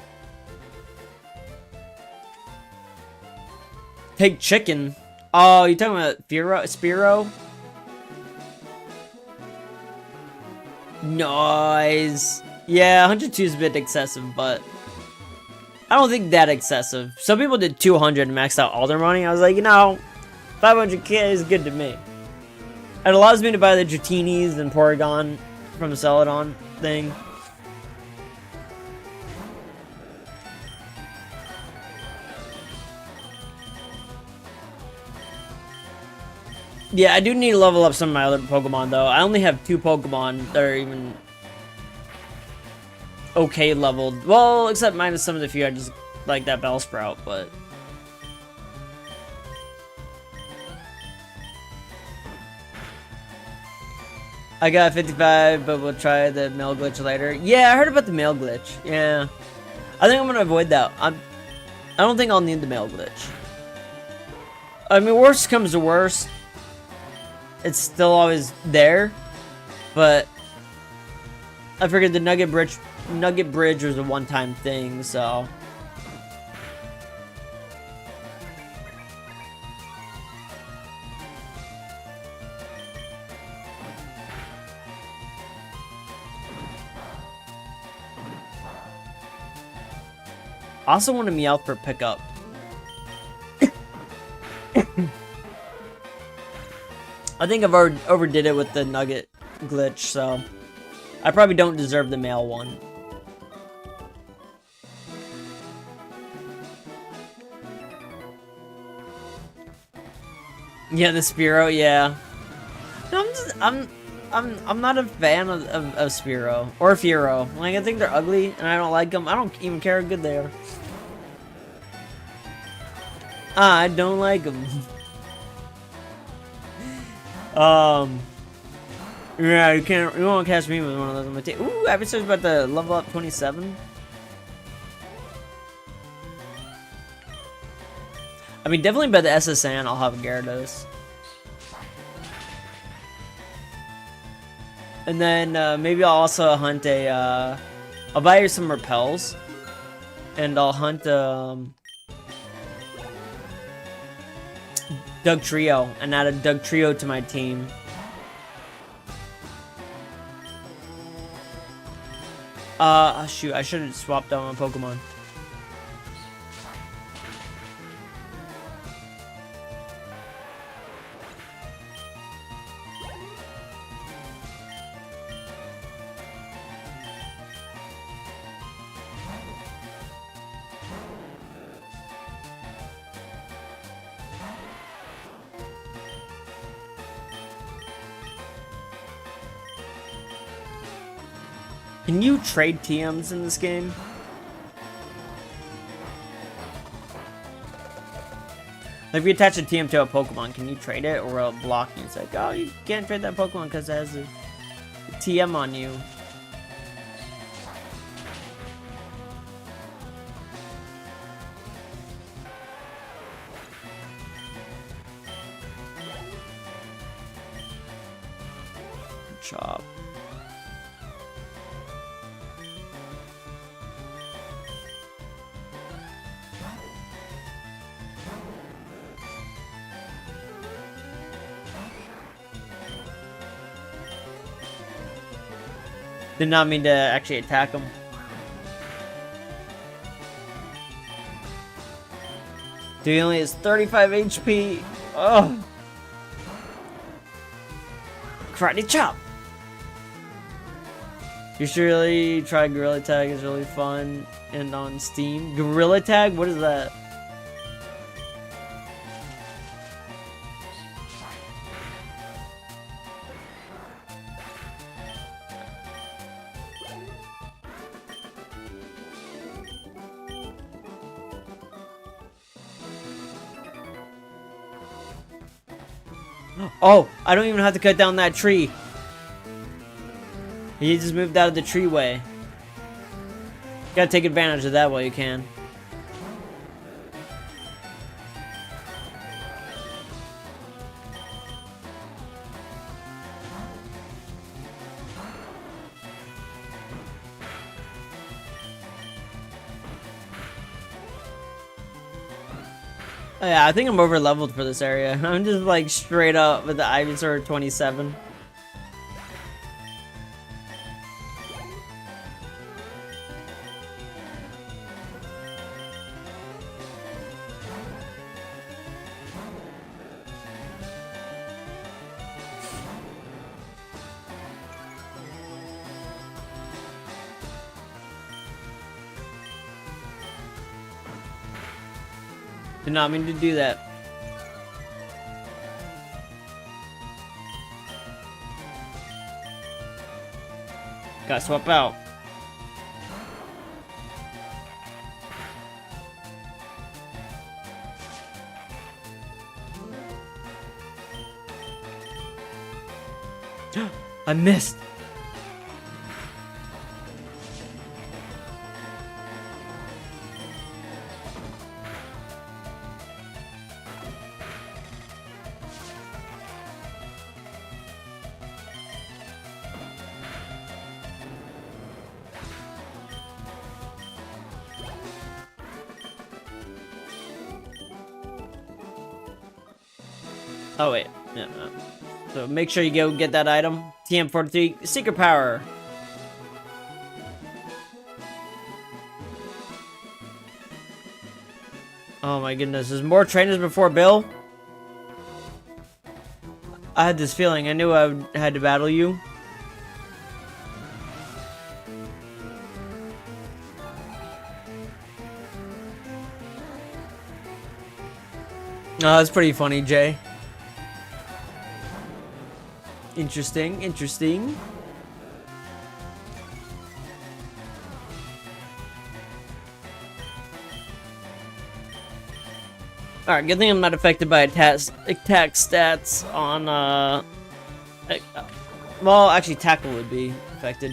[SPEAKER 1] Take chicken? Oh, you talking about Spearow? Nice. Yeah, 102 is a bit excessive, but I don't think that excessive. Some people did 200 and maxed out all their money. I was like, you know, 500k is good to me. It allows me to buy the Dratinis and Porygon from the Celadon thing. Yeah, I do need to level up some of my other Pokemon, though. I only have 2 Pokemon that are even okay leveled. Well, except minus some of the few I just like that Bellsprout, but... I got 55, but we'll try the mail glitch later. Yeah, I heard about the mail glitch. Yeah. I think I'm gonna avoid that. I don't think I'll need the mail glitch. I mean, worst comes to worst, it's still always there, but I figured the Nugget Bridge was a one-time thing, so... I also want a Meowth for pickup. I think I've already overdid it with the Nugget glitch, so I probably don't deserve the male one. Yeah, the Spearow, yeah. No, I'm not a fan of Spearow or Fearow. Like, I think they're ugly and I don't like them. I don't even care how good they are. I don't like them. Yeah, you won't catch me with one of those on my team. Ooh, I've been searching about the level up 27. I mean, definitely by the SSN, I'll have Gyarados. And then, maybe I'll also hunt a, I'll buy you some repels. And I'll hunt, Doug Trio, and add a Doug Trio to my team. Shoot, I should have swapped out my Pokemon. Can you trade TMs in this game? Like, if you attach a TM to a Pokemon, can you trade it, or will it block you? It's like, oh, you can't trade that Pokemon because it has a TM on you. Chop. Did not mean to actually attack him. Dude, he only has 35 HP. Oh. Karate chop. You should really try Gorilla Tag. It's really fun and on Steam. Gorilla Tag? What is that? Oh, I don't even have to cut down that tree. He just moved out of the tree way. Gotta take advantage of that while you can. Oh, yeah, I think I'm over leveled for this area. I'm just like straight up with the Ivysaur 27. Did not mean to do that. Gotta swap out. I missed. Oh wait, yeah. So make sure you go get that item. TM43 Secret Power. Oh my goodness, there's more trainers before Bill. I had this feeling. I knew I had to battle you. Oh, that's pretty funny, Jay. Interesting, interesting. Alright, good thing I'm not affected by attack stats on, well, actually, tackle would be affected.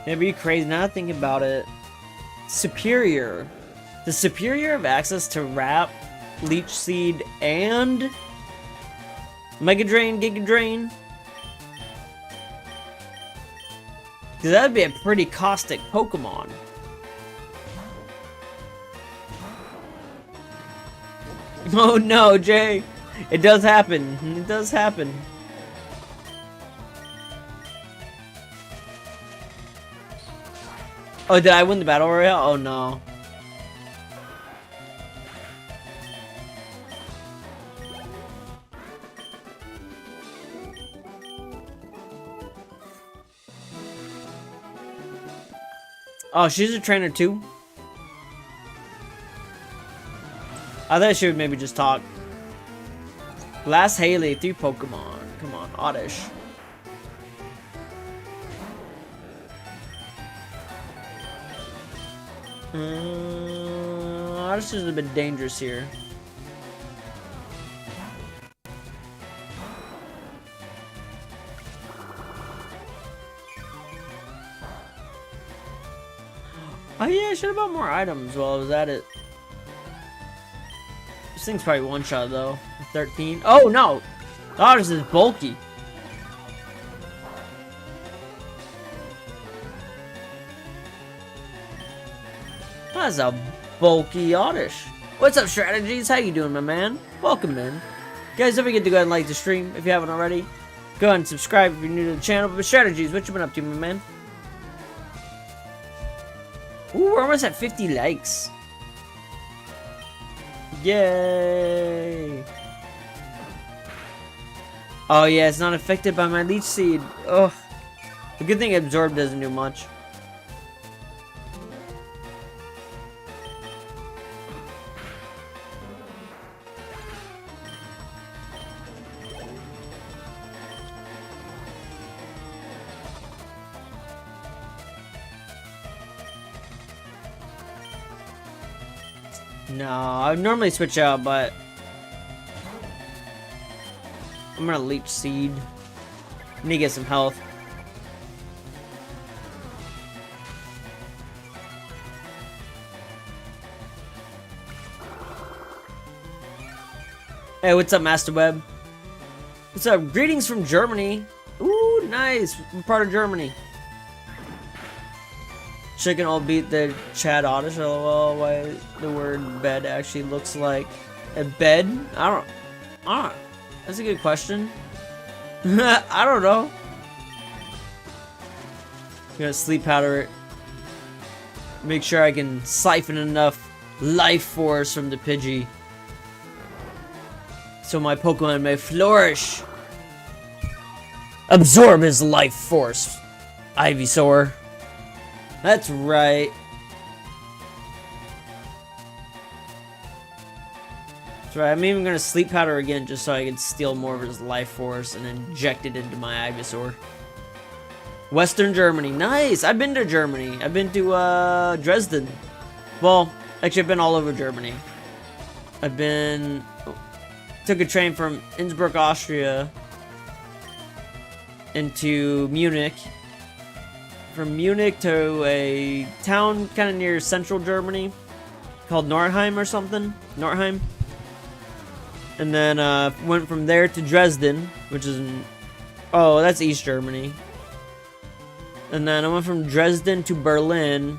[SPEAKER 1] It'd be crazy. Now thinking about it. Superior. Does Superior have access to Wrap, Leech Seed, and Mega Drain, Giga Drain? Because that'd be a pretty caustic Pokemon. Oh no, Jay. It does happen. It does happen. Oh, did I win the battle royale? Oh no. Oh, she's a trainer too? I thought she would maybe just talk. Last Haley, 3 Pokemon. Come on, Oddish. Oddish is a bit dangerous here. Oh yeah, I should have bought more items while I was at it. This thing's probably one shot though. 13. Oh no! Oddish is bulky. That's a bulky Oddish. What's up, Strategies? How you doing, my man? Welcome, man. Guys, don't forget to go ahead and like the stream if you haven't already. Go ahead and subscribe if you're new to the channel. But Strategies, what you been up to, my man? Ooh, we're almost at 50 likes. Yay! Oh yeah, it's not affected by my Leech Seed. Ugh. The good thing Absorb doesn't do much. No, I would normally switch out, but I'm gonna Leech Seed. I need to get some health. Hey, what's up, Master Web? What's up? Greetings from Germany. Ooh, nice. We're part of Germany. Chicken all beat the Chad Oddish. LOL. Why the word bed actually looks like a bed? I don't. That's a good question. I don't know. I'm gonna sleep powder it. Make sure I can siphon enough life force from the Pidgey, so my Pokemon may flourish. Absorb his life force, Ivysaur. That's right. That's right. I'm even gonna sleep powder again just so I can steal more of his life force and inject it into my Ivysaur. Western Germany. Nice! I've been to Germany. I've been to Dresden. Well, actually I've been all over Germany. I've been... Took a train from Innsbruck, Austria into Munich. From Munich to a town kind of near central Germany called Nordheim or something. Nordheim. And then went from there to Dresden, which is in... Oh, that's East Germany. And then I went from Dresden to Berlin.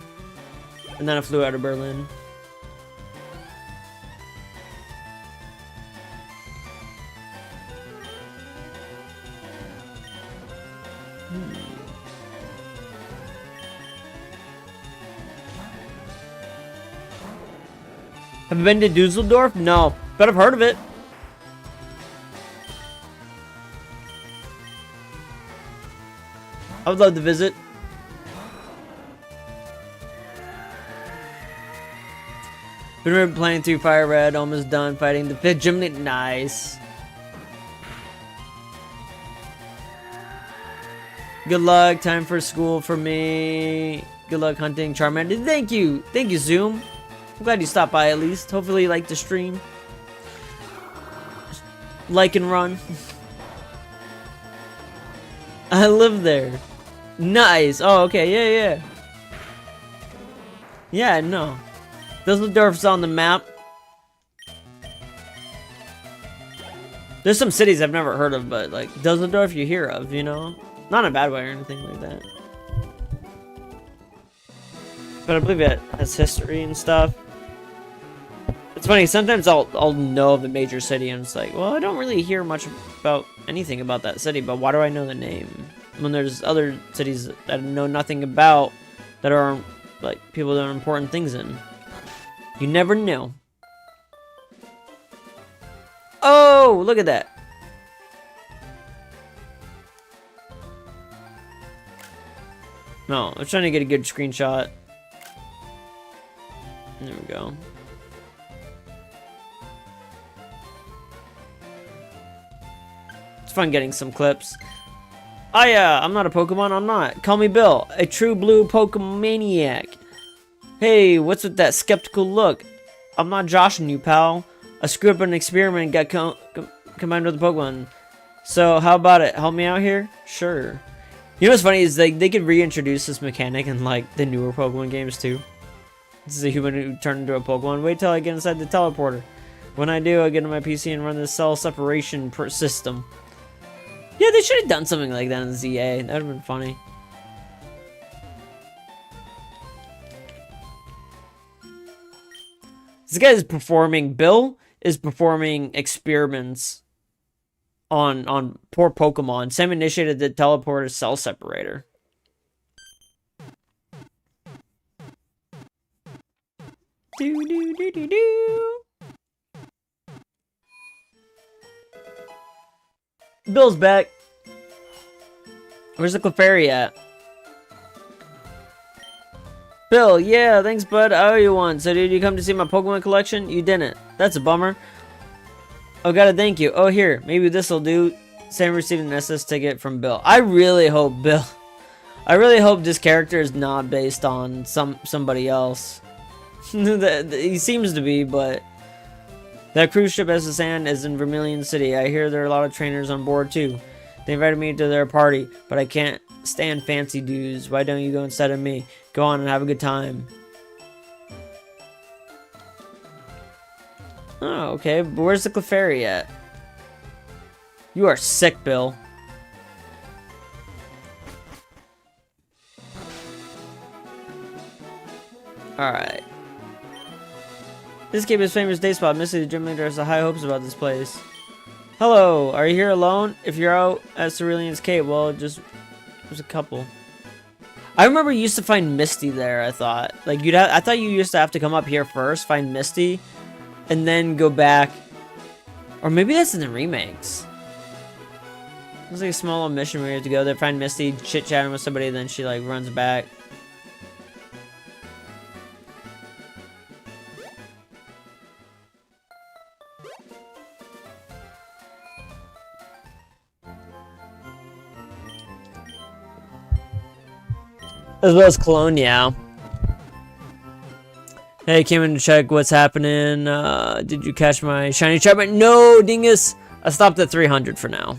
[SPEAKER 1] And then I flew out of Berlin. Have you been to Dusseldorf? No, but I've heard of it. I would love to visit. Been playing through Fire Red, almost done fighting the 5th gym. Nice. Good luck. Time for school for me. Good luck hunting Charmander. Thank you. Thank you, Zoom. I'm glad you stopped by at least. Hopefully you liked the stream. Like and run. I live there. Nice. Oh, okay. Yeah, yeah. Yeah, no. Dusseldorf's on the map. There's some cities I've never heard of, but like Dusseldorf you hear of, you know? Not in a bad way or anything like that. But I believe it has history and stuff. It's funny, sometimes I'll know of a major city and it's like, well, I don't really hear much about anything about that city, but why do I know the name? When there's other cities that I know nothing about that are like people that are important things in. You never know. Oh, look at that. No, I was trying to get a good screenshot. There we go. It's fun getting some clips. I'm not a Pokemon, I'm not. Call me Bill, a true blue Pokemaniac. Hey, what's with that skeptical look? I'm not joshing you, pal. I screwed up an experiment and got combined with a Pokemon. So, how about it? Help me out here? Sure. You know what's funny is they could reintroduce this mechanic in like the newer Pokemon games too. This is a human who turned into a Pokemon. Wait till I get inside the teleporter. When I do, I get on my PC and run the cell separation system. Yeah, they should have done something like that in ZA. That would have been funny. This guy is performing. Bill is performing experiments on poor Pokemon. Sam initiated the teleporter cell separator. Do do do do do. Bill's back. Where's the Clefairy at? Bill, yeah, thanks, bud. I owe you one. So did you come to see my Pokemon collection? You didn't. That's a bummer. Oh, gotta thank you. Oh, here, maybe this'll do. Sam received an SS ticket from Bill. I really hope I really hope this character is not based on somebody else. He seems to be, but that cruise ship SSN is in Vermilion City. I hear there are a lot of trainers on board too. They invited me to their party, but I can't stand fancy dudes. Why don't you go instead of me? Go on and have a good time. Oh, okay. But where's the Clefairy at? You are sick, Bill. Alright. This game is famous day spot. Missy the Gym Leader has high hopes about this place. Hello, are you here alone? If you're out at Cerulean's Cave, well, there's a couple. I remember you used to find Misty there, I thought. Like, I thought you used to have to come up here first, find Misty, and then go back. Or maybe that's in the remakes. It's like a small little mission where you have to go there, find Misty, chit-chatting with somebody, and then she, like, runs back. As well as Cologne, yeah. Hey, came in to check what's happening. Did you catch my shiny Charmander? No, dingus! I stopped at 300 for now.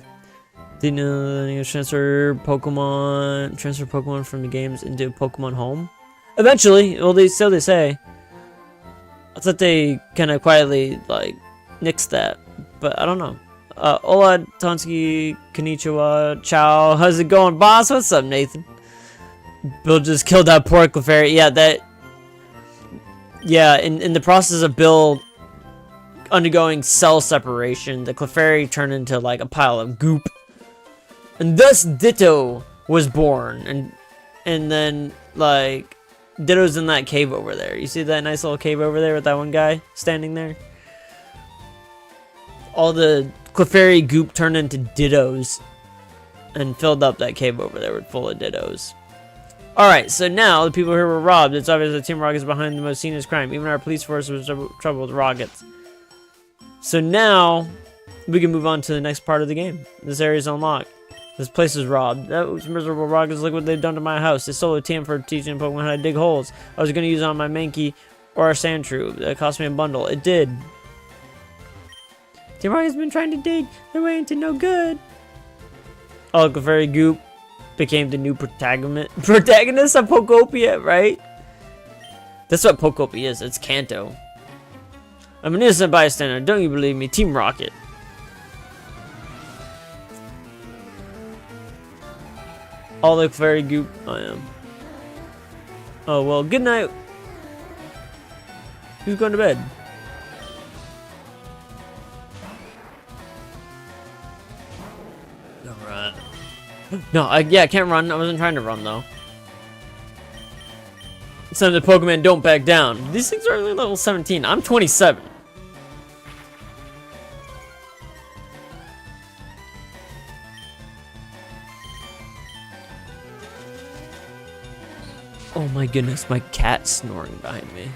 [SPEAKER 1] Didn't you transfer Pokemon from the games into Pokemon Home? Eventually, well, they say. I thought they kind of quietly, like, nixed that, but I don't know. Hola, Tonski, Konnichiwa, ciao. How's it going, boss? What's up, Nathan? Bill just killed that poor Clefairy. Yeah, in the process of Bill undergoing cell separation, the Clefairy turned into like a pile of goop. And thus Ditto was born. And then like Ditto's in that cave over there. You see that nice little cave over there with that one guy standing there? All the Clefairy goop turned into Dittos and filled up that cave over there with full of Dittos. Alright, so now the people here were robbed. It's obvious that Team Rocket is behind the most heinous crime. Even our police force was trouble with rockets. So now, we can move on to the next part of the game. This area is unlocked. This place is robbed. Those miserable rockets, look what they've done to my house. They stole a TM for teaching Pokemon how to dig holes. I was going to use it on my Mankey or a Sandshrew. That cost me a bundle. It did. Team Rocket's been trying to dig their way into no good. Oh, Clefairy Goop became the new protagonist of Pokopia, right? That's what Pokopia is. It's Kanto. I'm an innocent bystander. Don't you believe me? Team Rocket. All the Fairy Goop. I am. Oh, well, good night. Who's going to bed? Alright. No, I can't run. I wasn't trying to run, though. Some of the Pokemon don't back down. These things are only level 17. I'm 27. Oh my goodness, my cat's snoring behind me.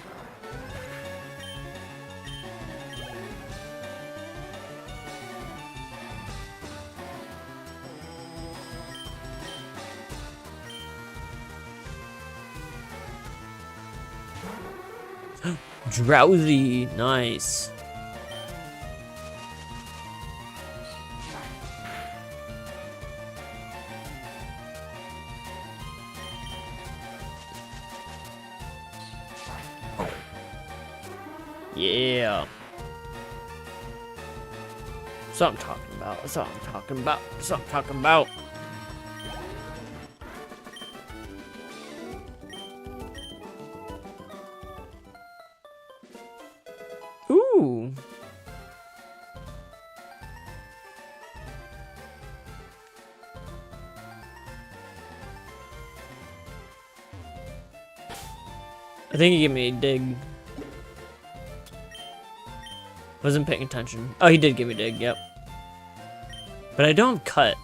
[SPEAKER 1] Drowsy, nice. Yeah. That's what I'm talking about. That's what I'm talking about. That's what I'm talking about. Ooh. I think he gave me a dig. Wasn't paying attention. Oh, he did give me a dig, yep. But I don't cut.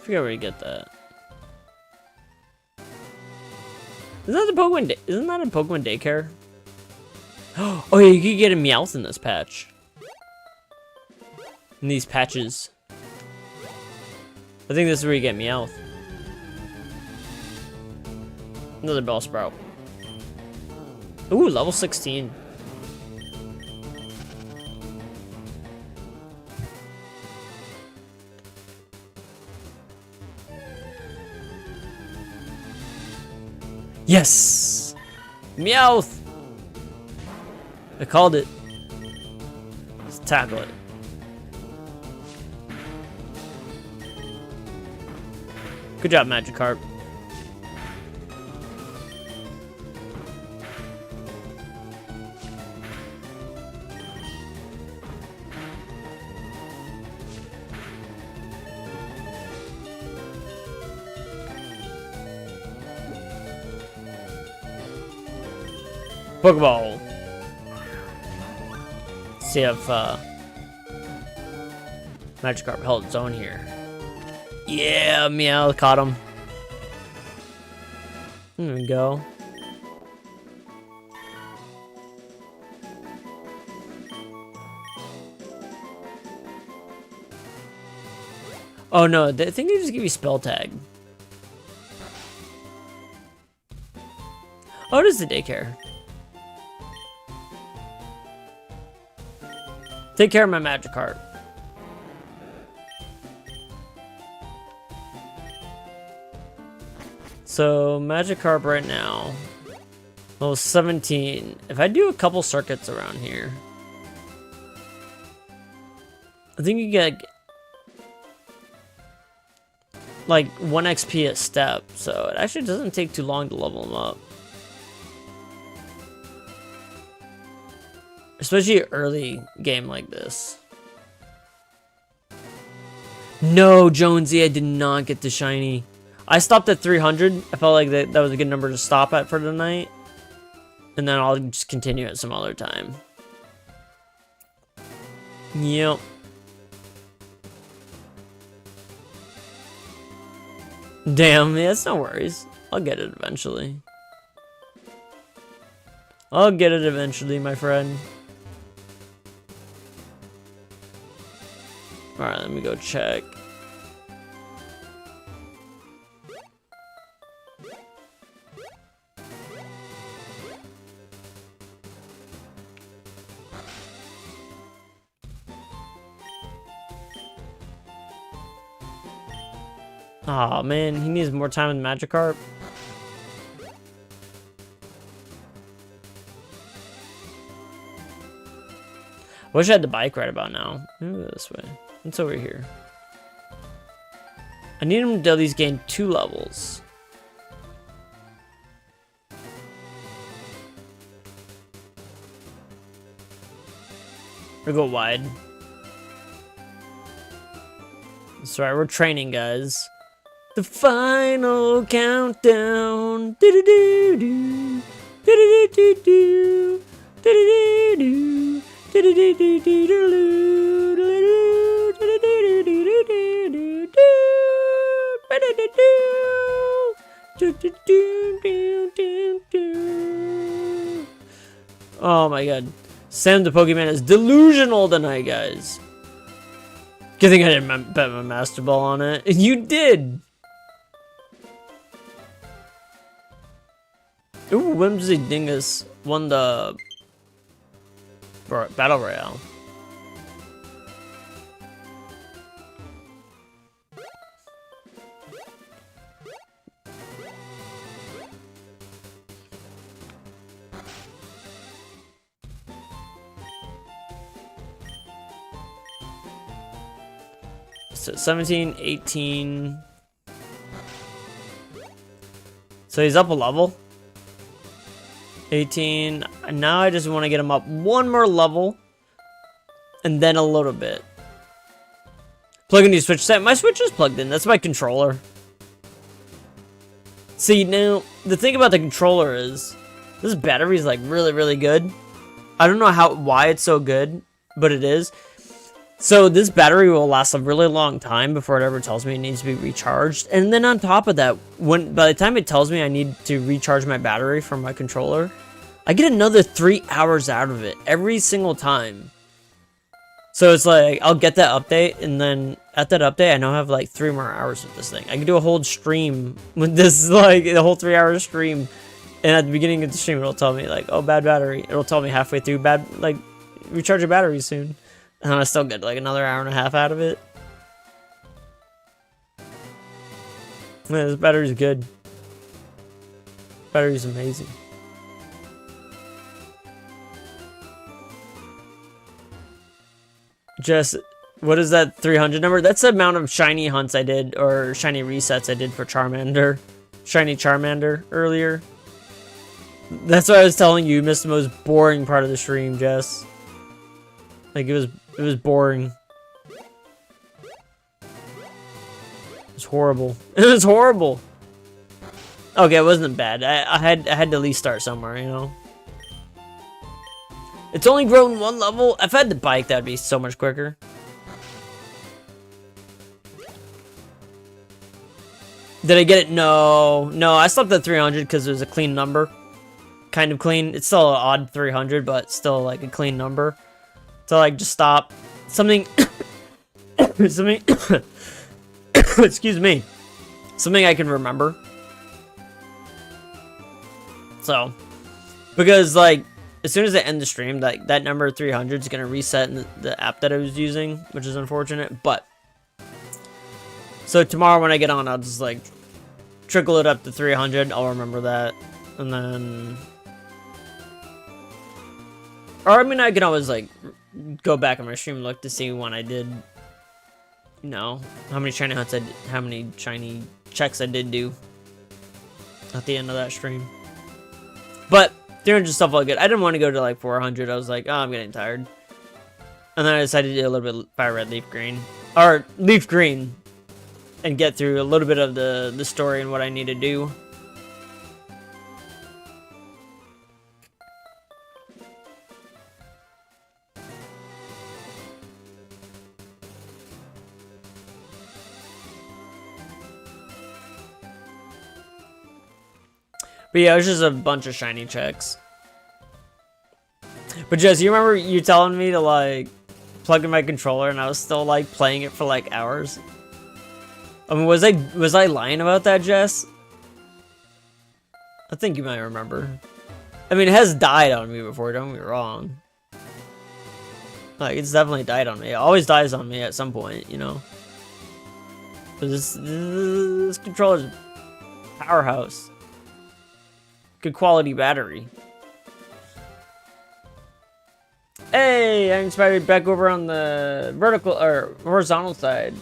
[SPEAKER 1] forget where you get that. Isn't that the Pokemon? Isn't that a Pokemon daycare? Oh yeah, you can get a Meowth in this patch. In these patches. I think this is where you get Meowth. Another Bellsprout. Ooh, level 16. Yes! Meowth! I called it. Let's tackle it. Good job, Magikarp. Pokeball. Let's see if Magikarp held its own here. Yeah, Meow caught him. There we go. Oh no, I think they just give you spell tag. Oh, it is the daycare. Take care of my Magikarp. So, Magikarp right now. Level 17. If I do a couple circuits around here, I think you get like 1 XP a step. So, it actually doesn't take too long to level them up. Especially an early game like this. No, Jonesy, I did not get the shiny. I stopped at 300. I felt like that was a good number to stop at for tonight. And then I'll just continue at some other time. Yep. Damn, yeah, it's no worries. I'll get it eventually. I'll get it eventually, my friend. Alright, let me go check. Aw, man, he needs more time with Magikarp. I wish I had the bike right about now. Maybe go this way. It's over here. I need him to at least gain 2 levels. Or go wide. That's right, we're training, guys. The final countdown. Do-do-do-do. Do-do-do-do-do. Do-do-do-do. Oh my god. Sam the Pokemon is delusional tonight, guys. Good thing I didn't bet my Master Ball on it. And you did! Ooh, Whimsy Dingus won the Battle Royale. So 17, 18. So he's up a level. 18. Now I just want to get him up 1 more level. And then a little bit. Plug in your Switch set. My Switch is plugged in. That's my controller. See, now, the thing about the controller is, this battery is like really, really good. I don't know why it's so good, but it is. So this battery will last a really long time before it ever tells me it needs to be recharged. And then on top of that, by the time it tells me I need to recharge my battery from my controller, I get another 3 hours out of it every single time. So it's like, I'll get that update, and then at that update, I now have like 3 more hours with this thing. I can do a whole stream with this, like, the whole 3-hour stream. And at the beginning of the stream, it'll tell me, like, oh, bad battery. It'll tell me halfway through, recharge your battery soon. And I still get like another hour and a half out of it. Man, this battery's good. Battery's amazing. Just, what is that 300 number? That's the amount of shiny hunts I did, or shiny resets I did for Charmander. Shiny Charmander earlier. That's what I was telling you, you missed the most boring part of the stream, Jess. Like, it was boring. It was horrible. It was horrible. Okay, it wasn't bad. I had to at least start somewhere, you know? It's only grown 1 level. If I had the bike, that'd be so much quicker. Did I get it? No. No, I slept at 300 because it was a clean number. Kind of clean. It's still an odd 300, but still like a clean number. So like, just stop. Something... something... excuse me. Something I can remember. So... because, like, as soon as I end the stream, that number 300 is going to reset in the app that I was using, which is unfortunate, but... so tomorrow when I get on, I'll just, like, trickle it up to 300. I'll remember that. And then... or, I mean, I can always, like... go back on my stream and look to see when I did, you know, how many shiny hunts how many shiny checks I did do at the end of that stream. But 300 stuff all good. I didn't want to go to like 400. I was like, oh, I'm getting tired. And then I decided to do a little bit of fire red, leaf green, or leaf green, and get through a little bit of the story and what I need to do. But yeah, it was just a bunch of shiny checks. But Jess, you remember you telling me to like plug in my controller and I was still like playing it for like hours? I mean, was I lying about that, Jess? I think you might remember. I mean, it has died on me before, don't get me wrong. Like, it's definitely died on me. It always dies on me at some point, you know? But this controller's a powerhouse. Good quality battery. Hey, I'm inspired back over on the vertical or horizontal side.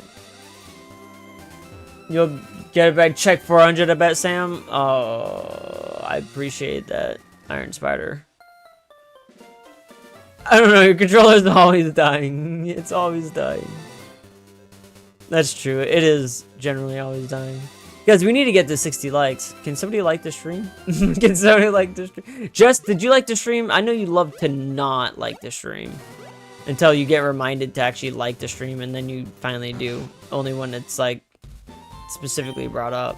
[SPEAKER 1] You'll get it back. Check 400, I bet, Sam. Oh, I appreciate that, Iron Spider. I don't know, your controller's always dying. It's always dying. That's true. It is generally always dying. Guys, we need to get to 60 likes. Can somebody like the stream? Can somebody like the stream? Jess, did you like the stream? I know you love to not like the stream until you get reminded to actually like the stream, and then you finally do. Only when it's like specifically brought up.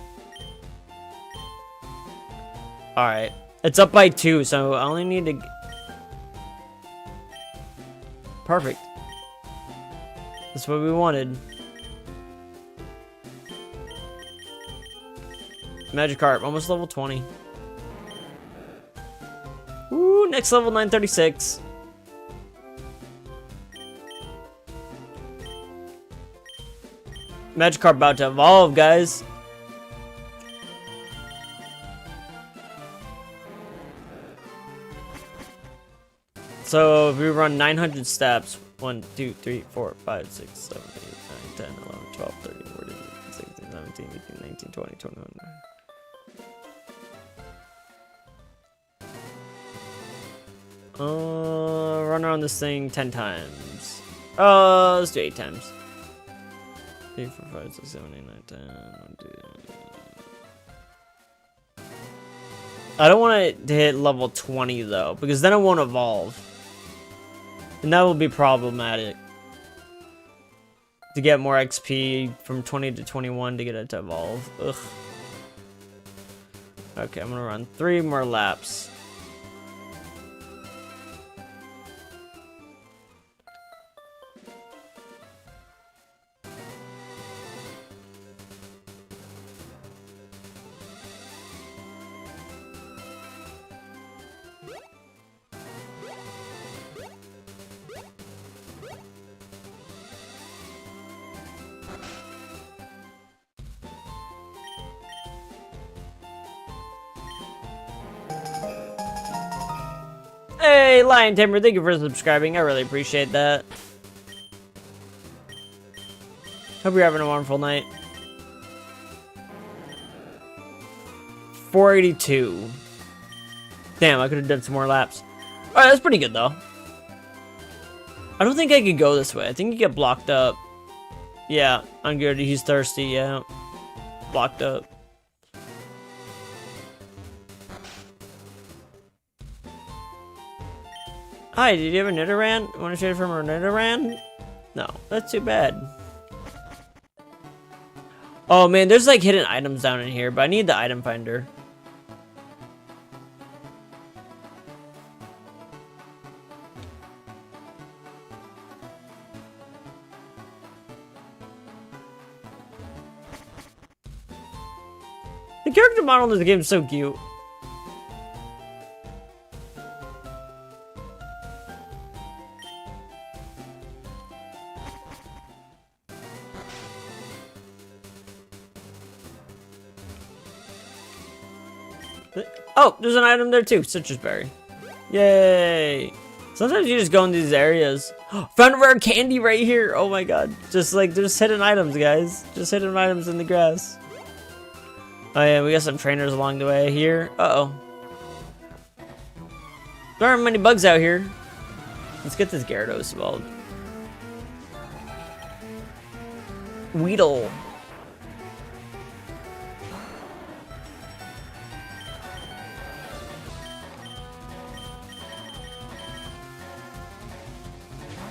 [SPEAKER 1] Alright. It's up by 2, so I only need to... perfect. That's what we wanted. Magikarp, almost level 20. Ooh, next level 936. Magikarp about to evolve, guys. So if we run 900 steps, 1, 2, 3, 4, 5, 6, 7, 8, 9, 10, 11, 12, 13, 14, 15, 16, 17, 18, 19, 20, 21. Run around this thing 10 times. Let's do 8 times. 3, 4, 5, 6, 7, 8, 9, 10. 1, 2. I don't want it to hit level 20 though, because then it won't evolve. And that will be problematic. to get more XP from 20 to 21 to get it to evolve. Ugh. Okay, I'm gonna run 3 more laps. Hey, Lion Tamer, thank you for subscribing. I really appreciate that. Hope you're having a wonderful night. 482. Damn, I could have done some more laps. Alright, that's pretty good, though. I don't think I could go this way. I think you get blocked up. Yeah, I'm good. He's thirsty, yeah. Blocked up. Hi, did you have a Nidoran? Want to trade from a Nidoran? No, that's too bad. Oh man, there's like hidden items down in here, but I need the item finder. The character model in this game is so cute. Oh, there's an item there too, citrus berry. Yay! Sometimes you just go in these areas. Found a rare candy right here. Oh my god! Just like there's hidden items, guys. Just hidden items in the grass. Oh yeah, we got some trainers along the way here. Uh oh. There aren't many bugs out here. Let's get this Gyarados evolved. Weedle.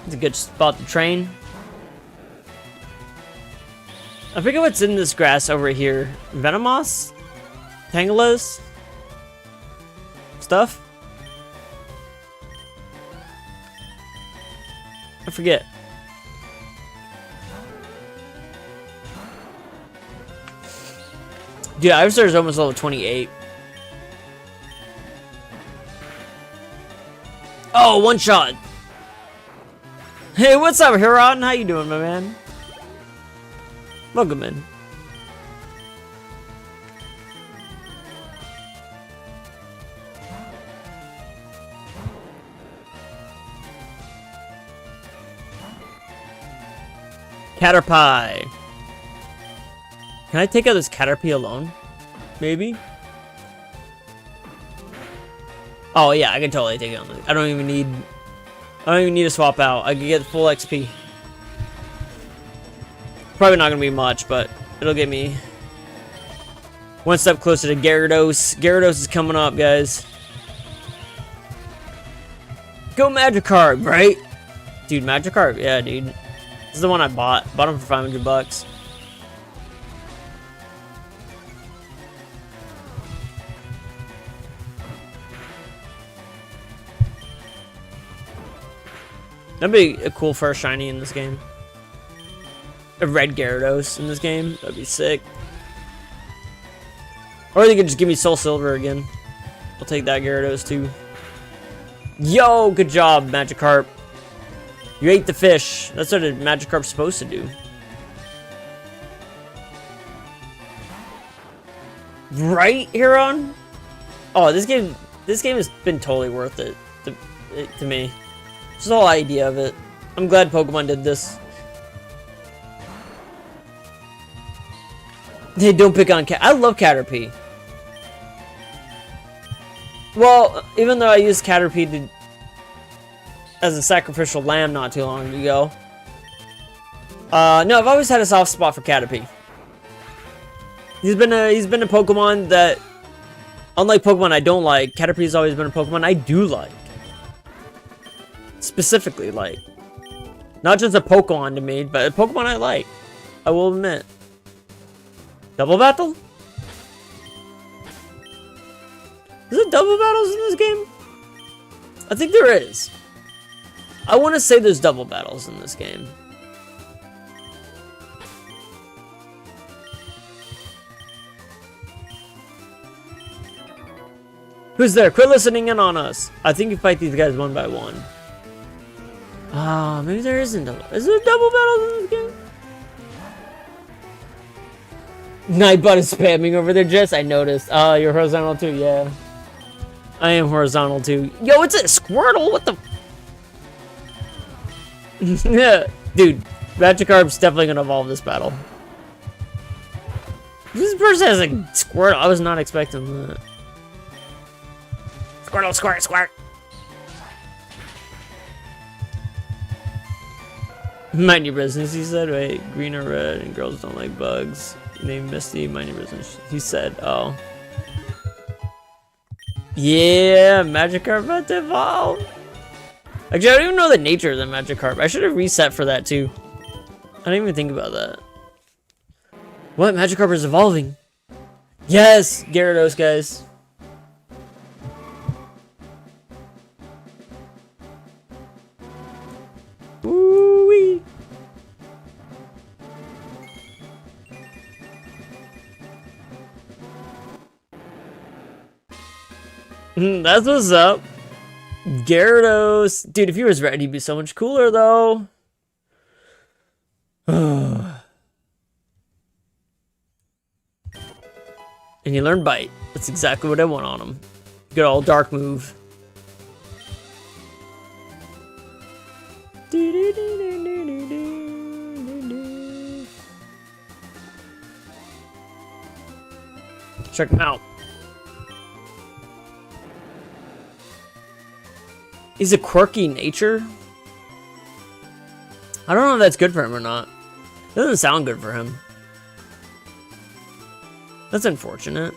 [SPEAKER 1] It's a good spot to train. I forget what's in this grass over here. Venomoth? Tangalus? Stuff? I forget. Dude, Ivysaur is almost level 28. Oh, one shot! Hey, what's up, Huron? How you doing, my man? Welcome in. Caterpie. Can I take out this Caterpie alone? Maybe? Oh yeah, I can totally take it on. I don't even need to swap out. I can get full XP. Probably not gonna be much, but it'll get me one step closer to Gyarados. Gyarados is coming up, guys. Go Magikarp, right? Dude, Magikarp, yeah, dude. This is the one I bought. Bought him for 500 bucks. That'd be a cool first shiny in this game. A red Gyarados in this game. That'd be sick. Or they could just give me Soul Silver again. I'll take that Gyarados too. Yo, good job, Magikarp. You ate the fish. That's what a Magikarp's supposed to do. Right, Huron? Oh, this game has been totally worth it to me. Just the whole idea of it. I'm glad Pokemon did this. Hey, don't pick on Cat. I love Caterpie. Well, even though I used Caterpie as a sacrificial lamb not too long ago. No, I've always had a soft spot for Caterpie. He's been a Pokemon that, unlike Pokemon I don't like, Caterpie's always been a Pokemon I do like. Specifically like. Not just a Pokemon to me, but a Pokemon I like. I will admit. Double battle? Is there double battles in this game? I think there is. I want to say there's double battles in this game. Who's there? Quit listening in on us. I think you fight these guys one by one. Ah, maybe there isn't. Is there double battles in this game? Nightbot is spamming over there, Jess. I noticed. You're horizontal too, yeah. I am horizontal too. Yo, it's a Squirtle. What the? Yeah, dude. Magikarp's definitely gonna evolve this battle. This person has a Squirtle. I was not expecting that. Squirtle, squirt, squirt. Mind your business, he said. Wait, green or red, and girls don't like bugs. Name Misty, mind your business. He said, oh. Yeah, Magikarp about to evolve. Actually, I don't even know the nature of the Magikarp. I should have reset for that too. I didn't even think about that. What? Magikarp is evolving. Yes, Gyarados, guys. Ooh-wee. That's what's up. Gyarados. Dude, if he was red, he'd be so much cooler, though. And he learned Bite. That's exactly what I want on him. Good old Dark move. Check him out. He's a quirky nature. I don't know if that's good for him or not. It doesn't sound good for him. That's unfortunate.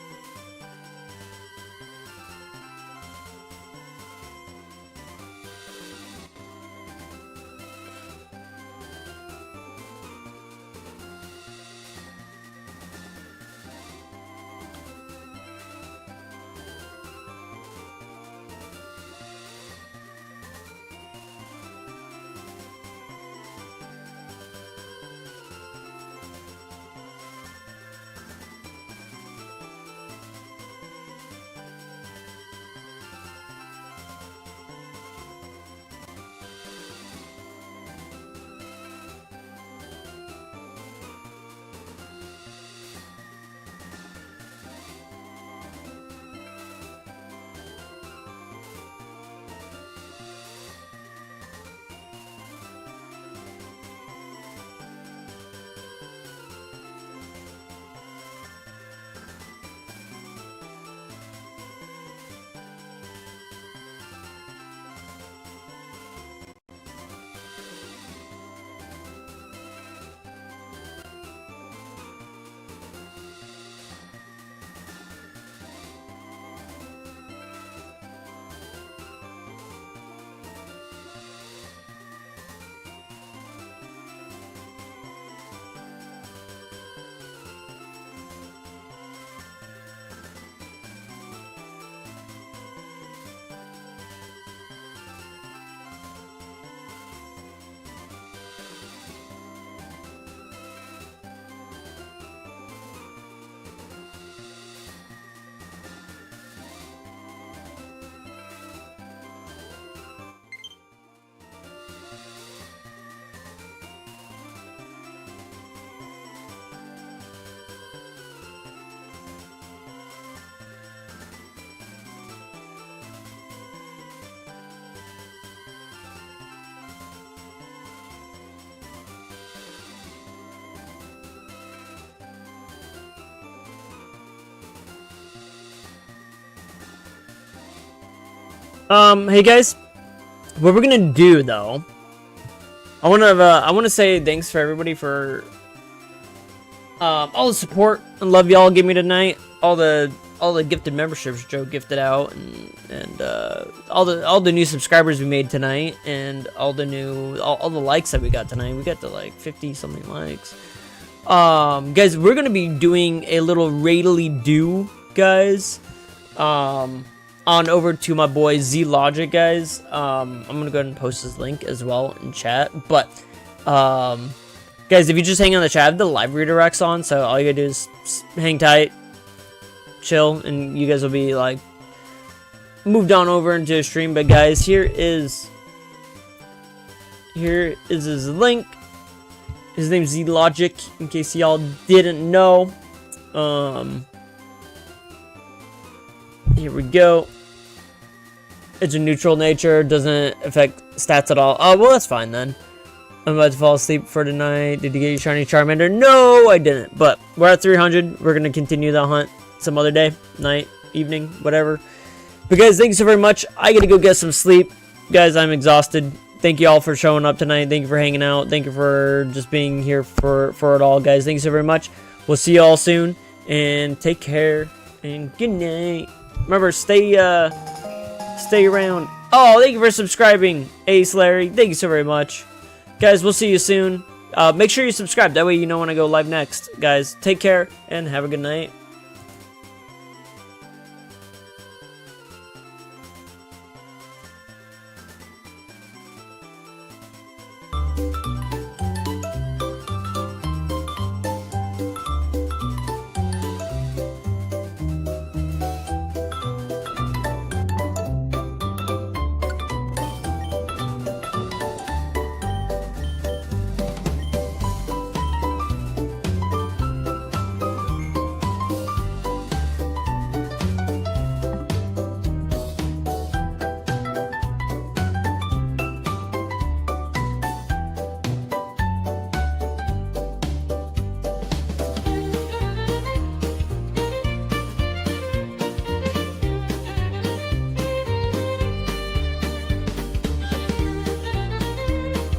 [SPEAKER 1] Hey guys, what we're gonna do though, I wanna say thanks for everybody for all the support and love y'all give me tonight, all the all the gifted memberships Joe gifted out, and all the new subscribers we made tonight, and all the likes that we got tonight. We got to like 50 something likes. Guys, we're gonna be doing a little raidly do, guys. On over to my boy Z Logic, guys. I'm gonna go ahead and post his link as well in chat. But guys, if you just hang on the chat, I have the live redirects on, so all you gotta do is hang tight, chill, and you guys will be like moved on over into a stream. But guys, here is his link. His name's Z Logic, in case y'all didn't know. Here we go. It's a neutral nature, doesn't affect stats at all. Oh, well, that's fine then. I'm about to fall asleep for tonight. Did you get your shiny Charmander? No, I didn't. But we're at 300. We're going to continue the hunt some other day, night, evening, whatever. But guys, thank you so very much. I got to go get some sleep. Guys, I'm exhausted. Thank you all for showing up tonight. Thank you for hanging out. Thank you for just being here for it all, guys. Thank you so very much. We'll see you all soon. And take care. And good night. Remember, stay around. Oh, thank you for subscribing, Ace Larry. Thank you so very much. Guys, we'll see you soon. Make sure you subscribe. That way you know when I go live next. Guys, take care and have a good night.